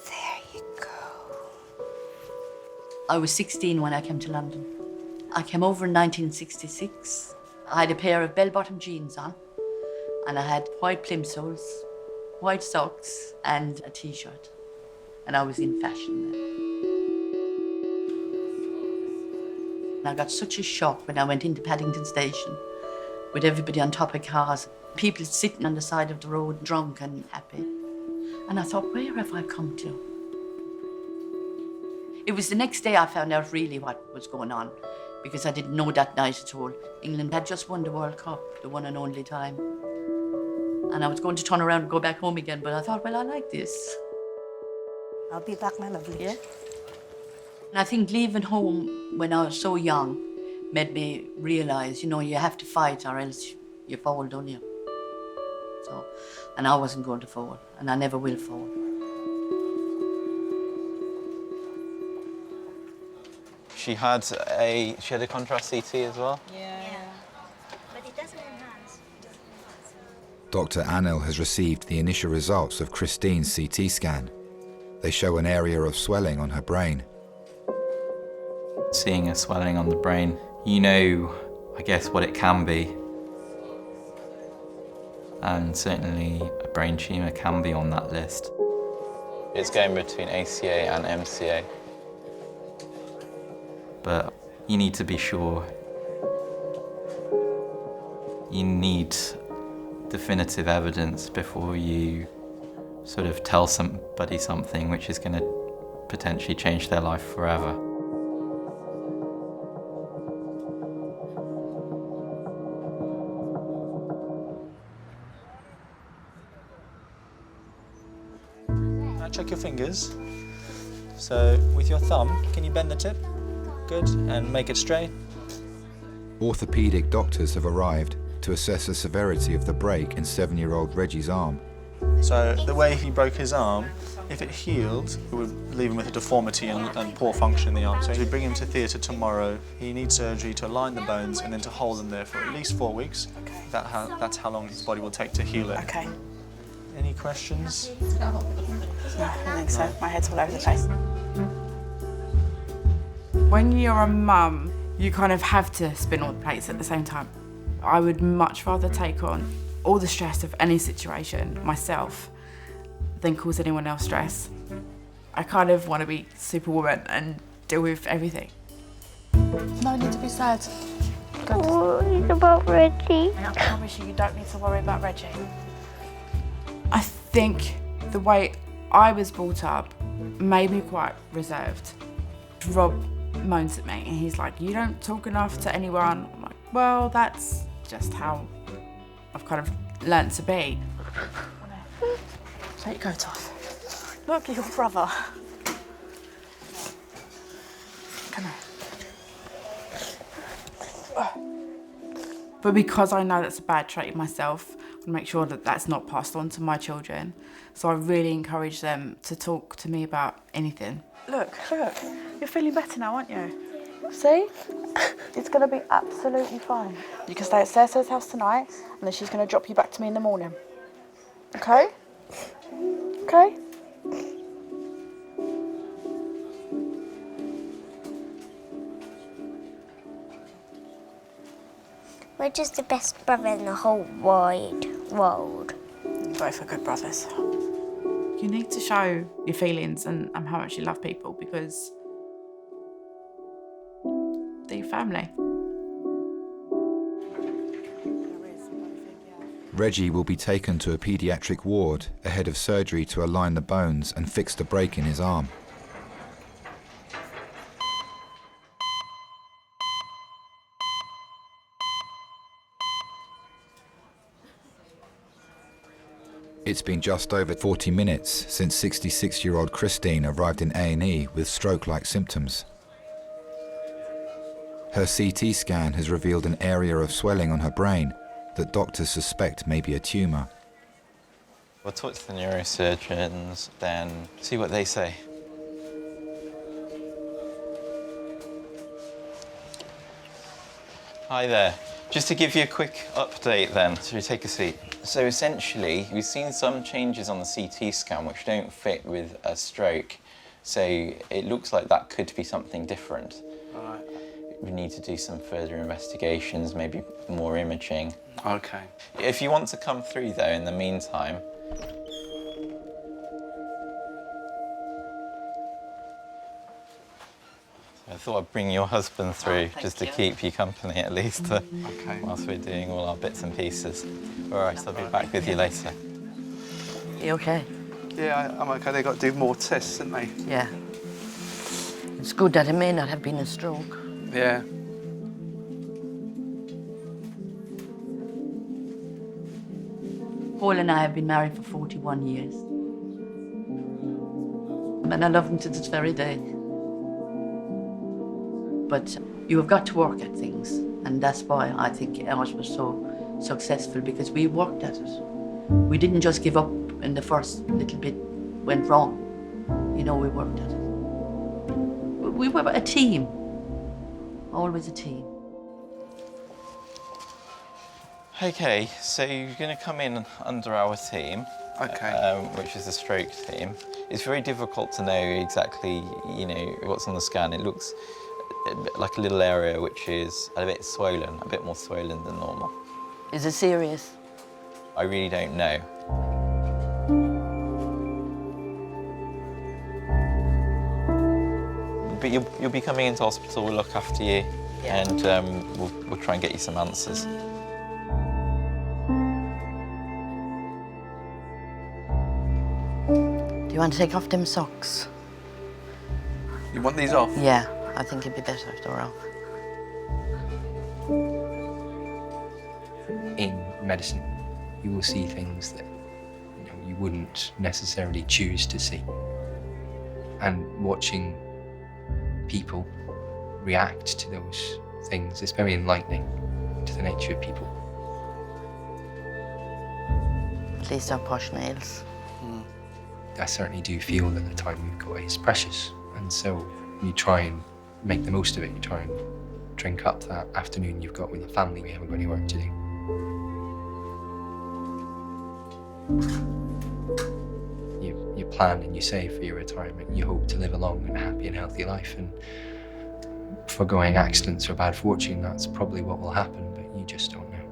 There you go. I was 16 when I came to London. I came over in 1966. I had a pair of bell-bottom jeans on, and I had white plimsolls, white socks, and a T-shirt. And I was in fashion then. And I got such a shock when I went into Paddington Station with everybody on top of cars, people sitting on the side of the road drunk and happy. And I thought, where have I come to? It was the next day I found out really what was going on, because I didn't know that night at all. England had just won the World Cup, the one and only time. And I was going to turn around and go back home again, but I thought, well, I like this. I'll be back, my lovely. Yeah. And I think leaving home when I was so young made me realise, you know, you have to fight or else you fall, don't you? So, and I wasn't going to fall, and I never will fall. She had a contrast CT as well? Yeah. But it doesn't enhance. Dr. Anil has received the initial results of Christine's CT scan. They show an area of swelling on her brain. Seeing a swelling on the brain, you know I guess, what it can be. And certainly a brain tumour can be on that list. It's going between ACA and MCA. But you need to be sure. You need definitive evidence before you sort of tell somebody something which is going to potentially change their life forever. Now check your fingers. So with your thumb, can you bend the tip? Good, and make it straight. Orthopedic doctors have arrived to assess the severity of the break in 7-year-old Reggie's arm. So the way he broke his arm, if it healed, it would leave him with a deformity and poor function in the arm. So we bring him to theatre tomorrow. He needs surgery to align the bones and then to hold them there for at least 4 weeks. Okay. That's how long his body will take to heal it. Okay. Any questions? No, I don't think so. My head's all over the place. When you're a mum, you kind of have to spin all the plates at the same time. I would much rather take on all the stress of any situation myself than cause anyone else stress. I kind of want to be Superwoman and deal with everything. No need to be sad. Worried about Reggie. I promise you don't need to worry about Reggie. I think the way I was brought up made me quite reserved. Rob moans at me and he's like, you don't talk enough to anyone. I'm like, well, that's just how I've kind of learnt to be. Take your coat off. Look, your brother. Come here. But because I know that's a bad trait in myself, I want to make sure that that's not passed on to my children. So I really encourage them to talk to me about anything. Look, you're feeling better now, aren't you? See? It's going to be absolutely fine. You can stay at Sarah's house tonight, and then she's going to drop you back to me in the morning. Okay? Okay? We're just the best brother in the whole wide world. Both are good brothers. You need to show your feelings and how much you love people because they're your family. Reggie will be taken to a paediatric ward ahead of surgery to align the bones and fix the break in his arm. It's been just over 40 minutes since 66-year-old Christine arrived in A&E with stroke-like symptoms. Her CT scan has revealed an area of swelling on her brain that doctors suspect may be a tumour. We'll talk to the neurosurgeons, then see what they say. Hi there. Just to give you a quick update then, so you take a seat. So essentially, we've seen some changes on the CT scan which don't fit with a stroke. So it looks like that could be something different. Right. We need to do some further investigations, maybe more imaging. Okay. If you want to come through though, in the meantime, I thought I'd bring your husband through just to keep you company at least whilst we're doing all our bits and pieces. All right, so I'll be back with you later. You okay? Yeah, I'm okay. They've got to do more tests, haven't they? Yeah. It's good that it may not have been a stroke. Yeah. Paul and I have been married for 41 years. And I love him to this very day. But you have got to work at things, and that's why I think ours was so successful, because we worked at it. We didn't just give up when the first little bit went wrong. You know, we worked at it. We were a team, always a team. Okay, so you're going to come in under our team, which is the stroke team. It's very difficult to know exactly, you know, what's on the scan. It looks like a little area which is a bit swollen, a bit more swollen than normal. Is it serious? I really don't know. But you'll be coming into hospital, we'll look after you, and we'll try and get you some answers. Do you want to take off them socks? You want these off? Yeah, I think it'd be better if they were off. In medicine, you will see things that you wouldn't necessarily choose to see. And watching people react to those things is very enlightening to the nature of people. At least our posh nails. I certainly do feel that the time we've got is precious, and so you try and make the most of it. You try and drink up that afternoon you've got with your family. We haven't got any work to do. You plan and you save for your retirement. You hope to live a long and happy and healthy life, and foregoing accidents or bad fortune, that's probably what will happen, but you just don't know.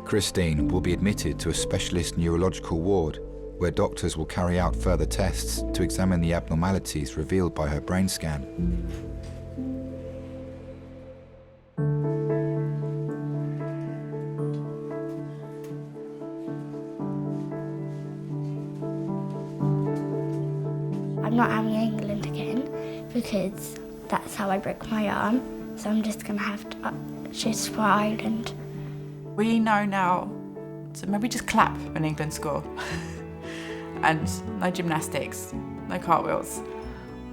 Christine will be admitted to a specialist neurological ward where doctors will carry out further tests to examine the abnormalities revealed by her brain scan. I'm not having England again because that's how I broke my arm. So I'm just going to have to choose for Ireland. We know now to maybe just clap when England score. And no gymnastics, no cartwheels.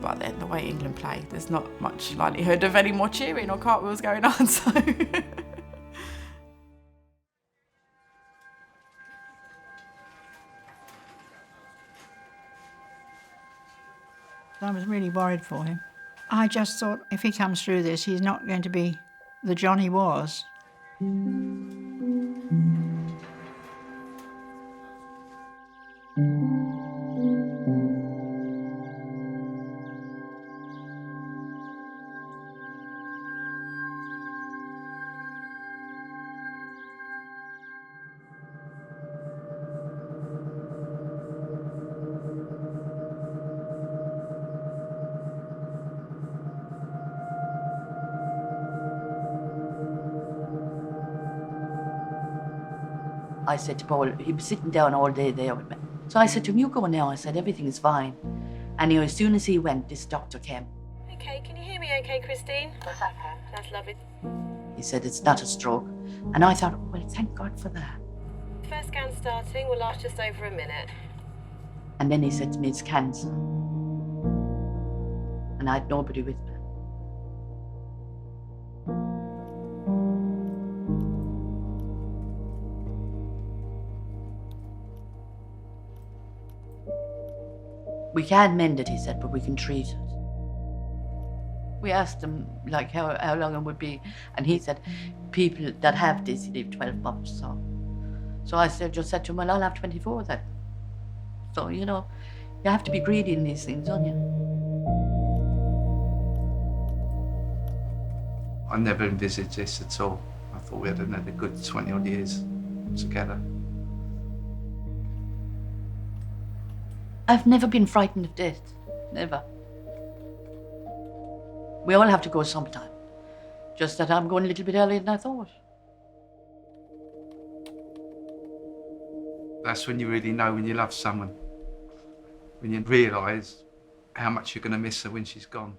But then the way England play, there's not much likelihood of any more cheering or cartwheels going on, so. I was really worried for him. I just thought if he comes through this, he's not going to be the John he was. I said to Paul, he was sitting down all day there with me. So I said to him, you go now. I said, everything is fine. And as soon as he went, this doctor came. Okay, can you hear me okay, Christine? Yes, I can. That's lovely. He said, it's not a stroke. And I thought, well, thank God for that. First scan starting will last just over a minute. And then he said to me, it's cancer. And I had nobody with me. We can't mend it, he said, but we can treat it. We asked him, like, how long it would be, and he said, people that have this live 12 months, so I just said to him, well, I'll have 24 then. So, you know, you have to be greedy in these things, don't you? I never envisaged this at all. I thought we had another good 20-odd years together. I've never been frightened of death, never. We all have to go sometime. Just that I'm going a little bit earlier than I thought. That's when you really know when you love someone. When you realise how much you're going to miss her when she's gone.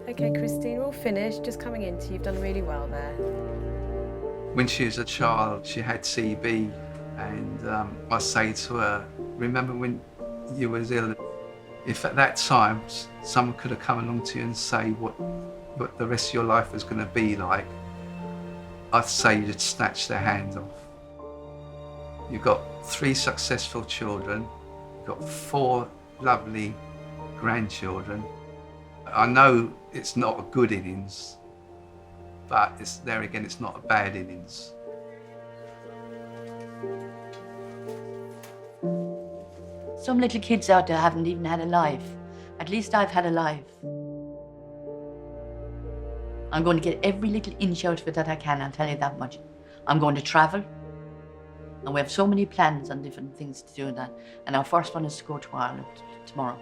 Okay, Christine, we'll finish. Just coming into you. You've done really well there. When she was a child, she had CB, and I say to her, remember when you was ill? If at that time someone could have come along to you and say what the rest of your life was going to be like, I'd say you'd snatch their hand off. You've got 3 successful children, you've got 4 lovely grandchildren. I know it's not a good innings, but there again, it's not a bad innings. Some little kids out there haven't even had a life. At least I've had a life. I'm going to get every little inch out of it that I can, I'll tell you that much. I'm going to travel. And we have so many plans on different things to do that. And our first one is to go to Ireland tomorrow.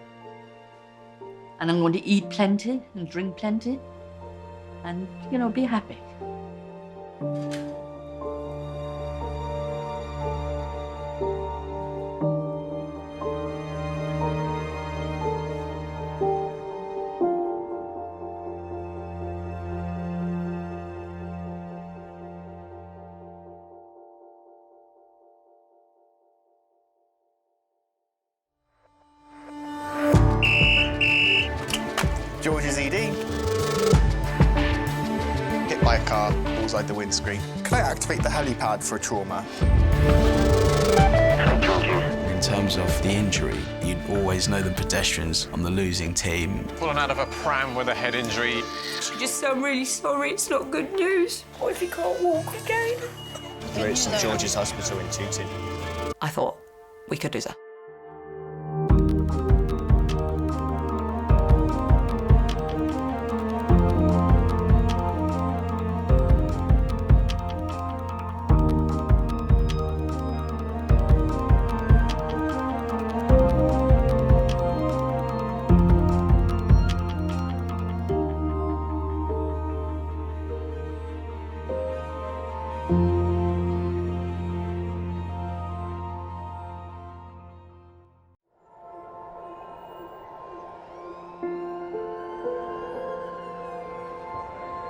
And I'm going to eat plenty and drink plenty. And, you know, be happy. George's ED. Hit by a car, bullseyed the windscreen. Can I activate the helipad for a trauma? In terms of the injury, you'd always know the pedestrians on the losing team. Pulling out of a pram with a head injury. Just say I'm really sorry, it's not good news. What if he can't walk again? We're at St George's Hospital in Tooting. I thought we could do that.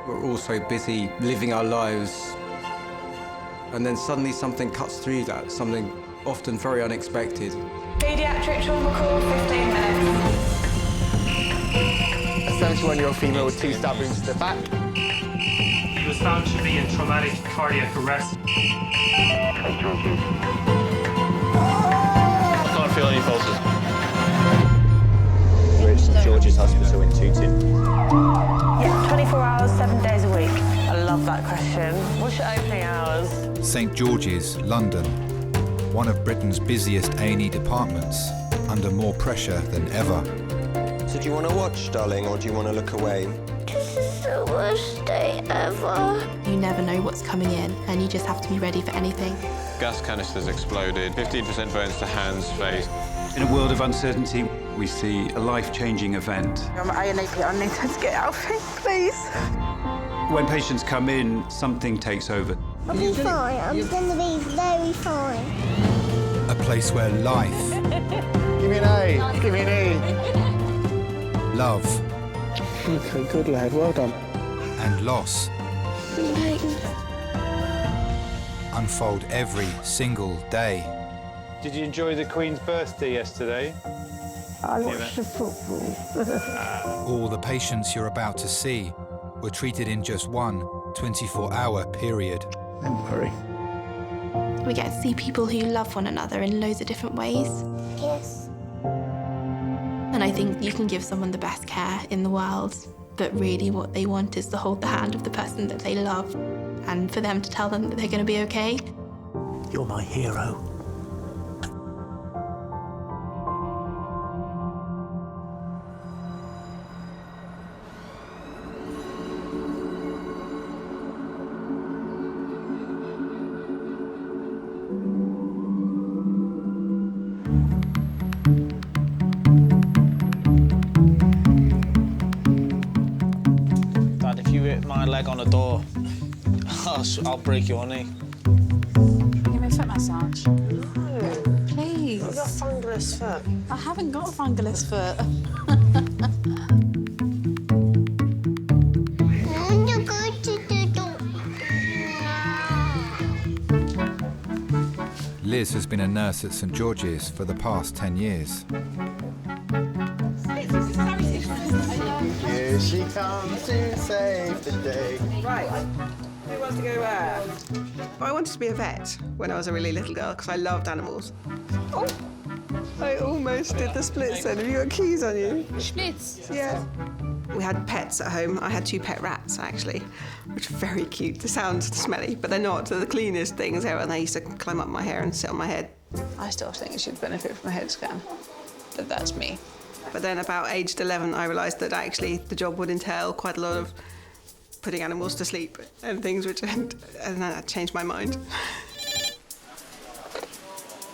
We're all so busy living our lives, and then suddenly something cuts through that, something often very unexpected. Paediatric trauma call, 15 minutes. A 71-year-old female with 2 stab wounds to the back. He was found to be in traumatic cardiac arrest. I can't feel any pulses. We're at St George's Hospital in Tooting. Yeah, 24 hours, 7 days a week. I love that question. What's your opening hours? St George's, London. One of Britain's busiest A&E departments, under more pressure than ever. So do you want to watch, darling, or do you want to look away? This is the worst day ever. You never know what's coming in, and you just have to be ready for anything. Gas canisters exploded, 15% burns to hands, face. In a world of uncertainty, we see a life-changing event. I'm alienated. I need her to get healthy, please. When patients come in, something takes over. I'll be fine. I'm going to be very fine. A place where life... Give me an A. Give me an E. Love... Okay, good lad. Well done. And loss... unfold every single day. Did you enjoy the Queen's birthday yesterday? I watched the football. All the patients you're about to see were treated in just one 24-hour period. Don't worry. We get to see people who love one another in loads of different ways. Yes. And I think you can give someone the best care in the world, but really what they want is to hold the hand of the person that they love and for them to tell them that they're going to be okay. You're my hero. Dad, if you hit my leg on a door, I'll break your knee. Give me a foot massage. No. Please. You've got a fungalous foot. I haven't got a fungalous foot. I'm going to the doctor. Liz has been a nurse at St George's for the past 10 years. Here she comes to save the day. Right. Who wants to go where? I wanted to be a vet when I was a really little girl because I loved animals. Oh, I almost did the splits then. Have you got keys on you? Splits? Yeah. We had pets at home. I had 2 pet rats, actually, which are very cute. They sound smelly, but they're not. They're the cleanest things ever, and they used to climb up my hair and sit on my head. I still think she'd benefit from a head scan, but that's me. But then about aged 11, I realised that actually the job would entail quite a lot of putting animals to sleep and things, and that changed my mind.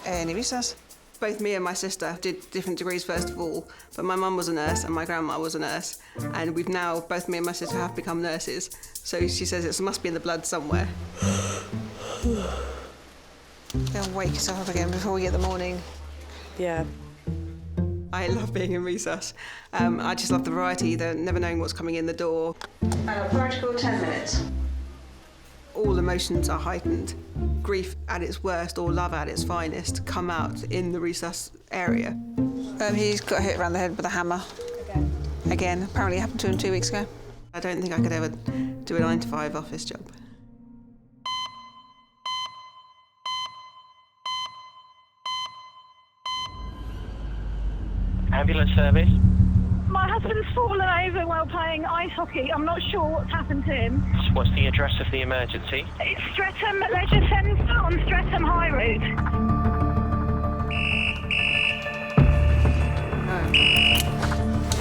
Any visas? Both me and my sister did different degrees first of all, but my mum was a nurse and my grandma was a nurse, and we've now, both me and my sister have become nurses, so she says it must be in the blood somewhere. Don't wake yourself up again before we get the morning. Yeah. I love being in resus. I just love the variety, the never knowing what's coming in the door. Practical 10 minutes. All emotions are heightened. Grief at its worst or love at its finest come out in the resus area. He's got hit around the head with a hammer. Again. Apparently it happened to him 2 weeks ago. I don't think I could ever do a 9-to-5 office job. Ambulance service. My husband's fallen over while playing ice hockey. I'm not sure what's happened to him. What's the address of the emergency? It's Streatham Leisure Centre on Streatham High Road.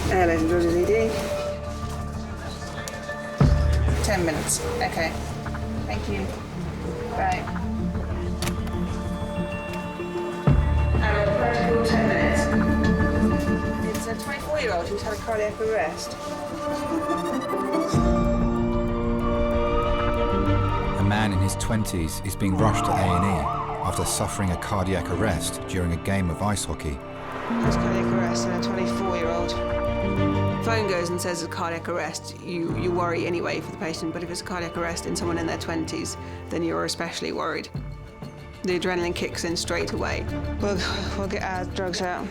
Hello, George's ED. 10 minutes. Okay. Thank you. Bye. Practical 10 minutes. It's a 24-year-old who's had a cardiac arrest. A man in his 20s is being rushed to A&E after suffering a cardiac arrest during a game of ice hockey. Has cardiac arrest in a 24-year-old. Phone goes and says it's a cardiac arrest. You worry anyway for the patient, but if it's a cardiac arrest in someone in their 20s, then you're especially worried. The adrenaline kicks in straight away. We'll get our drugs out.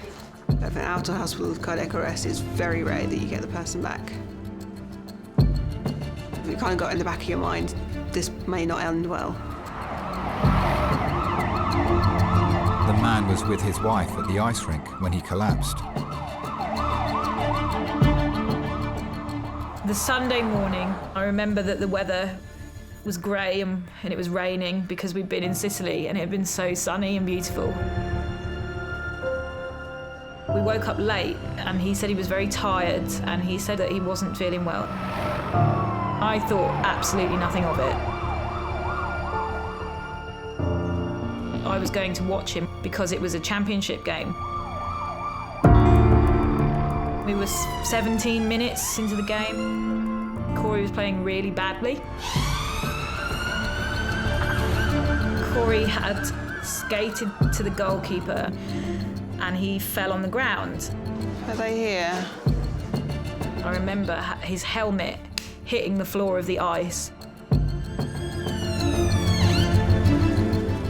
If an out-of-hospital cardiac arrest, it's very rare that you get the person back. You kind of got in the back of your mind, this may not end well. The man was with his wife at the ice rink when he collapsed. The Sunday morning, I remember that the weather was grey and it was raining because we'd been in Sicily and it had been so sunny and beautiful. We woke up late and he said he was very tired and he said that he wasn't feeling well. I thought absolutely nothing of it. I was going to watch him because it was a championship game. We were 17 minutes into the game. Cory was playing really badly. Cory had skated to the goalkeeper and he fell on the ground. Are they here? I remember his helmet hitting the floor of the ice.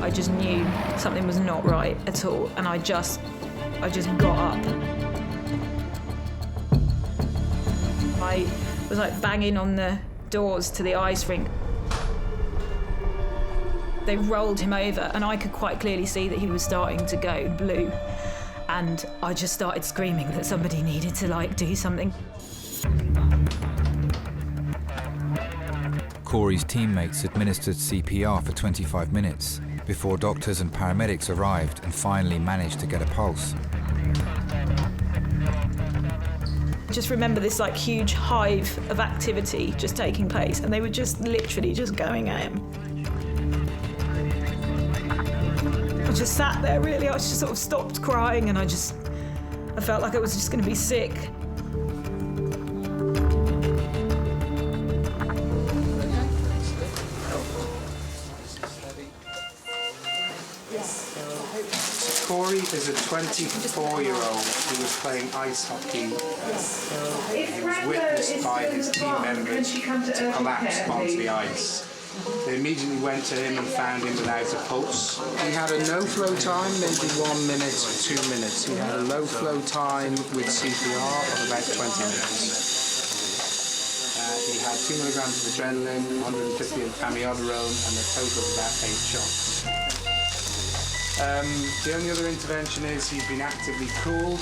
I just knew something was not right at all, and I just got up. I was like banging on the doors to the ice rink. They rolled him over, and I could quite clearly see that he was starting to go blue. And I just started screaming that somebody needed to do something. Cory's teammates administered CPR for 25 minutes before doctors and paramedics arrived and finally managed to get a pulse. Just remember this huge hive of activity just taking place, and they were just literally just going at him. I just sat there really, I just sort of stopped crying and I felt like I was just going to be sick. Cory is a 24-year-old who was playing ice hockey. He was witnessed by his team members to collapse onto the ice. They immediately went to him and found him without a pulse. He had a no-flow time, maybe 1 minute, 2 minutes. He had a low-flow time with CPR of about 20 minutes. He had 2 milligrams of adrenaline, 150 of amiodarone, and a total of about 8 shots. The only other intervention is he's been actively cooled.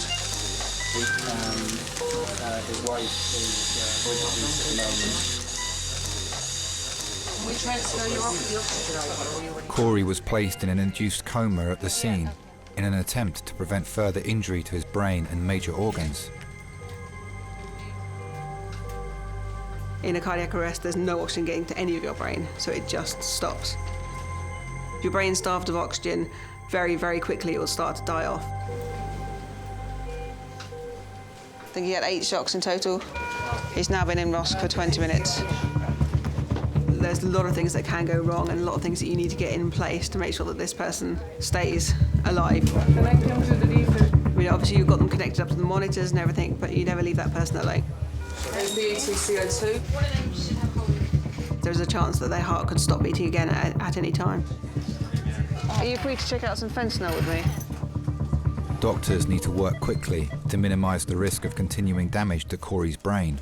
His wife is with police at the moment. We transfer you off the oxygen. Cory was placed in an induced coma at the scene in an attempt to prevent further injury to his brain and major organs. In a cardiac arrest, there's no oxygen getting to any of your brain, so it just stops. If your brain's starved of oxygen, very, very quickly it will start to die off. I think he had 8 shocks in total. He's now been in ROSC for 20 minutes. There's a lot of things that can go wrong and a lot of things that you need to get in place to make sure that this person stays alive. I mean, obviously you've got them connected up to the monitors and everything, but you never leave that person alone. There's the CO2. There's a chance that their heart could stop beating again at any time. Are you free to check out some fentanyl with me? Doctors need to work quickly to minimise the risk of continuing damage to Cory's brain.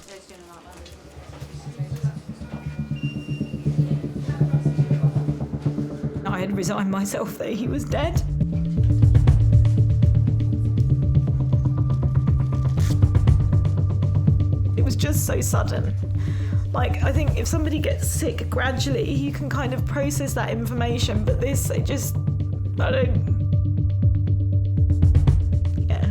I had resigned myself that he was dead. It was just so sudden. Like, I think if somebody gets sick gradually, you can kind of process that information, but this, I don't... Yeah.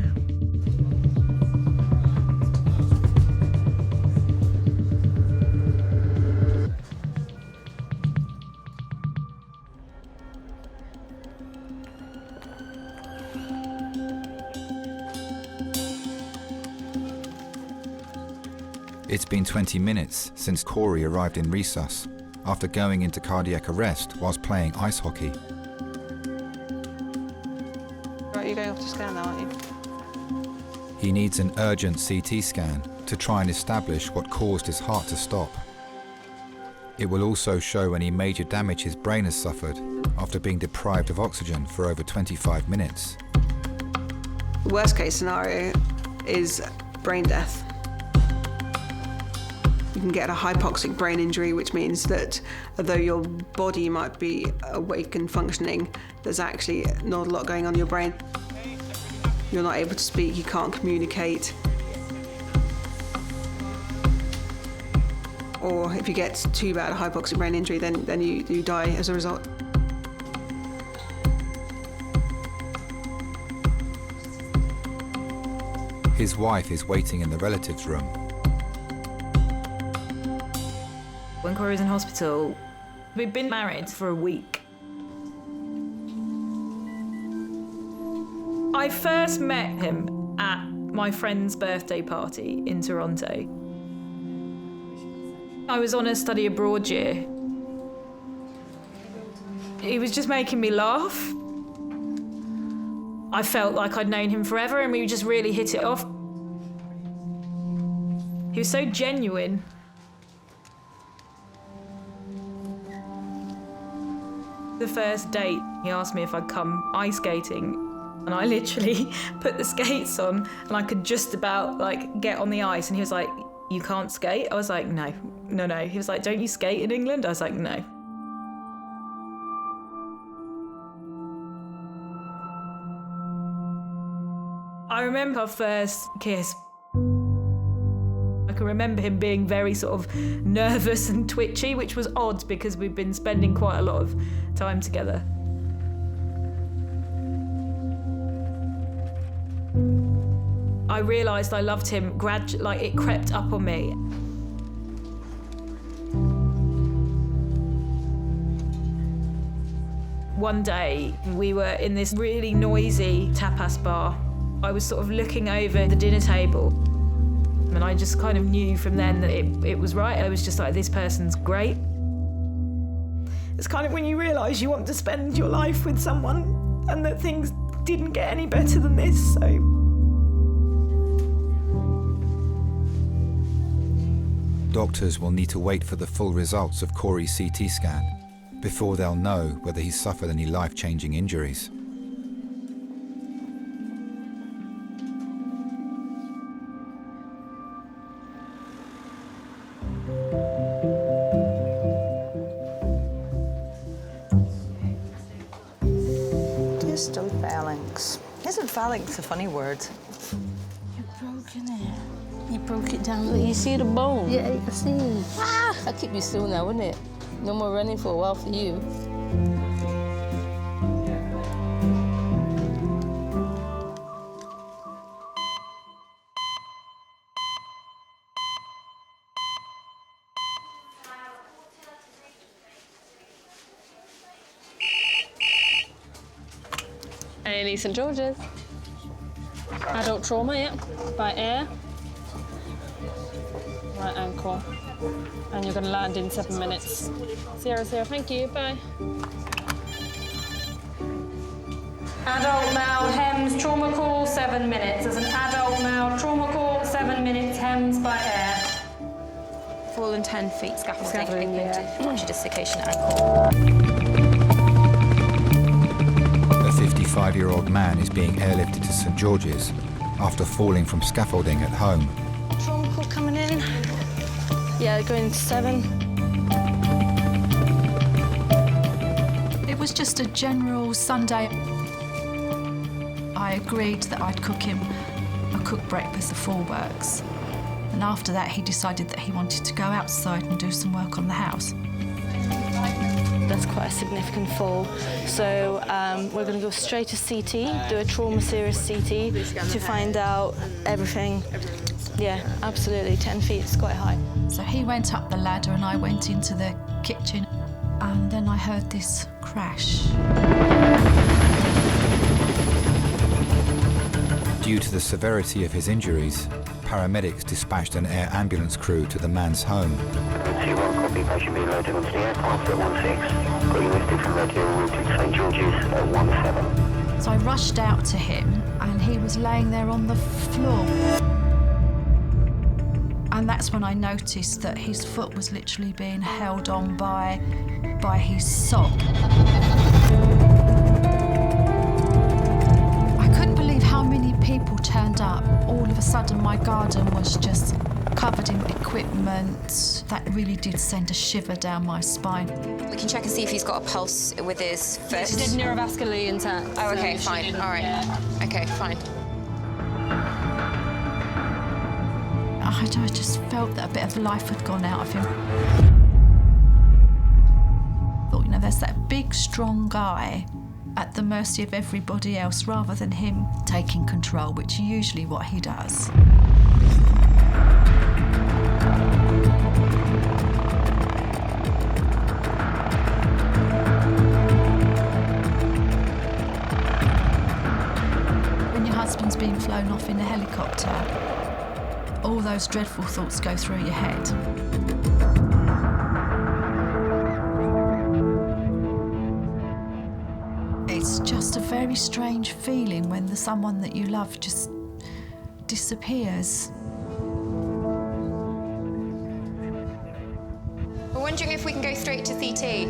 It's been 20 minutes since Cory arrived in resus after going into cardiac arrest whilst playing ice hockey. Right, you're going off to scan now, aren't you? He needs an urgent CT scan to try and establish what caused his heart to stop. It will also show any major damage his brain has suffered after being deprived of oxygen for over 25 minutes. The worst case scenario is brain death. You can get a hypoxic brain injury, which means that although your body might be awake and functioning, there's actually not a lot going on in your brain. You're not able to speak, you can't communicate. Or if you get too bad a hypoxic brain injury, then you die as a result. His wife is waiting in the relatives' room. When Cory was in hospital, we'd been married for a week. I first met him at my friend's birthday party in Toronto. I was on a study abroad year. He was just making me laugh. I felt like I'd known him forever and we just really hit it off. He was so genuine. The first date, he asked me if I'd come ice skating, and I literally put the skates on and I could just about get on the ice, and he was like, "You can't skate?" I was like, no. He was like, "Don't you skate in England?" I was like, no. I remember our first kiss. I can remember him being very sort of nervous and twitchy, which was odd because we'd been spending quite a lot of time together. I realised I loved him gradually, it crept up on me. One day, we were in this really noisy tapas bar. I was sort of looking over the dinner table, and I just kind of knew from then that it was right. I was just like, this person's great. It's kind of when you realise you want to spend your life with someone and that things didn't get any better than this, so. Doctors will need to wait for the full results of Cory's CT scan before they'll know whether he's suffered any life-changing injuries. Distal phalanx. Isn't phalanx a funny word? It broke broke it down. You see the bone? Yeah, I see. Ah! I'll keep you still now, wouldn't it? No more running for a while for you. A&E St George's. Adult trauma, yeah, by air. Right ankle. And you're going to land in 7 minutes. 0, thank you, bye. Adult male HEMS trauma call, 7 minutes. There's an adult male trauma call, 7 minutes, HEMS by air. Fallen 10 feet, scaffolding, yeah. Fracture dislocation ankle. A 55-year-old man is being airlifted to St George's after falling from scaffolding at home. Trauma call coming in. Yeah, going 7. It was just a general Sunday. I agreed that I'd cook him a cooked breakfast of 4 works. And after that, he decided that he wanted to go outside and do some work on the house. That's quite a significant fall. So we're going to go straight to CT, do a trauma serious CT to find out everything. Yeah, absolutely, 10 feet, it's quite high. So he went up the ladder and I went into the kitchen, and then I heard this crash. Due to the severity of his injuries, paramedics dispatched an air ambulance crew to the man's home. Copy, patient being loaded onto the aircraft at 16. Got you lifted from Reggie Route to St George's at 17. So I rushed out to him, and he was laying there on the floor. And that's when I noticed that his foot was literally being held on by his sock. I couldn't believe how many people turned up. All of a sudden, my garden was just covered in equipment. That really did send a shiver down my spine. We can check and see if he's got a pulse with his foot. She did neurovascularly intact. Oh, okay, so fine. All right. Okay, fine. I just felt that a bit of life had gone out of him. Thought, you know, there's that big, strong guy at the mercy of everybody else rather than him taking control, which is usually what he does. When your husband's being flown off in a helicopter, all those dreadful thoughts go through your head. It's just a very strange feeling when someone that you love just disappears. We're wondering if we can go straight to CT.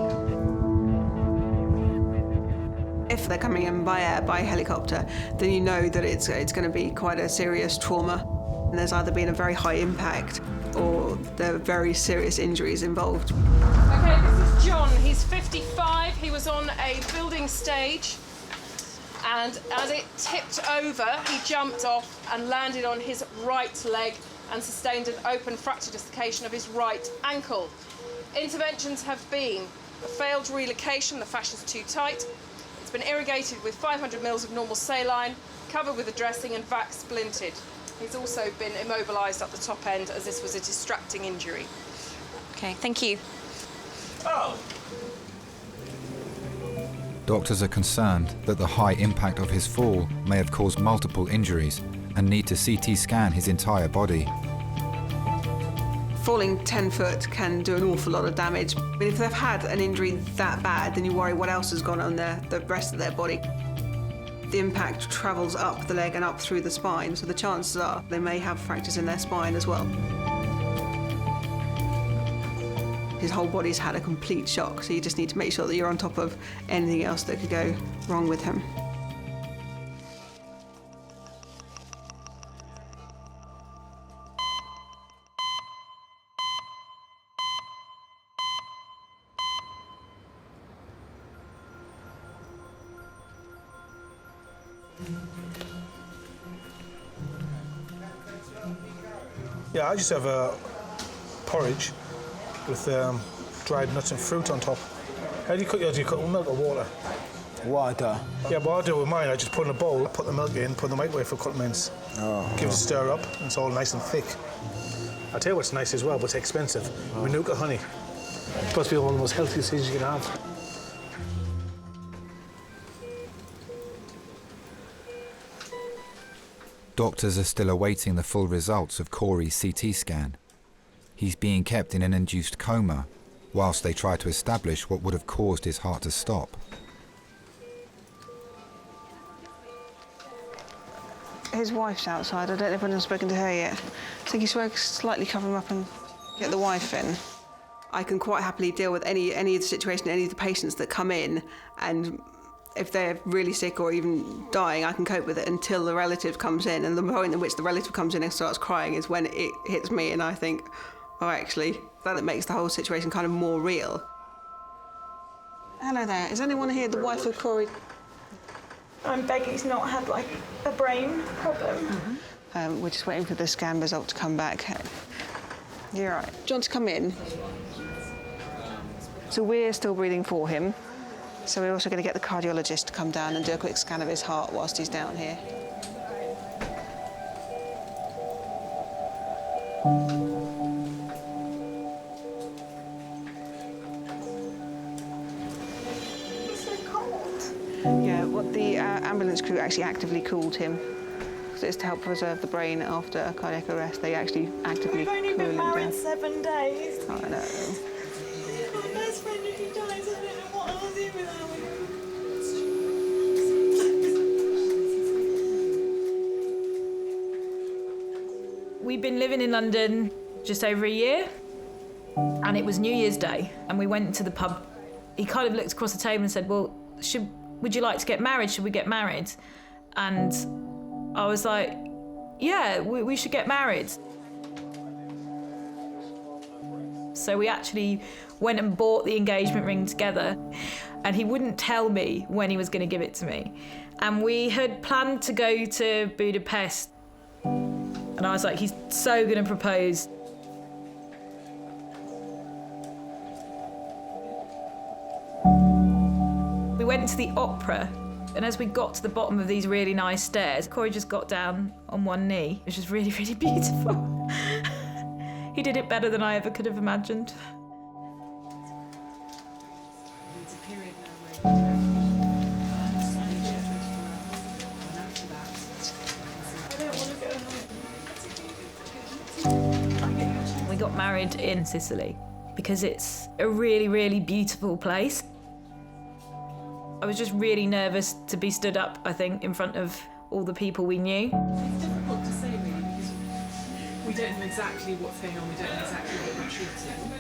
If they're coming in by air, by helicopter, then you know that it's going to be quite a serious trauma. And there's either been a very high impact or there are very serious injuries involved. Okay, this is John. He's 55. He was on a building stage, and as it tipped over, he jumped off and landed on his right leg and sustained an open fracture dislocation of his right ankle. Interventions have been a failed relocation, the fascia's too tight. It's been irrigated with 500 mils of normal saline, covered with a dressing and vac splinted. He's also been immobilised at the top end as this was a distracting injury. Okay, thank you. Oh. Doctors are concerned that the high impact of his fall may have caused multiple injuries and need to CT scan his entire body. Falling 10 foot can do an awful lot of damage. But if they've had an injury that bad, then you worry what else has gone on the rest of their body. The impact travels up the leg and up through the spine, so the chances are they may have fractures in their spine as well. His whole body's had a complete shock, so you just need to make sure that you're on top of anything else that could go wrong with him. Yeah, I just have porridge with dried nuts and fruit on top. How do you cook yours? Do you cook with milk or water? Water. Yeah, but what I do with mine, I just put in a bowl, put the milk in, put in the microwave for a couple of minutes. Give it a stir up, and it's all nice and thick. I'll tell you what's nice as well, but it's expensive. Manuka honey. It's supposed to be one of the most healthiest things you can have. Doctors are still awaiting the full results of Cory's CT scan. He's being kept in an induced coma whilst they try to establish what would have caused his heart to stop. His wife's outside. I don't know if anyone's spoken to her yet. I think he's slightly cover him up and get the wife in. I can quite happily deal with any of the situation, any of the patients that come in, and if they're really sick or even dying, I can cope with it until the relative comes in. And the point at which the relative comes in and starts crying is when it hits me, and I think, oh, actually, that makes the whole situation kind of more real. Hello there. Is anyone here the wife of Cory? I'm begging he's not had, like, a brain problem. We're just waiting for the scan result to come back. You're right. Do you want to come in? So we're still breathing for him. So we're also going to get the cardiologist to come down and do a quick scan of his heart whilst he's down here. Yeah, what the ambulance crew actually actively called him. So it's to help preserve the brain after a cardiac arrest. They actually actively We've only been married 7 days. I know. My best friend, if he dies, I don't know what I'll do without him. We've been living in London just over a year, and it was New Year's Day, and we went to the pub. He kind of looked across the table and said, well, would you like to get married? Should we get married? And I was like, yeah, we should get married. So we actually went and bought the engagement ring together, and he wouldn't tell me when he was going to give it to me. And we had planned to go to Budapest, and I was like, he's so going to propose. We went to the opera, and as we got to the bottom of these really nice stairs, Cory just got down on one knee, which was really, really beautiful. He did it better than I ever could have imagined. We got married in Sicily because it's a really, really beautiful place. I was just really nervous to be stood up, I think, in front of all the people we knew. It's difficult to say, really, because we don't know exactly what's going on, we don't know exactly what we're treating.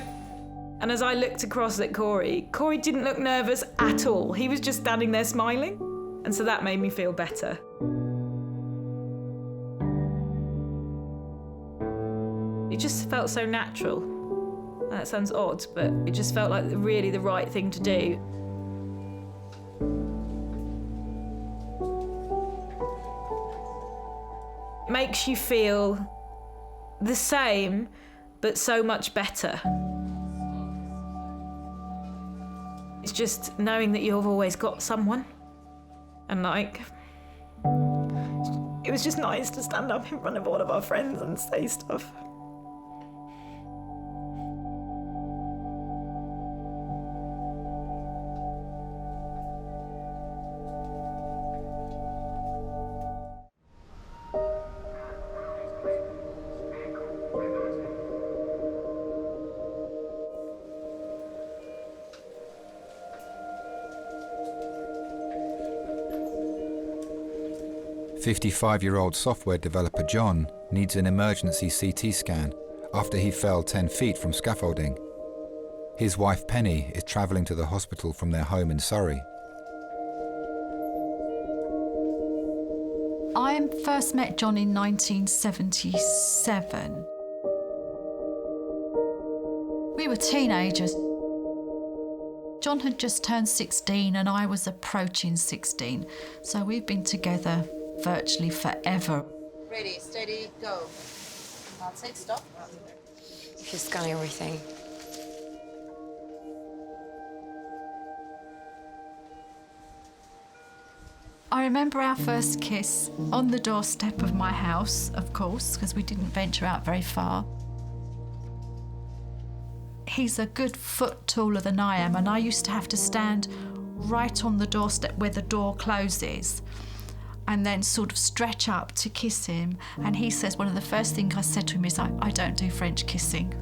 And as I looked across at Cory didn't look nervous at all. He was just standing there smiling. And so that made me feel better. It just felt so natural. That sounds odd, but it just felt like really the right thing to do. It makes you feel the same, but so much better. It's just knowing that you've always got someone. And like, it was just nice to stand up in front of all of our friends and say stuff. "55-year-old software developer John needs an emergency CT scan after he fell 10 feet from scaffolding. His wife Penny is travelling to the hospital from their home in Surrey. I first met John in 1977. We were teenagers. John had just turned 16 and I was approaching 16, so we've been together virtually forever. Ready, steady, go. I'd say stop. If you're scanning everything. I remember our first kiss on the doorstep of my house, of course, because we didn't venture out very far. He's a good foot taller than I am, and I used to have to stand right on the doorstep where the door closes and then sort of stretch up to kiss him. And he says one of the first things I said to him is, I don't do French kissing.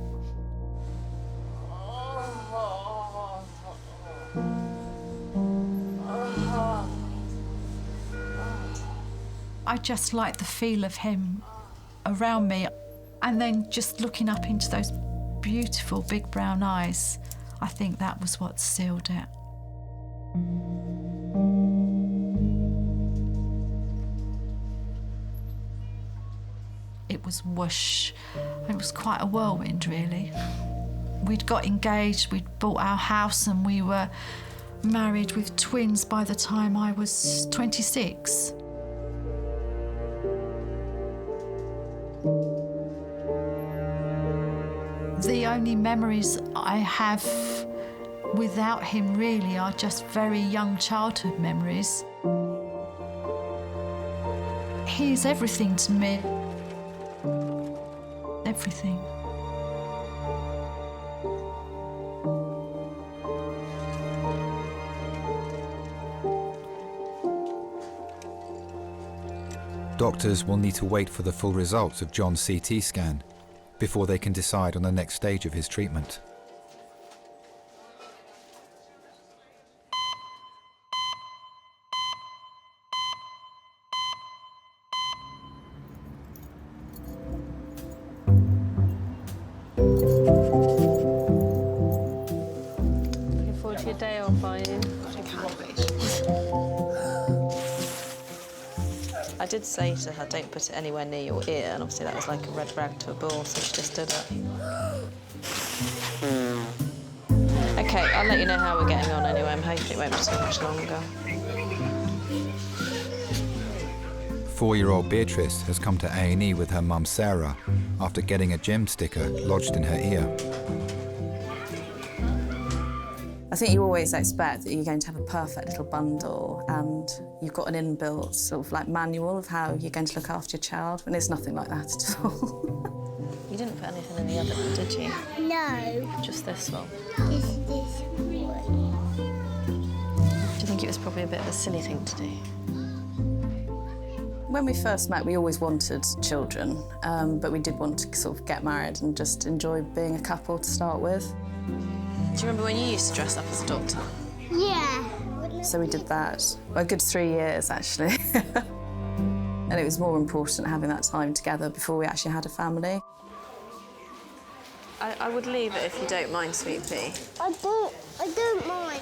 I just like the feel of him around me, and then just looking up into those beautiful big brown eyes. I think that was what sealed it. It was whoosh. It was quite a whirlwind, really. We'd got engaged, we'd bought our house, and we were married with twins by the time I was 26. The only memories I have without him really are just very young childhood memories. He's everything to me. Everything. Doctors will need to wait for the full results of John's CT scan before they can decide on the next stage of his treatment. Looking forward to your day off, are you? I can't wait. I did say to her, don't put it anywhere near your ear, and obviously that was like a red rag to a bull, so she just did it. Okay, I'll let you know how we're getting on anyway. I'm hoping it won't be too much longer. 4-year-old Beatrice has come to A&E with her mum Sarah after getting a gem sticker lodged in her ear. I think you always expect that you're going to have a perfect little bundle, and you've got an inbuilt sort of like manual of how you're going to look after your child, and it's nothing like that at all. You didn't put anything in the oven, did you? No. Just this one? Just this one. Do you think it was probably a bit of a silly thing to do? When we first met, we always wanted children, but we did want to sort of get married and just enjoy being a couple to start with. Do you remember when you used to dress up as a doctor? Yeah. So we did that. Well, a good 3 years, actually. And it was more important having that time together before we actually had a family. I would leave it if you don't mind, sweet pea. I don't mind.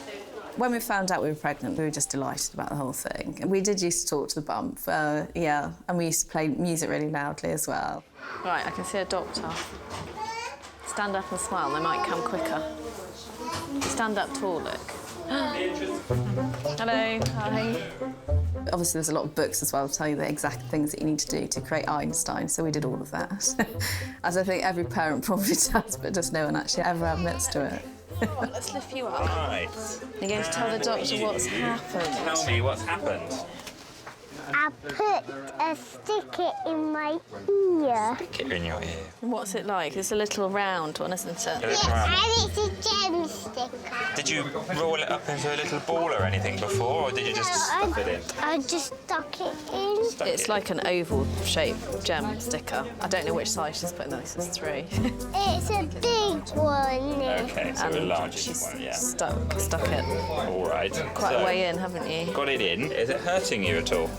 When we found out we were pregnant, we were just delighted about the whole thing. And we did used to talk to the bump, yeah, and we used to play music really loudly as well. Right, I can see a doctor. Stand up and smile, they might come quicker. Stand up tall, look. Hello, hi. Obviously, there's a lot of books as well to tell you the exact things that you need to do to create Einstein, so we did all of that. As I think every parent probably does, but just no one actually ever admits to it. Let's lift you up. Right. You're going to tell the doctor what's happened. Tell me what's happened. I put a sticker in my ear. Sticker in your ear. What's it like? It's a little round one, isn't it? A little round. And it's a gem sticker. Did you roll it up into a little ball or anything before, or did you just stuff it in? I just stuck it in. It's like an oval-shaped gem sticker. I don't know which size she's putting this. It's 3. It's a big one. Okay, so the largest one, yeah. Stuck it. All right. Quite a way in, haven't you? Got it in. Is it hurting you at all?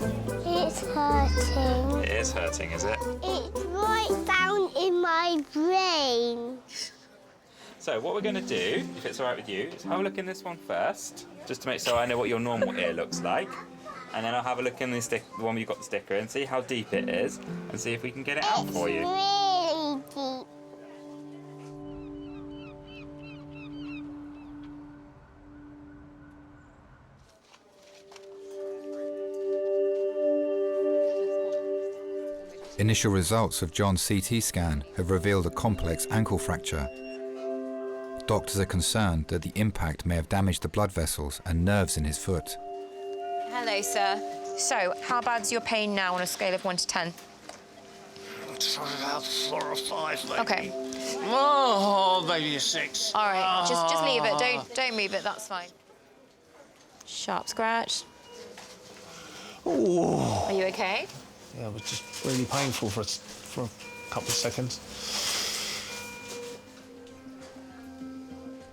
It's hurting. It is hurting, is it? It's right down in my brain. So what we're going to do, if it's all right with you, is have a look in this one first, just to make sure I know what your normal ear looks like. And then I'll have a look in the one you've got the sticker in, see how deep it is, and see if we can get it out for you. Really deep. Initial results of John's CT scan have revealed a complex ankle fracture. Doctors are concerned that the impact may have damaged the blood vessels and nerves in his foot. Hello, sir. So, how bad's your pain now on a scale of 1 to 10? About 4 or 5, maybe. Okay. Oh, maybe a 6. All right, just leave it. Don't move it. That's fine. Sharp scratch. Ooh. Are you okay? Yeah, it was just really painful for a couple of seconds.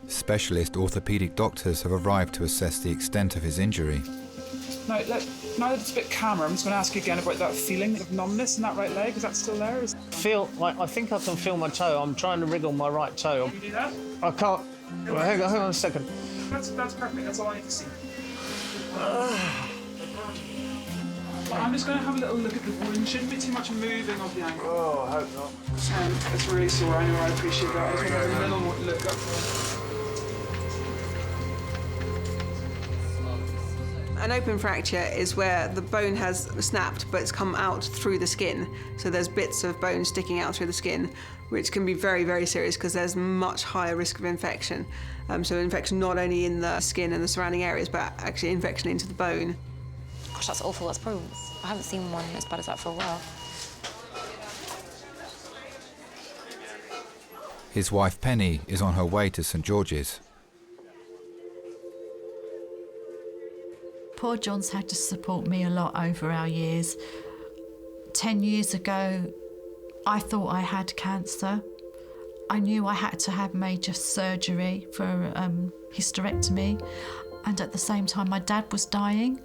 Specialist orthopaedic doctors have arrived to assess the extent of his injury. Now that it's a bit calmer, I'm just going to ask you again about that feeling of numbness in that right leg. Is that still there? I think I can feel my toe. I'm trying to wriggle my right toe. Can you do that? I can't. Well, hang on a second. That's perfect. That's all I need to see. I'm just going to have a little look at the wound. Shouldn't be too much moving of the ankle. Oh, I hope not. It's really sore. I know. I appreciate that. I just want to have a little look up. An open fracture is where the bone has snapped but it's come out through the skin. So there's bits of bone sticking out through the skin, which can be very, very serious because there's much higher risk of infection. So infection not only in the skin and the surrounding areas, but actually infection into the bone. Gosh, that's awful. That's probably... I haven't seen one as bad as that for a while. His wife Penny is on her way to St George's. Poor John's had to support me a lot over our years. 10 years ago, I thought I had cancer. I knew I had to have major surgery for hysterectomy, and at the same time my dad was dying.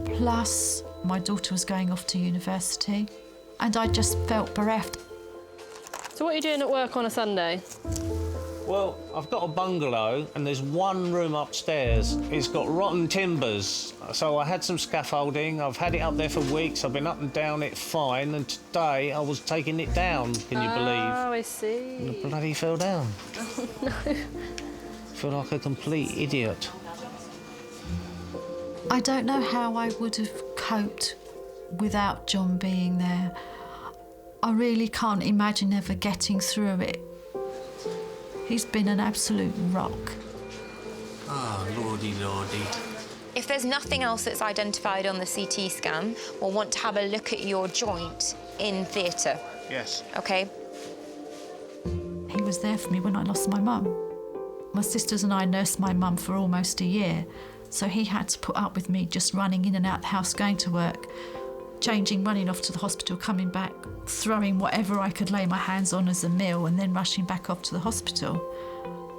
Plus, my daughter was going off to university, and I just felt bereft. So what are you doing at work on a Sunday? Well, I've got a bungalow and there's one room upstairs. It's got rotten timbers, so I had some scaffolding. I've had it up there for weeks. I've been up and down it fine, and today I was taking it down, can you believe? Oh, I see. And it bloody fell down. Oh, no. I feel like a complete idiot. I don't know how I would have coped without John being there. I really can't imagine ever getting through it. He's been an absolute rock. Ah, lordy, lordy. If there's nothing else that's identified on the CT scan, we'll want to have a look at your joint in theatre. Yes. OK? He was there for me when I lost my mum. My sisters and I nursed my mum for almost a year, so he had to put up with me just running in and out the house, going to work, changing, running off to the hospital, coming back, throwing whatever I could lay my hands on as a meal, and then rushing back off to the hospital.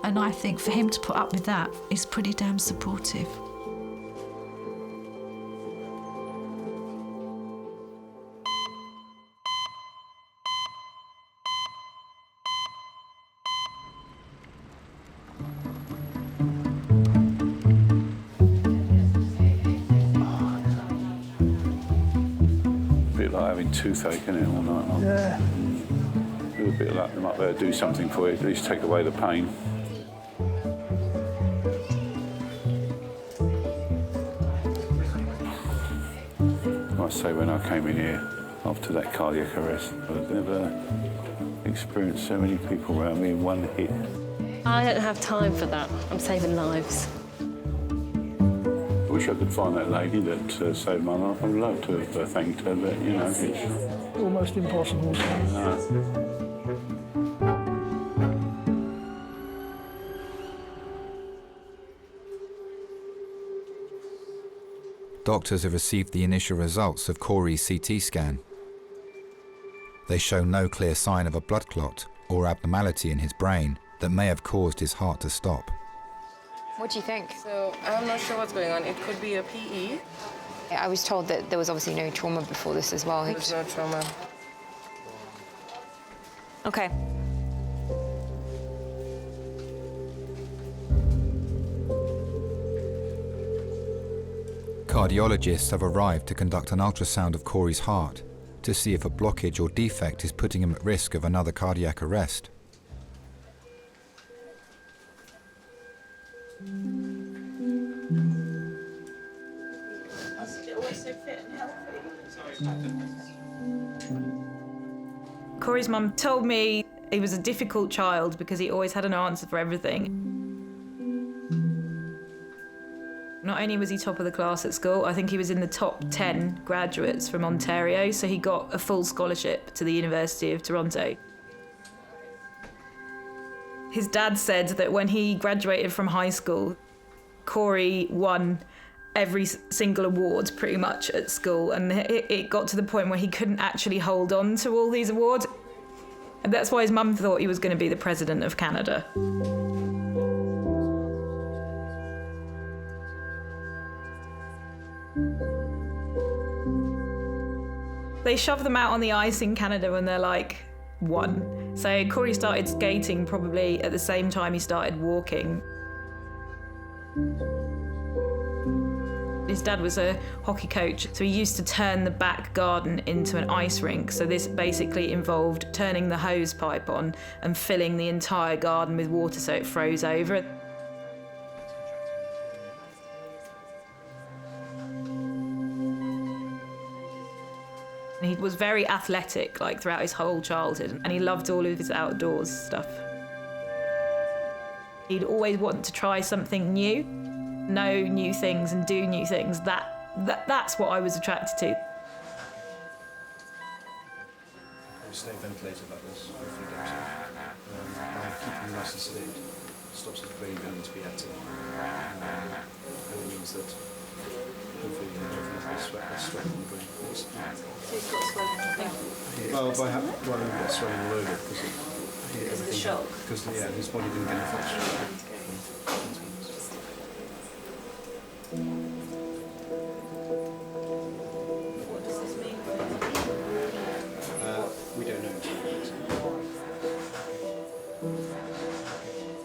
And I think for him to put up with that is pretty damn supportive. Like having toothache in it all night long. Yeah. Do a bit of that, them up there, do something for you, at least take away the pain. I say when I came in here after that cardiac arrest, I've never experienced so many people around me in one hit. I don't have time for that. I'm saving lives. I wish I could find that lady that saved my life. I'd love to have thanked her, but, you know, it's... Almost impossible. Doctors have received the initial results of Cory's CT scan. They show no clear sign of a blood clot or abnormality in his brain that may have caused his heart to stop. What do you think? So I'm not sure what's going on. It could be a PE. I was told that there was obviously no trauma before this as well. There's no trauma. OK. Cardiologists have arrived to conduct an ultrasound of Cory's heart to see if a blockage or defect is putting him at risk of another cardiac arrest. getting healthy. Cory's mum told me he was a difficult child because he always had an answer for everything. Not only was he top of the class at school, I think he was in the top 10 graduates from Ontario, so he got a full scholarship to the University of Toronto. His dad said that when he graduated from high school, Cory won every single award pretty much at school, and it got to the point where he couldn't actually hold on to all these awards. And that's why his mum thought he was going to be the President of Canada. They shove them out on the ice in Canada when they're like 1. So Cory started skating probably at the same time he started walking. His dad was a hockey coach, so he used to turn the back garden into an ice rink. So this basically involved turning the hose pipe on and filling the entire garden with water so it froze over. He was very athletic, like, throughout his whole childhood, and he loved all of his outdoors stuff. He'd always want to try something new, know new things and do new things. That's what I was attracted to. We stay ventilated like this for a few days. By keeping them nice and sedated, stops the brain going to be active. And it means that hopefully you don't have less sweat in the brain. So you've got swelling? Well, we get swelling all over because of the shock? Because his body didn't get enough oxygen. What does this mean? We don't know.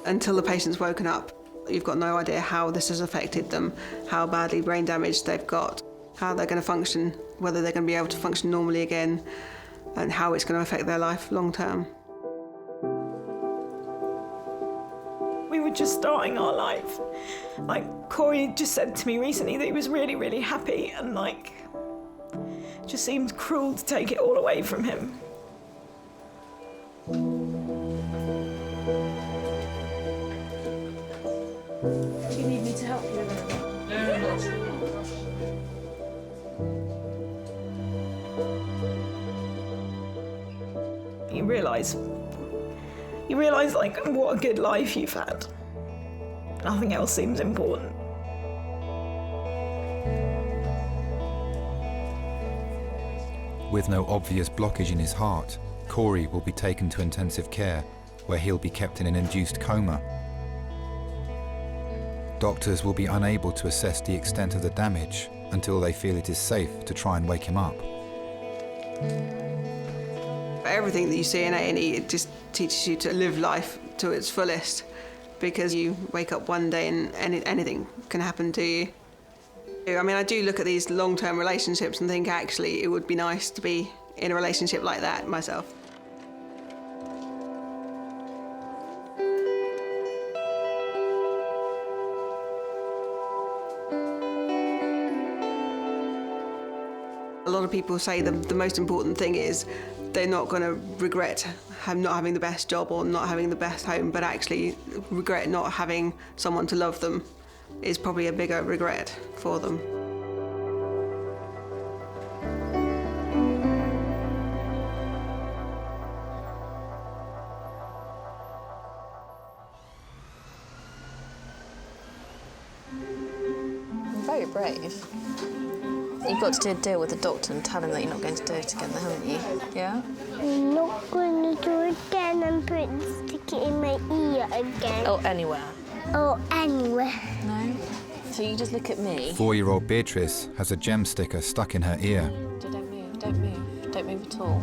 Until the patient's woken up, you've got no idea how this has affected them, how badly brain damage they've got, how they're going to function, whether they're going to be able to function normally again, and how it's going to affect their life long term. We were just starting our life. Like, Cory just said to me recently that he was really, really happy, and like, it just seemed cruel to take it all away from him. Do you need me to help you with anything? No. You realise like what a good life you've had. Nothing else seems important. With no obvious blockage in his heart, Cory will be taken to intensive care, where he'll be kept in an induced coma. Doctors will be unable to assess the extent of the damage until they feel it is safe to try and wake him up. Everything that you see in A&E, it just teaches you to live life to its fullest, because you wake up one day and anything can happen to you. I mean, I do look at these long-term relationships and think actually it would be nice to be in a relationship like that myself. A lot of people say the most important thing is they're not going to regret not having the best job or not having the best home, but actually regret not having someone to love them is probably a bigger regret for them. I'm very brave. You've got to do a deal with the doctor and tell him that you're not going to do it again, haven't you? Yeah? I'm not going to do it again and stick it in my ear again. Or anywhere? Or anywhere. No? So you just look at me. 4-year-old Beatrice has a gem sticker stuck in her ear. Don't move, don't move. Don't move at all.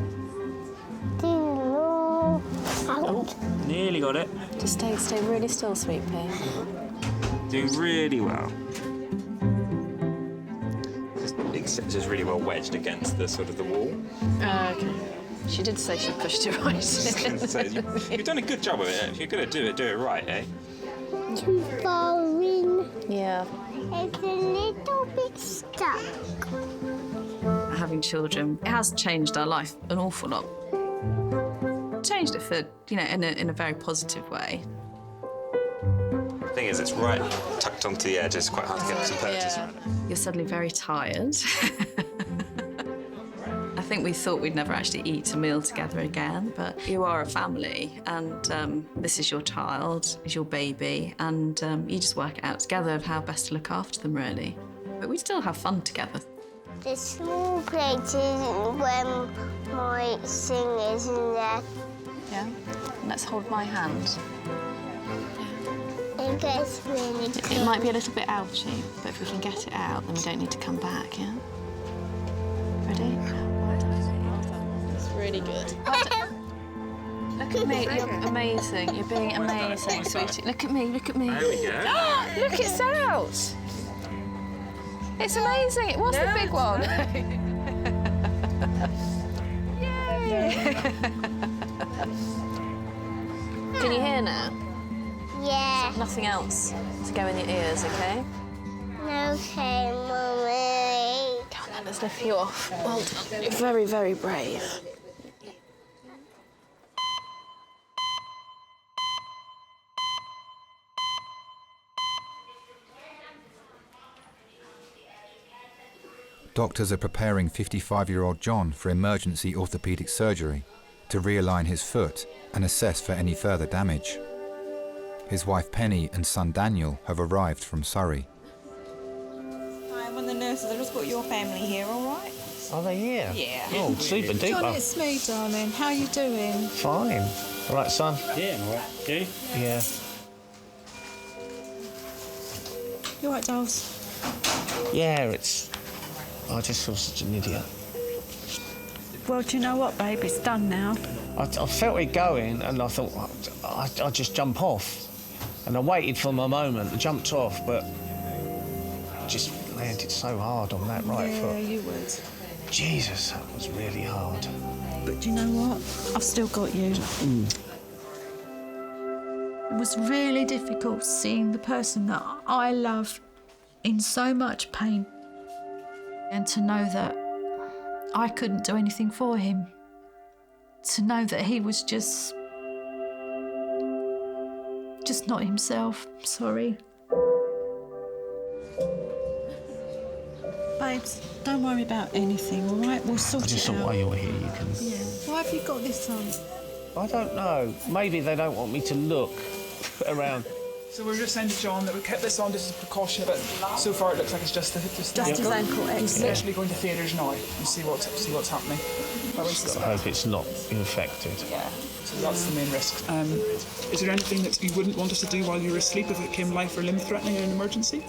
Oh, nearly got it. Just stay really still, sweet pea. Doing really well. This is really well wedged against the sort of the wall. Okay. She did say she pushed it right in. You've done a good job of it. If you're going to do it right, eh? too far in. Yeah. It's a little bit stuck. having children, it has changed our life an awful lot. Changed it for, you know, in a very positive way. The thing is, it's right tucked onto the edge. It's quite hard to get some purchase around it. You're suddenly very tired. I think we thought we'd never actually eat a meal together again, but you are a family, and this is your child, is your baby, and you just work it out together of how best to look after them, really. But we still have fun together. The small plate isn't when my thing is in there. Yeah? Let's hold my hand. It gets really good. It might be a little bit ouchy, but if we can get it out, then we don't need to come back, yeah? Ready? It's really good. Look at me, you're amazing. You're being amazing, sweetie. Look at me, look at me. There we go. Look, it's out. It's amazing. It was the big one. Yay! Can you hear now? Yeah. Nothing else to go in your ears, okay? Okay, Mummy. Come on, let's lift you off. Well done. You're very, very brave. Doctors are preparing 55-year-old John for emergency orthopaedic surgery to realign his foot and assess for any further damage. His wife Penny and son Daniel have arrived from Surrey. Hi, I'm one of the nurses. I've just got your family here, all right? Are they here? Yeah. Oh, super duper. John, it's me, darling. How you doing? Fine. All right, son? Yeah, I'm all right. You? Yeah. You all right, dolls? Yeah, it's... I just feel such an idiot. Well, do you know what, babe? It's done now. I felt it going, and I thought I'd just jump off. And I waited for my moment, I jumped off, but just landed so hard on that right foot. Yeah, you would. Jesus, that was really hard. But do you know what? I've still got you. It was really difficult seeing the person that I love in so much pain, and to know that I couldn't do anything for him. To know that he was just not himself. Sorry. Babes, don't worry about anything, all right? We'll sort it out. I just thought while you're here, you can... Yeah. Why have you got this on? I don't know. Maybe they don't want me to look around. So we're just saying to John that we kept this on just as a precaution, but so far it looks like it's just his ankle. He's literally going to theatres now and see what's happening. I hope it's not infected. Yeah. So that's the main risk. Is there anything that you wouldn't want us to do while you were asleep if it came life or limb threatening in an emergency?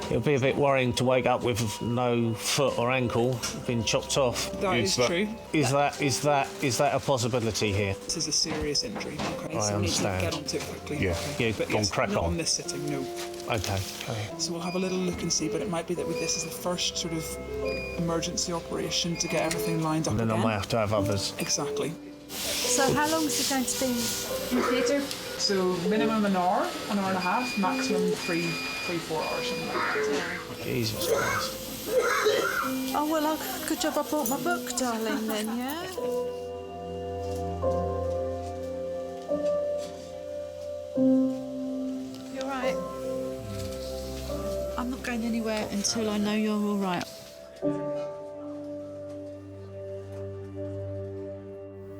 It'll be a bit worrying to wake up with no foot or ankle being chopped off. That is true. Is that a possibility here? This is a serious injury. Okay, I so we need to understand. get onto it quickly. Yeah. Okay. Yeah, But go on, yes, crack not on. on this sitting, no. Okay. So we'll have a little look and see, but it might be that this is the first sort of emergency operation to get everything lined up And then again. I might have to have others. Exactly. So how long is it going to be in theatre? So minimum an hour and a half, maximum 3-4 hours, something like that. Jesus Christ. Oh, well, good job I brought my book, darling, then, yeah? You all right? I'm not going anywhere until I know you're all right.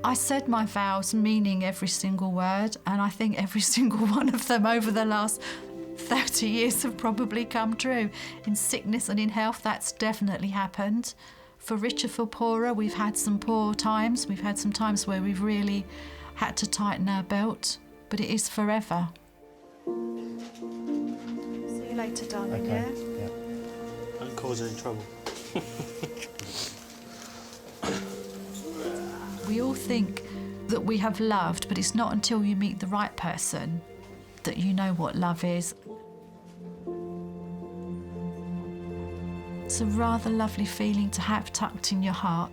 I said my vows, meaning every single word, and I think every single one of them over the last 30 years have probably come true. In sickness and in health, that's definitely happened. For richer, for poorer, we've had some poor times. We've had some times where we've really had to tighten our belt, but it is forever. See you later, darling, Okay. yeah? Don't cause any trouble. We all think that we have loved, but it's not until you meet the right person that you know what love is. It's a rather lovely feeling to have tucked in your heart.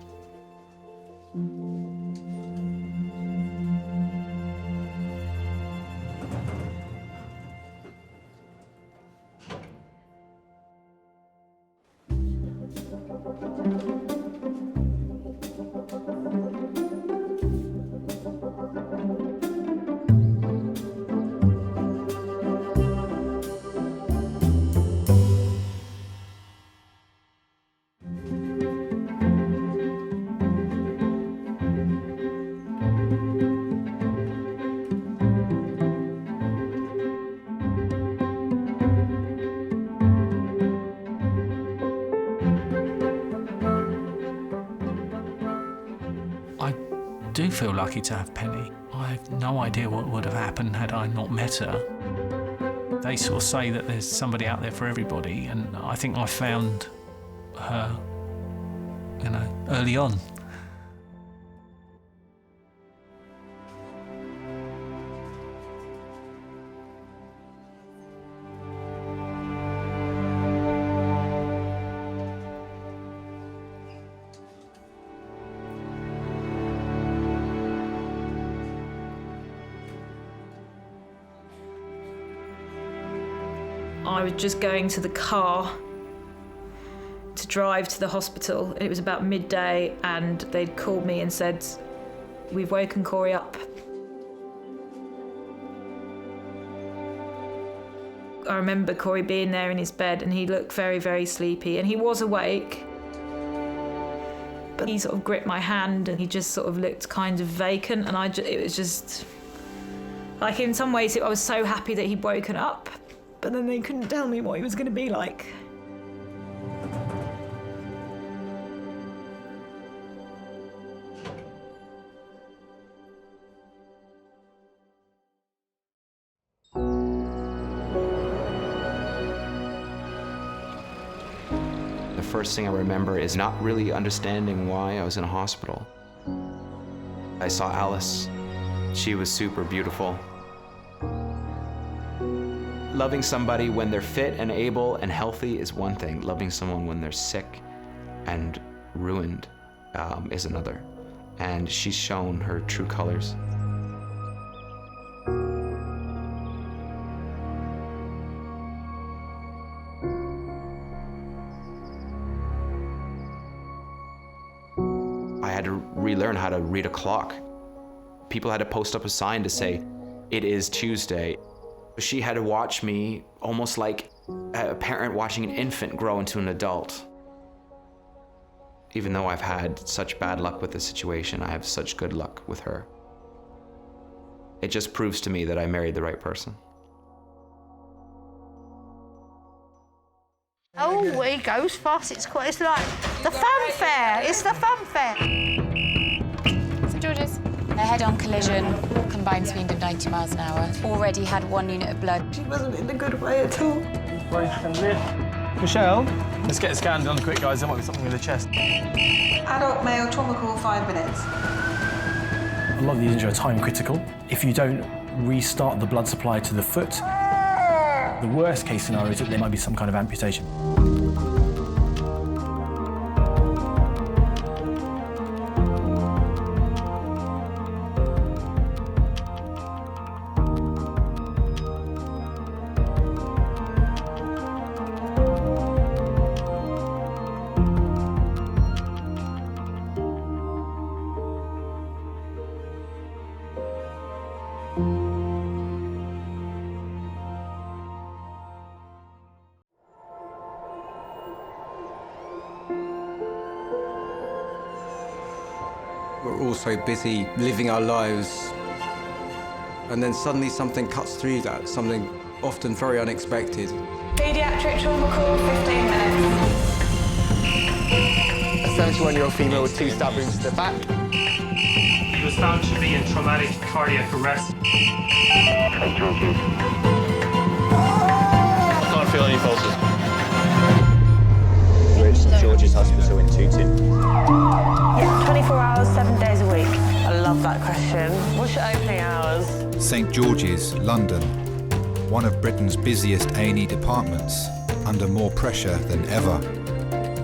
I do feel lucky to have Penny. I have no idea what would have happened had I not met her. They sort of say that there's somebody out there for everybody, and I think I found her, you know, early on. I was just going to the car to drive to the hospital. It was about midday and they'd called me and said, "We've woken Cory up." I remember Cory being there in his bed and he looked very, very sleepy, and he was awake. But he sort of gripped my hand and he just sort of looked kind of vacant, and it was just, like, in some ways I was so happy that he'd woken up, but then they couldn't tell me what he was going to be like. The first thing I remember is not really understanding why I was in a hospital. I saw Alice. She was super beautiful. Loving somebody when they're fit and able and healthy is one thing. Loving someone when they're sick and ruined is another. And she's shown her true colors. I had to relearn how to read a clock. People had to post up a sign to say, "It is Tuesday." She had to watch me almost like a parent watching an infant grow into an adult. Even though I've had such bad luck with the situation, I have such good luck with her. It just proves to me that I married the right person. Oh, it goes fast. It's like the fun fair. It's the fun fair. St George's. A head-on collision, combined speed of 90 miles an hour. Already had 1 unit of blood. She wasn't in a good way at all. Brace and lift. Michelle, let's get a scan done quick, guys. There might be something with the chest. Adult male trauma call, 5 minutes. A lot of these injuries are time critical. If you don't restart the blood supply to the foot, the worst case scenario is that there might be some kind of amputation. We're all so busy living our lives, and then suddenly something cuts through that, something often very unexpected. Paediatric trauma call, 15 minutes. A 71-year-old female with 2 stab wounds to the back. He was found to be in traumatic cardiac arrest. I can't feel any pulses. We're at St George's Hospital in Tooting. Yeah, 24 hours, 7 days a week. I love that question. What's your opening hours? St George's, London. One of Britain's busiest A&E departments, under more pressure than ever.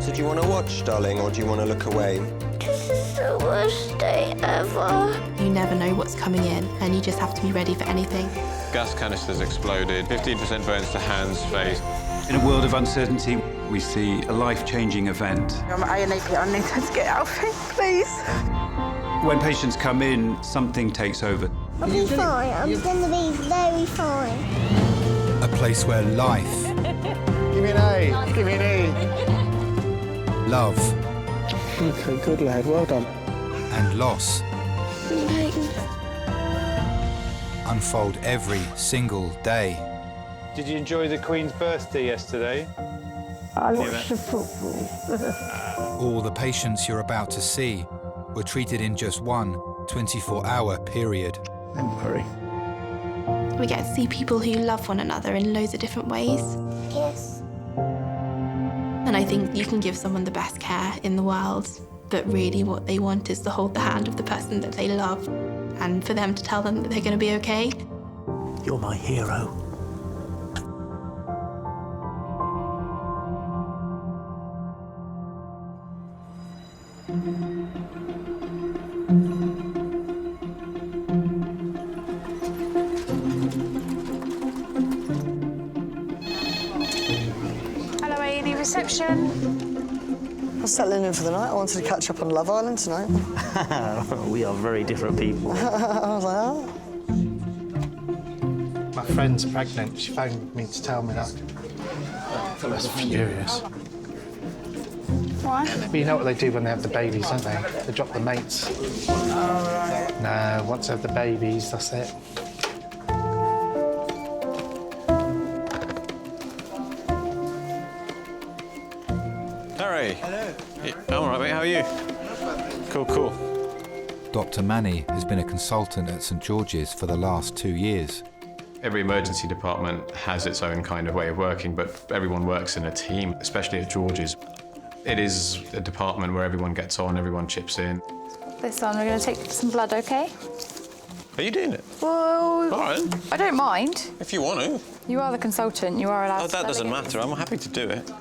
So do you want to watch, darling, or do you want to look away? This is the worst day ever. You never know what's coming in, and you just have to be ready for anything. Gas canisters exploded, 15% burns to hands, face. In a world of uncertainty, we see a life-changing event. I'm ANAP. I need her to get out of here, please. When patients come in, something takes over. I'll be fine. I'm going to be very fine. A place where life... Give me an A. Give me an E. Love... Okay, good lad. Well done. And loss... unfold every single day. Did you enjoy the Queen's birthday yesterday? I watched the football. All the patients you're about to see were treated in just one 24-hour period. I'm Cory. We get to see people who love one another in loads of different ways. Yes. And I think you can give someone the best care in the world, but really what they want is to hold the hand of the person that they love and for them to tell them that they're going to be okay. You're my hero. Hello, A&E reception. I was settling in for the night. I wanted to catch up on Love Island tonight. We are very different people. I was like, oh. My friend's pregnant. She phoned me to tell me that. I was furious. Why? But you know what they do when they have the babies, don't they? They drop the mates. Oh, right. No, once they have the babies, that's it. Harry. Hello. I'm all right, mate. How are you? Cool. Dr. Manny has been a consultant at St George's for the last 2 years. Every emergency department has its own kind of way of working, but everyone works in a team, especially at George's. It is a department where everyone gets on, everyone chips in. This one, we're going to take some blood, OK? Are you doing it? Well, All right. I don't mind. If you want to. You are the consultant. You are allowed to. That doesn't matter. I'm happy to do it.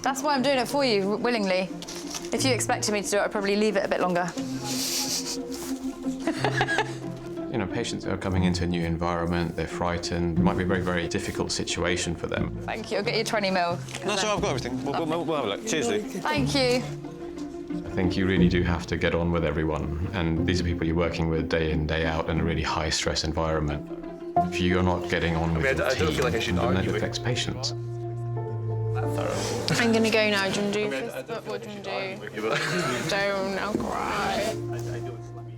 That's why I'm doing it for you, willingly. If you expected me to do it, I'd probably leave it a bit longer. You know, patients are coming into a new environment, they're frightened. It might be a very, very difficult situation for them. Thank you. I'll get you 20 mil. No, so I've got everything. We'll have a look. Cheers, Luke. Thank you. I think you really do have to get on with everyone. And these are people you're working with day in, day out in a really high-stress environment. If you're not getting on with your I don't feel like I should then argue that with affects patients. I'm going to go now. Do you want to do this? What do you want to do? Don't. I'll cry.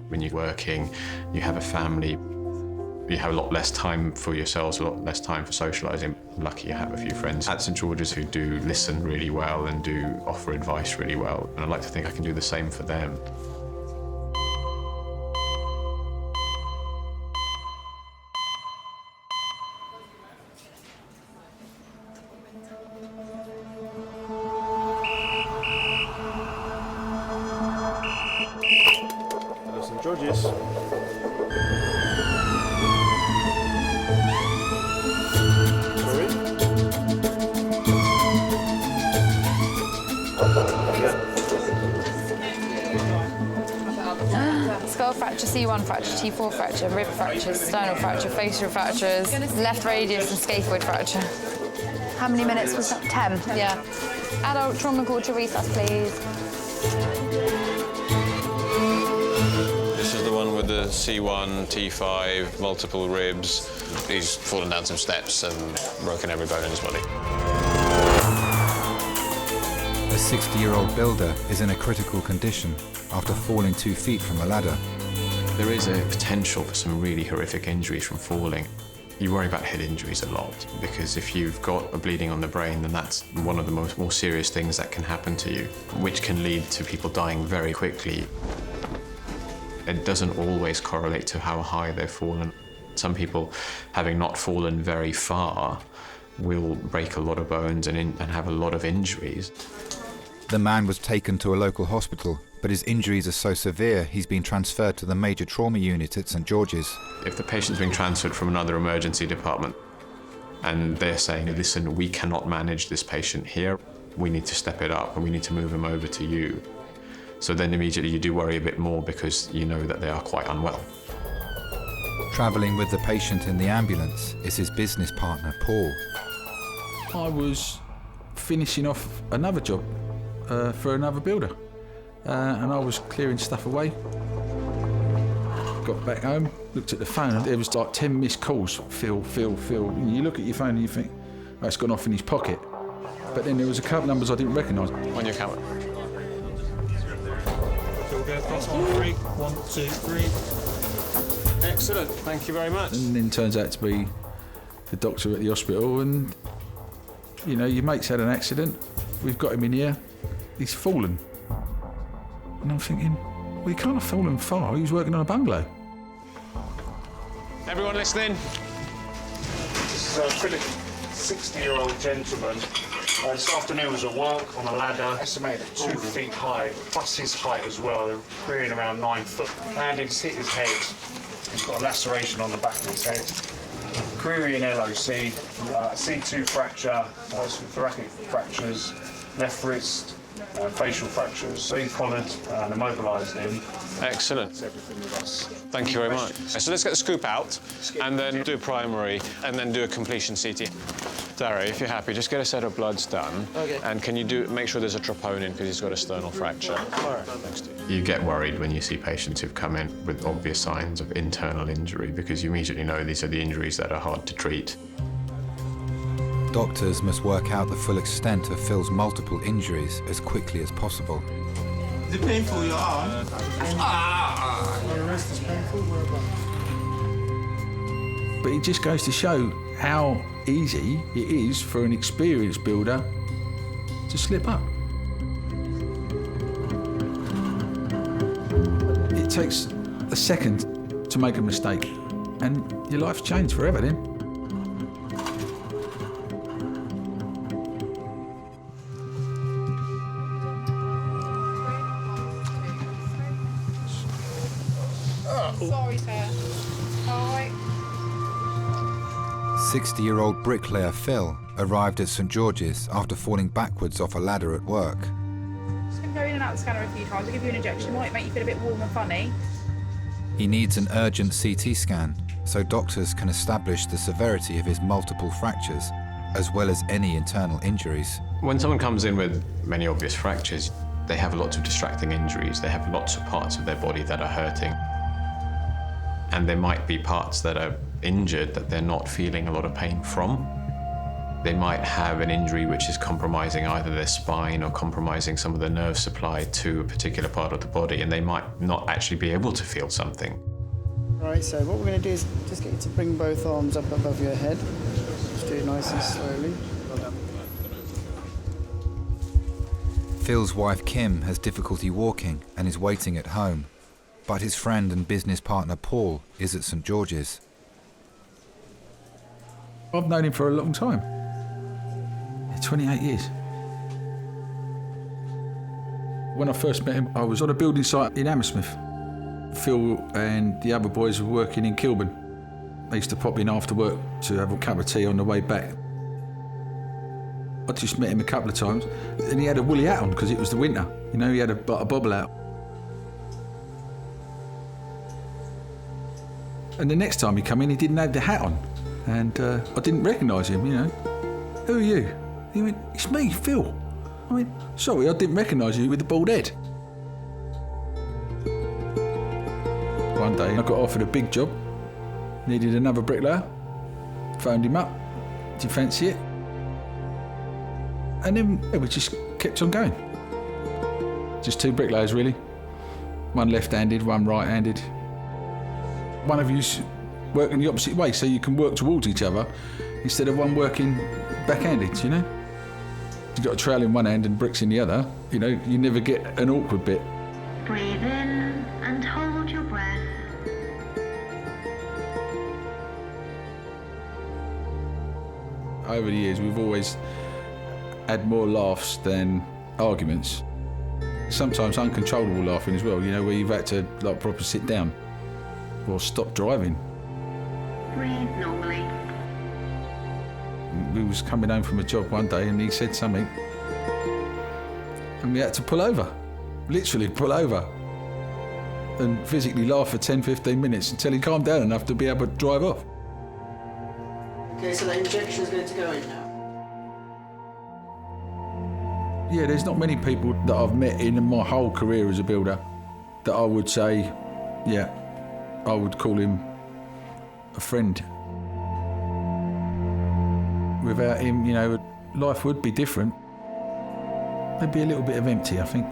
When you're working, you have a family, you have a lot less time for yourselves, a lot less time for socialising. I'm lucky you have a few friends at St George's who do listen really well and do offer advice really well. And I'd like to think I can do the same for them. George's. Skull fracture, C1 fracture, T4 fracture, rib fractures, sternal fracture, facial fractures, left radius and scaphoid fracture. How many minutes was that? 10? Yeah. Adult trauma call to resus, please. This is the one with the C1, T5, multiple ribs. He's fallen down some steps and broken every bone in his body. A 60-year-old builder is in a critical condition after falling 2 feet from a ladder. There is a potential for some really horrific injuries from falling. You worry about head injuries a lot because if you've got a bleeding on the brain, then that's one of the more serious things that can happen to you, which can lead to people dying very quickly. It doesn't always correlate to how high they've fallen. Some people, having not fallen very far, will break a lot of bones and have a lot of injuries. The man was taken to a local hospital, but his injuries are so severe he's been transferred to the major trauma unit at St George's. If the patient's being transferred from another emergency department and they're saying, listen, we cannot manage this patient here, we need to step it up and we need to move him over to you. So then immediately you do worry a bit more because you know that they are quite unwell. Travelling with the patient in the ambulance is his business partner, Paul. I was finishing off another job for another builder, and I was clearing stuff away. Got back home, looked at the phone, and there was like 10 missed calls. Phil. And you look at your phone and you think, oh, it's gone off in his pocket. But then there was a couple of numbers I didn't recognise. On your camera. So we'll go across on 3. 1, 2, 3. Excellent, thank you very much. And then turns out to be the doctor at the hospital, and you know, your mate's had an accident, we've got him in here, he's fallen. And I'm thinking, Well, he can't have fallen far. He was working on a bungalow. Everyone listening? This is a pretty 60-year-old gentleman. This afternoon was at work on a ladder, estimated 2 feet high, plus his height as well. They're rearing around 9 foot. Landing's hit his head. He's got a laceration on the back of his head. Query in LOC, C2 fracture, some thoracic fractures, left wrist, facial fractures. So he collared and immobilised him. Excellent. That's everything with us. Thank you very much. So let's get the scoop out and then do a primary and then do a completion CT. Darren, if you're happy, just get a set of bloods done. Okay. And can you make sure there's a troponin because he's got a sternal fracture. All right. Thanks, Steve. You get worried when you see patients who've come in with obvious signs of internal injury because you immediately know these are the injuries that are hard to treat. Doctors must work out the full extent of Phil's multiple injuries as quickly as possible. Is it painful, your arm? The rest is painful? But it just goes to show how easy it is for an experienced builder to slip up. It takes a second to make a mistake, and your life's changed forever then. Sorry, sir. All right. 60-year-old bricklayer Phil arrived at St George's after falling backwards off a ladder at work. Just going to go in and out the scanner a few times. I'll give you an injection. It might make you feel a bit warm and funny. He needs an urgent CT scan so doctors can establish the severity of his multiple fractures, as well as any internal injuries. When someone comes in with many obvious fractures, they have lots of distracting injuries. They have lots of parts of their body that are hurting. And there might be parts that are injured that they're not feeling a lot of pain from. They might have an injury which is compromising either their spine or compromising some of the nerve supply to a particular part of the body, and they might not actually be able to feel something. Right, so what we're going to do is just get you to bring both arms up above your head. Just do it nice and slowly. Phil's wife Kim has difficulty walking and is waiting at home, but his friend and business partner Paul is at St George's. I've known him for a long time. 28 years. When I first met him, I was on a building site in Hammersmith. Phil and the other boys were working in Kilburn. They used to pop in after work to have a cup of tea on the way back. I just met him a couple of times, and he had a woolly hat on because it was the winter. You know, he had a bobble hat. And the next time he came in, he didn't have the hat on. And I didn't recognise him, you know. Who are you? He went, it's me, Phil. I went, sorry, I didn't recognise you with the bald head. One day I got offered a big job, needed another bricklayer, phoned him up, did you fancy it? And then we just kept on going. Just 2 bricklayers really, one left-handed, one right-handed. One of you's working the opposite way so you can work towards each other instead of one working backhanded, you know? You've got a trowel in one hand and bricks in the other, you know, you never get an awkward bit. Breathe in and hold your breath. Over the years, we've always had more laughs than arguments. Sometimes uncontrollable laughing as well, you know, where you've had to like proper sit down or stop driving. Breathe normally. We was coming home from a job one day and he said something and we had to pull over, literally pull over and physically laugh for 10-15 minutes until he calmed down enough to be able to drive off. Okay, so that injection's going to go in now. Yeah, there's not many people that I've met in my whole career as a builder that I would say, yeah, I would call him a friend. Without him, you know, life would be different. There'd be a little bit of empty, I think.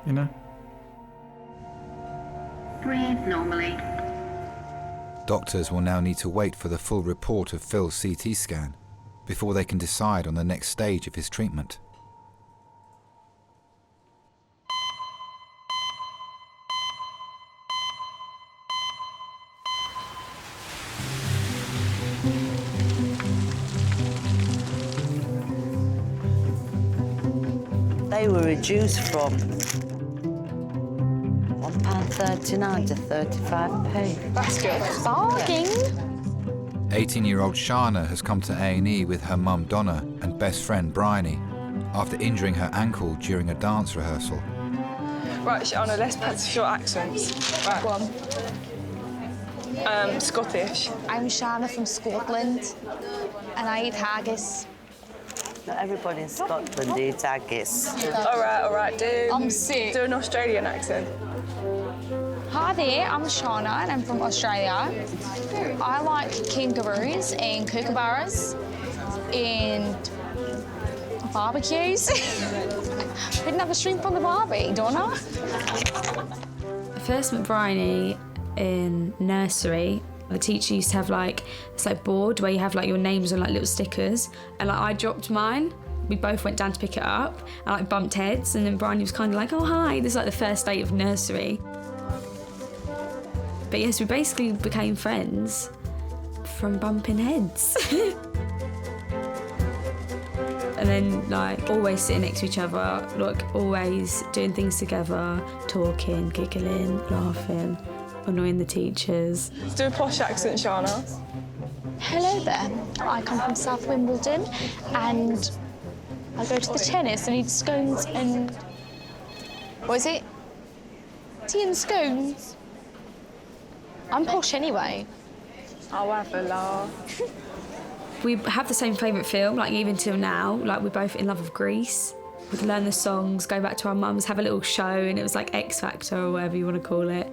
You know? Breathe normally. Doctors will now need to wait for the full report of Phil's CT scan before they can decide on the next stage of his treatment. they were reduced from £1.39 to 35p. That's good. Bargain. 18-year-old Shana has come to A&E with her mum Donna and best friend Bryony after injuring her ankle during a dance rehearsal. Right, Shana, let's practice your accents. Right. Go on. Scottish. I'm Shana from Scotland, and I eat haggis. Not everybody in Scotland eats haggis. All right, I'm sick. Do an Australian accent. Hi there, I'm Shana and I'm from Australia. I like kangaroos and kookaburras and barbecues. We'd have a shrimp on the barbie, don't I? I first met Bryony in nursery. The teacher used to have like this like board where you have like your names on like little stickers, and like I dropped mine. We both went down to pick it up and like bumped heads, and then Bryony was kind of like, "Oh hi," this is like the first day of nursery. But yes, we basically became friends from bumping heads. And then, like, always sitting next to each other, like, always doing things together, talking, giggling, laughing, annoying the teachers. Do a posh accent, Shana. Hello there. I come from South Wimbledon and I go to the tennis and eat scones and... What is it? Tea and scones. I'm posh anyway. I'll have a laugh. We have the same favourite film, like even till now. Like we're both in love with Grease. We'd learn the songs, go back to our mums, have a little show, and it was like X Factor or whatever you want to call it.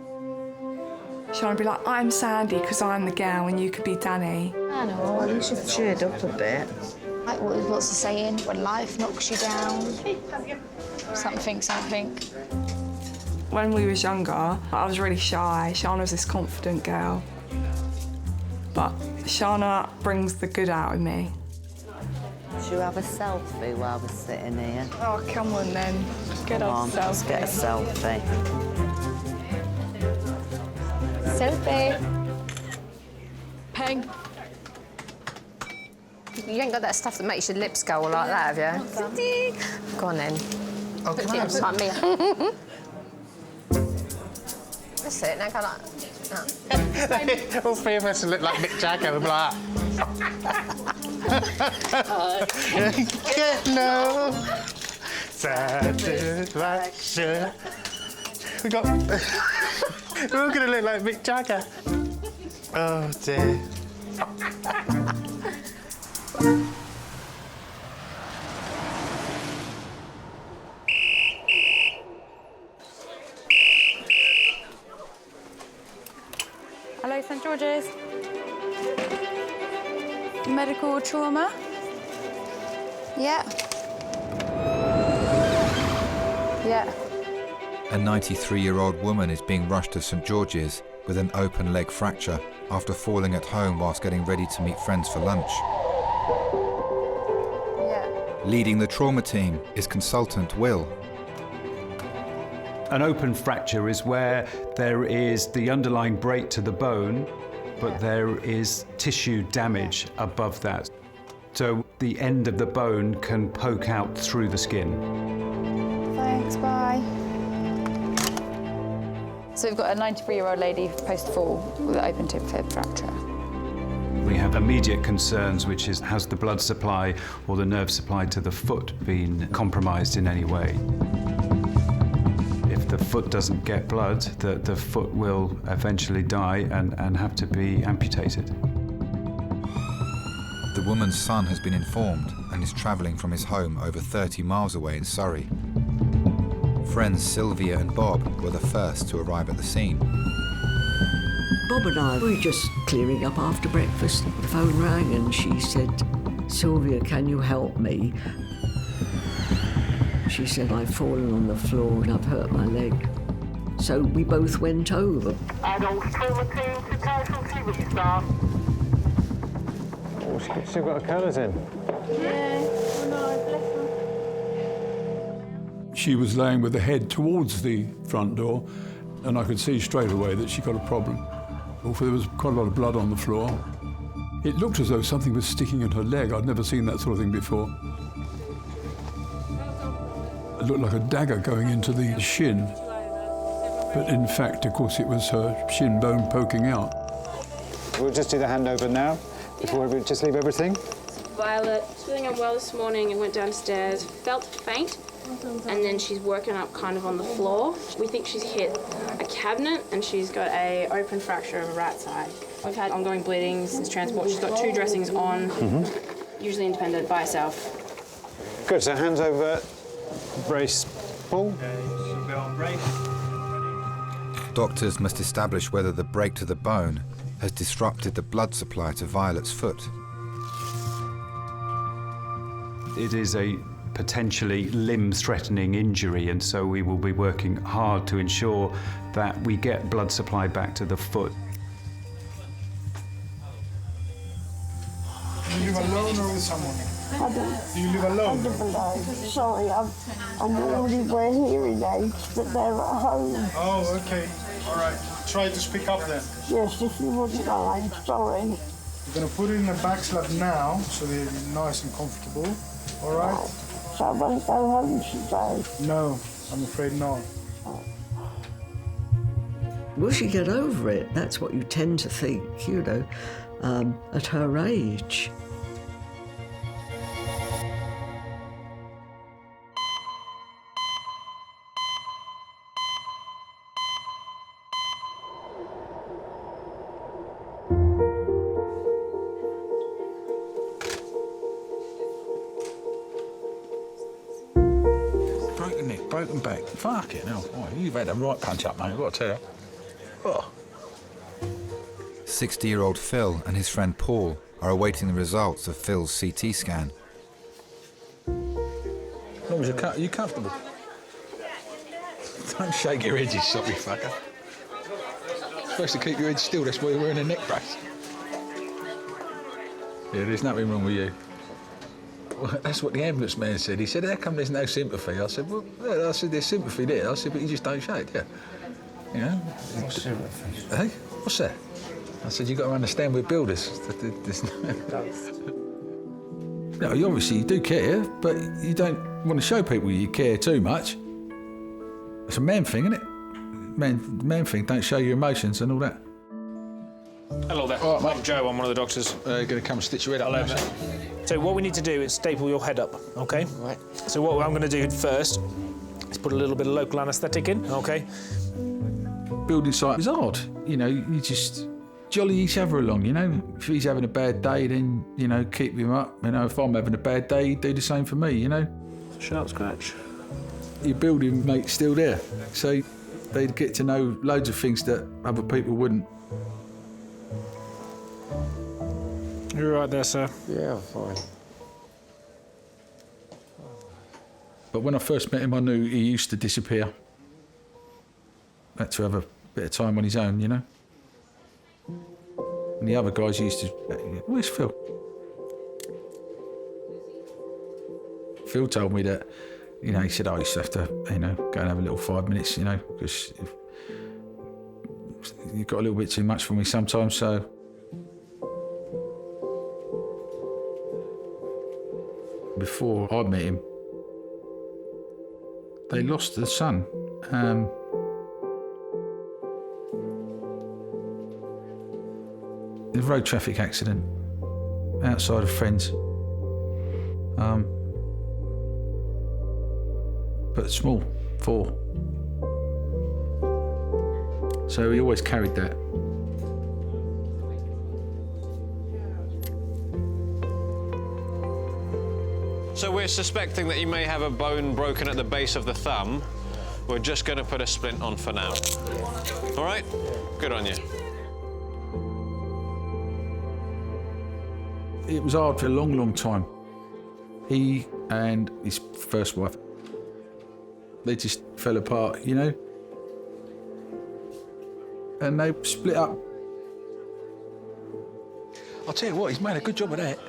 Shall I be like, I'm Sandy because I'm the gal and you could be Danny? I know. Well, you should have cheered up a bit. Like, what's the saying? When life knocks you down. Something. When we was younger, I was really shy. Shana was this confident girl. But Shana brings the good out of me. Should you have a selfie while we're sitting here? Oh, come on then. Get us a selfie. Let's get a selfie. Selfie. Peng. You ain't got that stuff that makes your lips go all like that, have you? Go on then. Oh, Put can I lips have like me. That's it, now go like that. All three of us look like Mick Jagger. We'll be like get no satisfaction. We're all gonna look like Mick Jagger. Oh dear. Hello, St George's. Medical trauma. Yeah. Yeah. A 93-year-old woman is being rushed to St George's with an open leg fracture after falling at home whilst getting ready to meet friends for lunch. Yeah. Leading the trauma team is consultant Will. An open fracture is where there is the underlying break to the bone, but there is tissue damage above that. So the end of the bone can poke out through the skin. Thanks, bye. So we've got a 93-year-old lady post-fall with an open tib fib fracture. We have immediate concerns, which is, has the blood supply or the nerve supply to the foot been compromised in any way? If the foot doesn't get blood, the foot will eventually die and have to be amputated. The woman's son has been informed and is travelling from his home over 30 miles away in Surrey. Friends Sylvia and Bob were the first to arrive at the scene. Bob and I were just clearing up after breakfast. The phone rang and she said, "Sylvia, can you help me?" She said, "I've fallen on the floor and I've hurt my leg." So we both went over. Adult trauma team to casualty restart. Oh, she's still got her colours in. Yeah, She was laying with the head towards the front door, and I could see straight away that she got a problem. There was quite a lot of blood on the floor. It looked as though something was sticking in her leg. I'd never seen that sort of thing before. looked like a dagger going into the shin. But in fact, of course, it was her shin bone poking out. We'll just do the handover now, before we just leave everything. Violet, feeling unwell this morning and went downstairs, felt faint, and then she's woken up kind of on the floor. We think she's hit a cabinet and she's got a open fracture of her right side. We've had ongoing bleeding since transport. She's got 2 dressings on, usually independent by herself. Good, so hands over, brace, pull. Doctors must establish whether the break to the bone has disrupted the blood supply to Violet's foot. It is a potentially limb-threatening injury, and so we will be working hard to ensure that we get blood supply back to the foot. Do you live alone or with someone? I don't. Do you live alone? I live alone. Sorry, I'm already wearing hearing aids, but they're at home. Oh, okay. All right. Try to speak up then. Yes, if you wouldn't mind. Sorry. We're going to put it in a back slab now, so they're nice and comfortable. All right? Right. So I won't go home today. No, I'm afraid not. Will she get over it? That's what you tend to think, you know, at her age. Broken neck, broken back. Fuck it, no. Oh, you've had a right punch up, mate, I've got to tell you. Oh. 60-year-old Phil and his friend Paul are awaiting the results of Phil's CT scan. As long as you're comfortable. Don't shake your head, you soppy fucker. You're supposed to keep your head still, that's why you're wearing a neck brace. Yeah, there's nothing wrong with you. Well, that's what the ambulance man said. He said, how come there's no sympathy? I said, well, there's sympathy there. I said, but you just don't show it, yeah. You know? What's sympathy? Hey, what's that? I said, you've got to understand we're builders. No, obviously you do care, but you don't want to show people you care too much. It's a man thing, isn't it? Man thing, don't show your emotions and all that. Hello there. All right, mate. I'm Joe, I'm one of the doctors. Going to come and stitch your head up. Hello, mate. So what we need to do is staple your head up, OK? Right. So what I'm going to do first is put a little bit of local anaesthetic in, OK? Building site is hard. You know, you just jolly each other along, you know? If he's having a bad day, then, you know, keep him up. You know, if I'm having a bad day, do the same for me, you know? Shout scratch. Your building mate's still there, so they'd get to know loads of things that other people wouldn't. You're right there, sir. Yeah, I'm fine. But when I first met him, I knew he used to disappear. Had to have a bit of time on his own, you know? And the other guys used to... Where's Phil? Phil told me that, you know, he said, I used to have to, you know, go and have a little 5 minutes, you know, because you got a little bit too much for me sometimes, so... Before I met him, they lost the son. In a road traffic accident, outside of friends. But small, 4. So he always carried that. So we're suspecting that you may have a bone broken at the base of the thumb. We're just going to put a splint on for now. All right? Good on you. It was hard for a long, long time. He and his first wife, they just fell apart, you know? And they split up. I'll tell you what, he's made a good job of that.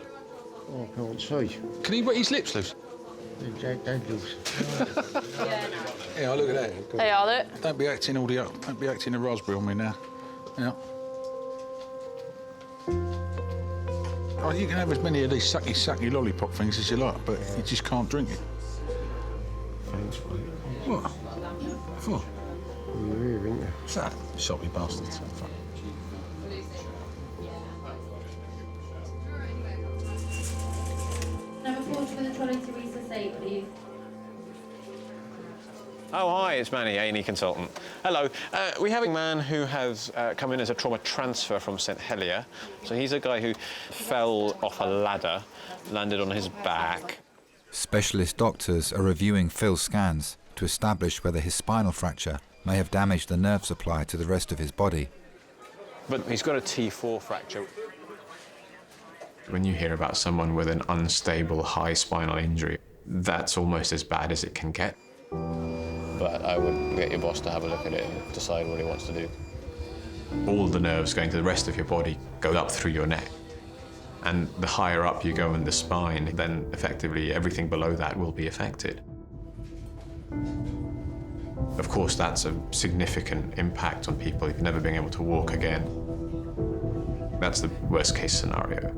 Oh, I can't see. Can he wet his lips loose? Don't loose. Yeah, look at that. Hey, Arlo. Don't be acting don't be acting a raspberry on me now. Yeah. Oh, you can have as many of these sucky lollipop things as you like, but you just can't drink it. What? For? You're here, isn't you? What's that? Shoppy bastards. Number 4 for the trolley to resuscitate, please. Oh, hi, it's Manny, A&E consultant. Hello. We have a man who has come in as a trauma transfer from St Helier. So he's a guy who fell off a ladder, landed on his back. Specialist doctors are reviewing Phil's scans to establish whether his spinal fracture may have damaged the nerve supply to the rest of his body. But he's got a T4 fracture. When you hear about someone with an unstable high spinal injury, that's almost as bad as it can get. But I would get your boss to have a look at it and decide what he wants to do. All the nerves going to the rest of your body go up through your neck. And the higher up you go in the spine, then effectively everything below that will be affected. Of course, that's a significant impact on people never being able to walk again. That's the worst case scenario.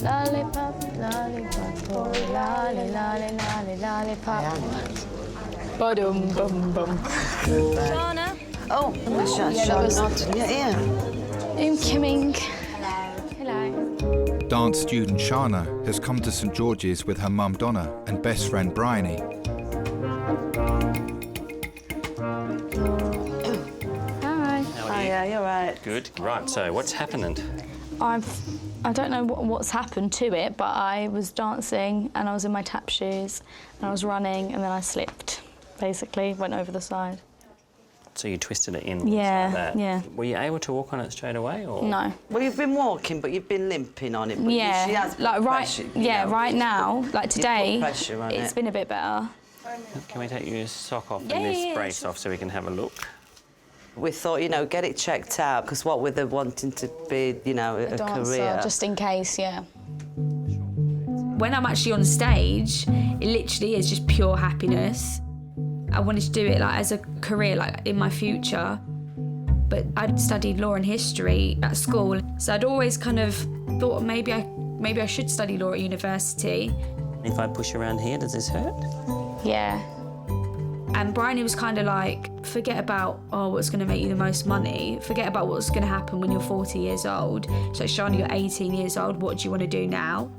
Lollipop, lollipop, oh, lolly, lolly, lolly, lollipop. Ba-dum, bum, bum. Shauna? Oh, Shauna. Yeah. Incoming. Hello. Dance student Shana has come to St George's with her mum Donna and best friend Bryony. Hi. Oh, yeah, you're right. Good. Right, so what's happening? I don't know what's happened to it, but I was dancing and I was in my tap shoes and I was running and then I slipped, basically, went over the side. So you twisted it in? Yeah, like that. yeah. Were you able to walk on it straight away, or...? No. Well, you've been walking, but you've been limping on it. But she has like pressure, right now, like today, pressure on it's it. been a bit better. Can we take your sock off Yeah, and this yeah, brace off so we can have a look? We thought, you know, get it checked out, because what with her wanting to be, you know, a dancer, career. just in case, yeah. When I'm actually on stage, it literally is just pure happiness. I wanted to do it like as a career, like in my future. But I'd studied law and history at school, so I'd always kind of thought maybe I should study law at university. If I push around here, does this hurt? Yeah. And Bryony was kind of like, forget about, what's going to make you the most money. Forget about what's going to happen when you're 40 years old. So, Shana, you're 18 years old. What do you want to do now?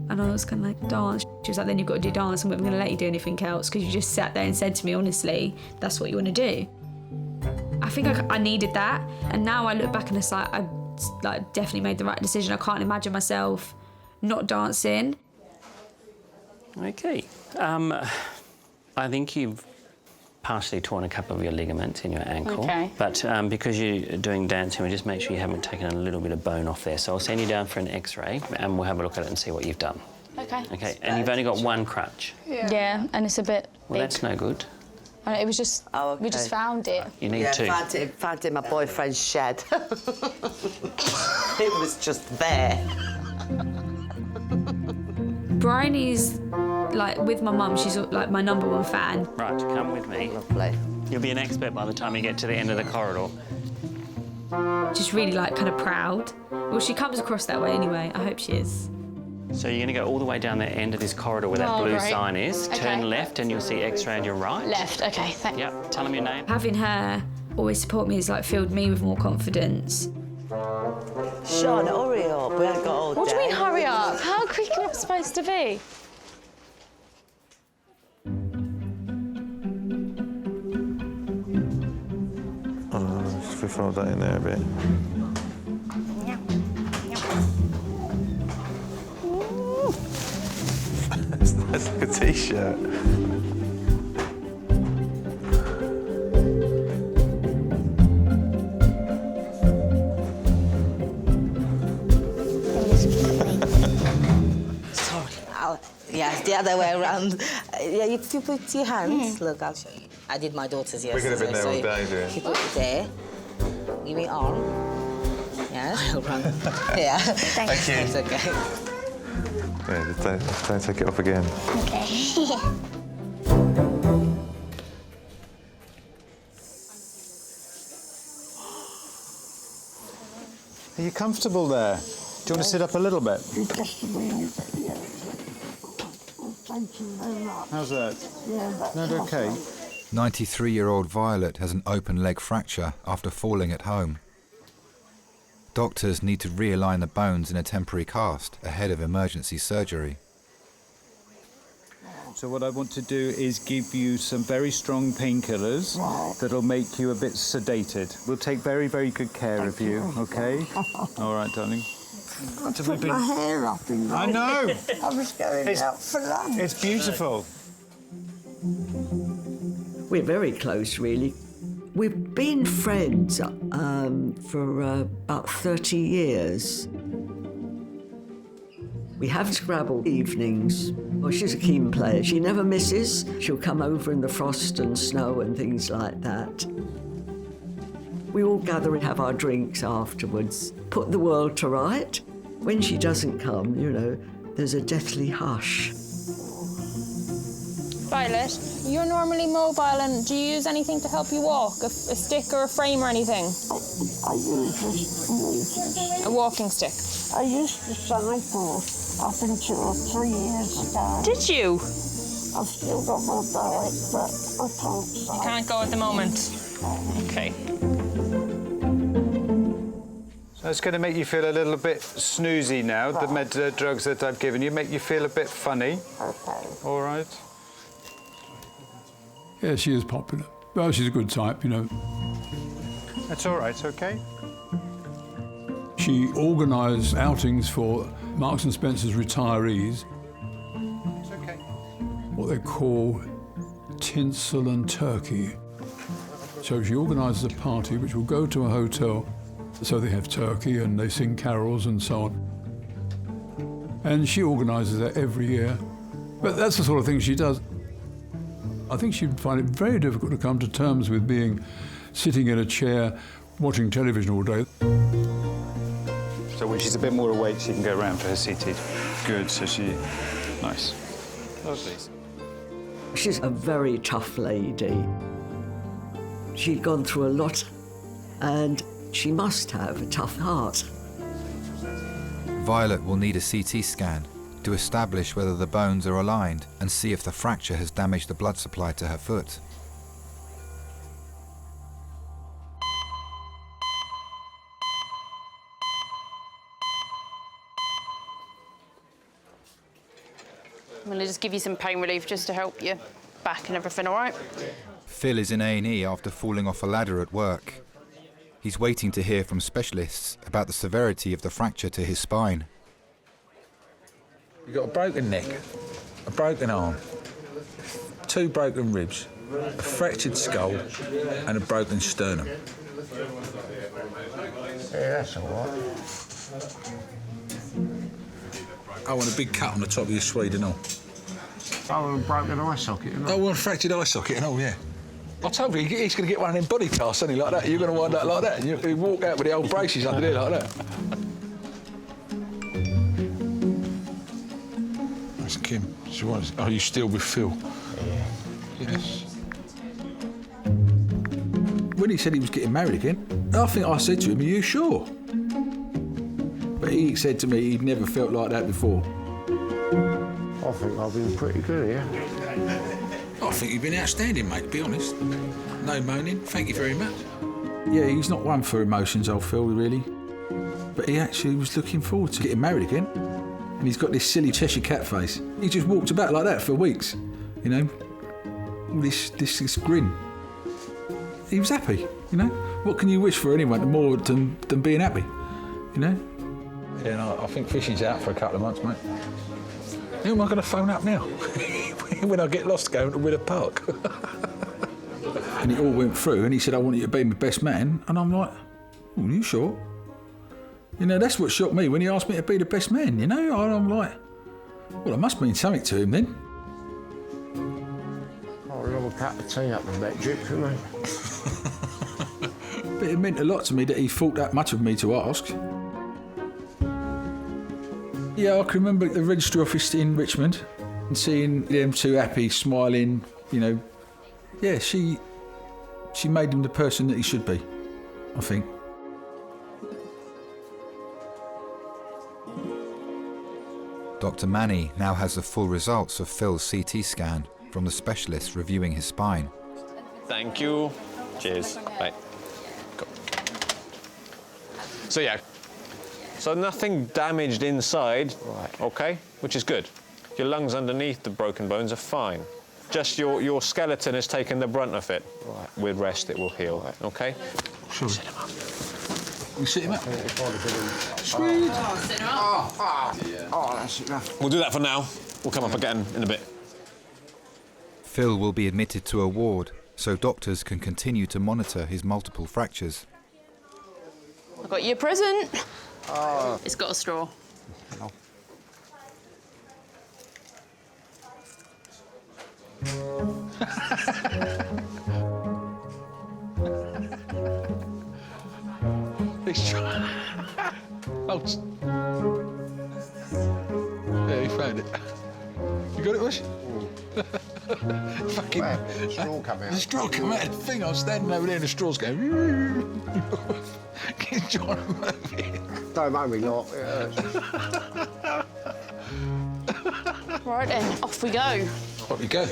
And I was kind of like, dance. She was like, then you've got to do dance and we're going to let you do anything else because you just sat there and said to me, honestly, that's what you want to do. I think I needed that. And now I look back and it's like, I definitely made the right decision. I can't imagine myself not dancing. OK. I think you've partially torn a couple of your ligaments in your ankle. Okay. But because you're doing dancing, we just make sure you haven't taken a little bit of bone off there. So I'll send you down for an X-ray and we'll have a look at it and see what you've done. Okay. OK, and you've only got one crutch. Yeah, and it's a bit Well, big. that's no good. It was just, we just found it. You need two. Found it in my boyfriend's shed. It was just there. Bryony's, like, with my mum, she's like my #1 fan. Right, come with me. Lovely. You'll be an expert by the time you get to the end of the corridor. Just really, like, kind of proud. Well, she comes across that way anyway. I hope she is. So you're going to go all the way down the end of this corridor where that blue great. sign is. Okay. Turn left and you'll see X-ray on your right. Left, okay, thank you. Yep, tell them your name. Having her always support me has, like, filled me with more confidence. Sean, hurry up. We haven't got all day. What do you mean, hurry up? How quick am I supposed to be? Just fold that in there a bit. That's like a t-shirt. Yeah, the other way around. Yeah, you put your hands. Look, I'll show you. I did my daughter's yesterday. We could have been there all day doing. You put it there. Give me arm. Yes. I'll run. Yeah. Thank you. It's okay. Yeah, just don't take it off again. Okay. Are you comfortable there? Do you want to sit up a little bit? Just a wee bit, yeah. Thank you very much. How's that? Yeah, that's That okay? 93-year-old Violet has an open leg fracture after falling at home. Doctors need to realign the bones in a temporary cast ahead of emergency surgery. So what I want to do is give you some very strong painkillers that'll make you a bit sedated. We'll take very, very good care of you, okay? All right, darling. I put my hair up in I know. I was going out for lunch. It's beautiful. We're very close, really. We've been friends for about 30 years. We have Scrabble evenings. Well, she's a keen player. She never misses. She'll come over in the frost and snow and things like that. We all gather and have our drinks afterwards, put the world to right. When she doesn't come, you know, there's a deathly hush. Violet, you're normally mobile, and do you use anything to help you walk? A stick or a frame or anything? I use a walking stick. I used to cycle up until 3 years ago. Did you? I've still got my bike, but I can't cycle. You can't go at the moment. Okay. So it's going to make you feel a little bit snoozy now. The drugs that I've given you make you feel a bit funny. Okay. All right. Yeah, she is popular. Well, she's a good type, you know. That's all right, okay? She organised outings for Marks and Spencer's retirees. It's okay. What they call tinsel and turkey. So she organises a party which will go to a hotel. So they have turkey and they sing carols and so on. And she organises that every year. But that's the sort of thing she does. I think she'd find it very difficult to come to terms with being sitting in a chair watching television all day. So when she's a bit more awake, she can go around for her seated. Good, so she... Nice. Lovely. She's a very tough lady. She'd gone through a lot, and she must have a tough heart. Violet will need a CT scan to establish whether the bones are aligned and see if the fracture has damaged the blood supply to her foot. I'm going to just give you some pain relief just to help you back and everything, all right? Phil is in A&E after falling off a ladder at work. He's waiting to hear from specialists about the severity of the fracture to his spine. You've got a broken neck, a broken arm, 2 broken ribs, a fractured skull and a broken sternum. Yeah, that's all right. I want a big cut on the top of your Swede and all. Oh, and a broken eye socket and all. I want a fractured eye socket and all, yeah. I told you, he's going to get one of them body casts, something like that. You're going to wind up like that, and you walk out with the old braces under there like that. That's Kim. She wants. Are you still with Phil? Yeah. Yes. When he said he was getting married again, I think I said to him, "Are you sure?" But he said to me he'd never felt like that before. I think I've been pretty good here. I think you've been outstanding, mate, to be honest. No moaning, thank you very much. Yeah, he's not one for emotions, old Phil, really. But he actually was looking forward to getting married again. And he's got this silly Cheshire cat face. He just walked about like that for weeks, you know, this grin. He was happy, you know. What can you wish for anyone more than being happy, you know? Yeah, no, I think fishing's out for a couple of months, mate. Who am I going to phone up now? When I get lost going to Widder Park. And it all went through, and he said, I want you to be my best man. And I'm like, oh, are you sure? You know, that's what shocked me when he asked me to be the best man, you know? And I'm like, well, it must mean something to him then. I'll love a cup of tea up the back drip for me. But it meant a lot to me that he thought that much of me to ask. Yeah, I can remember at the registry office in Richmond and seeing them two happy, smiling, you know. Yeah, she made him the person that he should be, I think. Dr. Manny now has the full results of Phil's CT scan from the specialist reviewing his spine. Thank you. Cheers. Bye. Go. So yeah, so nothing damaged inside, okay, which is good. Your lungs underneath the broken bones are fine. Just your skeleton has taken the brunt of it. With rest, it will heal, okay? Sure. Sit him up. You sit him up? Sweet. Oh, that's enough. We'll do that for now. We'll come up again in a bit. Phil will be admitted to a ward so doctors can continue to monitor his multiple fractures. I got you a present. Oh. It's got a straw. No. Oh, yeah, he found it. You got it, Rush? Fucking. Where? The straw come out. The straw come out of the thing. I was standing over there and the straw's going. Trying to move it. Don't make me laugh. Right then, off we go. Off we go.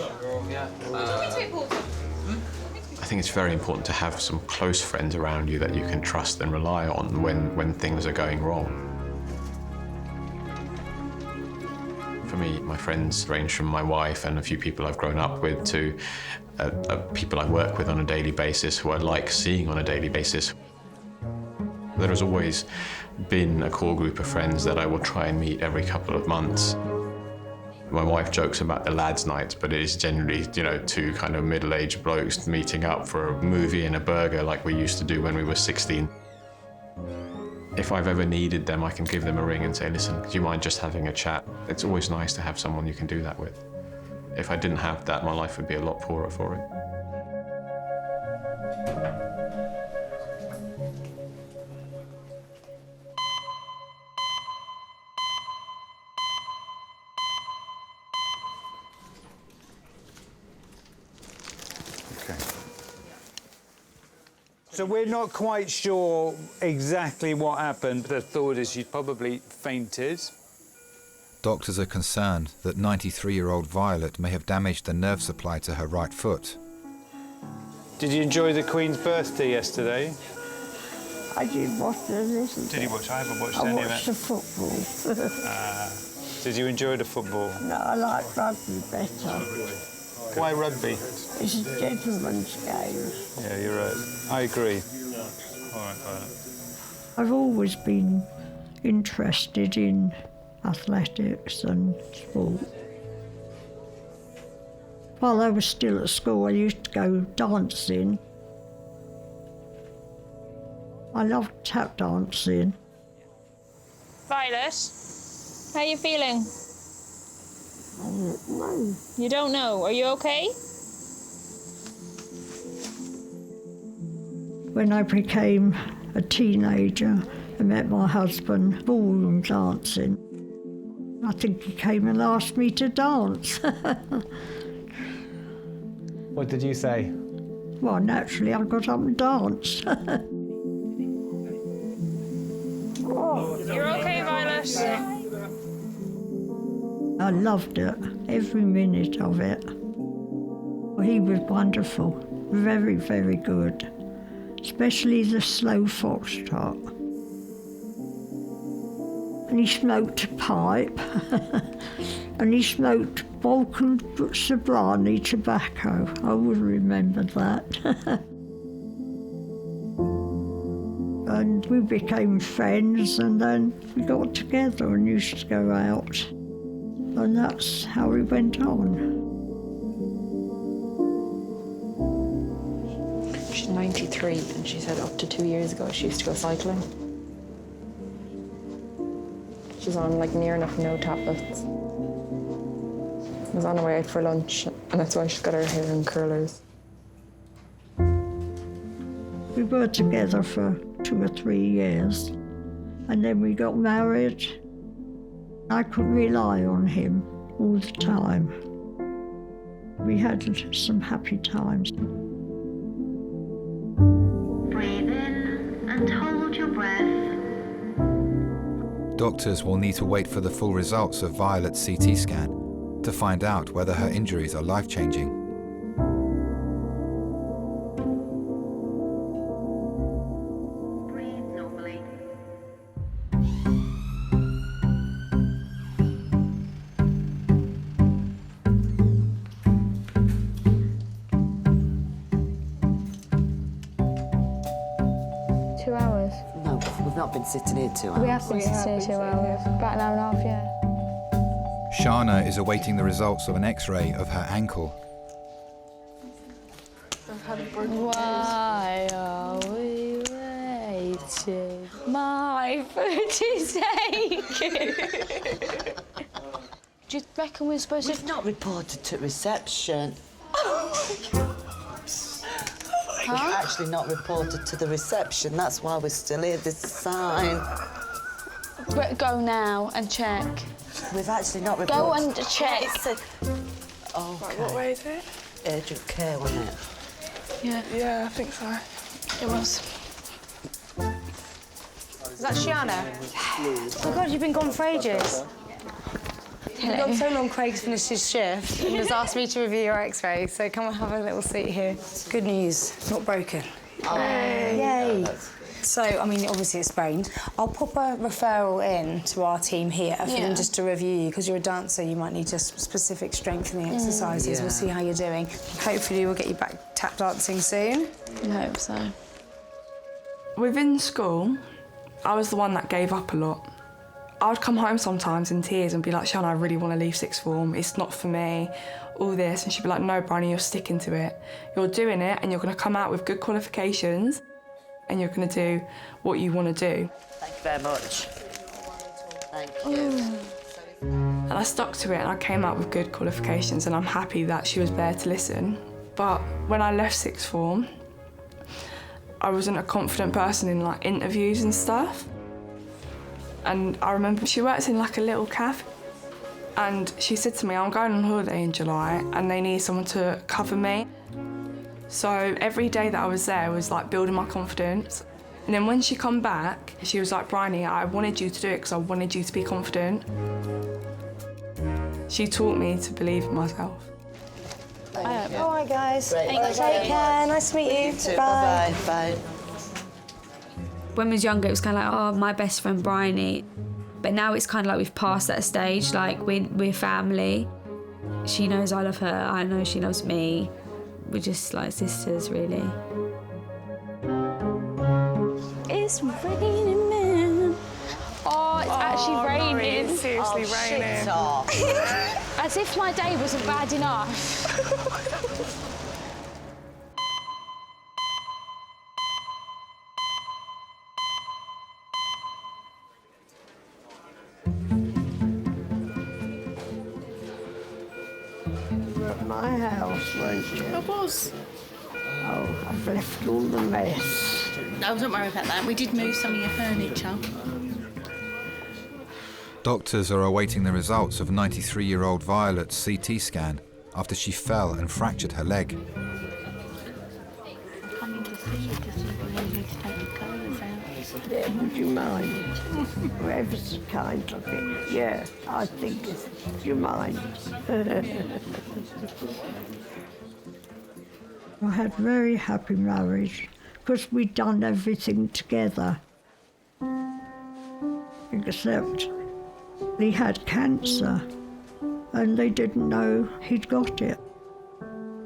I think it's very important to have some close friends around you that you can trust and rely on when things are going wrong. For me, my friends range from my wife and a few people I've grown up with to people I work with on a daily basis who I like seeing on a daily basis. There has always been a core group of friends that I will try and meet every couple of months. My wife jokes about the lads' nights, but it is generally, you know, two kind of middle-aged blokes meeting up for a movie and a burger like we used to do when we were 16. If I've ever needed them, I can give them a ring and say, listen, do you mind just having a chat? It's always nice to have someone you can do that with. If I didn't have that, my life would be a lot poorer for it. So we're not quite sure exactly what happened, but the thought is she probably fainted. Doctors are concerned that 93-year-old Violet may have damaged the nerve supply to her right foot. Did you enjoy the Queen's birthday yesterday? I did watch the listen. Did you watch? I haven't watched I any of watched it. the football. Did you enjoy the football? No, I like rugby better. Why rugby? It's a gentleman's game. Yeah, you're right. I agree. All right, Violet. I've always been interested in athletics and sport. While I was still at school, I used to go dancing. I loved tap dancing. Violet, how are you feeling? I don't know. You don't know. Are you okay? When I became a teenager, I met my husband ballroom dancing. I think he came and asked me to dance. What did you say? Well, naturally, I got up and danced. You're okay, Violet? I loved it, every minute of it. He was wonderful, very, very good, especially the slow foxtrot. And he smoked a pipe, and he smoked Balkan Sobrani tobacco. I would remember that. And we became friends, and then we got together and used to go out. And that's how we went on. She's 93, and she said up to 2 years ago she used to go cycling. She's on like near enough no tablets. Was on her way out for lunch, and that's why she's got her hair in curlers. We were together for 2 or 3 years, and then we got married. I could rely on him all the time. We had some happy times. Breathe in and hold your breath. Doctors will need to wait for the full results of Violet's CT scan to find out whether her injuries are life-changing. Breathe normally. 2 hours. No, we've not been sitting here 2 hours. We have been sitting here 2 hours. About an hour and a half, yeah. Shana is awaiting the results of an X-ray of her ankle. Why are we waiting? My foot is aching. Do you reckon we're supposed We've not reported to reception. We've actually not reported to the reception. That's why we're still here. There's a sign. Go now and check. We've actually not reported. Go and check. Oh, Right, what way is it? Urgent care, wasn't it? Yeah. Yeah, I think so. It was. Is that Shiana? Oh God, you've been gone for ages. You've gone so long, Craig's finished his shift and has asked me to review your x-ray, so come and have a little seat here. Good news, not broken. Yay. So, I mean, obviously it's sprained. I'll pop a referral in to our team here for them just to review you, because you're a dancer, you might need just specific strengthening exercises. We'll see how you're doing. Hopefully we'll get you back tap dancing soon. I hope so. Within school, I was the one that gave up a lot. I would come home sometimes in tears and be like, Shana, I really want to leave sixth form. It's not for me, all this. And she'd be like, no, Bryony, you're sticking to it. You're doing it and you're going to come out with good qualifications and you're going to do what you want to do. Thank you very much. Thank you. And I stuck to it and I came out with good qualifications and I'm happy that she was there to listen. But when I left sixth form, I wasn't a confident person in like interviews and stuff. And I remember she works in like a little cafe and she said to me, I'm going on holiday in July and they need someone to cover me. So every day that I was there was like building my confidence. And then when she come back, she was like, Bryony, I wanted you to do it because I wanted you to be confident. She taught me to believe in myself. All right, guys. Great. Take care. Nice to meet you. You too. Bye. Bye. When we was younger, it was kind of like, oh, my best friend Bryony. But now it's kind of like we've passed that stage, like we're family. She knows I love her, I know she loves me. We're just like sisters, really. It's raining, man. Oh, it's actually raining. It's seriously raining. Shit off. As if my day wasn't bad enough. At my house, weren't you? I was. Oh, I've left all the mess. No, don't worry about that. We did move some of your furniture. Doctors are awaiting the results of 93-year-old Violet's CT scan after she fell and fractured her leg. Coming to see you to see if you need to take your clothes out. Yeah, would you mind? Whoever's so kind of it. Yeah, I think it's, would you mind? I had a very happy marriage because we'd done everything together. Except he had cancer and they didn't know he'd got it.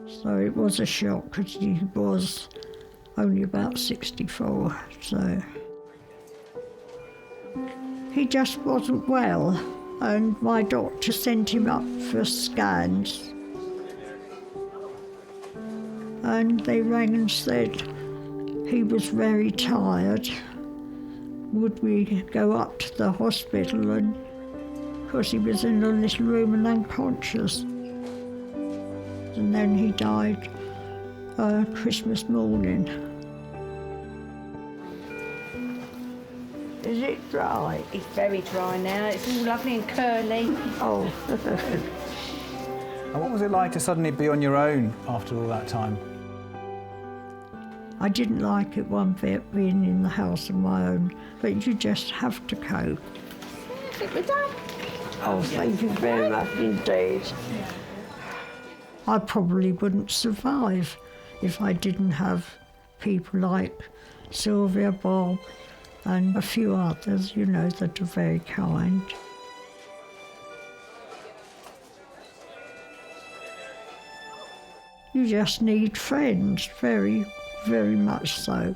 So it was a shock because he was only about 64, so. He just wasn't well and my doctor sent him up for scans. And they rang and said he was very tired. Would we go up to the hospital? And because he was in a little room and unconscious. And then he died Christmas morning. Is it dry? It's very dry now. It's all lovely and curly. Oh. And what was it like to suddenly be on your own after all that time? I didn't like it one bit, being in the house on my own, but you just have to cope. I think we're done. Oh, thank you very much indeed. I probably wouldn't survive if I didn't have people like Sylvia, Bob, and a few others, you know, that are very kind. You just need friends, very, very much so.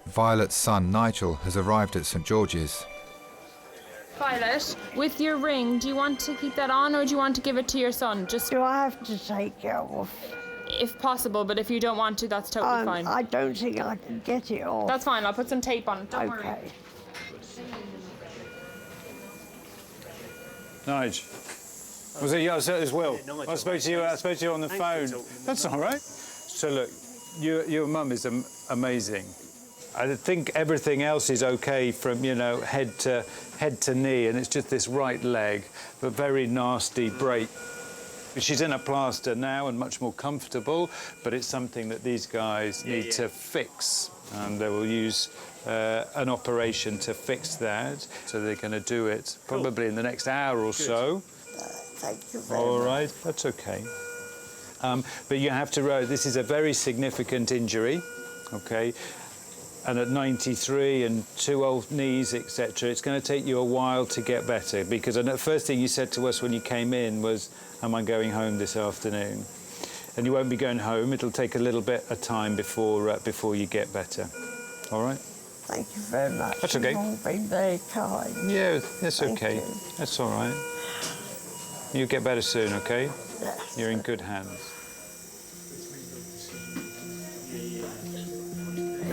Violet's son Nigel has arrived at St George's. Violet, with your ring, do you want to keep that on or do you want to give it to your son? Just do I have to take it off? If possible, but if you don't want to, that's totally fine. I don't think I can get it off. That's fine, I'll put some tape on it, don't worry. Nige, was it yours as well? I spoke to you on the phone. That's all right. So look, your mum is amazing. I think everything else is okay from, you know, head to knee, and it's just this right leg, but very nasty break. She's in a plaster now and much more comfortable, but it's something that these guys need to fix, and they will use an operation to fix that. So they're going to do it probably in the next hour or so. Thank you very All much. right, that's okay. But you have to know this is a very significant injury, okay? And at 93 and 2 old knees, etc., it's going to take you a while to get better, because the first thing you said to us when you came in was, am I going home this afternoon? And you won't be going home. It'll take a little bit of time before you get better. All right? Thank you very much. That's okay. You've all been very kind. Yeah, that's Thank okay. you. That's all right. You'll get better soon, okay? Yeah. You're in good hands.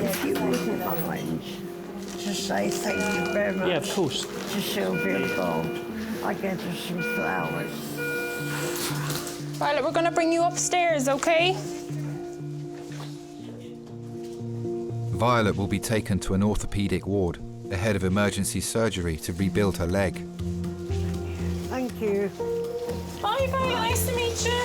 If you wouldn't mind to say thank you very much. Yeah, of course. To Sylvia and Bob. I get her some flowers. Violet, we're going to bring you upstairs, okay? Violet will be taken to an orthopaedic ward ahead of emergency surgery to rebuild her leg. Thank you. Bye, Violet. Nice to meet you.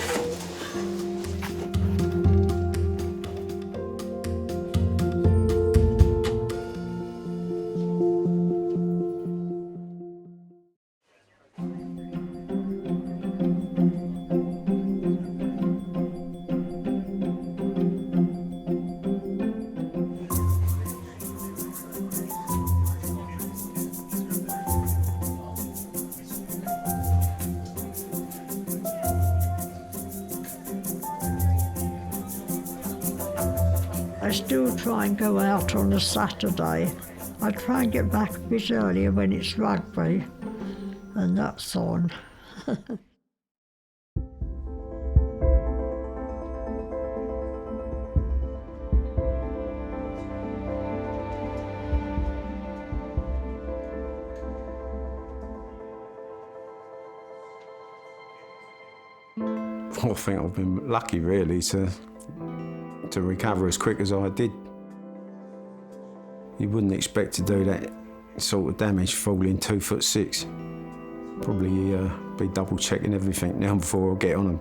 I still try and go out on a Saturday. I try and get back a bit earlier when it's rugby, and that's on. I think I've been lucky, really, to recover as quick as I did. You wouldn't expect to do that sort of damage falling 2'6". Probably be double checking everything now before I get on them.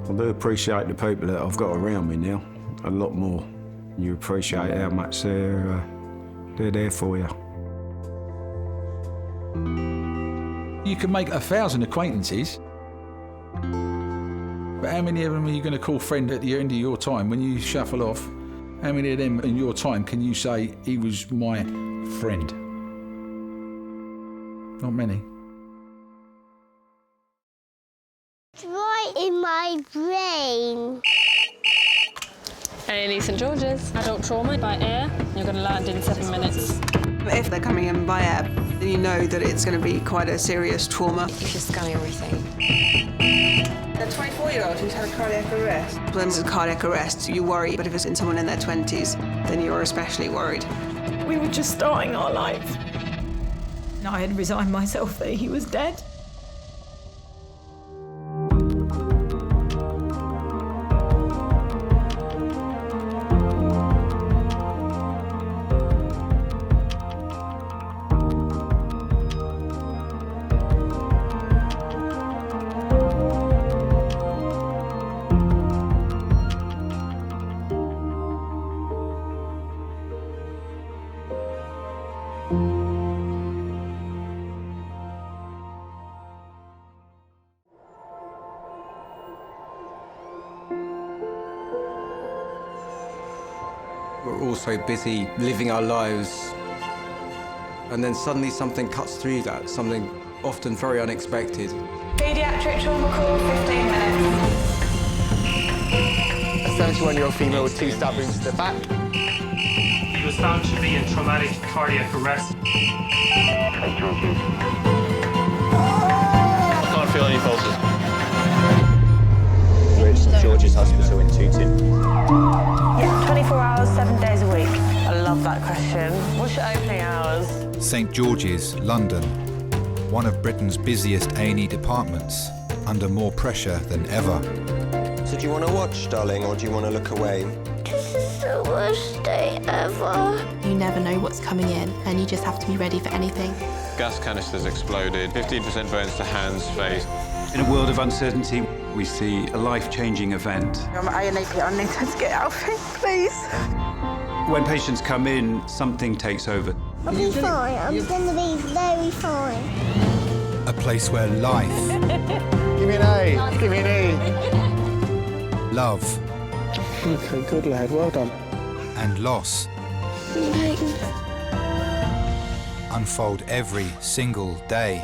I do appreciate the people that I've got around me now a lot more. You appreciate how much they're there for you. You can make 1,000 acquaintances, but how many of them are you going to call friend at the end of your time when you shuffle off? How many of them in your time can you say, he was my friend? Not many. It's right in my brain. A&E St George's, adult trauma by air. You're going to land in 7 minutes. If they're coming in by air, then you know that it's going to be quite a serious trauma. If you're scanning everything. A 24-year-old who's had a cardiac arrest. When there's a cardiac arrest, you worry, but if it's in someone in their 20s, then you're especially worried. We were just starting our life. I had resigned myself that he was dead. We're all so busy living our lives, and then suddenly something cuts through that, something often very unexpected. Pediatric trauma call, 15 minutes. A 71-year-old female with 2 stab wounds to the back. He was found to be in traumatic cardiac arrest. I can't feel any pulses. We're at St George's Hospital in Tooting. Yeah, 24 hours, 7 days a week. I love that question. What's your opening hours? St George's, London. One of Britain's busiest A&E departments, under more pressure than ever. So do you want to watch, darling, or do you want to look away? This is the worst day ever. You never know what's coming in, and you just have to be ready for anything. Gas canisters exploded, 15% burns to hands, face. In a world of uncertainty, we see a life-changing event. I'm A&E, I need to get out of here, please. When patients come in, something takes over. I'll be fine. I'm going to be very fine. A place where life... Give me an A. Give me an E. Love... Okay, good lad. Well done. And loss... unfold every single day.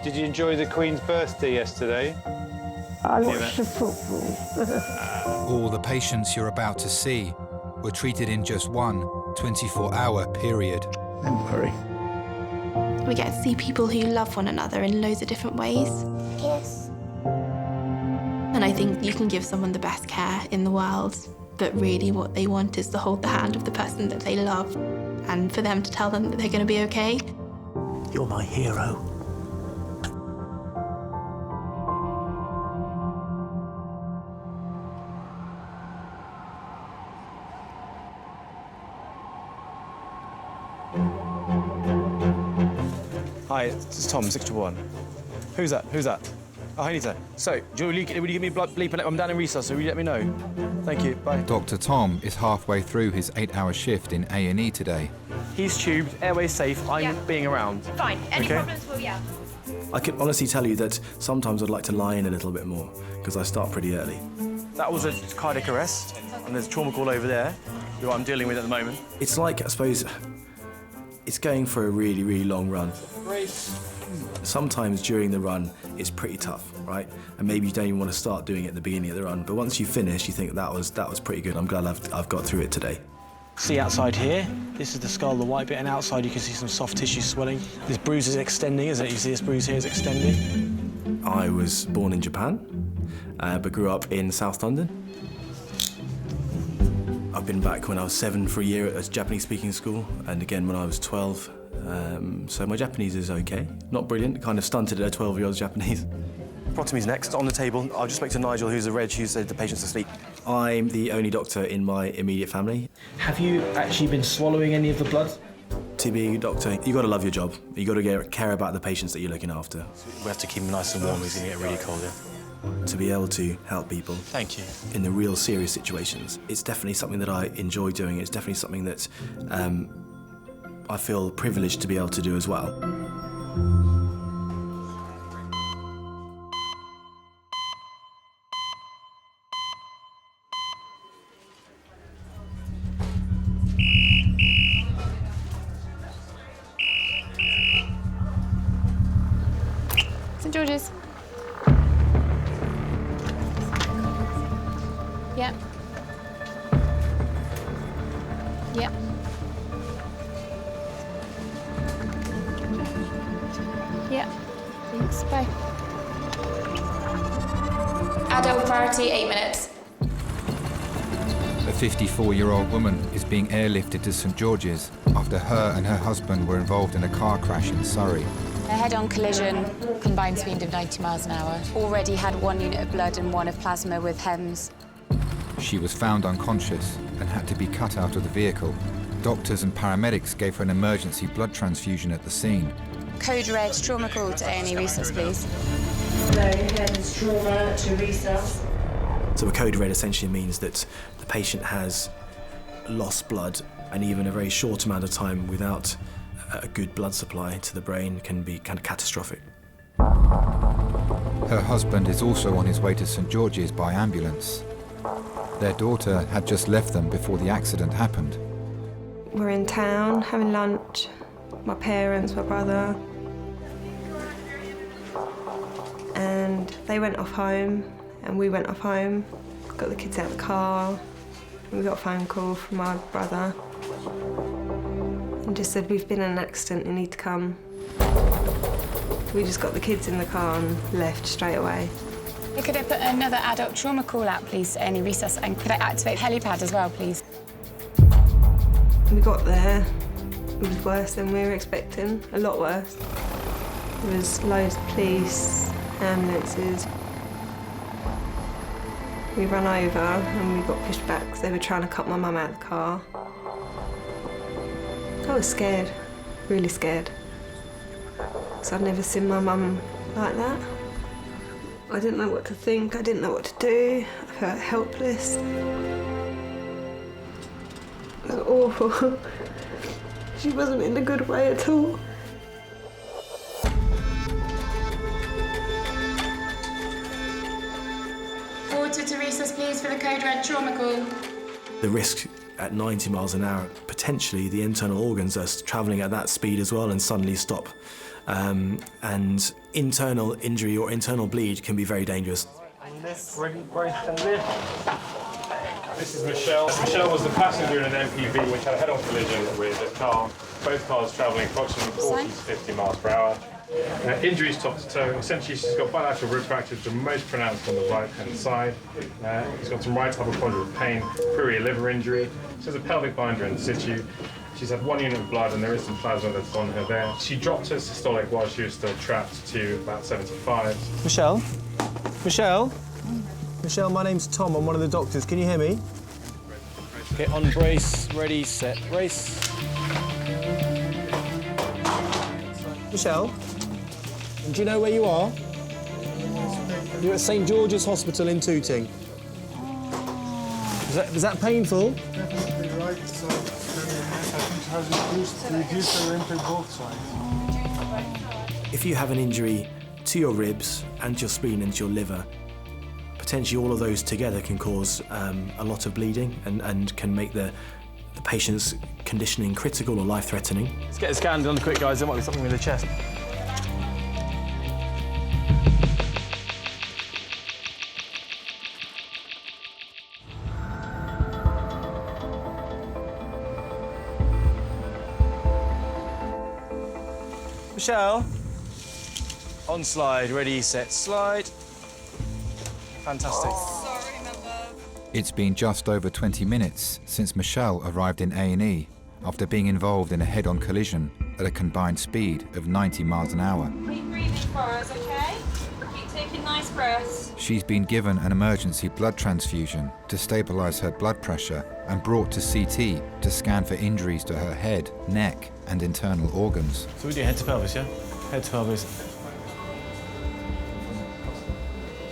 Did you enjoy the Queen's birthday yesterday? I watched the football. All the patients you're about to see were treated in just one 24-hour period. Don't worry. We get to see people who love one another in loads of different ways. Yes. And I think you can give someone the best care in the world, but really what they want is to hold the hand of the person that they love and for them to tell them that they're going to be okay. You're my hero. Hi, it's Tom, 611. Who's that? Who's that? Oh, I need to. So, will you give me blood bleep? I'm down in resus, so will you let me know? Thank you, bye. Dr. Tom is halfway through his 8-hour shift in A&E today. He's tubed, airway's safe, I'm being around. Fine, any Okay. problems, we'll yeah. I can honestly tell you that sometimes I'd like to lie in a little bit more, because I start pretty early. That was a cardiac arrest, and there's a trauma call over there, who I'm dealing with at the moment. It's like, I suppose, it's going for a really, really long run. Sometimes during the run, it's pretty tough, right? And maybe you don't even want to start doing it at the beginning of the run, but once you finish, you think that was pretty good. I'm glad I've got through it today. See outside here, this is the skull, the white bit, and outside you can see some soft tissue swelling. This bruise is extending, isn't it? You see this bruise here is extending. I was born in Japan, but grew up in South London. I've been back when I was 7 for a year at a Japanese-speaking school, and again when I was 12. So my Japanese is okay. Not brilliant, kind of stunted at a 12-year-old's Japanese. Protome's next, on the table. I'll just speak to Nigel, who's a reg, who said the patient's asleep. I'm the only doctor in my immediate family. Have you actually been swallowing any of the blood? To be a doctor, you've got to love your job. You've got to care about the patients that you're looking after. We have to keep them nice and warm, it's going to get really cold here. To be able to help people. Thank you. In the real serious situations. It's definitely something that I enjoy doing. It's definitely something that I feel privileged to be able to do as well. St George's. Yep. Yep. Yep. Thanks. Bye. Adult priority, 8 minutes. A 54-year-old woman is being airlifted to St George's after her and her husband were involved in a car crash in Surrey. A head-on collision, combined speed of 90 miles an hour. Already had 1 unit of blood and 1 of plasma with HEMS. She was found unconscious and had to be cut out of the vehicle. Doctors and paramedics gave her an emergency blood transfusion at the scene. Code red, trauma call to A&E resus, please. Hello, head's trauma to resus. So a code red essentially means that the patient has lost blood, and even a very short amount of time without a good blood supply to the brain can be kind of catastrophic. Her husband is also on his way to St George's by ambulance. Their daughter had just left them before the accident happened. We're in town having lunch. My parents, my brother. And they went off home and we went off home. Got the kids out of the car. And we got a phone call from my brother. And just said, we've been in an accident, you need to come. We just got the kids in the car and left straight away. Could I put another adult trauma call out, please, to any resus, and could I activate helipad as well, please? We got there. It was worse than we were expecting, a lot worse. There was loads of police, ambulances. We ran over and we got pushed back because they were trying to cut my mum out of the car. I was scared, really scared. Because I'd never seen my mum like that. I didn't know what to think, I didn't know what to do. I felt helpless. It was awful. She wasn't in a good way at all. Water to resus, please, for the code red trauma call. The risk at 90 miles an hour, potentially the internal organs are travelling at that speed as well and suddenly stop. And internal injury or internal bleed can be very dangerous. Ready, brace and lift. This is Michelle. Michelle was the passenger in an MPV which had a head-on collision with a car. Both cars travelling approximately 40 to 50 miles per hour. Injuries top to toe. Essentially, she's got bilateral rib fractures, the most pronounced on the right-hand side. She's got some right hypochondrial pain, prurial liver injury. She has a pelvic binder in situ. She's had 1 unit of blood and there is some plasma that's on her there. She dropped her systolic while she was still trapped to about 75. Michelle? Michelle? Michelle, my name's Tom. I'm one of the doctors. Can you hear me? Okay, on brace, ready, set, race. Michelle, do you know where you are? You're at St George's Hospital in Tooting. Is that painful? Definitely right side. I think it has reduced the rent on both sides. If you have an injury to your ribs and your spleen and your liver, potentially all of those together can cause a lot of bleeding and can make the patient's conditioning critical or life-threatening. Let's get a scan done quick, guys. There might be something with the chest. Michelle, on slide, ready, set, slide. Fantastic. It's been just over 20 minutes since Michelle arrived in A&E after being involved in a head-on collision at a combined speed of 90 miles an hour. Keep breathing for us, okay? Keep taking nice breaths. She's been given an emergency blood transfusion to stabilise her blood pressure and brought to CT to scan for injuries to her head, neck and internal organs. So we do head to pelvis, yeah? Head to pelvis.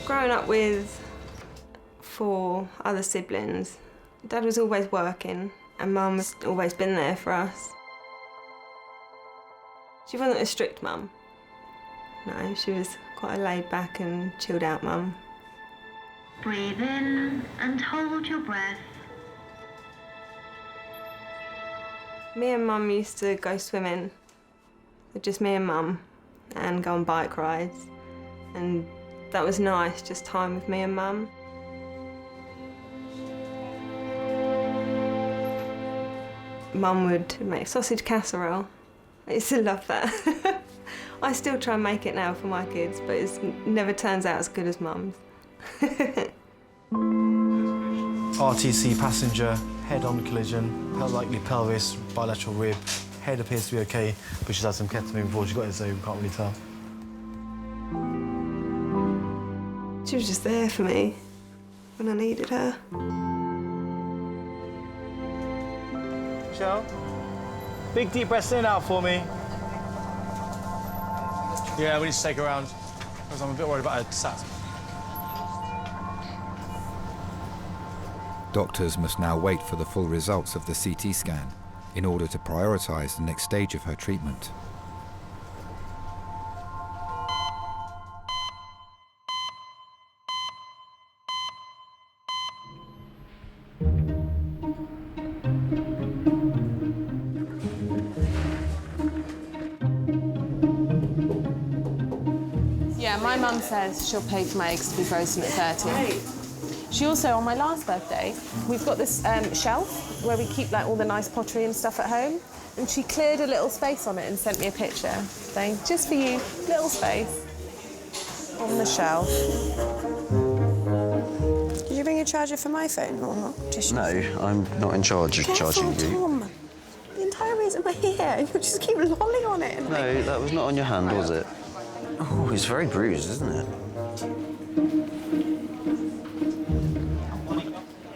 Growing up with 4 other siblings, Dad was always working and Mum has always been there for us. She wasn't a strict mum. No, she was quite a laid-back and chilled-out mum. Breathe in and hold your breath. Me and Mum used to go swimming, just me and Mum, and go on bike rides. And that was nice, just time with me and Mum. Mum would make sausage casserole. I used to love that. I still try and make it now for my kids, but it never turns out as good as Mum's. RTC passenger, head-on collision, likely pelvis, bilateral rib. Head appears to be okay, but she's had some ketamine before she got it, so we can't really tell. She was just there for me when I needed her. Michelle, big deep breaths in and out for me. Yeah, we need to take her around, because I'm a bit worried about her sat. Doctors must now wait for the full results of the CT scan in order to prioritise the next stage of her treatment. Yeah, my mum says she'll pay for my eggs to be frozen at 30. She also, on my last birthday, we've got this shelf where we keep like all the nice pottery and stuff at home, and she cleared a little space on it and sent me a picture saying, just for you, little space on the shelf. Did you bring a charger for my phone or not? Just No, I'm not in charge of charging you. Tom. The entire reason we're here, you just keep lolling on it. And No, that was not on your hand, was it? Oh, it's very bruised, isn't it?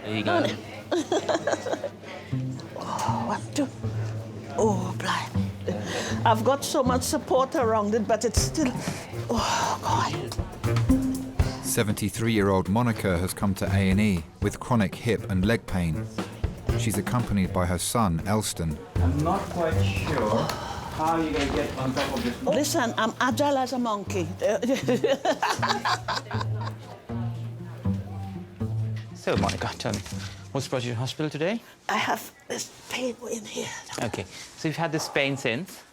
There you go. Oh, blimey. I've got so much support around it, but it's still... Oh, God. 73-year-old Monica has come to A&E with chronic hip and leg pain. She's accompanied by her son, Elston. I'm not quite sure how you're going to get on top of this. Listen, I'm agile as a monkey. So, Monica, tell me, what's brought you to hospital today? I have this pain in here. Okay, so you've had this pain since?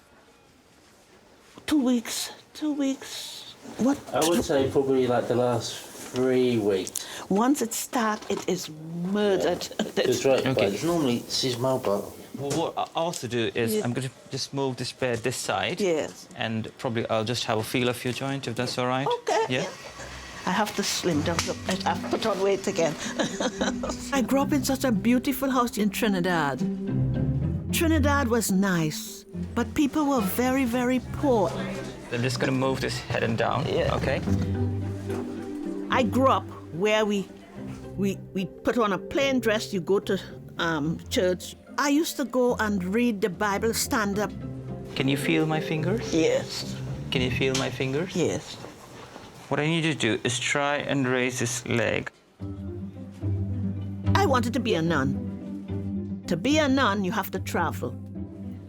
2 weeks. 2 weeks. What? I would say probably like the last 3 weeks. Once it starts, it is murdered. That's right. Okay. But it's normally seasonal, but... Well, what I'll also do is I'm going to just move this bed this side. Yes. And probably I'll just have a feel of your joint, if that's all right. Okay. Yeah? I have to slim down. I've put on weight again. I grew up in such a beautiful house in Trinidad. Trinidad was nice, but people were very, very poor. I'm just going to move this head and down, okay? I grew up where we put on a plain dress, you go to church. I used to go and read the Bible, stand up. Can you feel my fingers? Yes. Can you feel my fingers? Yes. What I need you to do is try and raise this leg. I wanted to be a nun. To be a nun, you have to travel.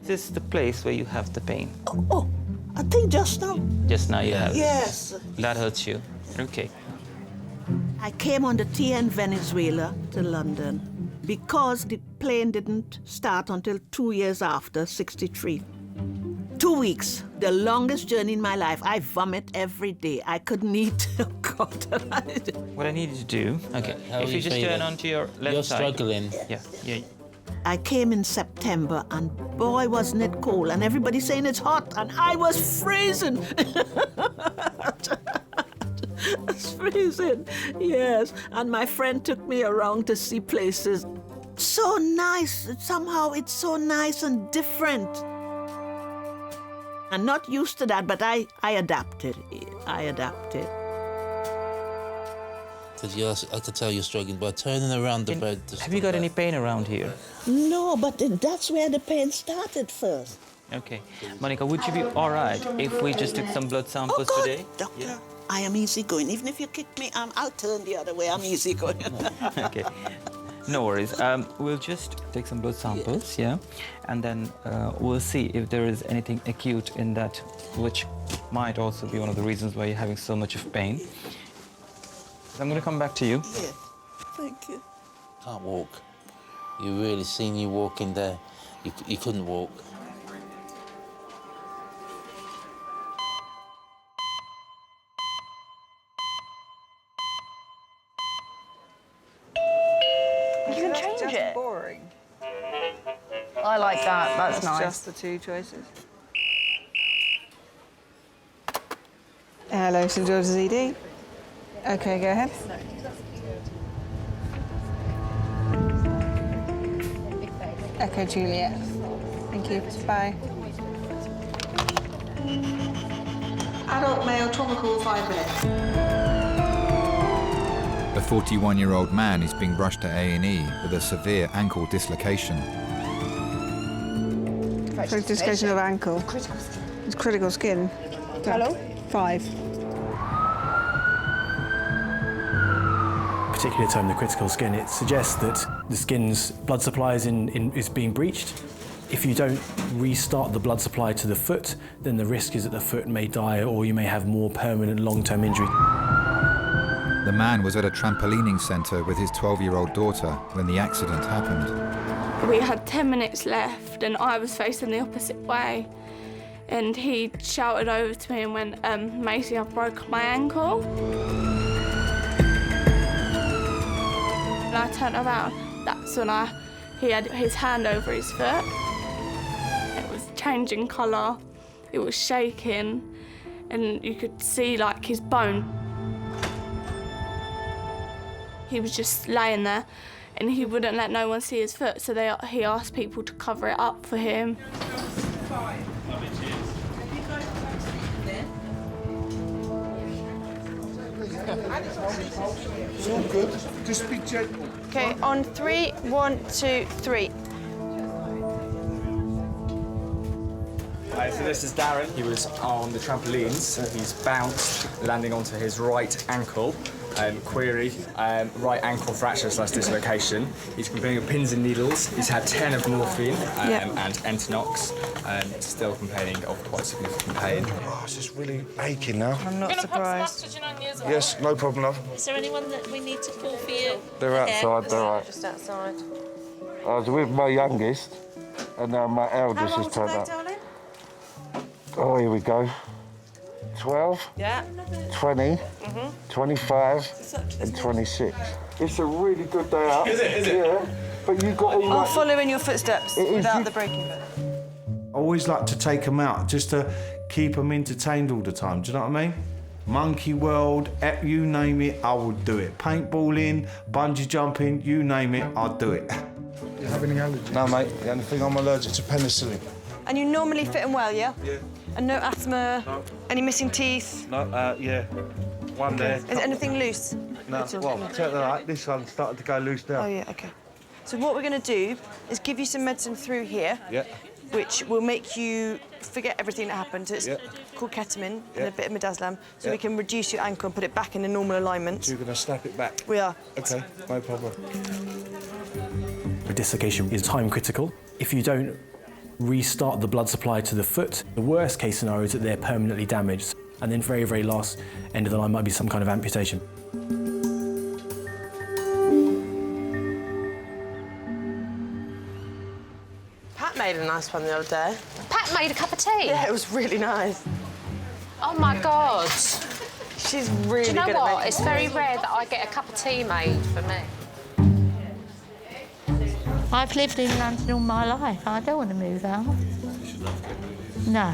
This is the place where you have the pain. Oh, I think just now. Just now you have it. Yes. That hurts you. Okay. I came on the TN Venezuela to London because the plane didn't start until 2 years after, 63. 2 weeks, the longest journey in my life. I vomit every day. I couldn't eat. Oh, God. What I need you to do, okay, How if are you you just turn feeling? onto your left You're side. struggling. Yeah. I came in September, and boy, wasn't it cold. And everybody's saying it's hot, and I was freezing. It's freezing, yes. And my friend took me around to see places. So nice. Somehow it's so nice and different. I'm not used to that, but I adapted. I adapted. Because I could tell you're struggling by turning around the bed. Have you got any pain around here? No, but that's where the pain started first. Okay. Monica, would you be all right if we just took some blood samples today? Doctor, yeah. I am easygoing. Even if you kick me, I'll turn the other way. I'm easygoing. Okay. No worries. We'll just take some blood samples, yeah? And then we'll see if there is anything acute in that, which might also be one of the reasons why you're having so much of pain. I'm going to come back to you. Yes. Thank you. Can't walk. You really seen you walking there. You couldn't walk. You can change it. Boring. I like that. That's nice. Just the two choices. Hello, St George's ED. Okay, go ahead. Echo Juliet. Thank you. Bye. Adult male trauma call, 5 minutes. A 41-year-old man is being rushed to A&E with a severe ankle dislocation. Dislocation of ankle. It's critical skin. Hello? 5. Particular term, the critical skin, it suggests that the skin's blood supply is being breached, If you don't restart the blood supply to the foot, then the risk is that the foot may die or you may have more permanent long-term injury. The man was at a trampolining centre with his 12-year-old daughter when the accident happened. We had 10 minutes left and I was facing the opposite way. And he shouted over to me and went, Maisie, I broke my ankle. And I turned around, that's when he had his hand over his foot. It was changing colour, it was shaking, and you could see like his bone. He was just laying there and he wouldn't let no one see his foot, so he asked people to cover it up for him. It's all good. Just be gentle. Okay, on 3, 1, 2, 3. So this is Darren. He was on the trampolines. He's bounced, landing onto his right ankle. Cory, right ankle fracture / dislocation. He's complaining of pins and needles. He's had 10 of morphine and Entonox. Still complaining of quite significant pain. Oh, it's just really aching now. I'm not surprised. Yes, no problem, love. Is there anyone that we need to call for you? They're outside, they're right. Just outside. I was with my youngest, and now my eldest has turned up. Darling? Oh, here we go. 12, Yeah. 20, 25, and 26. It's a really good day out. Is it? Yeah, but you got all I'll that. follow in your footsteps without the breaking bit. I always like to take them out just to keep them entertained all the time. Do you know what I mean? Monkey World, you name it, I would do it. Paintballing, bungee jumping, you name it, I'd do it. You have any allergies? No, mate. The only thing I'm allergic to penicillin. And you normally fit in well, yeah? Yeah. And no asthma? No. Any missing teeth? No, yeah. One there. Is anything loose? No, well, check that out. This one started to go loose now. Oh, yeah, OK. So what we're going to do is give you some medicine through here, Yeah. which will make you forget everything that happened. It's called ketamine and a bit of midazolam, so we can reduce your ankle and put it back in the normal alignment. So you're going to snap it back? We are. OK, no problem. The dislocation is time critical. If you don't restart the blood supply to the foot, the worst case scenario is that they're permanently damaged. And then very, very last end of the line might be some kind of amputation. Pat made a nice one the other day. Pat made a cup of tea? Yeah, it was really nice. Oh, my God. She's really Do you know good what? at making It's very rare that I get a cup of tea made for me. I've lived in London all my life. I don't want to move out. No.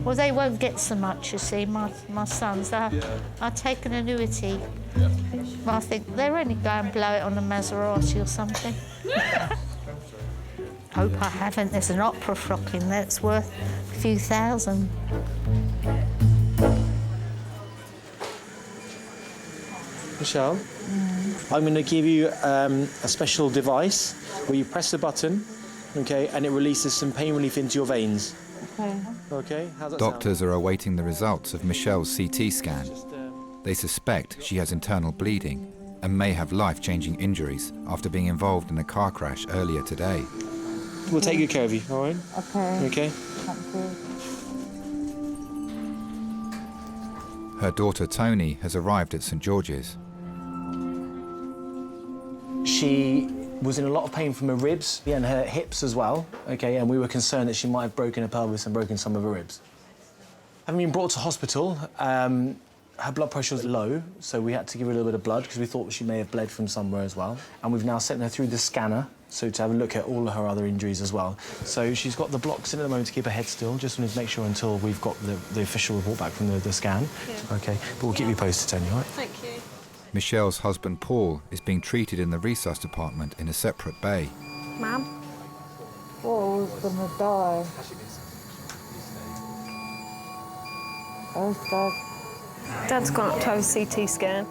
Well, they won't get so much, you see, my sons. I take an annuity. Well, I think they'll only go and blow it on a Maserati or something. Hope I haven't. There's an opera frock in there that's worth a few thousand. Michelle, I'm going to give you a special device where you press the button, OK, and it releases some pain relief into your veins. OK, how's that Doctors are awaiting the results of Michelle's CT scan. They suspect she has internal bleeding and may have life-changing injuries after being involved in a car crash earlier today. We'll take good care of you, all right? OK. OK? Thank you. Her daughter Tony has arrived at St George's. She was in a lot of pain from her ribs and her hips as well, OK, and we were concerned that she might have broken her pelvis and broken some of her ribs. Having been brought to hospital, her blood pressure was low, so we had to give her a little bit of blood because we thought she may have bled from somewhere as well. And we've now sent her through the scanner, so to have a look at all of her other injuries as well. So she's got the blocks in at the moment to keep her head still. Just wanted to make sure until we've got the official report back from the scan. Yeah. OK, but we'll keep you posted, Tony, all right? Thank you. Michelle's husband Paul is being treated in the resus department in a separate bay. Ma'am? Oh, I was gonna die. Oh, Dad. Dad's gone up to have a CT scan.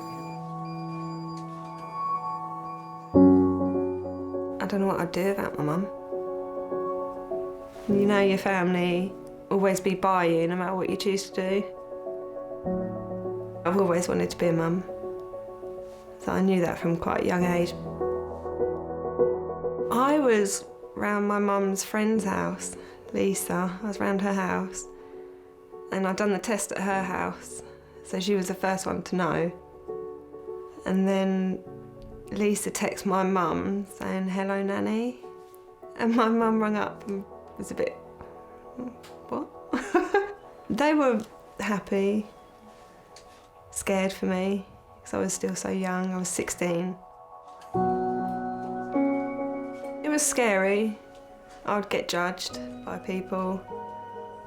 I don't know what I'd do without my mum. You know your family always be by you no matter what you choose to do. I've always wanted to be a mum, so I knew that from quite a young age. I was round my mum's friend's house, Lisa. I was round her house. And I'd done the test at her house, so she was the first one to know. And then Lisa texted my mum saying, "Hello, Nanny." And my mum rang up and was a bit, what? They were happy, scared for me, because I was still so young. I was 16. It was scary. I would get judged by people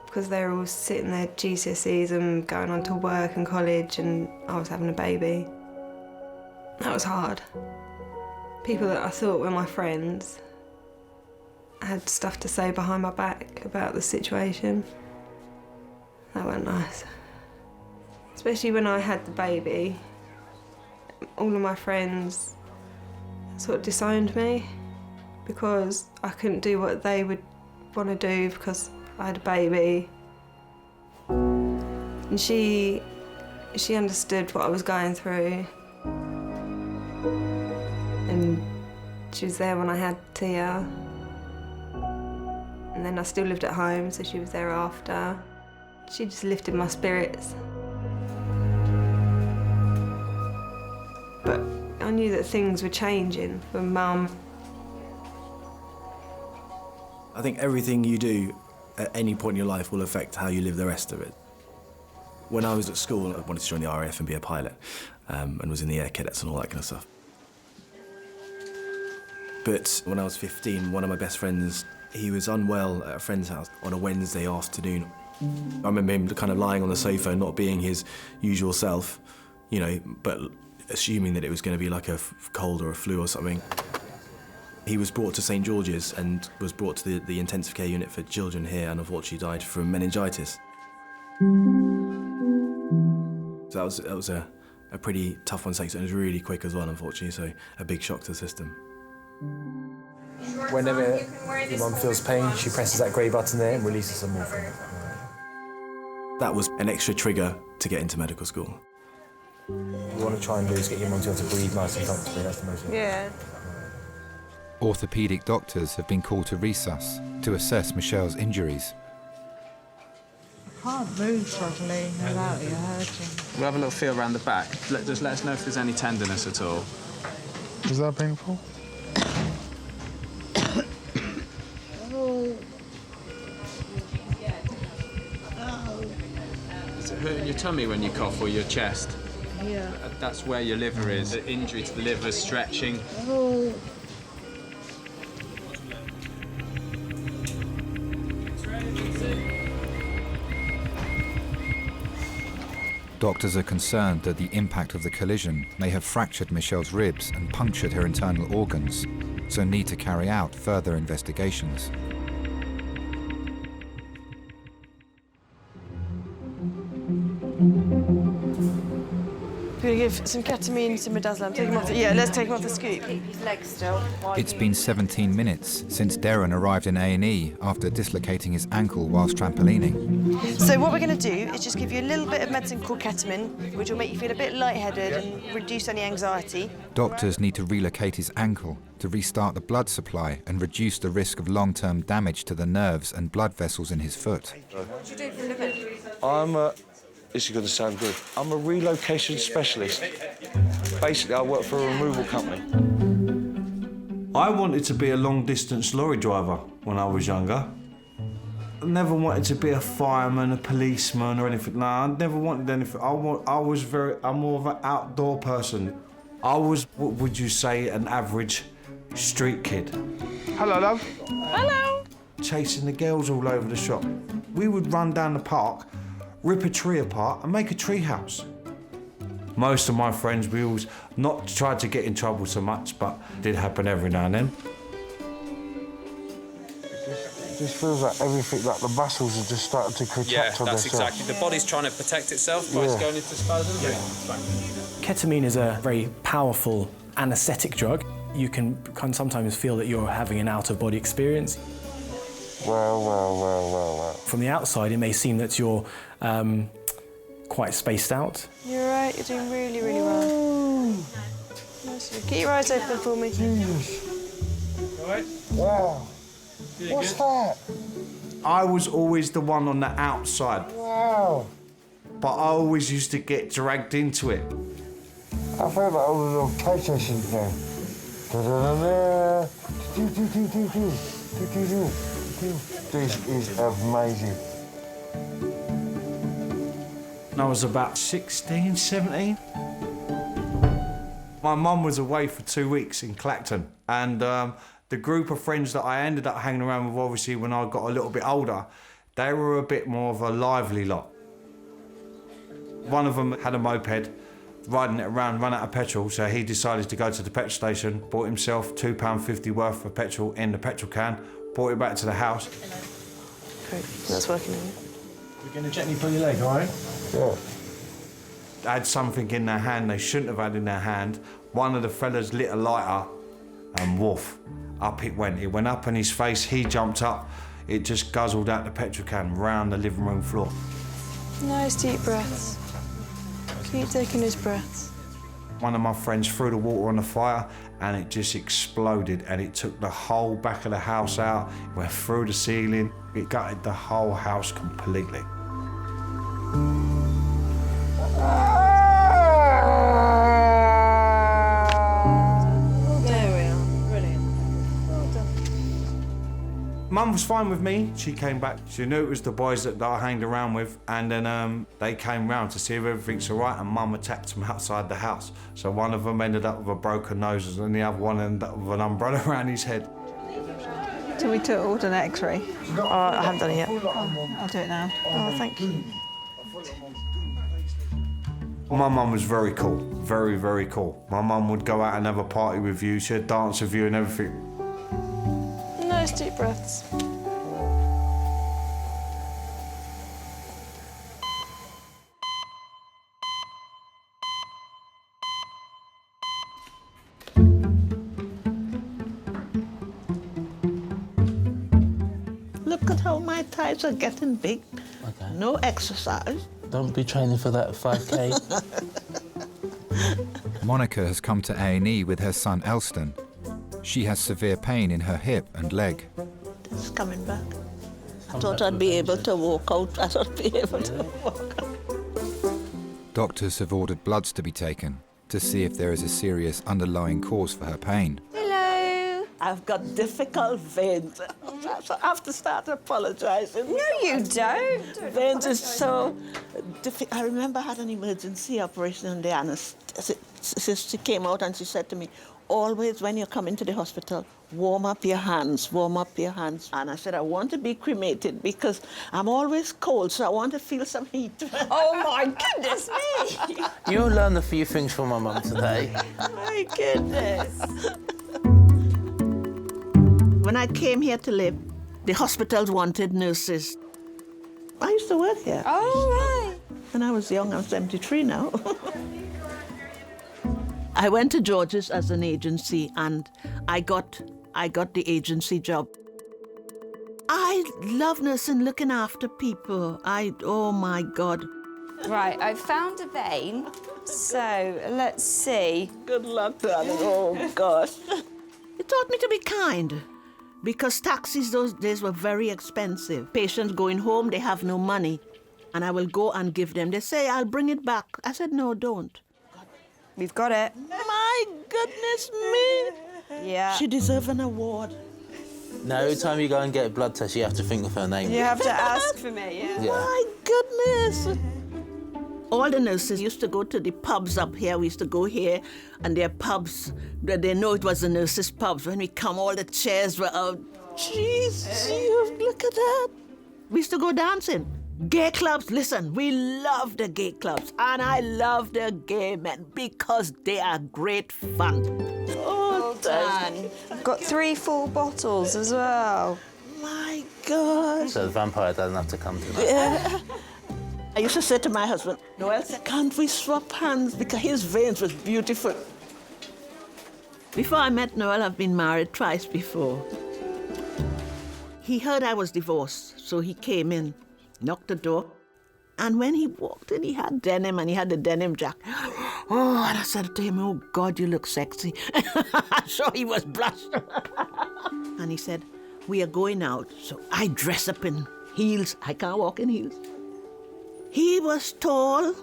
because they were all sitting there GCSEs and going on to work and college, and I was having a baby. That was hard. People that I thought were my friends had stuff to say behind my back about the situation. That wasn't nice. Especially when I had the baby, all of my friends sort of disowned me because I couldn't do what they would want to do because I had a baby. And she understood what I was going through. And she was there when I had Tia. And then I still lived at home, so she was there after. She just lifted my spirits. But I knew that things were changing for Mum. I think everything you do at any point in your life will affect how you live the rest of it. When I was at school, I wanted to join the RAF and be a pilot, and was in the air cadets and all that kind of stuff. But when I was 15, one of my best friends, he was unwell at a friend's house on a Wednesday afternoon. I remember him kind of lying on the sofa, not being his usual self, you know, but assuming that it was going to be like a cold or a flu or something. He was brought to St George's and was brought to the intensive care unit for children here, and unfortunately died from meningitis. So that was a pretty tough one to take, and it was really quick as well, unfortunately, so a big shock to the system. Whenever your mum feels pain, she presses that grey button there and releases some morphine. That was an extra trigger to get into medical school. What you want to try and do is get your mum to be able to breathe nice and comfortably. That's the most important. Yeah. Orthopaedic doctors have been called to resus to assess Michelle's injuries. Can't move properly without you hurting. We'll have a little feel around the back. Just let us know if there's any tenderness at all. Is that painful? Does it hurt in your tummy when you cough, or your chest? Yeah. That's where your liver is. The injury to the liver, stretching. Oh. Doctors are concerned that the impact of the collision may have fractured Michelle's ribs and punctured her internal organs, so need to carry out further investigations. We're going to give some ketamine to midazolam. Take him off the, let's take him off the scoop. Keep his legs still. It's been 17 minutes since Darren arrived in A&E after dislocating his ankle whilst trampolining. So what we're going to do is just give you a little bit of medicine called ketamine, which will make you feel a bit lightheaded and reduce any anxiety. Doctors need to relocate his ankle to restart the blood supply and reduce the risk of long-term damage to the nerves and blood vessels in his foot. What do you do for a living? This is going to sound good. I'm a relocation specialist. Basically, I work for a removal company. I wanted to be a long-distance lorry driver when I was younger. I never wanted to be a fireman, a policeman, or anything. No, I never wanted anything. I'm more of an outdoor person. I was, what would you say, an average street kid. Hello, love. Hello. Chasing the girls all over the shop. We would run down the park, rip a tree apart and make a tree house. Most of my friends, we always not tried to get in trouble so much, but it did happen every now and then. It just feels like everything, like the muscles are just starting to contract on themselves. Yeah, that's exactly. The body's trying to protect itself by going into spasm. Yeah. Ketamine is a very powerful anaesthetic drug. You can sometimes feel that you're having an out-of-body experience. Well. From the outside, it may seem that you're quite spaced out. You're all right, you're doing really, really well. Nice. Keep your eyes open for me. All right. Wow. What's that? I was always the one on the outside. Wow. But I always used to get dragged into it. I feel like all the little PlayStations now. This is amazing. I was about 16, 17. My mum was away for 2 weeks in Clacton, and the group of friends that I ended up hanging around with, obviously, when I got a little bit older, they were a bit more of a lively lot. One of them had a moped, riding it around, run out of petrol, so he decided to go to the petrol station, bought himself £2.50 worth of petrol in the petrol can, brought it back to the house. Great, that's working. We're going to gently pull your leg, all right? Yeah. They had something in their hand they shouldn't have had in their hand. One of the fellas lit a lighter, and woof, up it went. It went up in his face, he jumped up, it just guzzled out the petrol can round the living room floor. Nice deep breaths. Keep taking those breaths. One of my friends threw the water on the fire and it just exploded, and it took the whole back of the house out, it went through the ceiling, it gutted the whole house completely. There we are, brilliant. Well done. Mum was fine with me. She came back. She knew it was the boys that I hanged around with, and then they came round to see if everything's all right, and Mum attacked them outside the house. So one of them ended up with a broken nose, and the other one ended up with an umbrella around his head. Till we took order an X-ray. I haven't done it yet. I'll do it now. Oh, thank you. My mum was very cool, very, very cool. My mum would go out and have a party with you, she'd dance with you and everything. Nice deep breaths. Look at how my thighs are getting big. Okay. No exercise. Don't be training for that 5K. Monica has come to A&E with her son Elston. She has severe pain in her hip and leg. It's coming back. I thought I'd be able to walk out. I thought I'd be able to walk out. Doctors have ordered bloods to be taken to see if there is a serious underlying cause for her pain. Hello. I've got difficult veins. So I have to start apologizing. No, you don't. Veins is so difficult. I remember I had an emergency operation and the anesthesist came out and she said to me, always when you come into the hospital, warm up your hands, warm up your hands. And I said, I want to be cremated because I'm always cold, so I want to feel some heat. Oh, my goodness me. You learned a few things from my mum today. My goodness. When I came here to live, the hospitals wanted nurses. I used to work here. Oh, right. When I was young, I'm 73 now. I went to George's as an agency, and I got the agency job. I love nursing, looking after people. Oh my God. Right, I've found a vein. So, let's see. Good luck, darling. Oh, gosh. It taught me to be kind, because taxis those days were very expensive. Patients going home, they have no money, and I will go and give them. They say, I'll bring it back. I said, no, don't. We've got it. My goodness me. Yeah. She deserves an award. Now, every time you go and get a blood test, you have to think of her name. You have to ask for me, yeah. My goodness. All the nurses used to go to the pubs up here. We used to go here, and their pubs, they know it was the nurses' pubs. When we come, all the chairs were out. Jeez, look at that. We used to go dancing. Gay clubs, listen, we love the gay clubs, and I love the gay men because they are great fun. Well done. I've got 3 full bottles as well. My God. So the vampire doesn't have to come tonight. Yeah. I used to say to my husband, Noel, can't we swap hands? Because his veins was beautiful. Before I met Noel, I've been married twice before. He heard I was divorced, so he came in, knocked the door, and when he walked in, he had denim, and he had the denim jacket. Oh, and I said to him, oh, God, you look sexy. I'm sure he was blushing. And he said, We are going out, so I dress up in heels. I can't walk in heels. He was tall,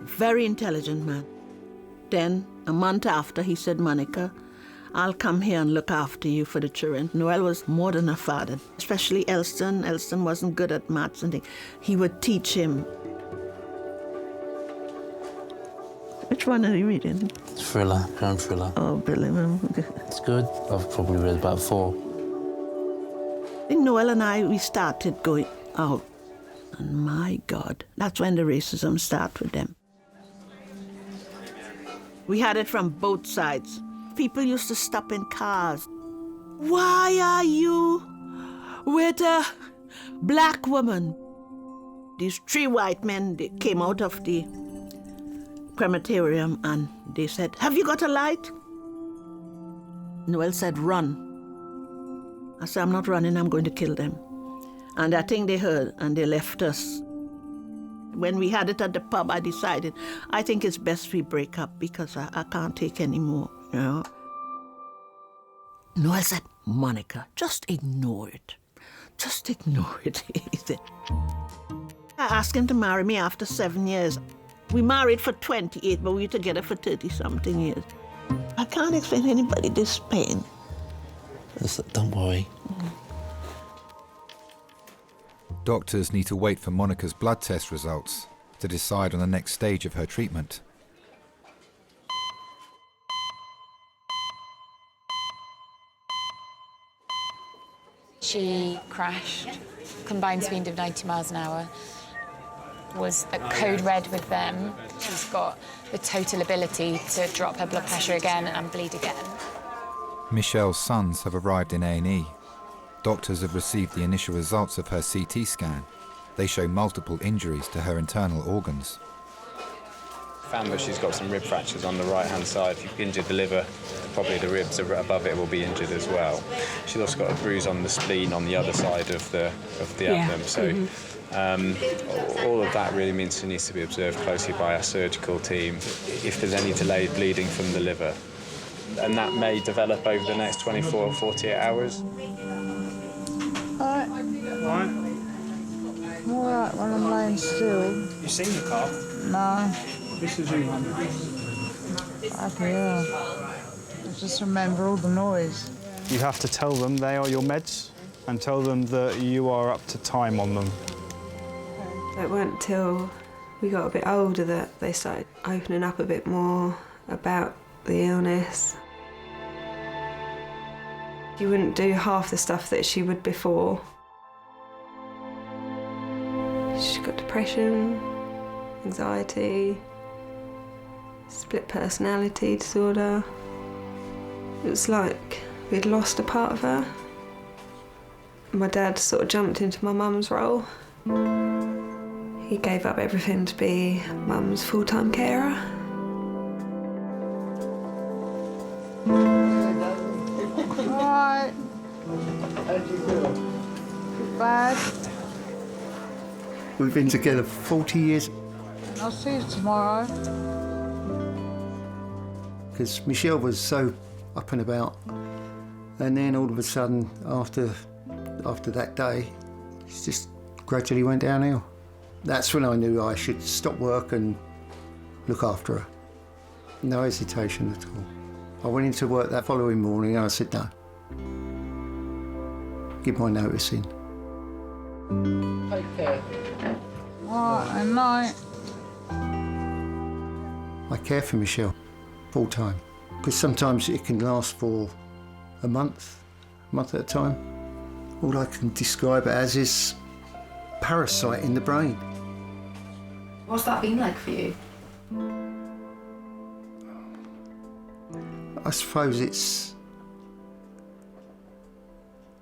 very intelligent man. Then, a month after, he said, Monica, I'll come here and look after you for the children. Noel was more than a father, especially Elston. Elston wasn't good at maths and things. He would teach him. Which one are you reading? Thriller, crime thriller. Oh, Billy. It's good. I've probably read about 4. I think Noel and I, we started going out. And my God, that's when the racism started with them. We had it from both sides. People used to stop in cars. Why are you with a black woman? These 3 white men, they came out of the crematorium and they said, have you got a light? Noel said, run. I said, I'm not running, I'm going to kill them. And I think they heard and they left us. When we had it at the pub, I decided, I think it's best we break up because I can't take any more, you know. Noel said, Monica, just ignore it. Just ignore it, he said. I asked him to marry me after 7 years. We married for 28, but we were together for 30-something years. I can't explain to anybody this pain. Don't worry. Doctors need to wait for Monica's blood test results to decide on the next stage of her treatment. She crashed, combined speed of 90 miles an hour, was at code red with them. She's got the total ability to drop her blood pressure again and bleed again. Michelle's sons have arrived in A&E. Doctors have received the initial results of her CT scan. They show multiple injuries to her internal organs. Found that she's got some rib fractures on the right-hand side. If you've injured the liver, probably the ribs above it will be injured as well. She's also got a bruise on the spleen on the other side of the abdomen. So all of that really means she needs to be observed closely by our surgical team if there's any delayed bleeding from the liver. And that may develop over the next 24 or 48 hours. Alright. I'm alright when I'm laying still. You seen the car? No. This is you, man. I just remember all the noise. You have to tell them they are your meds and tell them that you are up to time on them. It weren't until we got a bit older that they started opening up a bit more about the illness. She wouldn't do half the stuff that she would before. She's got depression, anxiety, split personality disorder. It was like we'd lost a part of her. My dad sort of jumped into my mum's role. He gave up everything to be mum's full-time carer. Alright. Bad. We've been together for 40 years. I'll see you tomorrow. Because Michelle was so up and about. And then all of a sudden, after that day, it just gradually went downhill. That's when I knew I should stop work and look after her. No hesitation at all. I went into work that following morning and I said, no. Give my notice in. Take care. Alright, and night. I care for Michelle, full time. Because sometimes it can last for a month at a time. All I can describe it as is parasite in the brain. What's that been like for you? I suppose it's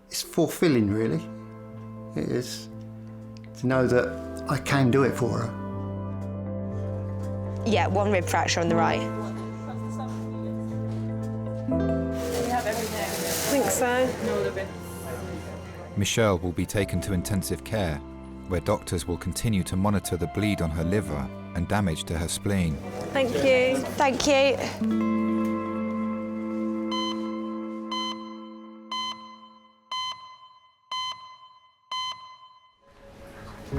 fulfilling, really. It is. To know that I can do it for her. Yeah, 1 rib fracture on the right. I think so. Michelle will be taken to intensive care, where doctors will continue to monitor the bleed on her liver and damage to her spleen. Thank you. Thank you. How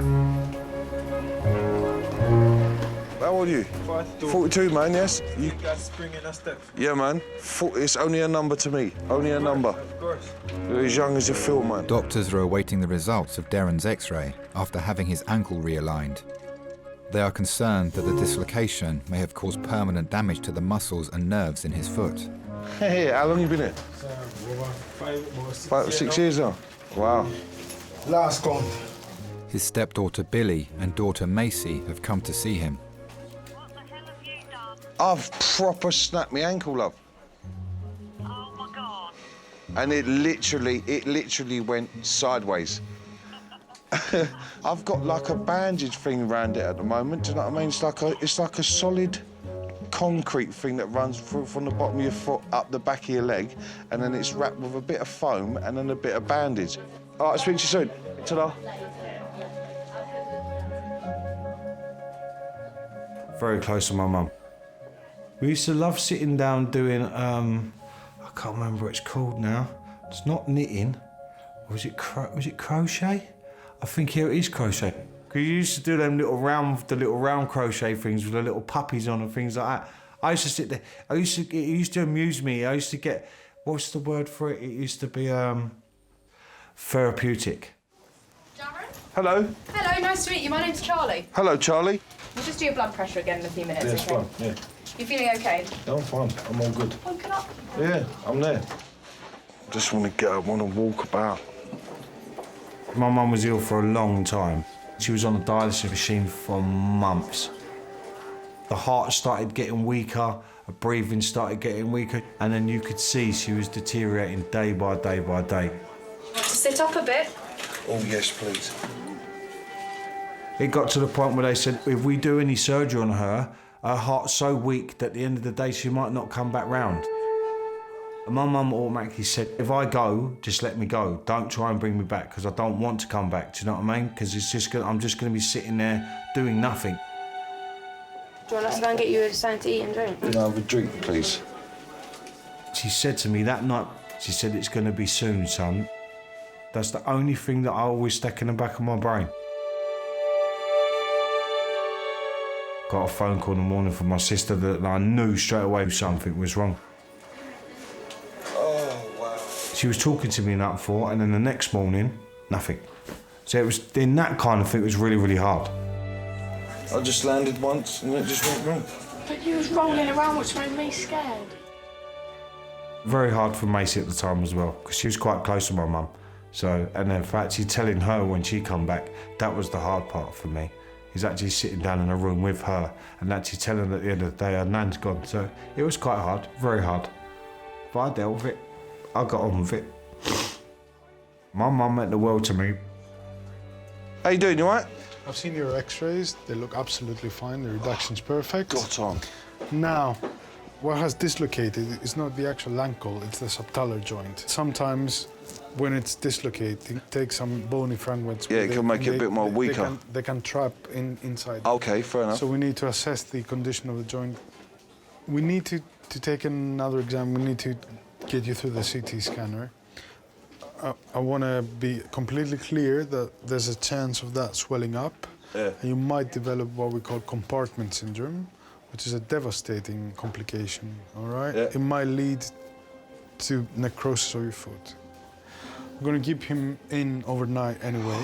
old are you? 42, man, yes? You guys spring in a step. Yeah, man. It's only a number to me. Only a number. Of course. You're as young as you feel, man. Doctors are awaiting the results of Darren's X-ray after having his ankle realigned. They are concerned that the dislocation may have caused permanent damage to the muscles and nerves in his foot. Hey, how long have you been here? 5 or 6 years now. Wow. Last count. His stepdaughter Billy and daughter Macy have come to see him. I've proper snapped my ankle, love. Oh my God. And it literally went sideways. I've got like a bandage thing around it at the moment, do you know what I mean? It's like a solid concrete thing that runs through from the bottom of your foot up the back of your leg, and then it's wrapped with a bit of foam and then a bit of bandage. All right, I'll speak to you soon. Ta-da. Very close to my mum. We used to love sitting down doing, I can't remember what it's called now. It's not knitting. Was it crochet? I think it is crochet. We used to do them little round crochet things with the little puppies on and things like that. I used to sit there. It used to amuse me. I used to get, what's the word for it? It used to be therapeutic. Darren? Hello. Hello, nice to meet you. My name's Charlie. Hello, Charlie. We'll just do your blood pressure again in a few minutes, Yeah, it's okay? fine, yeah. You feeling okay? No, I'm fine. I'm all good. Woken up? Yeah, I'm there. Just want to get up, want to walk about. My mum was ill for a long time. She was on a dialysis machine for months. The heart started getting weaker, her breathing started getting weaker, and then you could see she was deteriorating day by day by day. Want to sit up a bit? Oh, yes, please. It got to the point where they said, if we do any surgery on her heart's so weak that at the end of the day she might not come back round. And my mum automatically said, if I go, just let me go. Don't try and bring me back, because I don't want to come back, do you know what I mean? Because I'm just going to be sitting there doing nothing. Do you want us to go and get you something to eat and drink? No, have a drink, please. She said to me that night, she said, it's going to be soon, son. That's the only thing that I always stuck in the back of my brain. Got a phone call in the morning from my sister that I knew straight away something was wrong. Oh, wow. She was talking to me the night before, and then the next morning, nothing. So it was, in that kind of thing, it was really, really hard. I just landed once and it just went wrong. But you was rolling around, which made me scared. Very hard for Macy at the time as well, because she was quite close to my mum. So, and in fact, she's telling her when she come back, that was the hard part for me. Is actually sitting down in a room with her and actually telling her at the end of the day her nan's gone. So it was quite hard, very hard. But I dealt with it. I got on with it. My mum meant the world to me. How you doing, you all right? I've seen your x-rays. They look absolutely fine. The reduction's perfect. Got on. Now, what has dislocated is not the actual ankle, it's the subtalar joint. Sometimes when it's dislocated, it takes some bony fragments. Yeah, it can make it a bit more weaker. They can trap inside. Okay, fair enough. So we need to assess the condition of the joint. We need to take another exam. We need to get you through the CT scanner. I want to be completely clear that there's a chance of that swelling up. Yeah. And you might develop what we call compartment syndrome, which is a devastating complication, all right? Yeah. It might lead to necrosis of your foot. We're going to keep him in overnight anyway.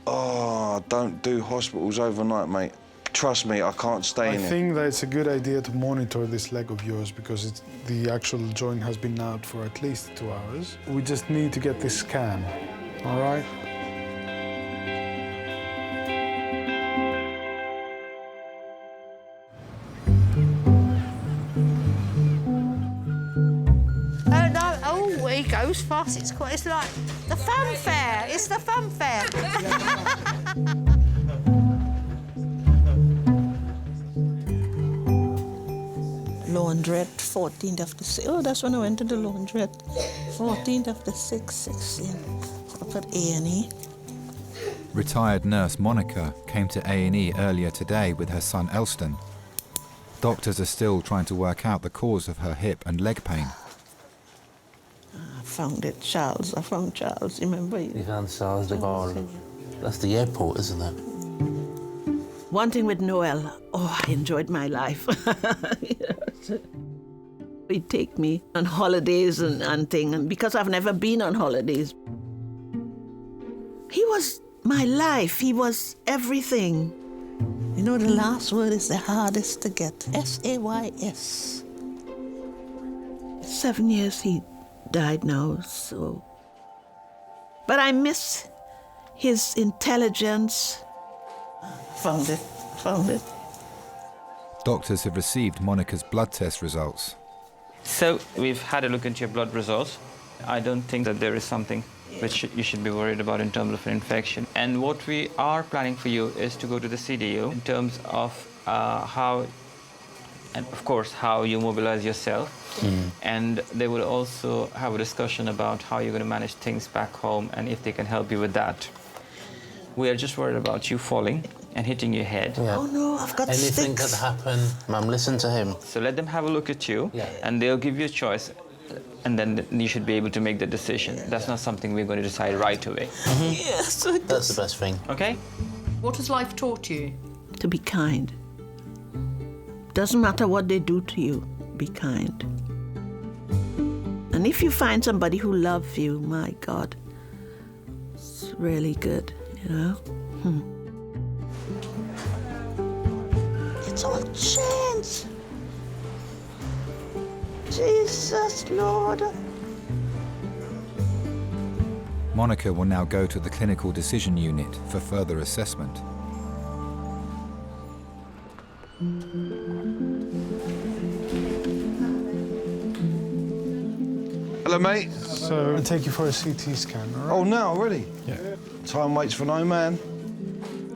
Oh, don't do hospitals overnight, mate. Trust me, I can't stay in I it. think that it's a good idea to monitor this leg of yours because the actual joint has been out for at least 2 hours. We just need to get this scan, all right? Oh, he goes fast. It's like the fun fair. It's the fun fair. Laundrette, 14th of the 6th. Oh, that's when I went to the laundrette. 14th of the 6th, 16. Up at A&E. Retired nurse Monica came to A&E earlier today with her son Elston. Doctors are still trying to work out the cause of her hip and leg pain. I found it, Charles. I found Charles. Remember you? You found Charles de Gaulle. That's the airport, isn't it? One thing with Noel, oh, I enjoyed my life. He'd take me on holidays and things, and because I've never been on holidays. He was my life. He was everything. You know, the last word is the hardest to get. S-A-Y-S. 7 years he died now, so... But I miss his intelligence. Found it. Doctors have received Monica's blood test results. So we've had a look into your blood results. I don't think that there is something which you should be worried about in terms of an infection. And what we are planning for you is to go to the CDU in terms of how, and of course, how you mobilize yourself. And they will also have a discussion about how you're going to manage things back home and if they can help you with that. We are just worried about you falling and hitting your head. Yeah. Oh no, I've got anything sticks. Could happen. Mum, listen to him. So let them have a look at you, and they'll give you a choice, and then you should be able to make the decision. That's not something we're going to decide right away. Yes, that's the best thing. Okay? What has life taught you? To be kind. Doesn't matter what they do to you, be kind. And if you find somebody who loves you, my God, it's really good, you know? It's all changed. Jesus, Lord. Monica will now go to the clinical decision unit for further assessment. Hello, mate. So I'll take you for a CT scan, all right? Oh, now already? Yeah. Time waits for no man.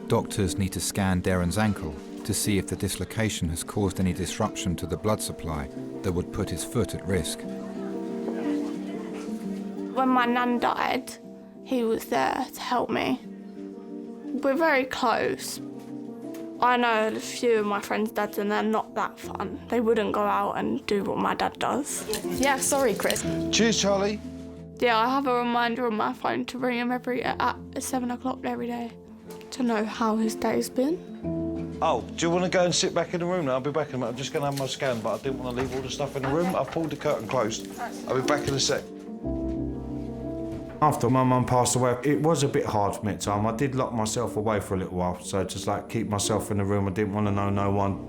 Doctors need to scan Darren's ankle to see if the dislocation has caused any disruption to the blood supply that would put his foot at risk. When my nan died, he was there to help me. We're very close. I know a few of my friends' dads and they're not that fun. They wouldn't go out and do what my dad does. Yeah, sorry, Chris. Cheers, Charlie. Yeah, I have a reminder on my phone to ring him at 7 o'clock every day to know how his day's been. Oh, do you want to go and sit back in the room now? I'll be back in a minute. I'm just going to have my scan, but I didn't want to leave all the stuff in the room. I've pulled the curtain closed. I'll be back in a sec. After my mum passed away, it was a bit hard for me at time. I did lock myself away for a little while, so just like keep myself in the room. I didn't want to know no one.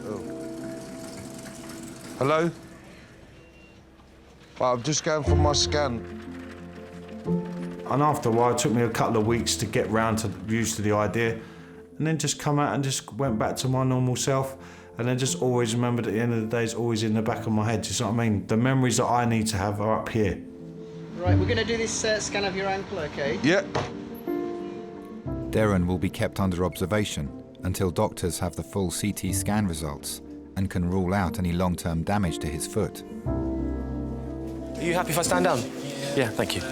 Oh. Hello? I'm just going for my scan. And after a while, it took me a couple of weeks to get round to used to the idea, and then just come out and just went back to my normal self, and then just always remembered at the end of the day, it's always in the back of my head. Do you know what I mean? The memories that I need to have are up here. Right, we're going to do this scan of your ankle, OK? Yeah. Darren will be kept under observation until doctors have the full CT scan results and can rule out any long-term damage to his foot. Are you happy if I stand down? Yeah, thank you.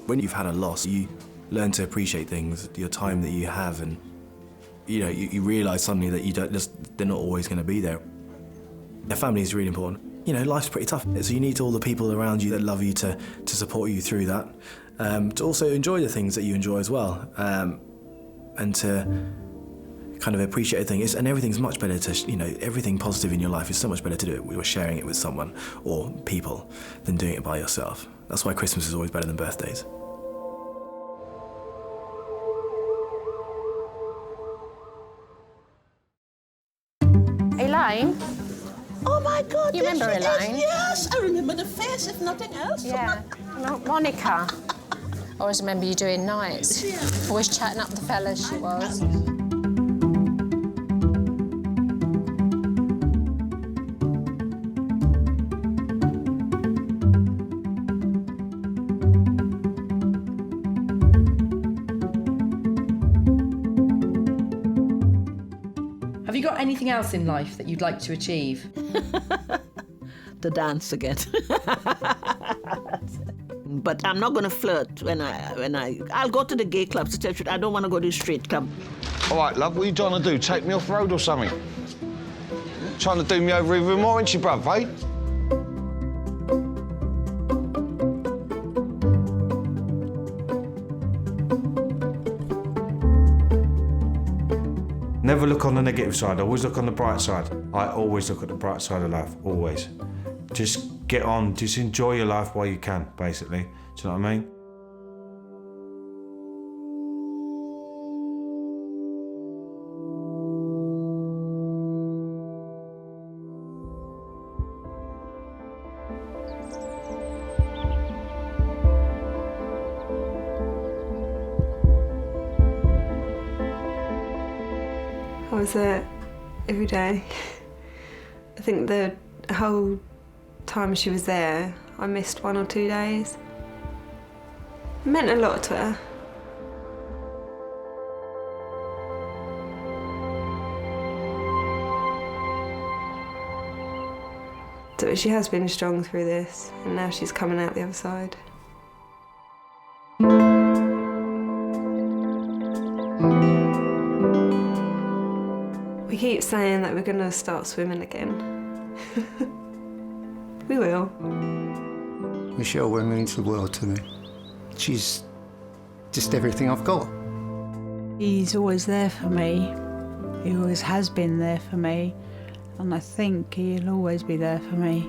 When you've had a loss, you learn to appreciate things, your time that you have, and you know, you realise suddenly that they're not always going to be there. Their family is really important. You know, life's pretty tough, so you need all the people around you that love you to support you through that, to also enjoy the things that you enjoy as well, and to kind of appreciate things. And everything's much better to, you know, everything positive in your life is so much better to do it when sharing it with someone or people than doing it by yourself. That's why Christmas is always better than birthdays. Elaine? Oh my God, You remember Elaine? Yes, I remember the face, if nothing else. Yeah. Monica. I always remember you doing nights. Yeah. Always chatting up the fellas, she was. Have you got anything else in life that you'd like to achieve? To dance again. But I'm not going to flirt I'll go to the gay clubs. To tell you, I don't want to go to the straight club. All right, love, what are you trying to do? Take me off the road or something? Trying to do me over even more, ain't she, bruv, eh? Never look on the negative side, always look on the bright side. I always look at the bright side of life, always. Just get on, just enjoy your life while you can, basically. Do you know what I mean? I was there every day. I think the whole time she was there, I missed 1 or 2 days. It meant a lot to her. So she has been strong through this, and now she's coming out the other side. We keep saying that we're going to start swimming again. We will. Michelle means the world to me. She's just everything I've got. He's always there for me. He always has been there for me. And I think he'll always be there for me.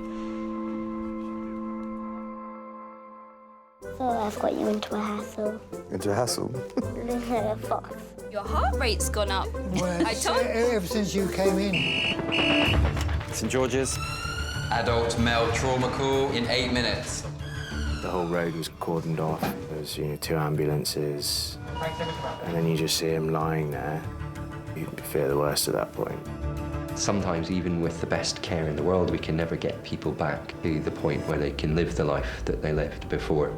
So I've got you into a hassle. Into a hassle? A fox. Your heart rate's gone up. Well, I told you. ever since you came in. St George's. Adult male trauma call in 8 minutes. The whole road was cordoned off. There was, 2 ambulances. And then you just see him lying there. You fear the worst at that point. Sometimes, even with the best care in the world, we can never get people back to the point where they can live the life that they lived before.